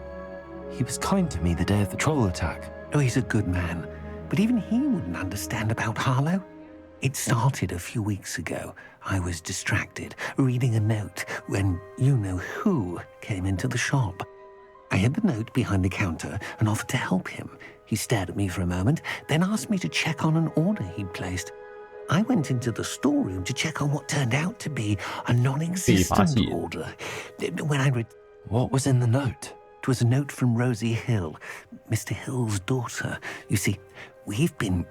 He was kind to me the day of the troll attack. Oh, he's a good man. But even he wouldn't understand about Harlow. It started a few weeks ago. I was distracted, reading a note, when you-know-who came into the shop. I hid the note behind the counter and offered to help him. He stared at me for a moment, then asked me to check on an order he'd placed. I went into the storeroom to check on what turned out to be a non-existent order. When I read... What was in the note? It was a note from Rosie Hill, Mr. Hill's daughter. You see, we've been,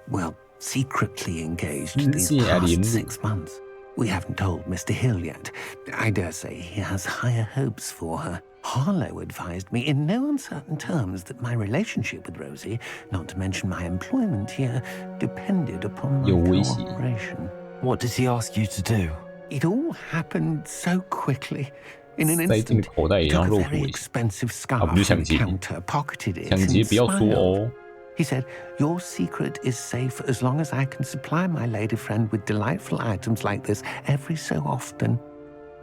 secretly engaged these past 6 months. We haven't told Mr. Hill yet. I dare say he has higher hopes for her. Harlow advised me in no uncertain terms that my relationship with Rosie, not to mention my employment here, depended upon my cooperation. What did he ask you to do? It all happened so quickly. In an instant, he took a very expensive scarf from the counter, pocketed it, and smiled. He said, "Your secret is safe as long as I can supply my lady friend with delightful items like this every so often."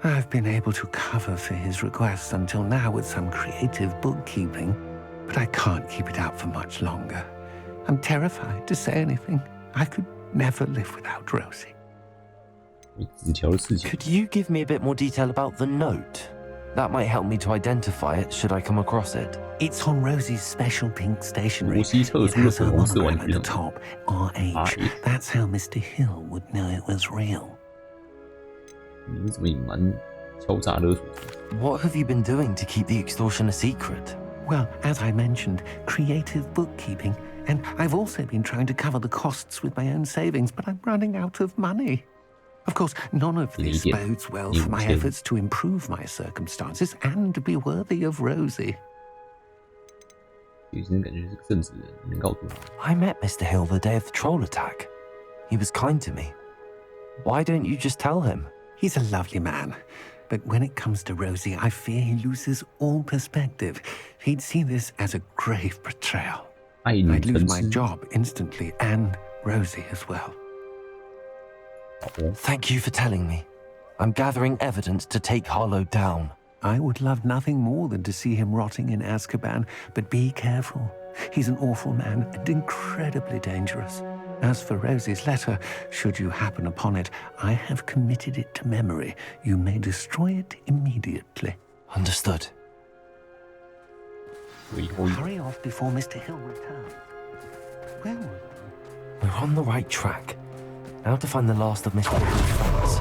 I've been able to cover for his requests until now with some creative bookkeeping, but I can't keep it up for much longer. I'm terrified to say anything. I could never live without Rosie. Could you give me a bit more detail about the note? That might help me to identify it should I come across it. It's on Rosie's special pink stationery. It has her monogram at the top, RH. That's how Mr. Hill would know it was real. What have you been doing to keep the extortion a secret? Well, as I mentioned, creative bookkeeping. And I've also been trying to cover the costs with my own savings, but I'm running out of money. Of course, none of this bodes well for my efforts to improve my circumstances and to be worthy of Rosie. I met Mr. Hill the day of the troll attack. He was kind to me. Why don't you just tell him? He's a lovely man. But when it comes to Rosie, I fear he loses all perspective. He'd see this as a grave betrayal. I'd lose my job instantly, and Rosie as well. Thank you for telling me. I'm gathering evidence to take Harlow down. I would love nothing more than to see him rotting in Azkaban, but be careful. He's an awful man and incredibly dangerous. As for Rosie's letter, should you happen upon it, I have committed it to memory. You may destroy it immediately. Understood. Hurry off before Mr. Hill returns. Where were we? We're on the right track. Now to find the last of Miss Bickle's friends.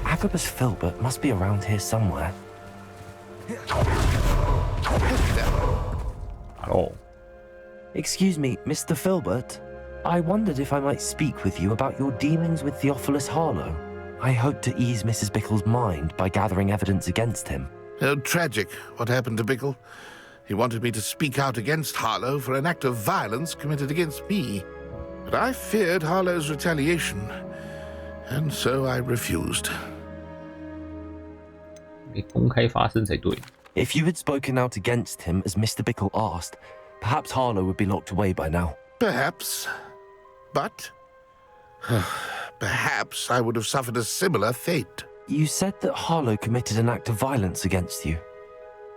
Agabus Filbert must be around here somewhere. Hello. Excuse me, Mr. Filbert. I wondered if I might speak with you about your dealings with Theophilus Harlow. I hope to ease Mrs. Bickle's mind by gathering evidence against him. Oh, tragic what happened to Bickle. He wanted me to speak out against Harlow for an act of violence committed against me. But I feared Harlow's retaliation, and so I refused. If you had spoken out against him as Mr. Bickle asked, perhaps Harlow would be locked away by now. Perhaps. But perhaps I would have suffered a similar fate. You said that Harlow committed an act of violence against you.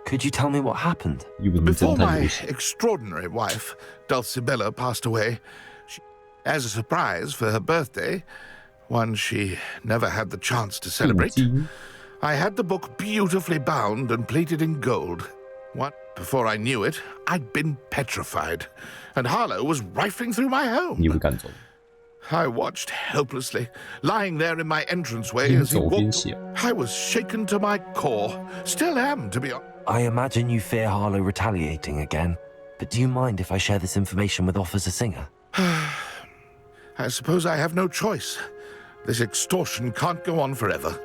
Could you tell me what happened? Before my extraordinary wife, Dulcibella, passed away, as a surprise for her birthday, one she never had the chance to celebrate, I had the book beautifully bound and plated in gold. Before I knew it, I'd been petrified, and Harlow was rifling through my home. I watched helplessly, lying there in my entranceway as he walked. I was shaken to my core. Still am, to be honest. I imagine you fear Harlow retaliating again, but do you mind if I share this information with Officer Singer? I suppose I have no choice. This extortion can't go on forever.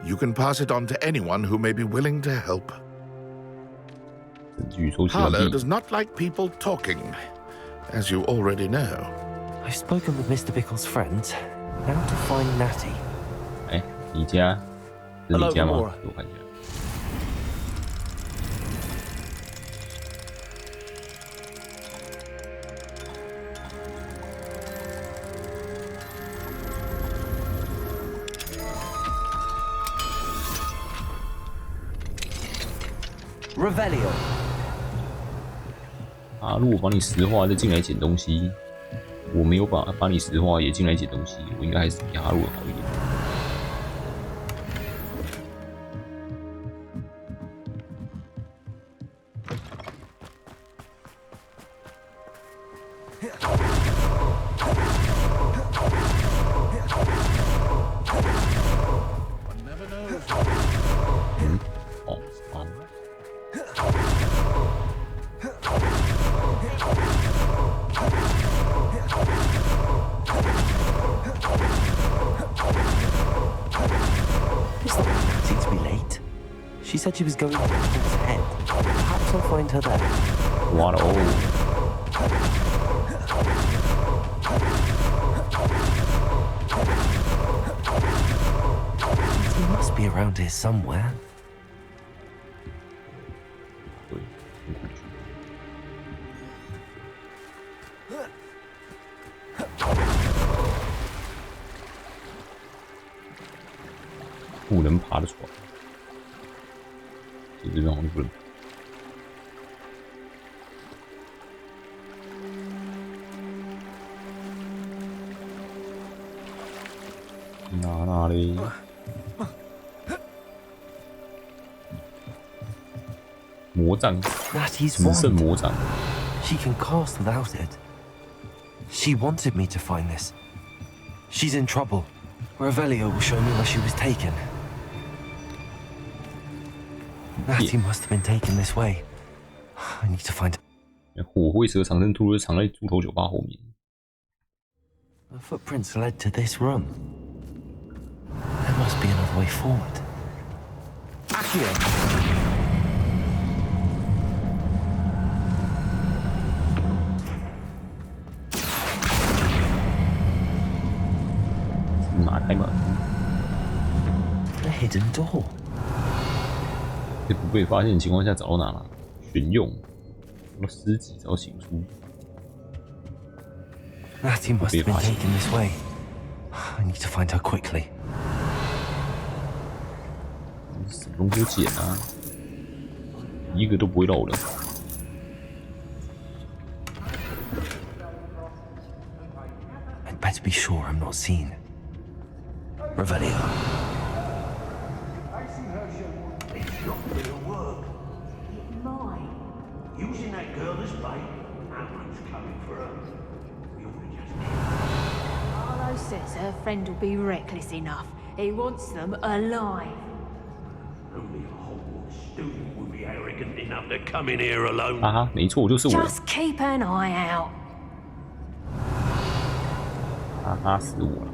You can pass it on to anyone who may be willing to help. Harlow does not like people talking, as you already know. I've spoken with Mr. Bickle's friends. Now to find Natty. 哎，你家？是你家吗？我看一下。Revelio。啊，如果把你石化再进来捡东西，我没有把你石化也进来捡东西，我应该还是比哈鲁好一点。She said she was going to Hog's Head. Perhaps I'll find her there. What? He must be around here somewhere. 不能爬的床。这边好像不能。哪里？魔杖，神圣魔杖。She can cast without it. She wanted me to find this. She's in trouble. Revelio will show me where she was taken. Natty must have been taken this way. I need to find. 火灰蛇藏身兔藏在猪头酒吧后面。The footprints led to this room. There must be another way forward. Accio. 哪开门 ？A hidden door. 在不被发现的情况下找到哪了？选用，什么尸体找请出。Natty must have been taken this way. I need to find her quickly. 什么东西捡啊？一个都不会漏的。I'd better be sure I'm not seen. Revelio. Using that girl as bait, Amron's coming for her. We ought to just... Harlow says her friend will be reckless enough. He wants them alive. Only a Hogwarts student would be arrogant enough to come in here alone. 哈哈，没错，就是我。Just keep an eye out. 哈哈，死我了！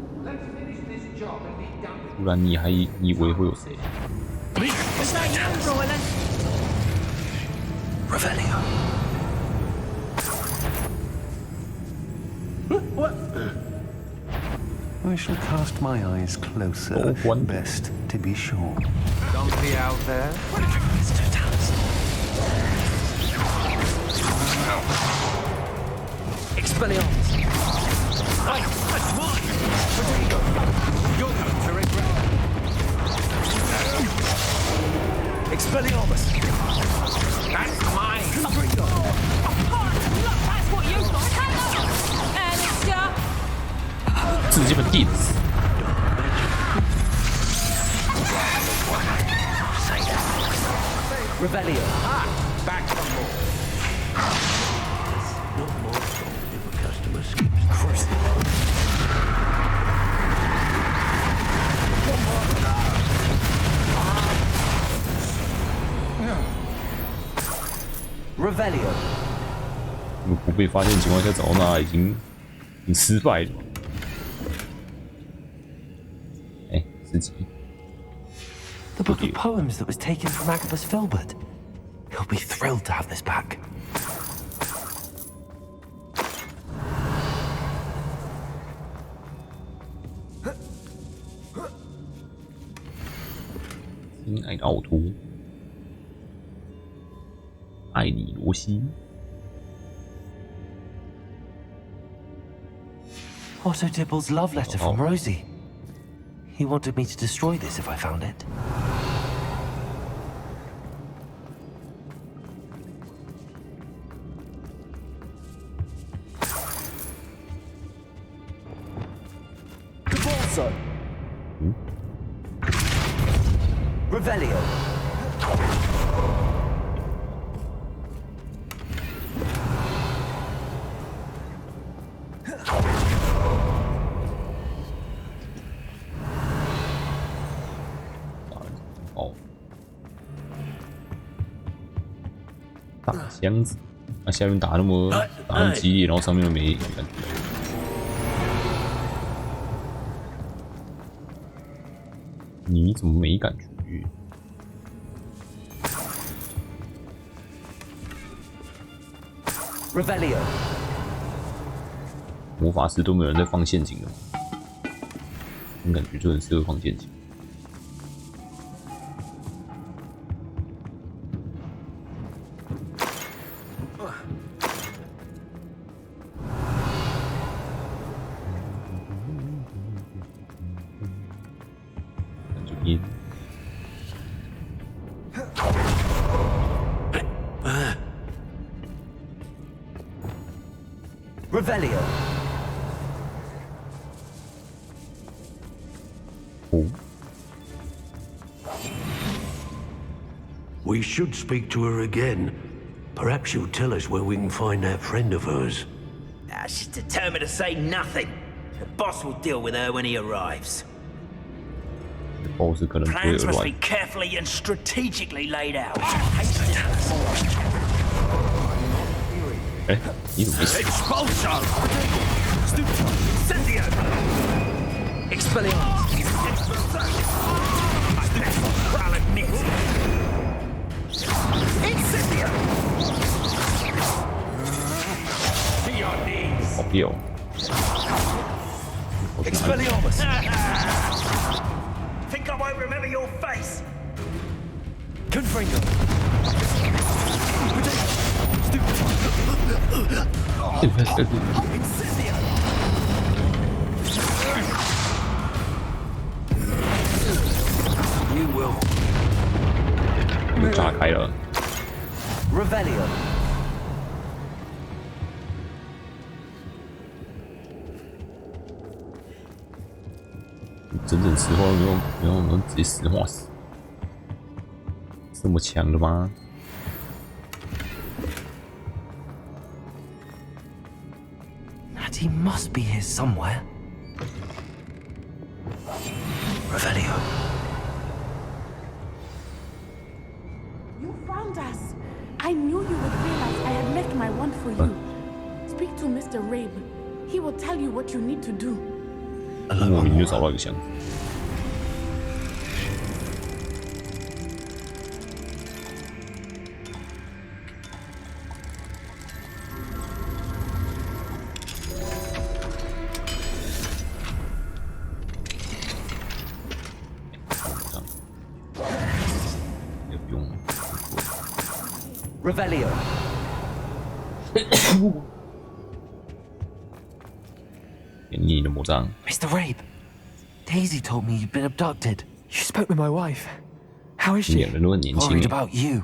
不然你以为会有谁？ Revelio. What? I shall cast my eyes closer. Best to be sure. Donkey out there? Expelliarmus. That's mine. You're going to regret. Expelliarmus. That's mine. Look, that's what you got. Hello, Alistair. 直接把电死。Revelio. Ah, back from more. Not more trouble if a customer skips first. Revelio. 如果不被发现的情况下找到那已经失败了。自己。 The book of poems that was taken from Agabus Filbert. He'll be thrilled to have this back. 亲爱的奥图，爱你罗西。 Otto Dibble's love letter from Rosie. He wanted me to destroy this if I found it. Cabalso. Revelio. Oh. 大箱子，那下面打那么激烈，然后上面又没感觉。 你怎么没感觉？ Revelio。魔法师都没有人在放陷阱的吗？我感觉就很适合放陷阱。 Revelio. We should speak to her again. Perhaps she'll tell us where we can find that friend of hers. She's determined to say nothing. The boss will deal with her when he arrives. Plans must be carefully and strategically laid out. Expulso! Incendio! Expelliarmus! Incendio! To your knees! Opio. Expelliarmus! Think I won't remember your face? Confringo. You will. 炸开了。 Revelio. 整整石化没有直接石化死，这么强的吗？ He must be here somewhere. Revelio. You found us. I knew you would realize I had left my wand for you. Speak to Mr. Rabe. He will tell you what you need to do. 莫名就找到一个箱子。 Revelio. Mr. Rabe, Daisy told me you'd been abducted. You spoke with my wife. How is she? Worried about you.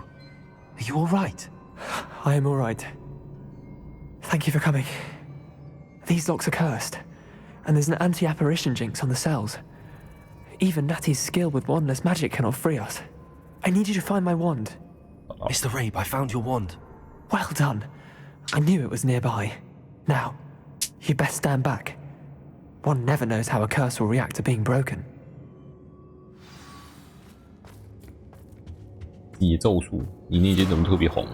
Are you all right? I am all right. Thank you for coming. These locks are cursed, and there's an anti-apparition jinx on the cells. Even Natty's skill with wandless magic cannot free us. I need you to find my wand. Mr. Rabe, I found your wand. Well done. I knew it was nearby. Now, you best stand back. One never knows how a curse will react to being broken. 野咒术，你那间怎么特别红？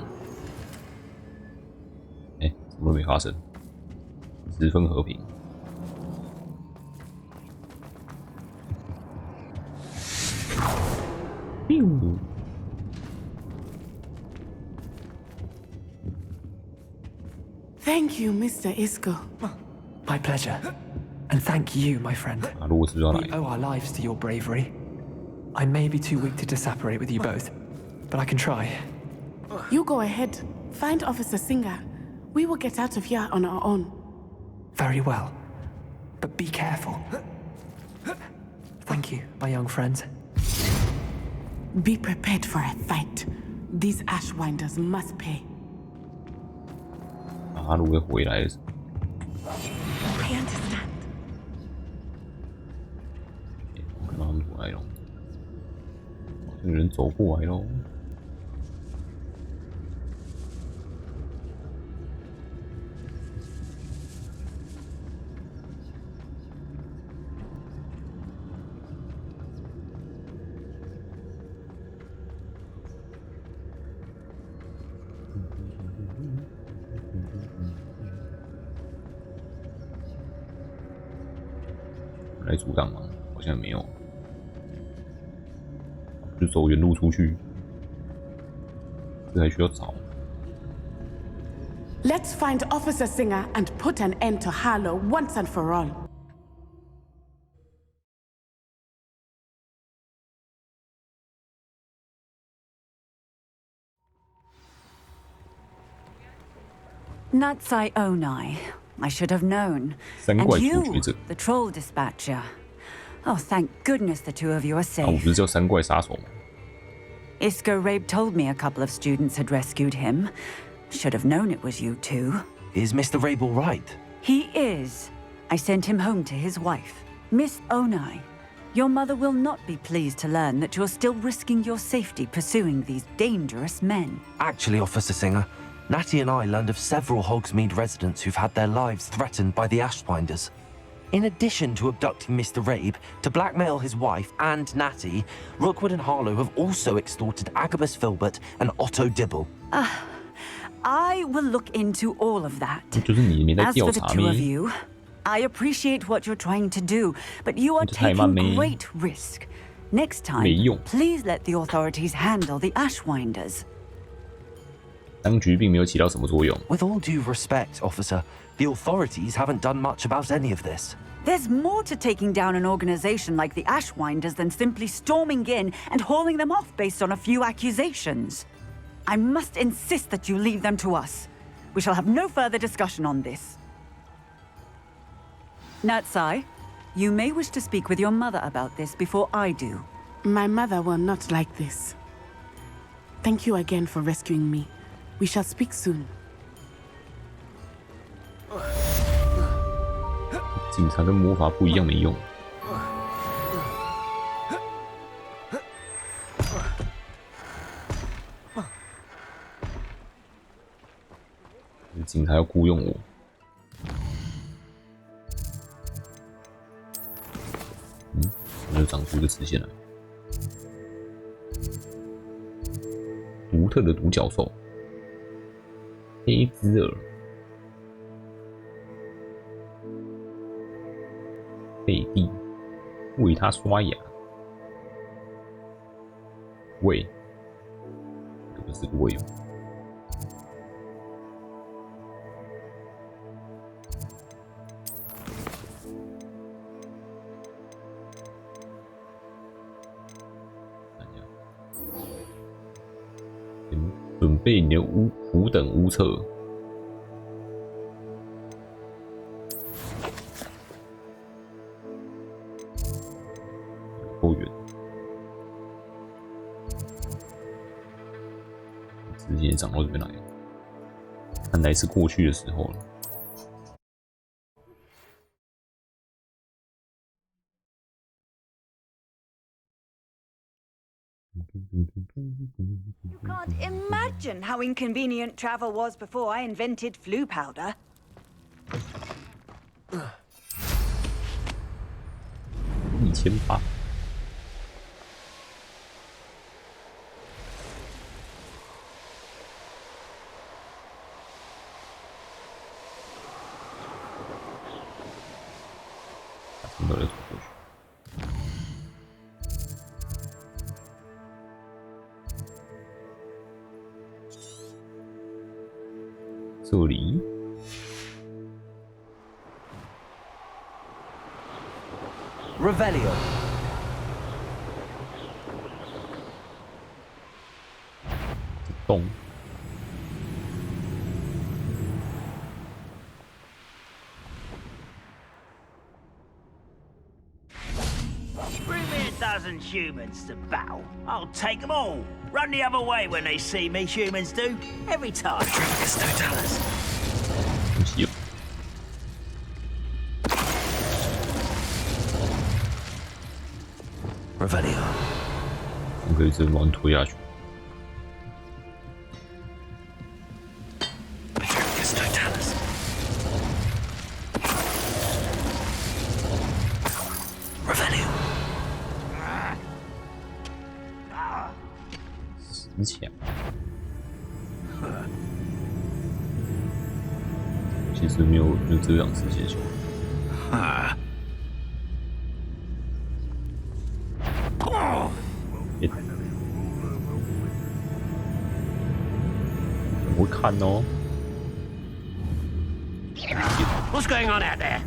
哎，什么都没发生，十分和平。Thank you, Mr. Isco. My pleasure. And thank you, my friend. We owe our lives to your bravery. I may be too weak to disapparate with you both, but I can try. You go ahead. Find Officer Singer. We will get out of here on our own. Very well. But be careful. Thank you, my young friends. Be prepared for a fight. These Ashwinders must pay. 他如果回来了， I understand. 看到他们过来了，好像有人走过来喽。来阻挡吗？好像没有，就走原路出去，这还需要找。 Let's find Officer Singer and put an end to Harlow once and for all. Natsai Onai. I should have known. And you, the troll dispatcher. Oh, thank goodness the two of you are safe. Isco Rabe told me a couple of students had rescued him. Should have known it was you two. Is Mr. Rabe all right? He is. I sent him home to his wife. Miss Onai, your mother will not be pleased to learn that you're still risking your safety pursuing these dangerous men. Actually, Officer Singer, Natty and I learned of several Hogsmeade residents who've had their lives threatened by the Ashwinders. In addition to abducting Mr. Rabe to blackmail his wife and Natty, Rookwood and Harlow have also extorted Agabus Filbert and Otto Dibble. I will look into all of that. As for the two of you, I appreciate what you're trying to do, but you are taking great risk. Next time, please let the authorities handle the Ashwinders. 当局并没有起到什么作用。 With all due respect, officer, the authorities haven't done much about any of this. There's more to taking down an organization like the Ashwinders than simply storming in and hauling them off based on a few accusations. I must insist that you leave them to us. We shall have no further discussion on this. Natsai, you may wish to speak with your mother about this before I do. My mother will not like this. Thank you again for rescuing me. We shall speak soon. 警察跟魔法不一样没用。警察要雇佣我。怎么就长出一个直线来？独特的独角兽。 黑兹尔，贝蒂，为他刷牙。喂，这不是个喂。准备你的虎等屋测。够远，直接长到这边来，看来是过去的时候了。 You can't imagine how inconvenient travel was before I invented flu powder. 1800。从哪里走过去？这里。Revelio. 动。Bring me a dozen humans to battle. I'll take them all. Run the other way when they see me, humans do. Every time. Revelio. 我可以直接往推下去。死抢。其实没有这样子接球。我会看哦。What's going on out there?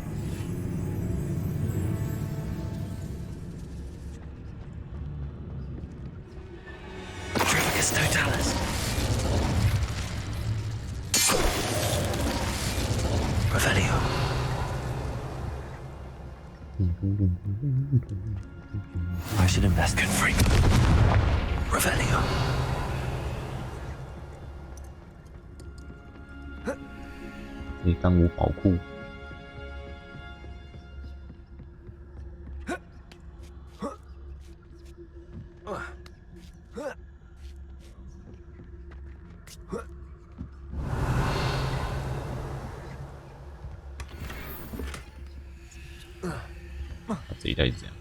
Trifficus totalis. Revelio. I should invest in free. Revelio. 可以当我宝库。这一代是这样。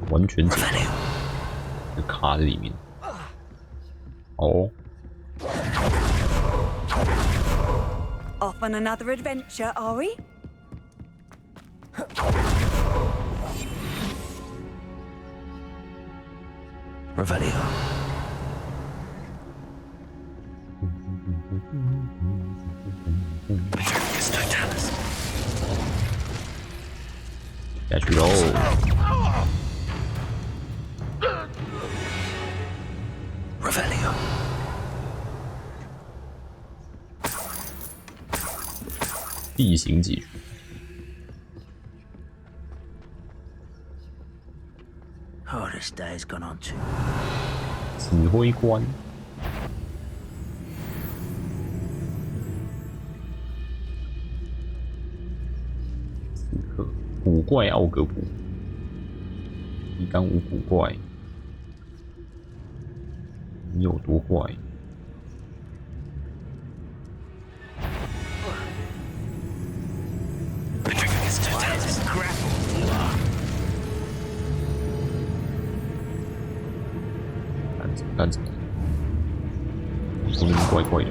完全解决。就卡在里面。哦。Off on another adventure, are we? Revelio. Trifficus totalis. 下去喽。Revelio.地形解决。Oh, this day's gone on too. 指挥官。刺客，古怪奥格普。一干无古怪。你有多坏？干什么？说明怪怪的。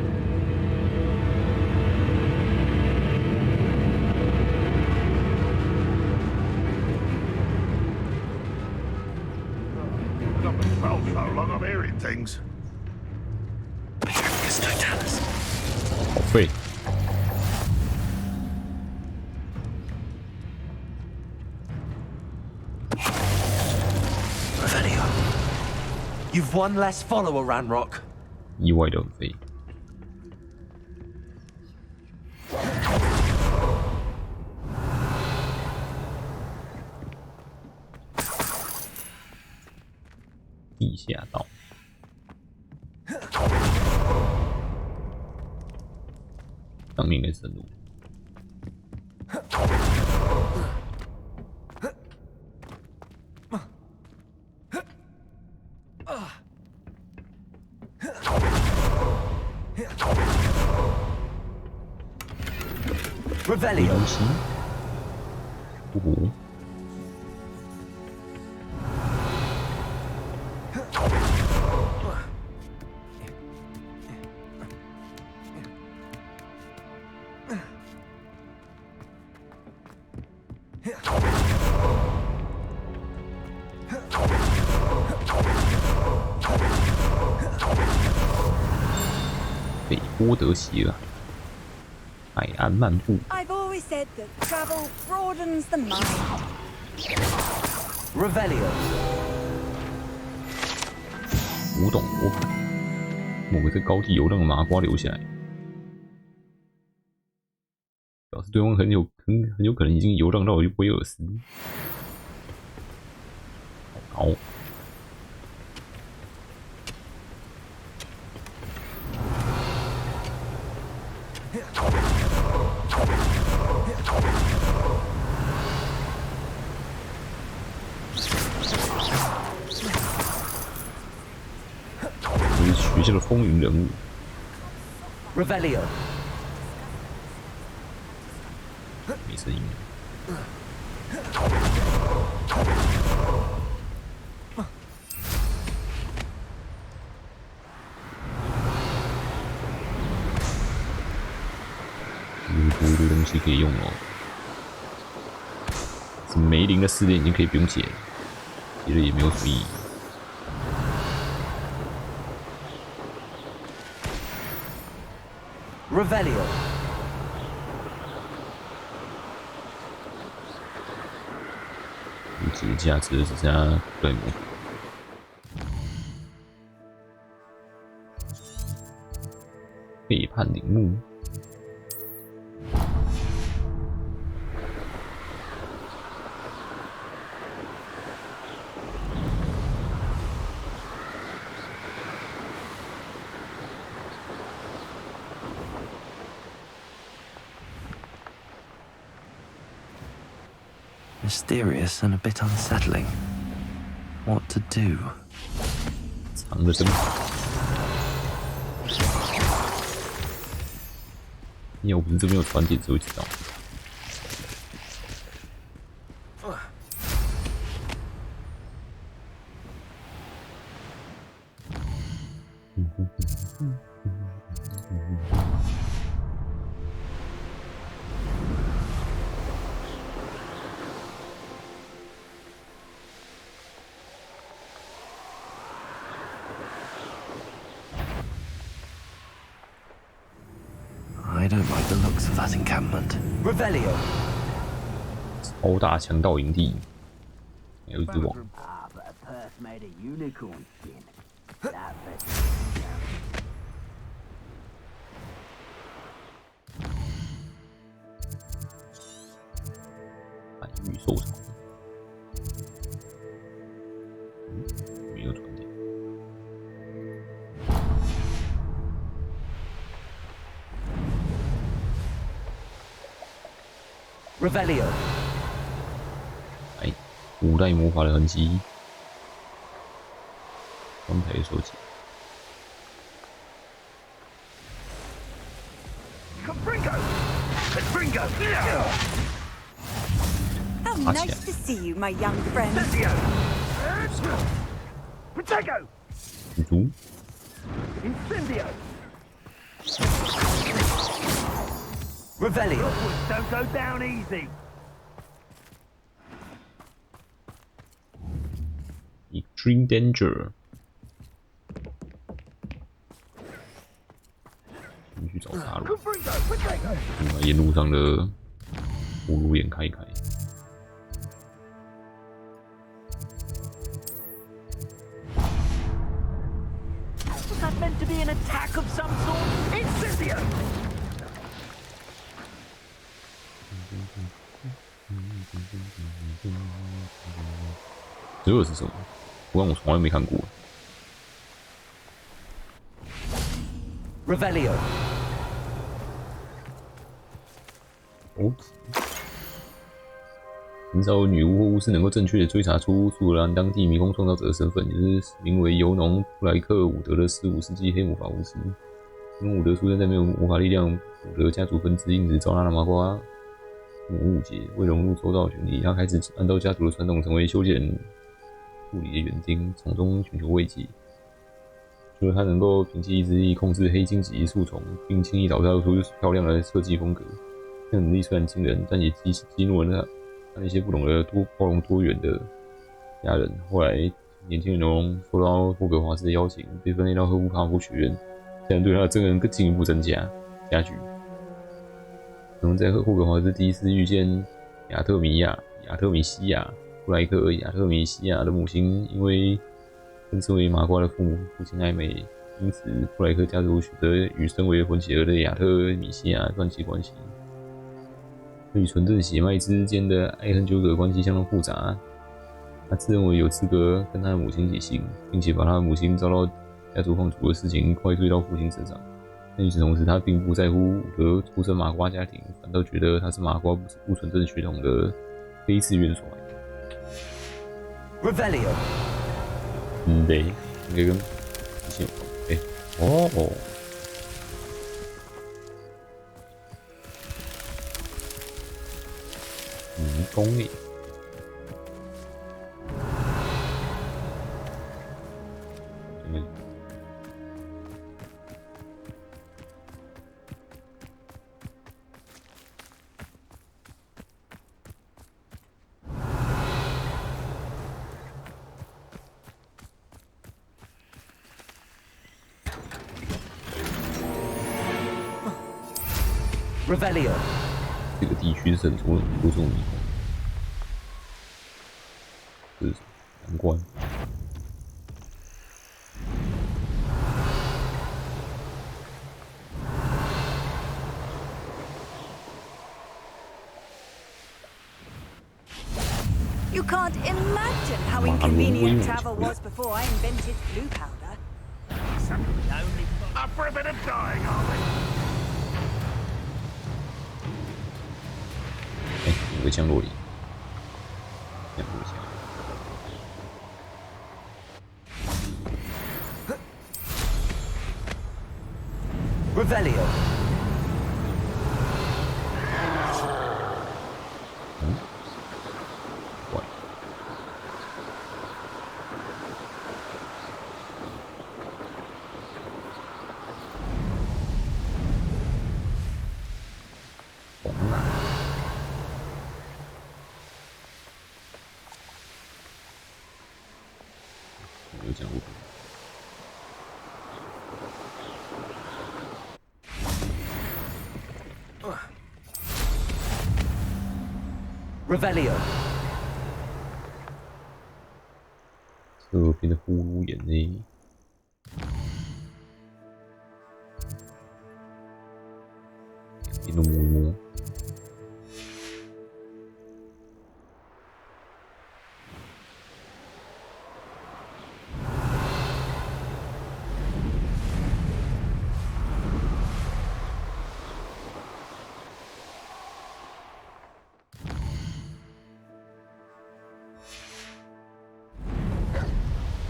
So long I'm hearing things. Trifficus totalis. 好废。Revelio. You've one less follower, Ranrock. 意外的很废。地下道。上面应该是路。Revelio. 东西。波德鞋啊，海岸漫步。I've always said that travel broadens the mind. Revelio. 古董罗盘，某个在高地游荡的麻瓜留下来，表示对方很有可能已经游荡到了威尔斯。好。这是学校的风云人物。Revelio. 没声音。有一堆东西可以用哦。什么梅林的试炼已经可以不用解了，解了也没有什么意义。Revelio. 指价值只剩下对模。背叛陵墓。Mysterious and a bit unsettling. What to do? 藏着什么？要不是这边有传点，就会知道。I don't like the looks of that encampment. Revelio. 超大强盗营地，还有一只网。海域兽场。没有传点。Revelio. 哎，古代魔法的痕迹。刚才收集。How nice to see you, my young friend. Protego. 蜘蛛。Incendio. Revelio. Don't go down easy. Extreme danger。去找大陆，把沿路上的葫芦眼开一开。Was that meant to be an attack of some sort? Incendio. 这是什么？不然我从来没看过。Revelio. 哦，很少有女巫或巫师能够正确的追查出苏格兰当地迷宫创造者的身份，也就是名为尤农布莱克伍德的15世纪黑魔法巫师。因为伍德出生在没有魔法力量伍德家族分支，因此遭纳了麻瓜误解。为融入周遭群体，他开始按照家族的传统，成为修剪护理的园丁，从中寻求慰藉。除了他能够凭借意志力控制黑荆棘树丛，并轻易导造出漂亮的设计风格，这能力虽然惊人，但也激怒了他那些不懂得包容多元的家人。后来，年轻的农受到霍格华兹的邀请，被分配到赫夫帕夫学院，这样对他的憎恨更进一步加剧。可能在霍格华兹第一次遇见亚特米西亚、布莱克、亚特米西亚的母亲，因为跟身为麻瓜的父亲暧昧，因此布莱克家族选择与身为混血儿的亚特米西亚断绝关系。与纯正血脉之间的爱恨纠葛关系相当复杂。他自认为有资格跟他的母亲一起姓，并且把他的母亲遭到家族放逐的事情怪罪到父亲身上。但与此同时，他并不在乎伍德出身麻瓜家庭，反倒觉得他是麻瓜不纯正血统的非自愿所为。Revelio。对，应该跟之前有关。迷宫里。Revelio。这个地区是很多这种迷宫。这是难关。You can't imagine how inconvenient travel was before I invented blue powder. Something's only up for a bit of dying, are we? 有个降落里，降落一下。Revelio。怪。有降落。Revelio。这边的呼噜眼泪。一路摸一摸。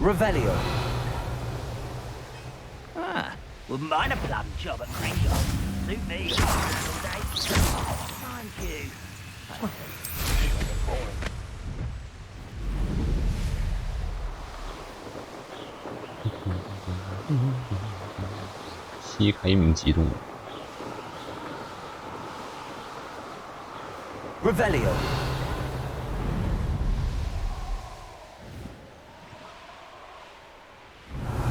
Revelio. Wouldn't mind a plum job at Kringle. Suit me. All day. Thank you. 切开一名激动。Revelio.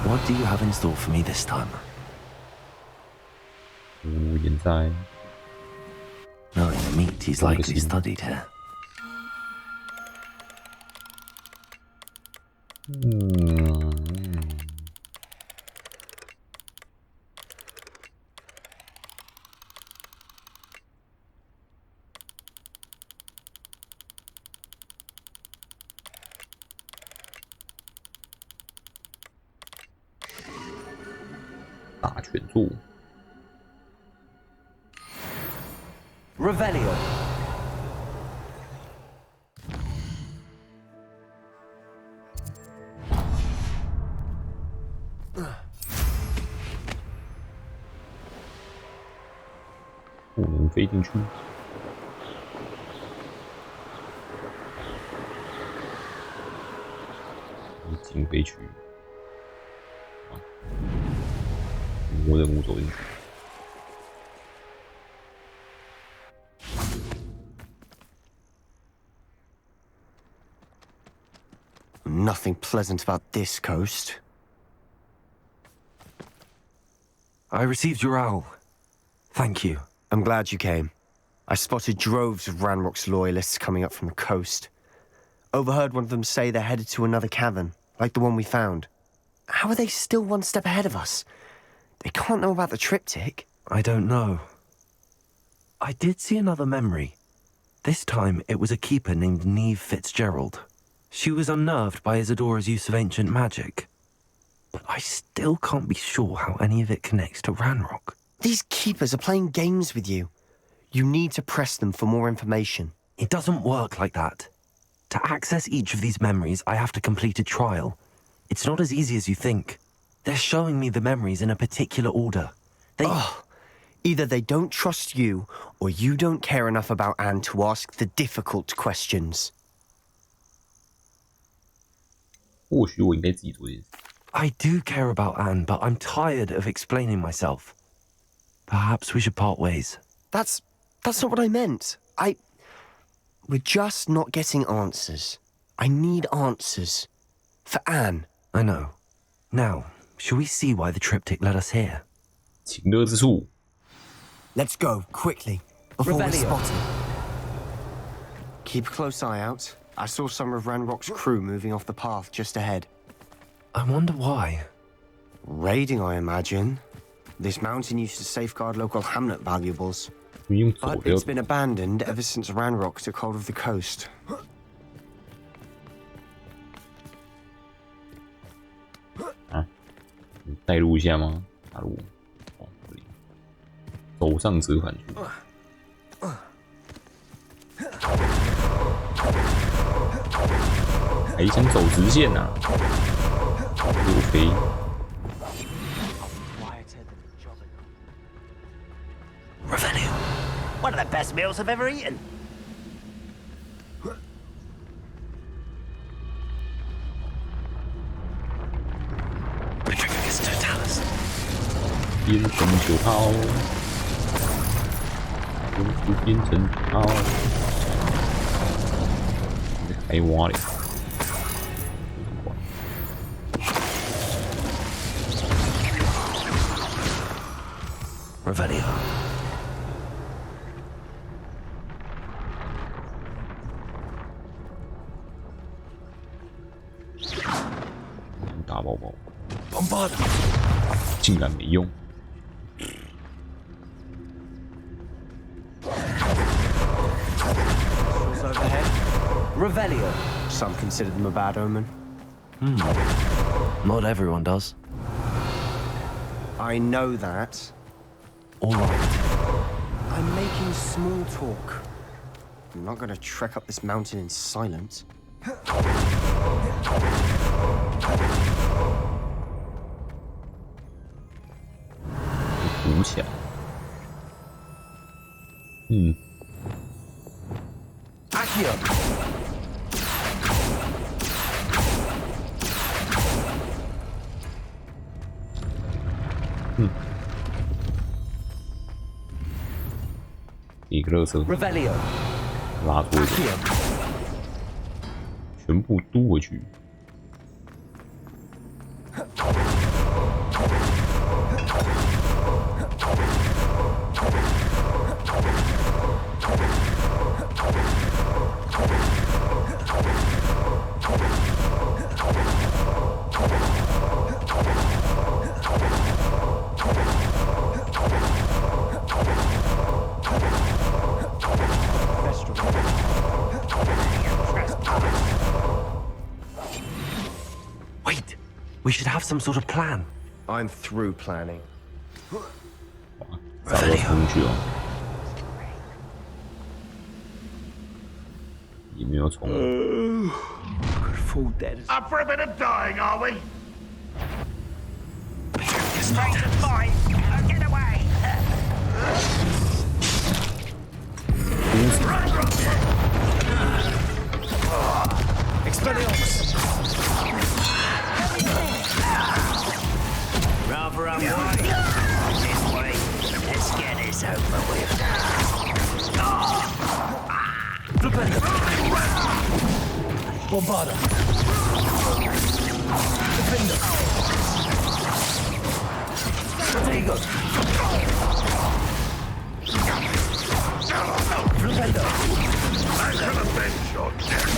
What do you have in store for me this time? 眼在。Knowing the meat, he's likely studied here. 大犬座。Revelio.不能飞进去。已经飞去。我任务走进去。Nothing pleasant about this coast. I received your owl. Thank you. I'm glad you came. I spotted droves of Ranrock's loyalists coming up from the coast. Overheard one of them say they're headed to another cavern, like the one we found. How are they still one step ahead of us? They can't know about the triptych. I don't know. I did see another memory. This time, it was a keeper named Neve Fitzgerald. She was unnerved by Isadora's use of ancient magic. But I still can't be sure how any of it connects to Ranrock. These keepers are playing games with you. You need to press them for more information. It doesn't work like that. To access each of these memories, I have to complete a trial. It's not as easy as you think. They're showing me the memories in a particular order. Either they don't trust you, or you don't care enough about Anne to ask the difficult questions. I do care about Anne, but I'm tired of explaining myself. Perhaps we should part ways. That's not what I meant. We're just not getting answers. I need answers. For Anne. I know. Now, shall we see why the triptych led us here? Let's go, quickly, before we're Revelio. spotted. Keep a close eye out. I saw some of Ranrock's crew moving off the path just ahead. I wonder why. Raiding, I imagine. This mountain used to safeguard local hamlet valuables. But it's been abandoned ever since Ranrock took hold of the coast. 带路一下吗？打路。哦，可以。走上折返区。还想走直线呐、又飞。 Revelio. One of the best meals I've ever eaten. Totalis. 变成九号，功夫变成九号，开挖嘞。 Revelio. Bombard! 竟然没用。 Overhead. Revelio. Some consider them a bad omen. Not everyone does. I know that. All right. I'm making small talk. I'm not gonna trek up this mountain in silence. 堵起来。一个垃圾，拉出一个，全部嘟回去。 Wait, we should have some sort of plan. I'm through planning. 找到工具哦，也没有虫。 Up for a bit of dying, are we? Straight to fight. Get away. Expelliarmus. Rather unwise. This way. Let's get this over with. Bombarda. Defender. There you go. I can avenge your death.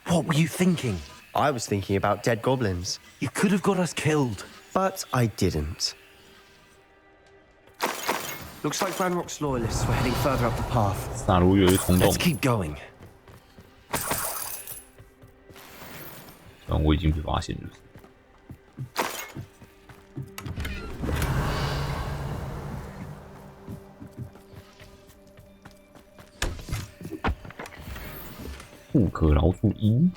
What were you thinking? I was thinking about dead goblins. You could have got us killed. But I didn't. Looks like Ranrock's loyalists were heading further up the path. Let's keep going. 虽然我已经被发现了。不可饶恕一，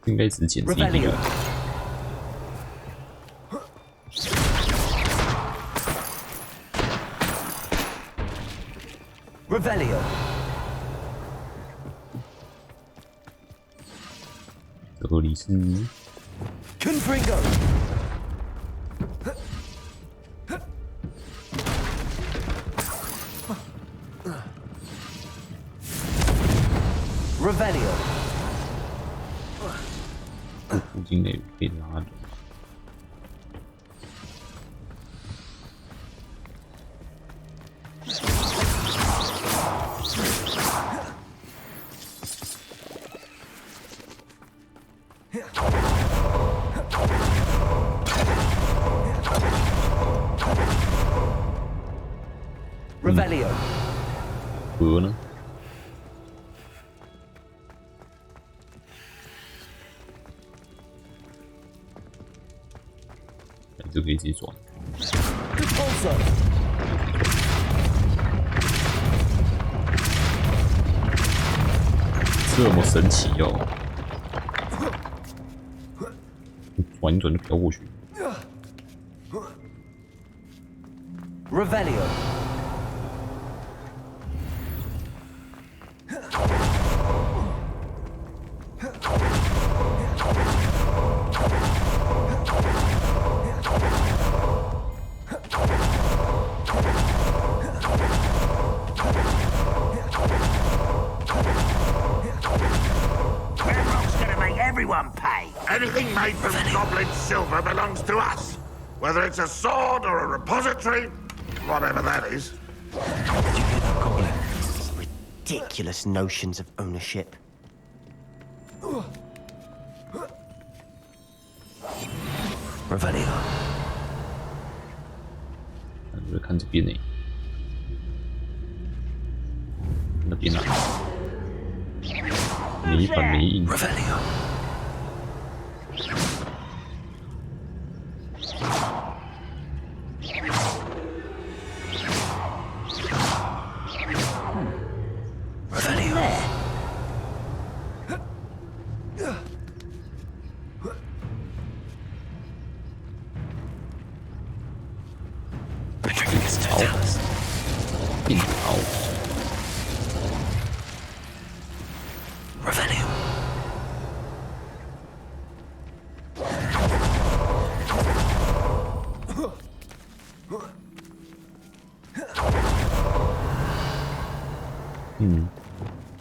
应该只减 CD 了。Revelio. 这里是 Confringo. Revelio. 附近内被拉的。Revelio. 河呢？这可以自己转。这么神奇哦！转一转就飘过去。Revelio. Anything made from goblin silver belongs to us. Whether it's a sword or a repository, whatever that is. Did you hear that, Goblin? Ridiculous notions of ownership. Revelio. 我看这边呢，那边啊，没反没硬。Revelio.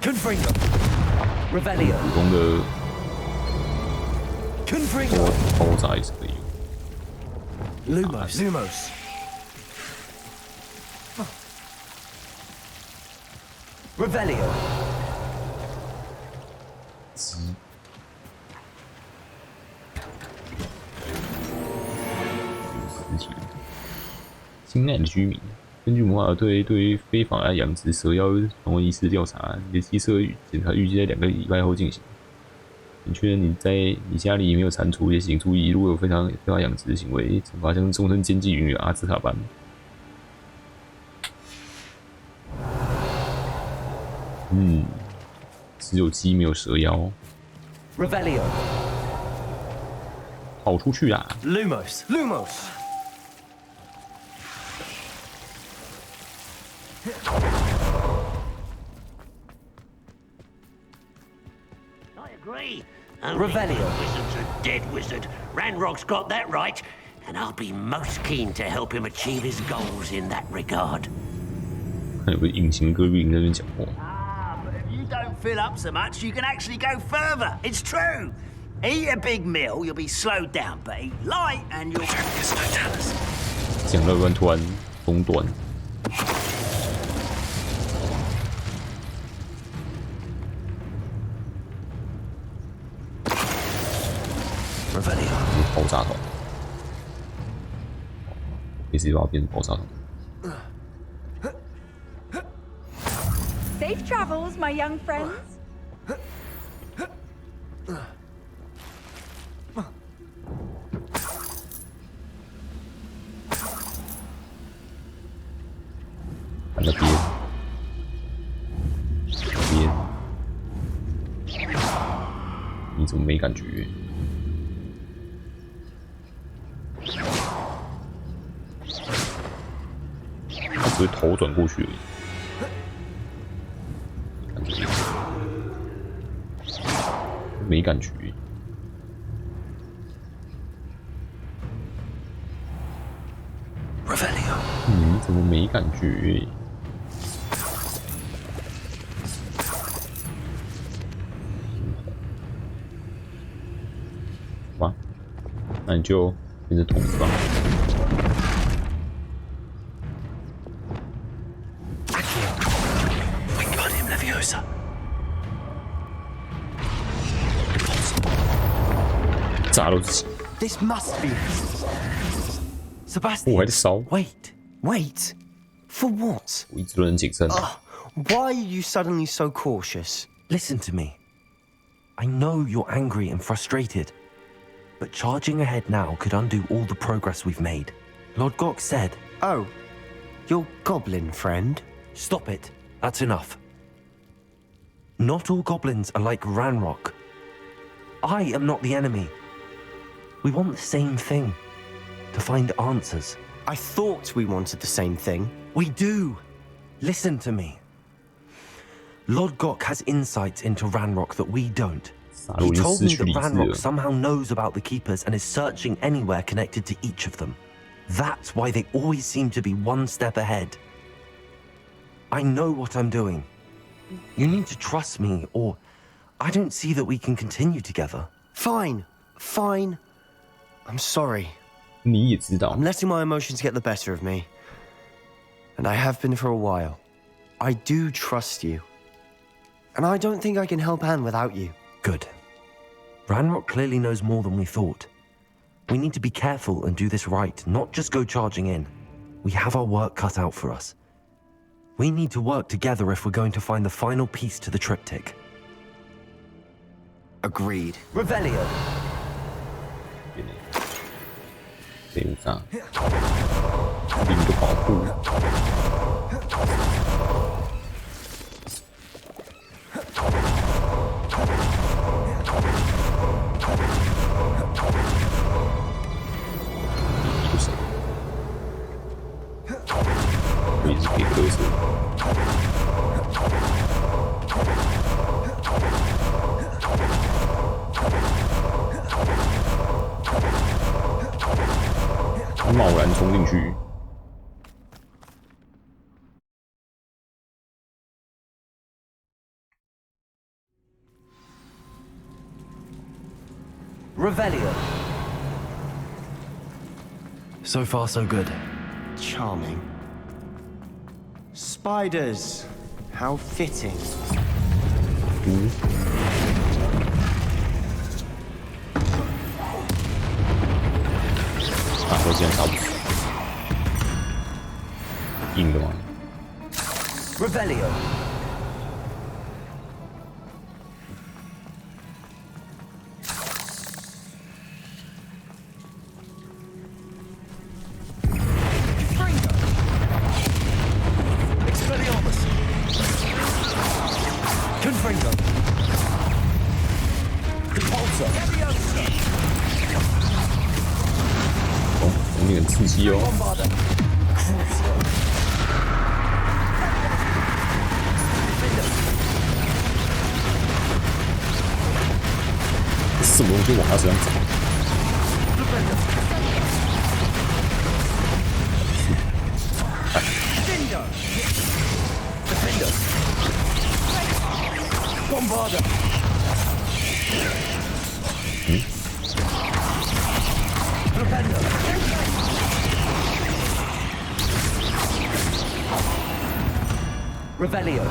Confringo. Revelio. 普通的 Confringo. 包扎也是可以用。 Lumos. Revelio. 新奈的居民根据魔法队对于非法养殖蛇妖传闻遗失调查，你的鸡舍检查预计在2个礼拜后进行。请确认你在你家里没有蟾蜍，也请注意，如果有非法养殖的行为，惩罚将终身监禁于阿兹卡班。只有鸡没有蛇妖。Revelio. 跑出去啊 Lumos. I agree. Revelio. Wizard's a dead wizard. Ranrock's got that right, and I'll be most keen to help him achieve his goals in that regard. 看有个隐形歌兵在那边讲话。 But if you don't fill up so much, you can actually go further. It's true. Eat a big meal, you'll be slowed down, but eat light and you'll... 讲到一半突然中断。爆炸头，可以直接把它变成爆炸头。 Safe travels, my young friends. 看那边，你怎么没感觉？他只会头转过去而已。 没感觉。你怎么没感觉？好吧，那你就变成筒子吧。 炸到自己。 This must be Sebastian. 我还在烧。 Wait. For what? 我一直都很谨慎。 Why are you suddenly so cautious? Listen to me. I know you're angry and frustrated, but charging ahead now could undo all the progress we've made. Lord Gok said... Oh, your goblin friend? Stop it. That's enough. Not all goblins are like Ranrock. I am not the enemy. We want the same thing. To find answers. I thought we wanted the same thing. We do. Listen to me. Lord Gok has insights into Ranrock that we don't. He told me that Ranrock somehow knows about the Keepers and is searching anywhere connected to each of them. That's why they always seem to be one step ahead. I know what I'm doing. You need to trust me, or I don't see that we can continue together. Fine. I'm sorry. 你也知道。 I'm letting my emotions get the better of me. And I have been for a while. I do trust you. And I don't think I can help Anne without you. Good. Ranrock clearly knows more than we thought. We need to be careful and do this right, not just go charging in. We have our work cut out for us. We need to work together if we're going to find the final piece to the triptych. Agreed. Revelio. 队伍上，另一个保护。不是，我也是给个勒索。 贸然冲进去， Revelio. So far, so good. Charming. Spiders. How fitting. 我竟然杀不死，硬的吗 Revelio. Expelliarmus. Confringo. Repulsor. 有点刺激哦。什么东西往他身上砸？ Revelio.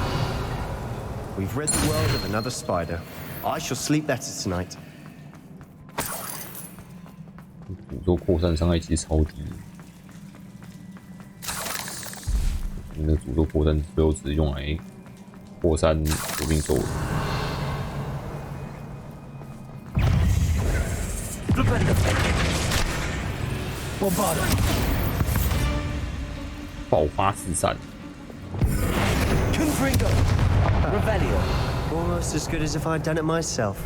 We've rid the world of another spider. I shall sleep better tonight. 诅咒扩散伤害其实超低，那个诅咒扩散最后只是用来扩散夺命兽的。爆发四散。Revelio. Almost as good as if I'd done it myself.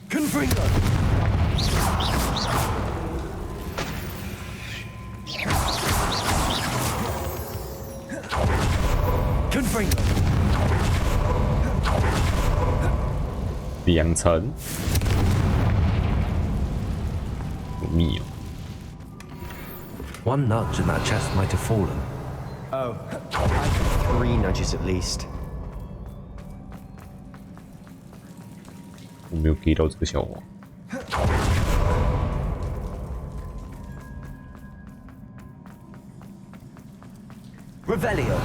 Confringo. 2层，有密哦。One nudge and that chest might have fallen. Oh, 3 nudges at least. 我没有 get 到这个笑话。Revelio.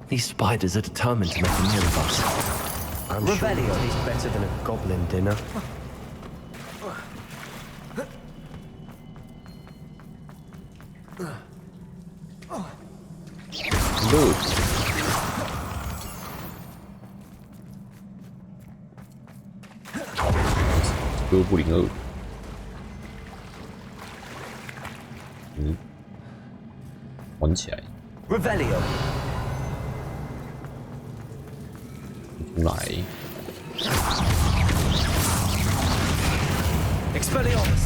These spiders are determined to make a meal of us. I'm Revelio. Sure it tastes better than a goblin dinner. Look.哥布林2。玩起来。Revelio. 出来。Expelliarmus.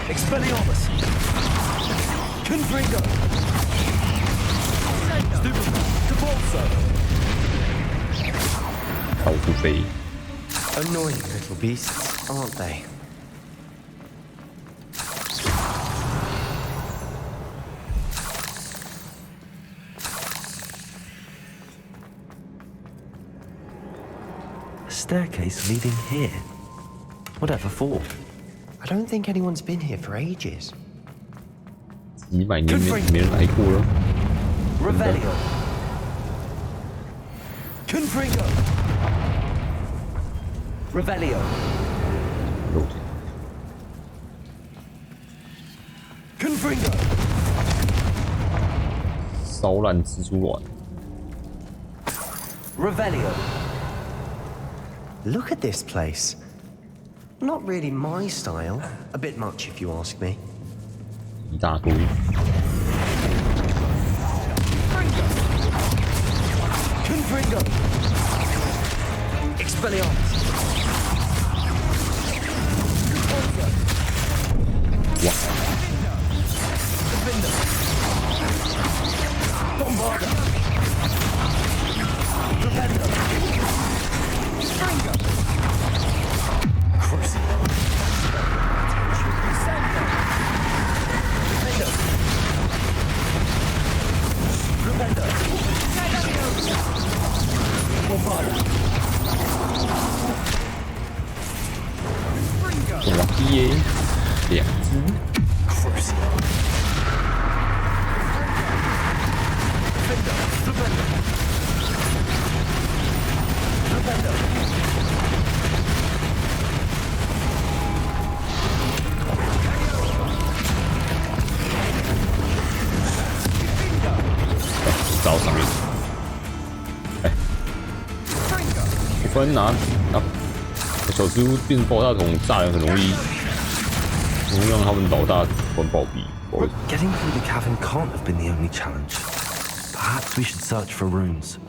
Expelliarmus. Confringo. Devolso. 到处飞。 Annoying little beasts, aren't they? A staircase leading here. Whatever for? I don't think anyone's been here for ages. 几百年没人来过了。 Revelio. Confringo. Revelio. 肉体。 Confringo. 烧烂蜘蛛卵。 Revelio. Look at this place. Not really my style. A bit much, if you ask me. 一大堆。 Confringo. Expelliarmus. 哇！ Defender. Bombarda. Defender. Stringo. Crucible. Descender. Defender. Defender. Bombarda. 哇耶，2只。 Crucible. Defender. Defender. Defender.招上面。哎，我发现拿小蜘蛛变成爆炸桶炸人很容易让他们老大关暴毙。Getting through the cavern can't have been the only challenge. Perhaps we should search for runes.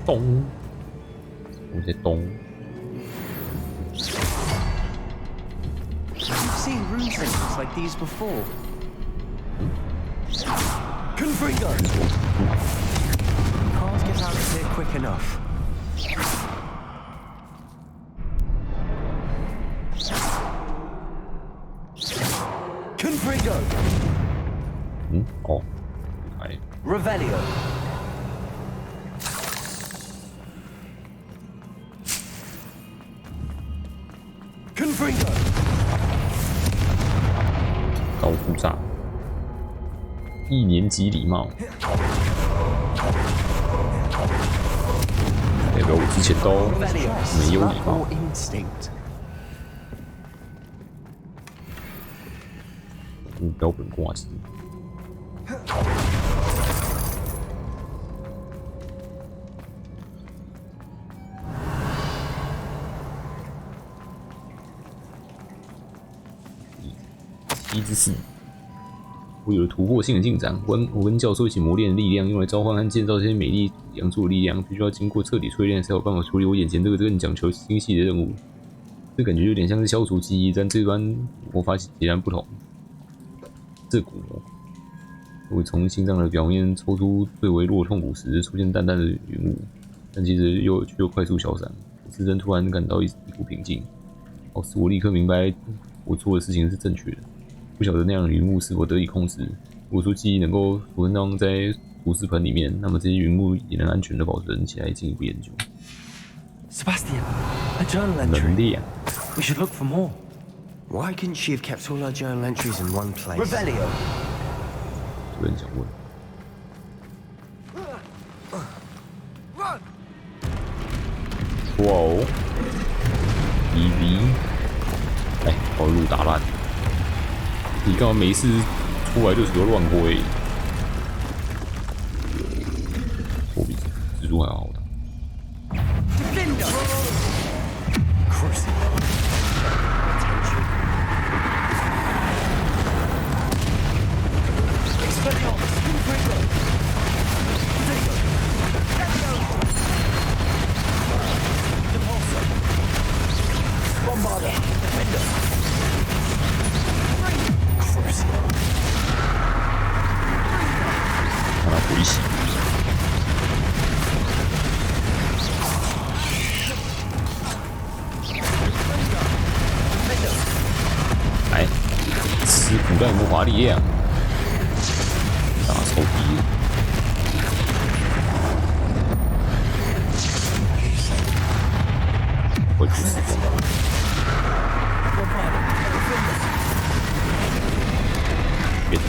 咚！我在东。I've seen rune symbols like these before. Confringo! Can't get out of here quick enough. Confringo! 哦，哎 Revelio. Confringo! 高复炸，1年级礼貌，代表我之前都没有礼貌。标本挂机。1之4，我有了突破性的进展。我跟教授一起磨练的力量，用来召唤和建造这些美丽洋柱的力量，必须要经过彻底淬炼，才有办法处理我眼前这个更讲求精细的任务。这感觉有点像是消除记忆，但这般魔法截然不同。这股魔会从心脏的表面抽出最为弱痛苦时，出现淡淡的云雾，但接着又快速消散。我自身突然感到一股平静，好使我立刻明白我做的事情是正确的。不晓得那样的云雾是否得以控制。如果说记忆能够存放在储尸盆里面，那么这些云雾也能安全的保存起来，进一步研究。Sebastian, a journal entry. 能力啊 We should look for more. Why couldn't she have kept all her journal entries in one place? Revelio. 有人想问。哇哦 ，EV， 哎，把路打烂。你干嘛没事出来就只有乱挥？我比蜘蛛还好打。让他回血。来，吃古代魔法力量，打臭皮。会出死光。别动。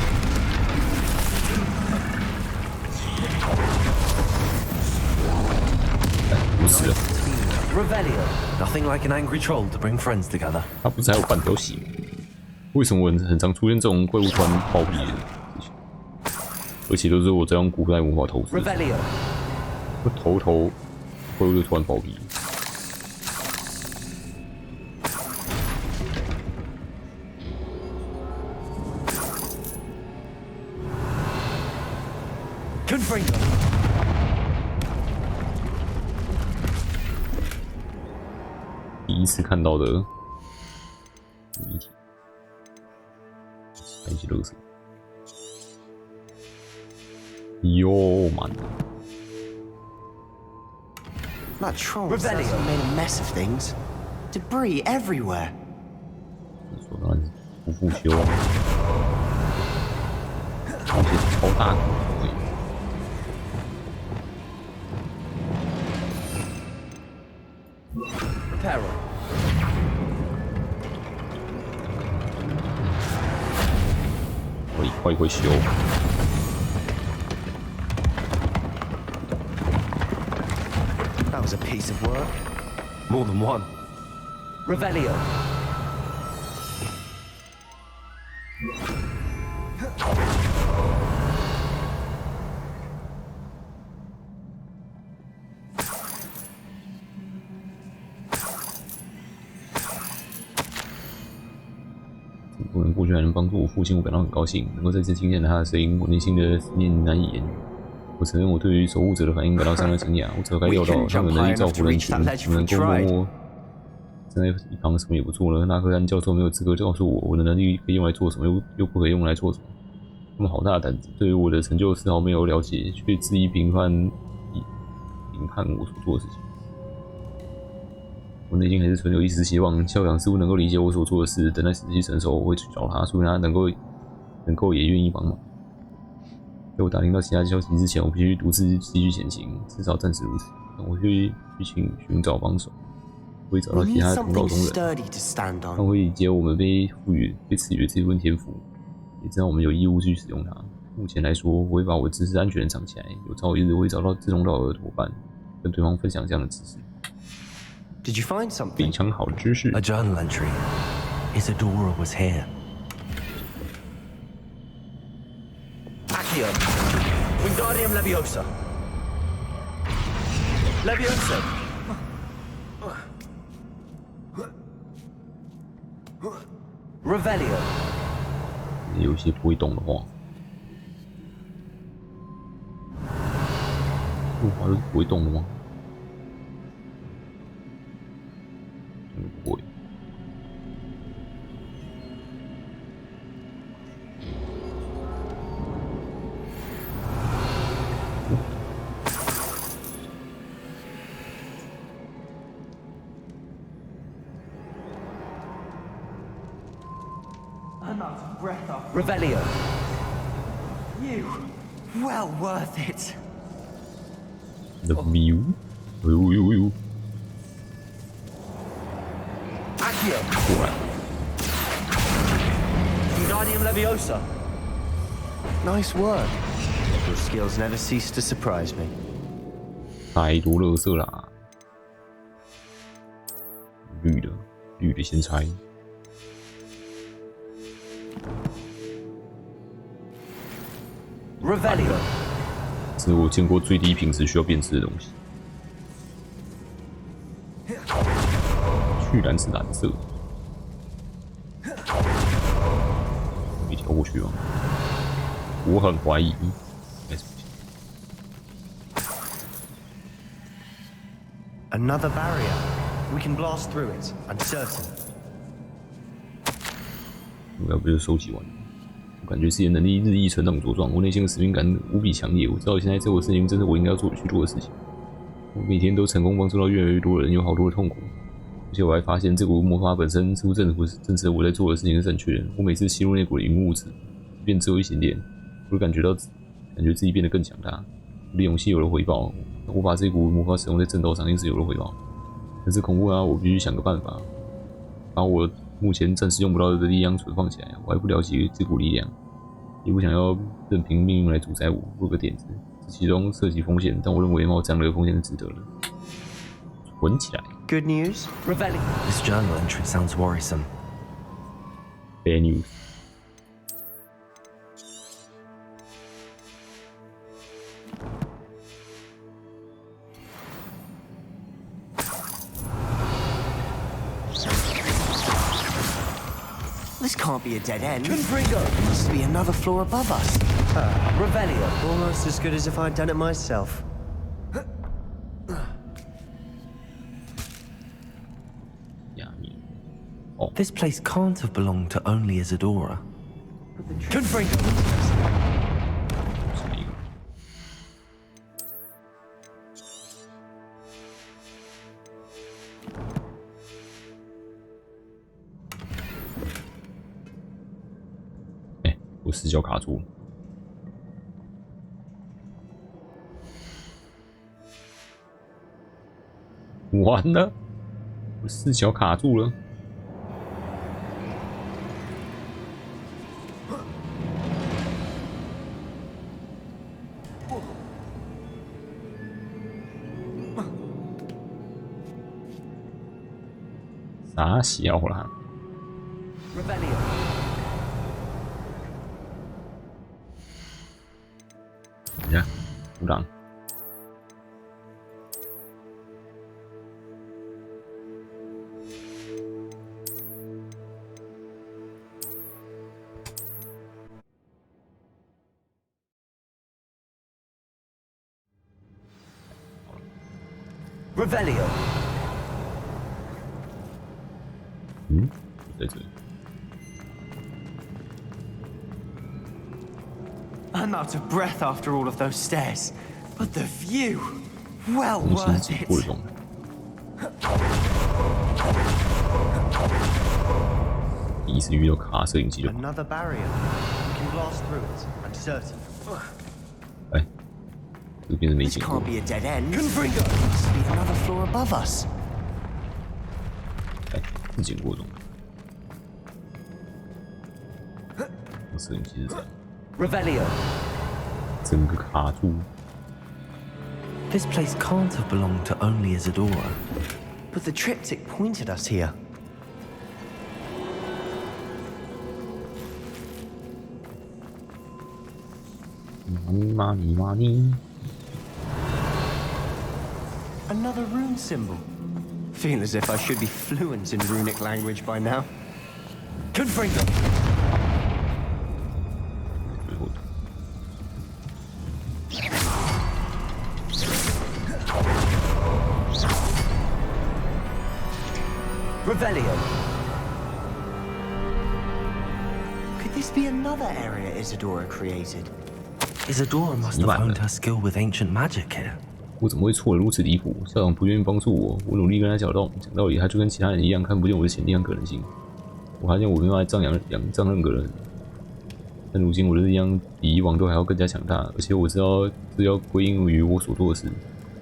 不死了。Nothing like an angry troll to bring friends together. 他不是还有半条血吗？为什么我很常出现这种怪物突然暴毙的事情？而且都是我在用古代魔法投资。我头怪物就突然暴毙。第一次看到的谜题，还有一些垃圾。哟man That troll certainly made a mess of things. Debris everywhere. 你说当然是不复修啊，而且超大骨。会修。That was a piece of work. More than one. Revelio.不能过去还能帮助我父亲，我感到很高兴。能够再次听见他的声音，我内心的思念难以言喻。我承认我对于守护者的反应感到相当惊讶。我早该料到他们能力造福人群，怎么能够默默站在一旁什么也不做呢？纳克兰教授没有资格告诉我的能力可以用来做什么，又不可以用来做什么。他们好大胆子，对于我的成就丝毫没有了解，却恣意评判我所做的事情。我内心还是存有一丝希望，校长似乎能够理解我所做的事，等待时机成熟，我会去找他，说明他能够也愿意帮忙。在我打听到其他消息之前，我必须独自继续前行，至少暂时如此。我会去寻找帮手，我会找到其他同道中人，他们会理解我们被赐予的这份天赋，也知道我们有义务去使用它。目前来说，我会把我的知识安全地藏起来，有朝一日我会找到志同道合的伙伴，跟对方分享这样的知识。Did you find something? 非常好的知识。 A journal entry. Isadora was here. Accio. Wingardium Leviosa. Leviosa. Revelio. 有些不会动的话，入华是不会动的吗？不会。I'm out of breath after Revelio. You. Well worth it. The view. Accio. Wingardium Leviosa. Nice work. Your skills never cease to surprise me. 太多垃圾啦！绿的先拆。Revelio. 这是我见过最低品质需要辨识的东西。居然是蓝色，可以跳过去吗？我很怀疑。Another barrier. We can blast through it. I'm certain. 我要不就收集完了。我感觉自己的能力日益成长茁壮，我内心的使命感无比强烈。我知道现在这个事情真是我应该去做的事情。我每天都成功帮助到越来越多人，有好多的痛苦。而且我还发现这股魔法本身似乎证实我在做的事情是正确的。我每次吸入那股云雾，即便只有一点点，我会感觉自己变得更强大。我的勇气有了回报，我把这股魔法使用在战斗上，因此有了回报。真是恐怖啊！我必须想个办法，把我目前暂时用不到的力量存放起来。我还不了解这股力量，也不想要任凭命运来主宰我。我有个点子，这其中涉及风险，但我认为冒这样的风险是值得的。存起来。Good news. Revelio. This journal entry sounds worrisome. Bad news. This can't be a dead end. Confringo. Must be another floor above us. Revelio. Almost as good as if I'd done it myself. This place can't have belonged to only Isadora. Confringo. 我视角卡住了。完了，我视角卡住了。傻笑啦！ Revelio. 等一下，鼓掌。Revelio. 在这里。 I'm out of breath after all of those stairs, but the view, well 重新 worth 经 it. 过中。第一次遇到卡摄影机就好。 Another barrier. We can blast through it. I'm certain. 哎，这个变成没 This 经过 can't。be a dead end. Confringo. Must be another floor above us. 哎，是经过中。摄影机是这样。 Revelio. 整个卡住。 This place can't have belonged to only Isadora. But the triptych pointed us here. 咪妈咪。 Another rune symbol. Feel as if I should be fluent in runic language by now. Confringo. Revelio. Could this be another area Isadora created? Isadora must have honed her skill with ancient magic here. 我怎么会错得如此离谱？校长不愿意帮助我，我努力跟他讲道理，他就跟其他人一样看不见我的潜力和可能性。我发现我没办法丈任何人，但如今我的力量比以往都还要更加强大，而且我知道这要归因于我所做的事，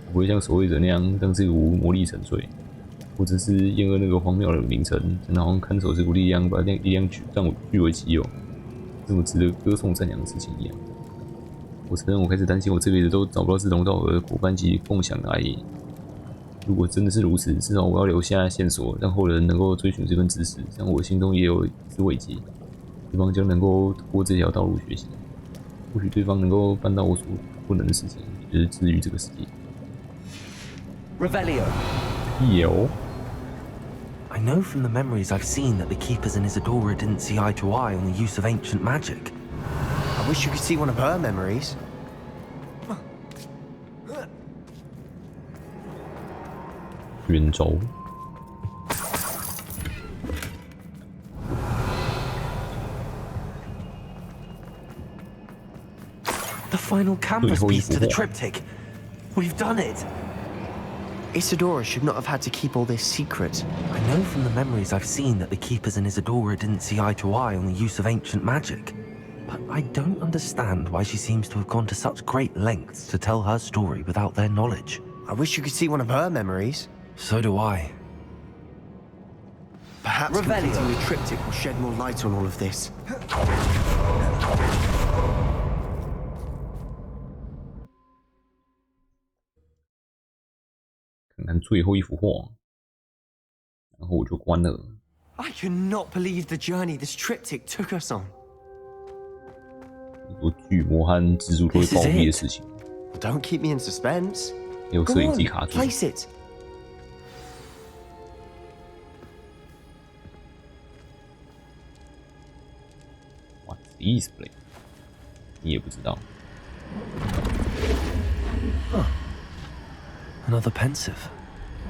我不会像守卫者那样让这股魔力沉睡。我只是厌恶那个荒谬的名称，真的好像看守这股力量，把那力量据为己有，这么值得歌颂赞扬的事情一样。我承认，我开始担心我这辈子都找不到志同道合的伙伴及共享的爱意。如果真的是如此，至少我要留下线索，让后人能够追寻这份知识，这样我心中也有一丝慰藉。对方将能够通过这条道路学习，或许对方能够办到我所不能的事情，也就是治愈这个世界。Revelio. 有。 I know from the memories I've seen that the keepers in Isadora didn't see eye to eye on the use of ancient magic. I wish you could see one of her memories. 圆轴。 The final canvas piece to the triptych. We've done it. Isadora should not have had to keep all this secret. I know from the memories I've seen that the keepers in Isadora didn't see eye to eye on the use of ancient magic. But I don't understand why she seems to have gone to such great lengths to tell her story without their knowledge. I wish you could see one of her memories. So do I. Perhaps completing the triptych will shed more light on all of this. 看看最后一幅画，然后我就关了。 I cannot believe the journey this triptych took us on. 很多巨魔和蜘蛛都会暴毙的事情。 Don't keep me in suspense. 有摄影机卡住。 Place it. What's this place? 你也不知道。 Another pensive.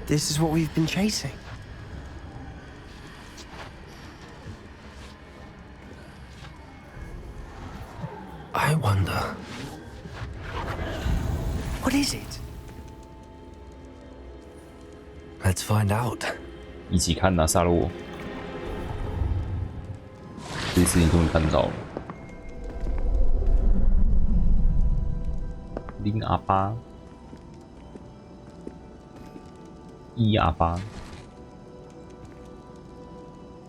This is what we've been chasing. I wonder. What is it? Let's find out. 一起看呐，萨洛。这次你终于看到了。0R8。1R8。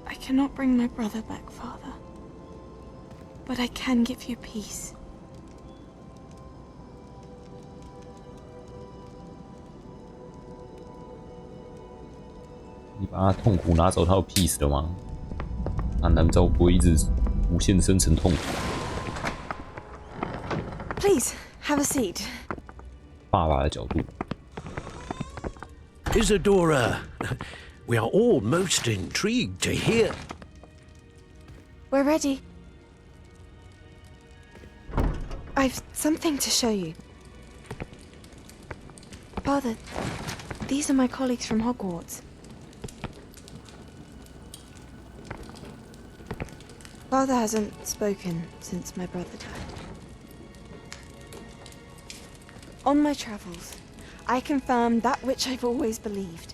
I cannot bring my brother back, Father. But I can give you peace. 你把他痛苦拿走，他有 peace 的吗？他难道不会一直无限生成痛苦？ Please, have a seat. 爸爸的角度。 Isadora, we are all most intrigued to hear. We're ready. I've something to show you. Father, These are my colleagues from Hogwarts. Father hasn't spoken since my brother died. On my travels, I confirmed that which I've always believed.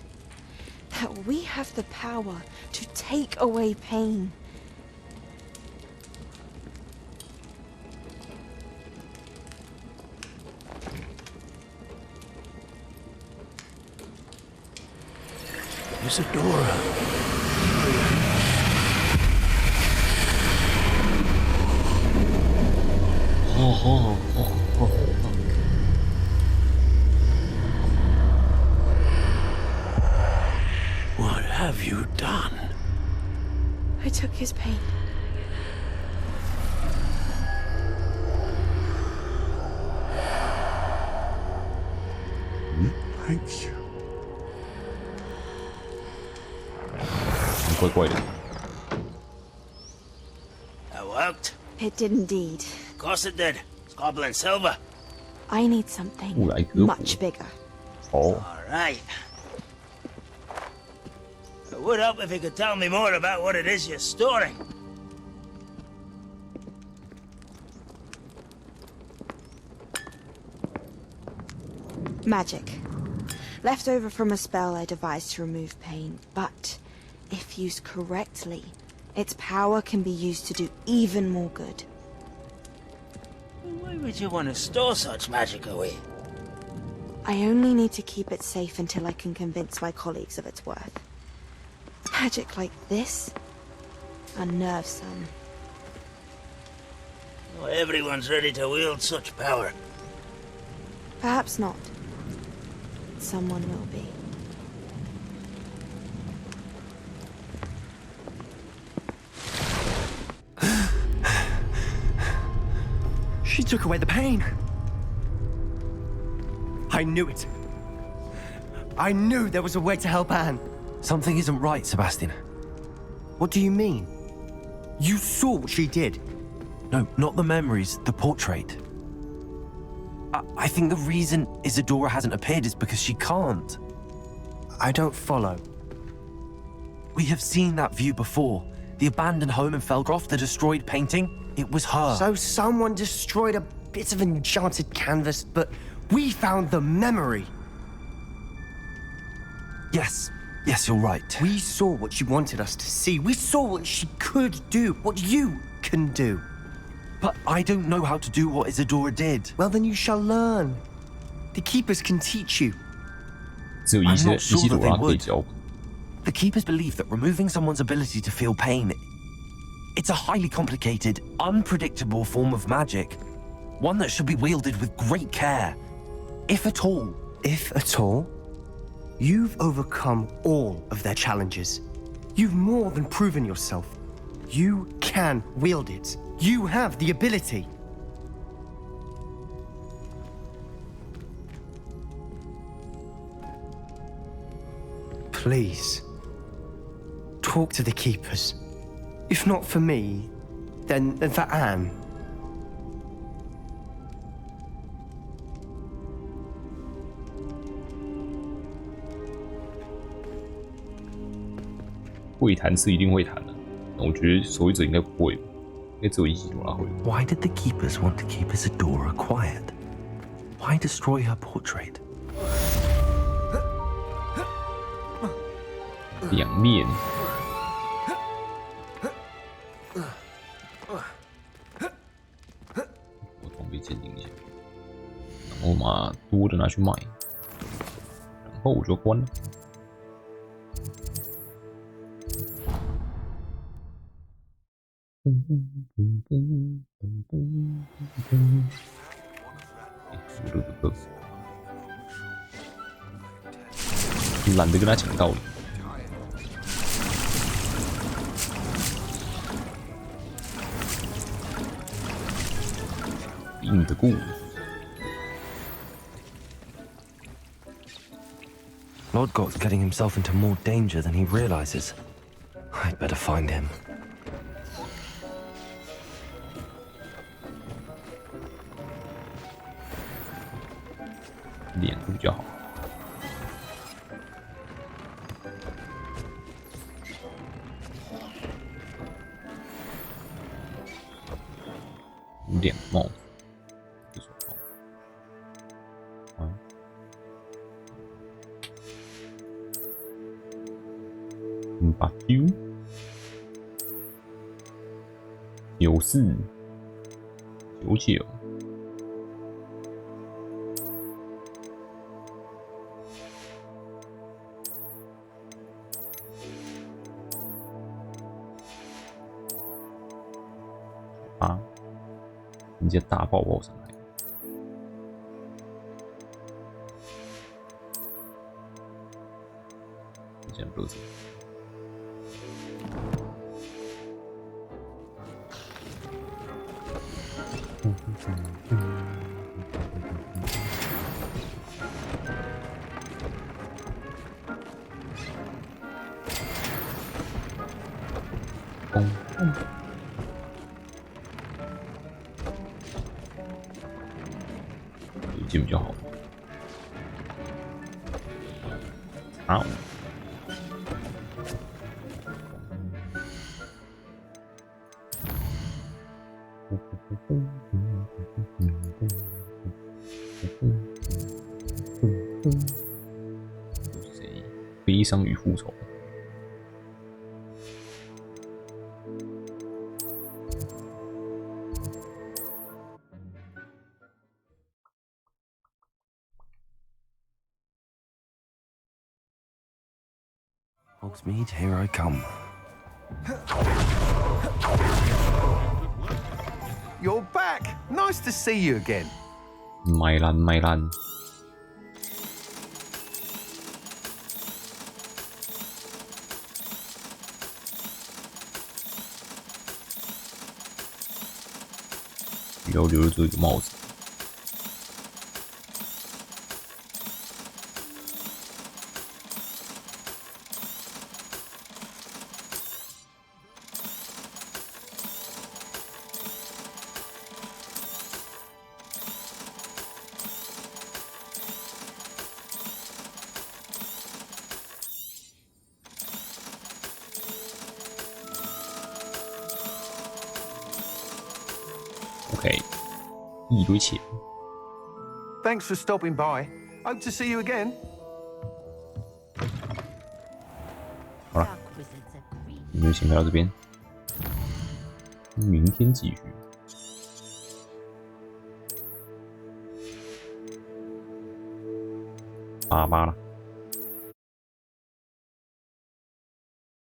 That we have the power to take away pain. Isadora. What have you done? I took his pain. Thank you. 怪怪的。 That worked. It did indeed. Of course it did. It's goblin silver. I need something much bigger. Oh. All right. It would help if you could tell me more about what it is you're storing. Magic. Left over from a spell I devised to remove pain, but if used correctly, its power can be used to do even more good. Why would you want to store such magic away? I only need to keep it safe until I can convince my colleagues of its worth. Magic like this unnerves some. Not everyone's ready to wield such power. Perhaps not. Someone will be. She took away the pain. I knew it. I knew there was a way to help Anne. Something isn't right, Sebastian. What do you mean? You saw what she did. No, not the memories, the portrait. I think the reason Isadora hasn't appeared is because she can't. I don't follow. We have seen that view before. The abandoned home in Felgroth, the destroyed painting, it was her. So someone destroyed a bit of enchanted canvas, but we found the memory. Yes, you're right. We saw what she wanted us to see. We saw what she could do, what you can do. But I don't know how to do what Isadora did. Well, then you shall learn. The Keepers can teach you.只有I'm not sure that they Isidora 可以 would. 教。 The Keepers believe that removing someone's ability to feel pain, it's a highly complicated, unpredictable form of magic. One that should be wielded with great care. If at all. If at all? You've overcome all of their challenges. You've more than proven yourself. You can wield it. You have the ability. Please, talk to the Keepers. If not for me, then for Anne. 会谈是一定会谈的，我觉得守卫者应该不会，应该只有伊西多拉会。 Why did the Keepers want to keep Isadora quiet? Why destroy her portrait? 两面。我装备鉴定一下，然后把多的拿去卖，然后我就关了。懒得跟他讲道理。硬得过。 Lodgok's getting himself into more danger than he realizes. I'd better find him. 脸会比较好。2个帽子，这手套。啊，把丢94、99。啊！直接大爆爆上来，这样不是。这比较好。啊！谁？悲伤与复仇。Hogsmeade, here I come. You're back! Nice to see you again. 麦兰。不要留着这个帽子。OK， 一堆钱。Thanks for stopping by. Hope to see you again. 好了，今天就先聊到这边，明天继续。8了。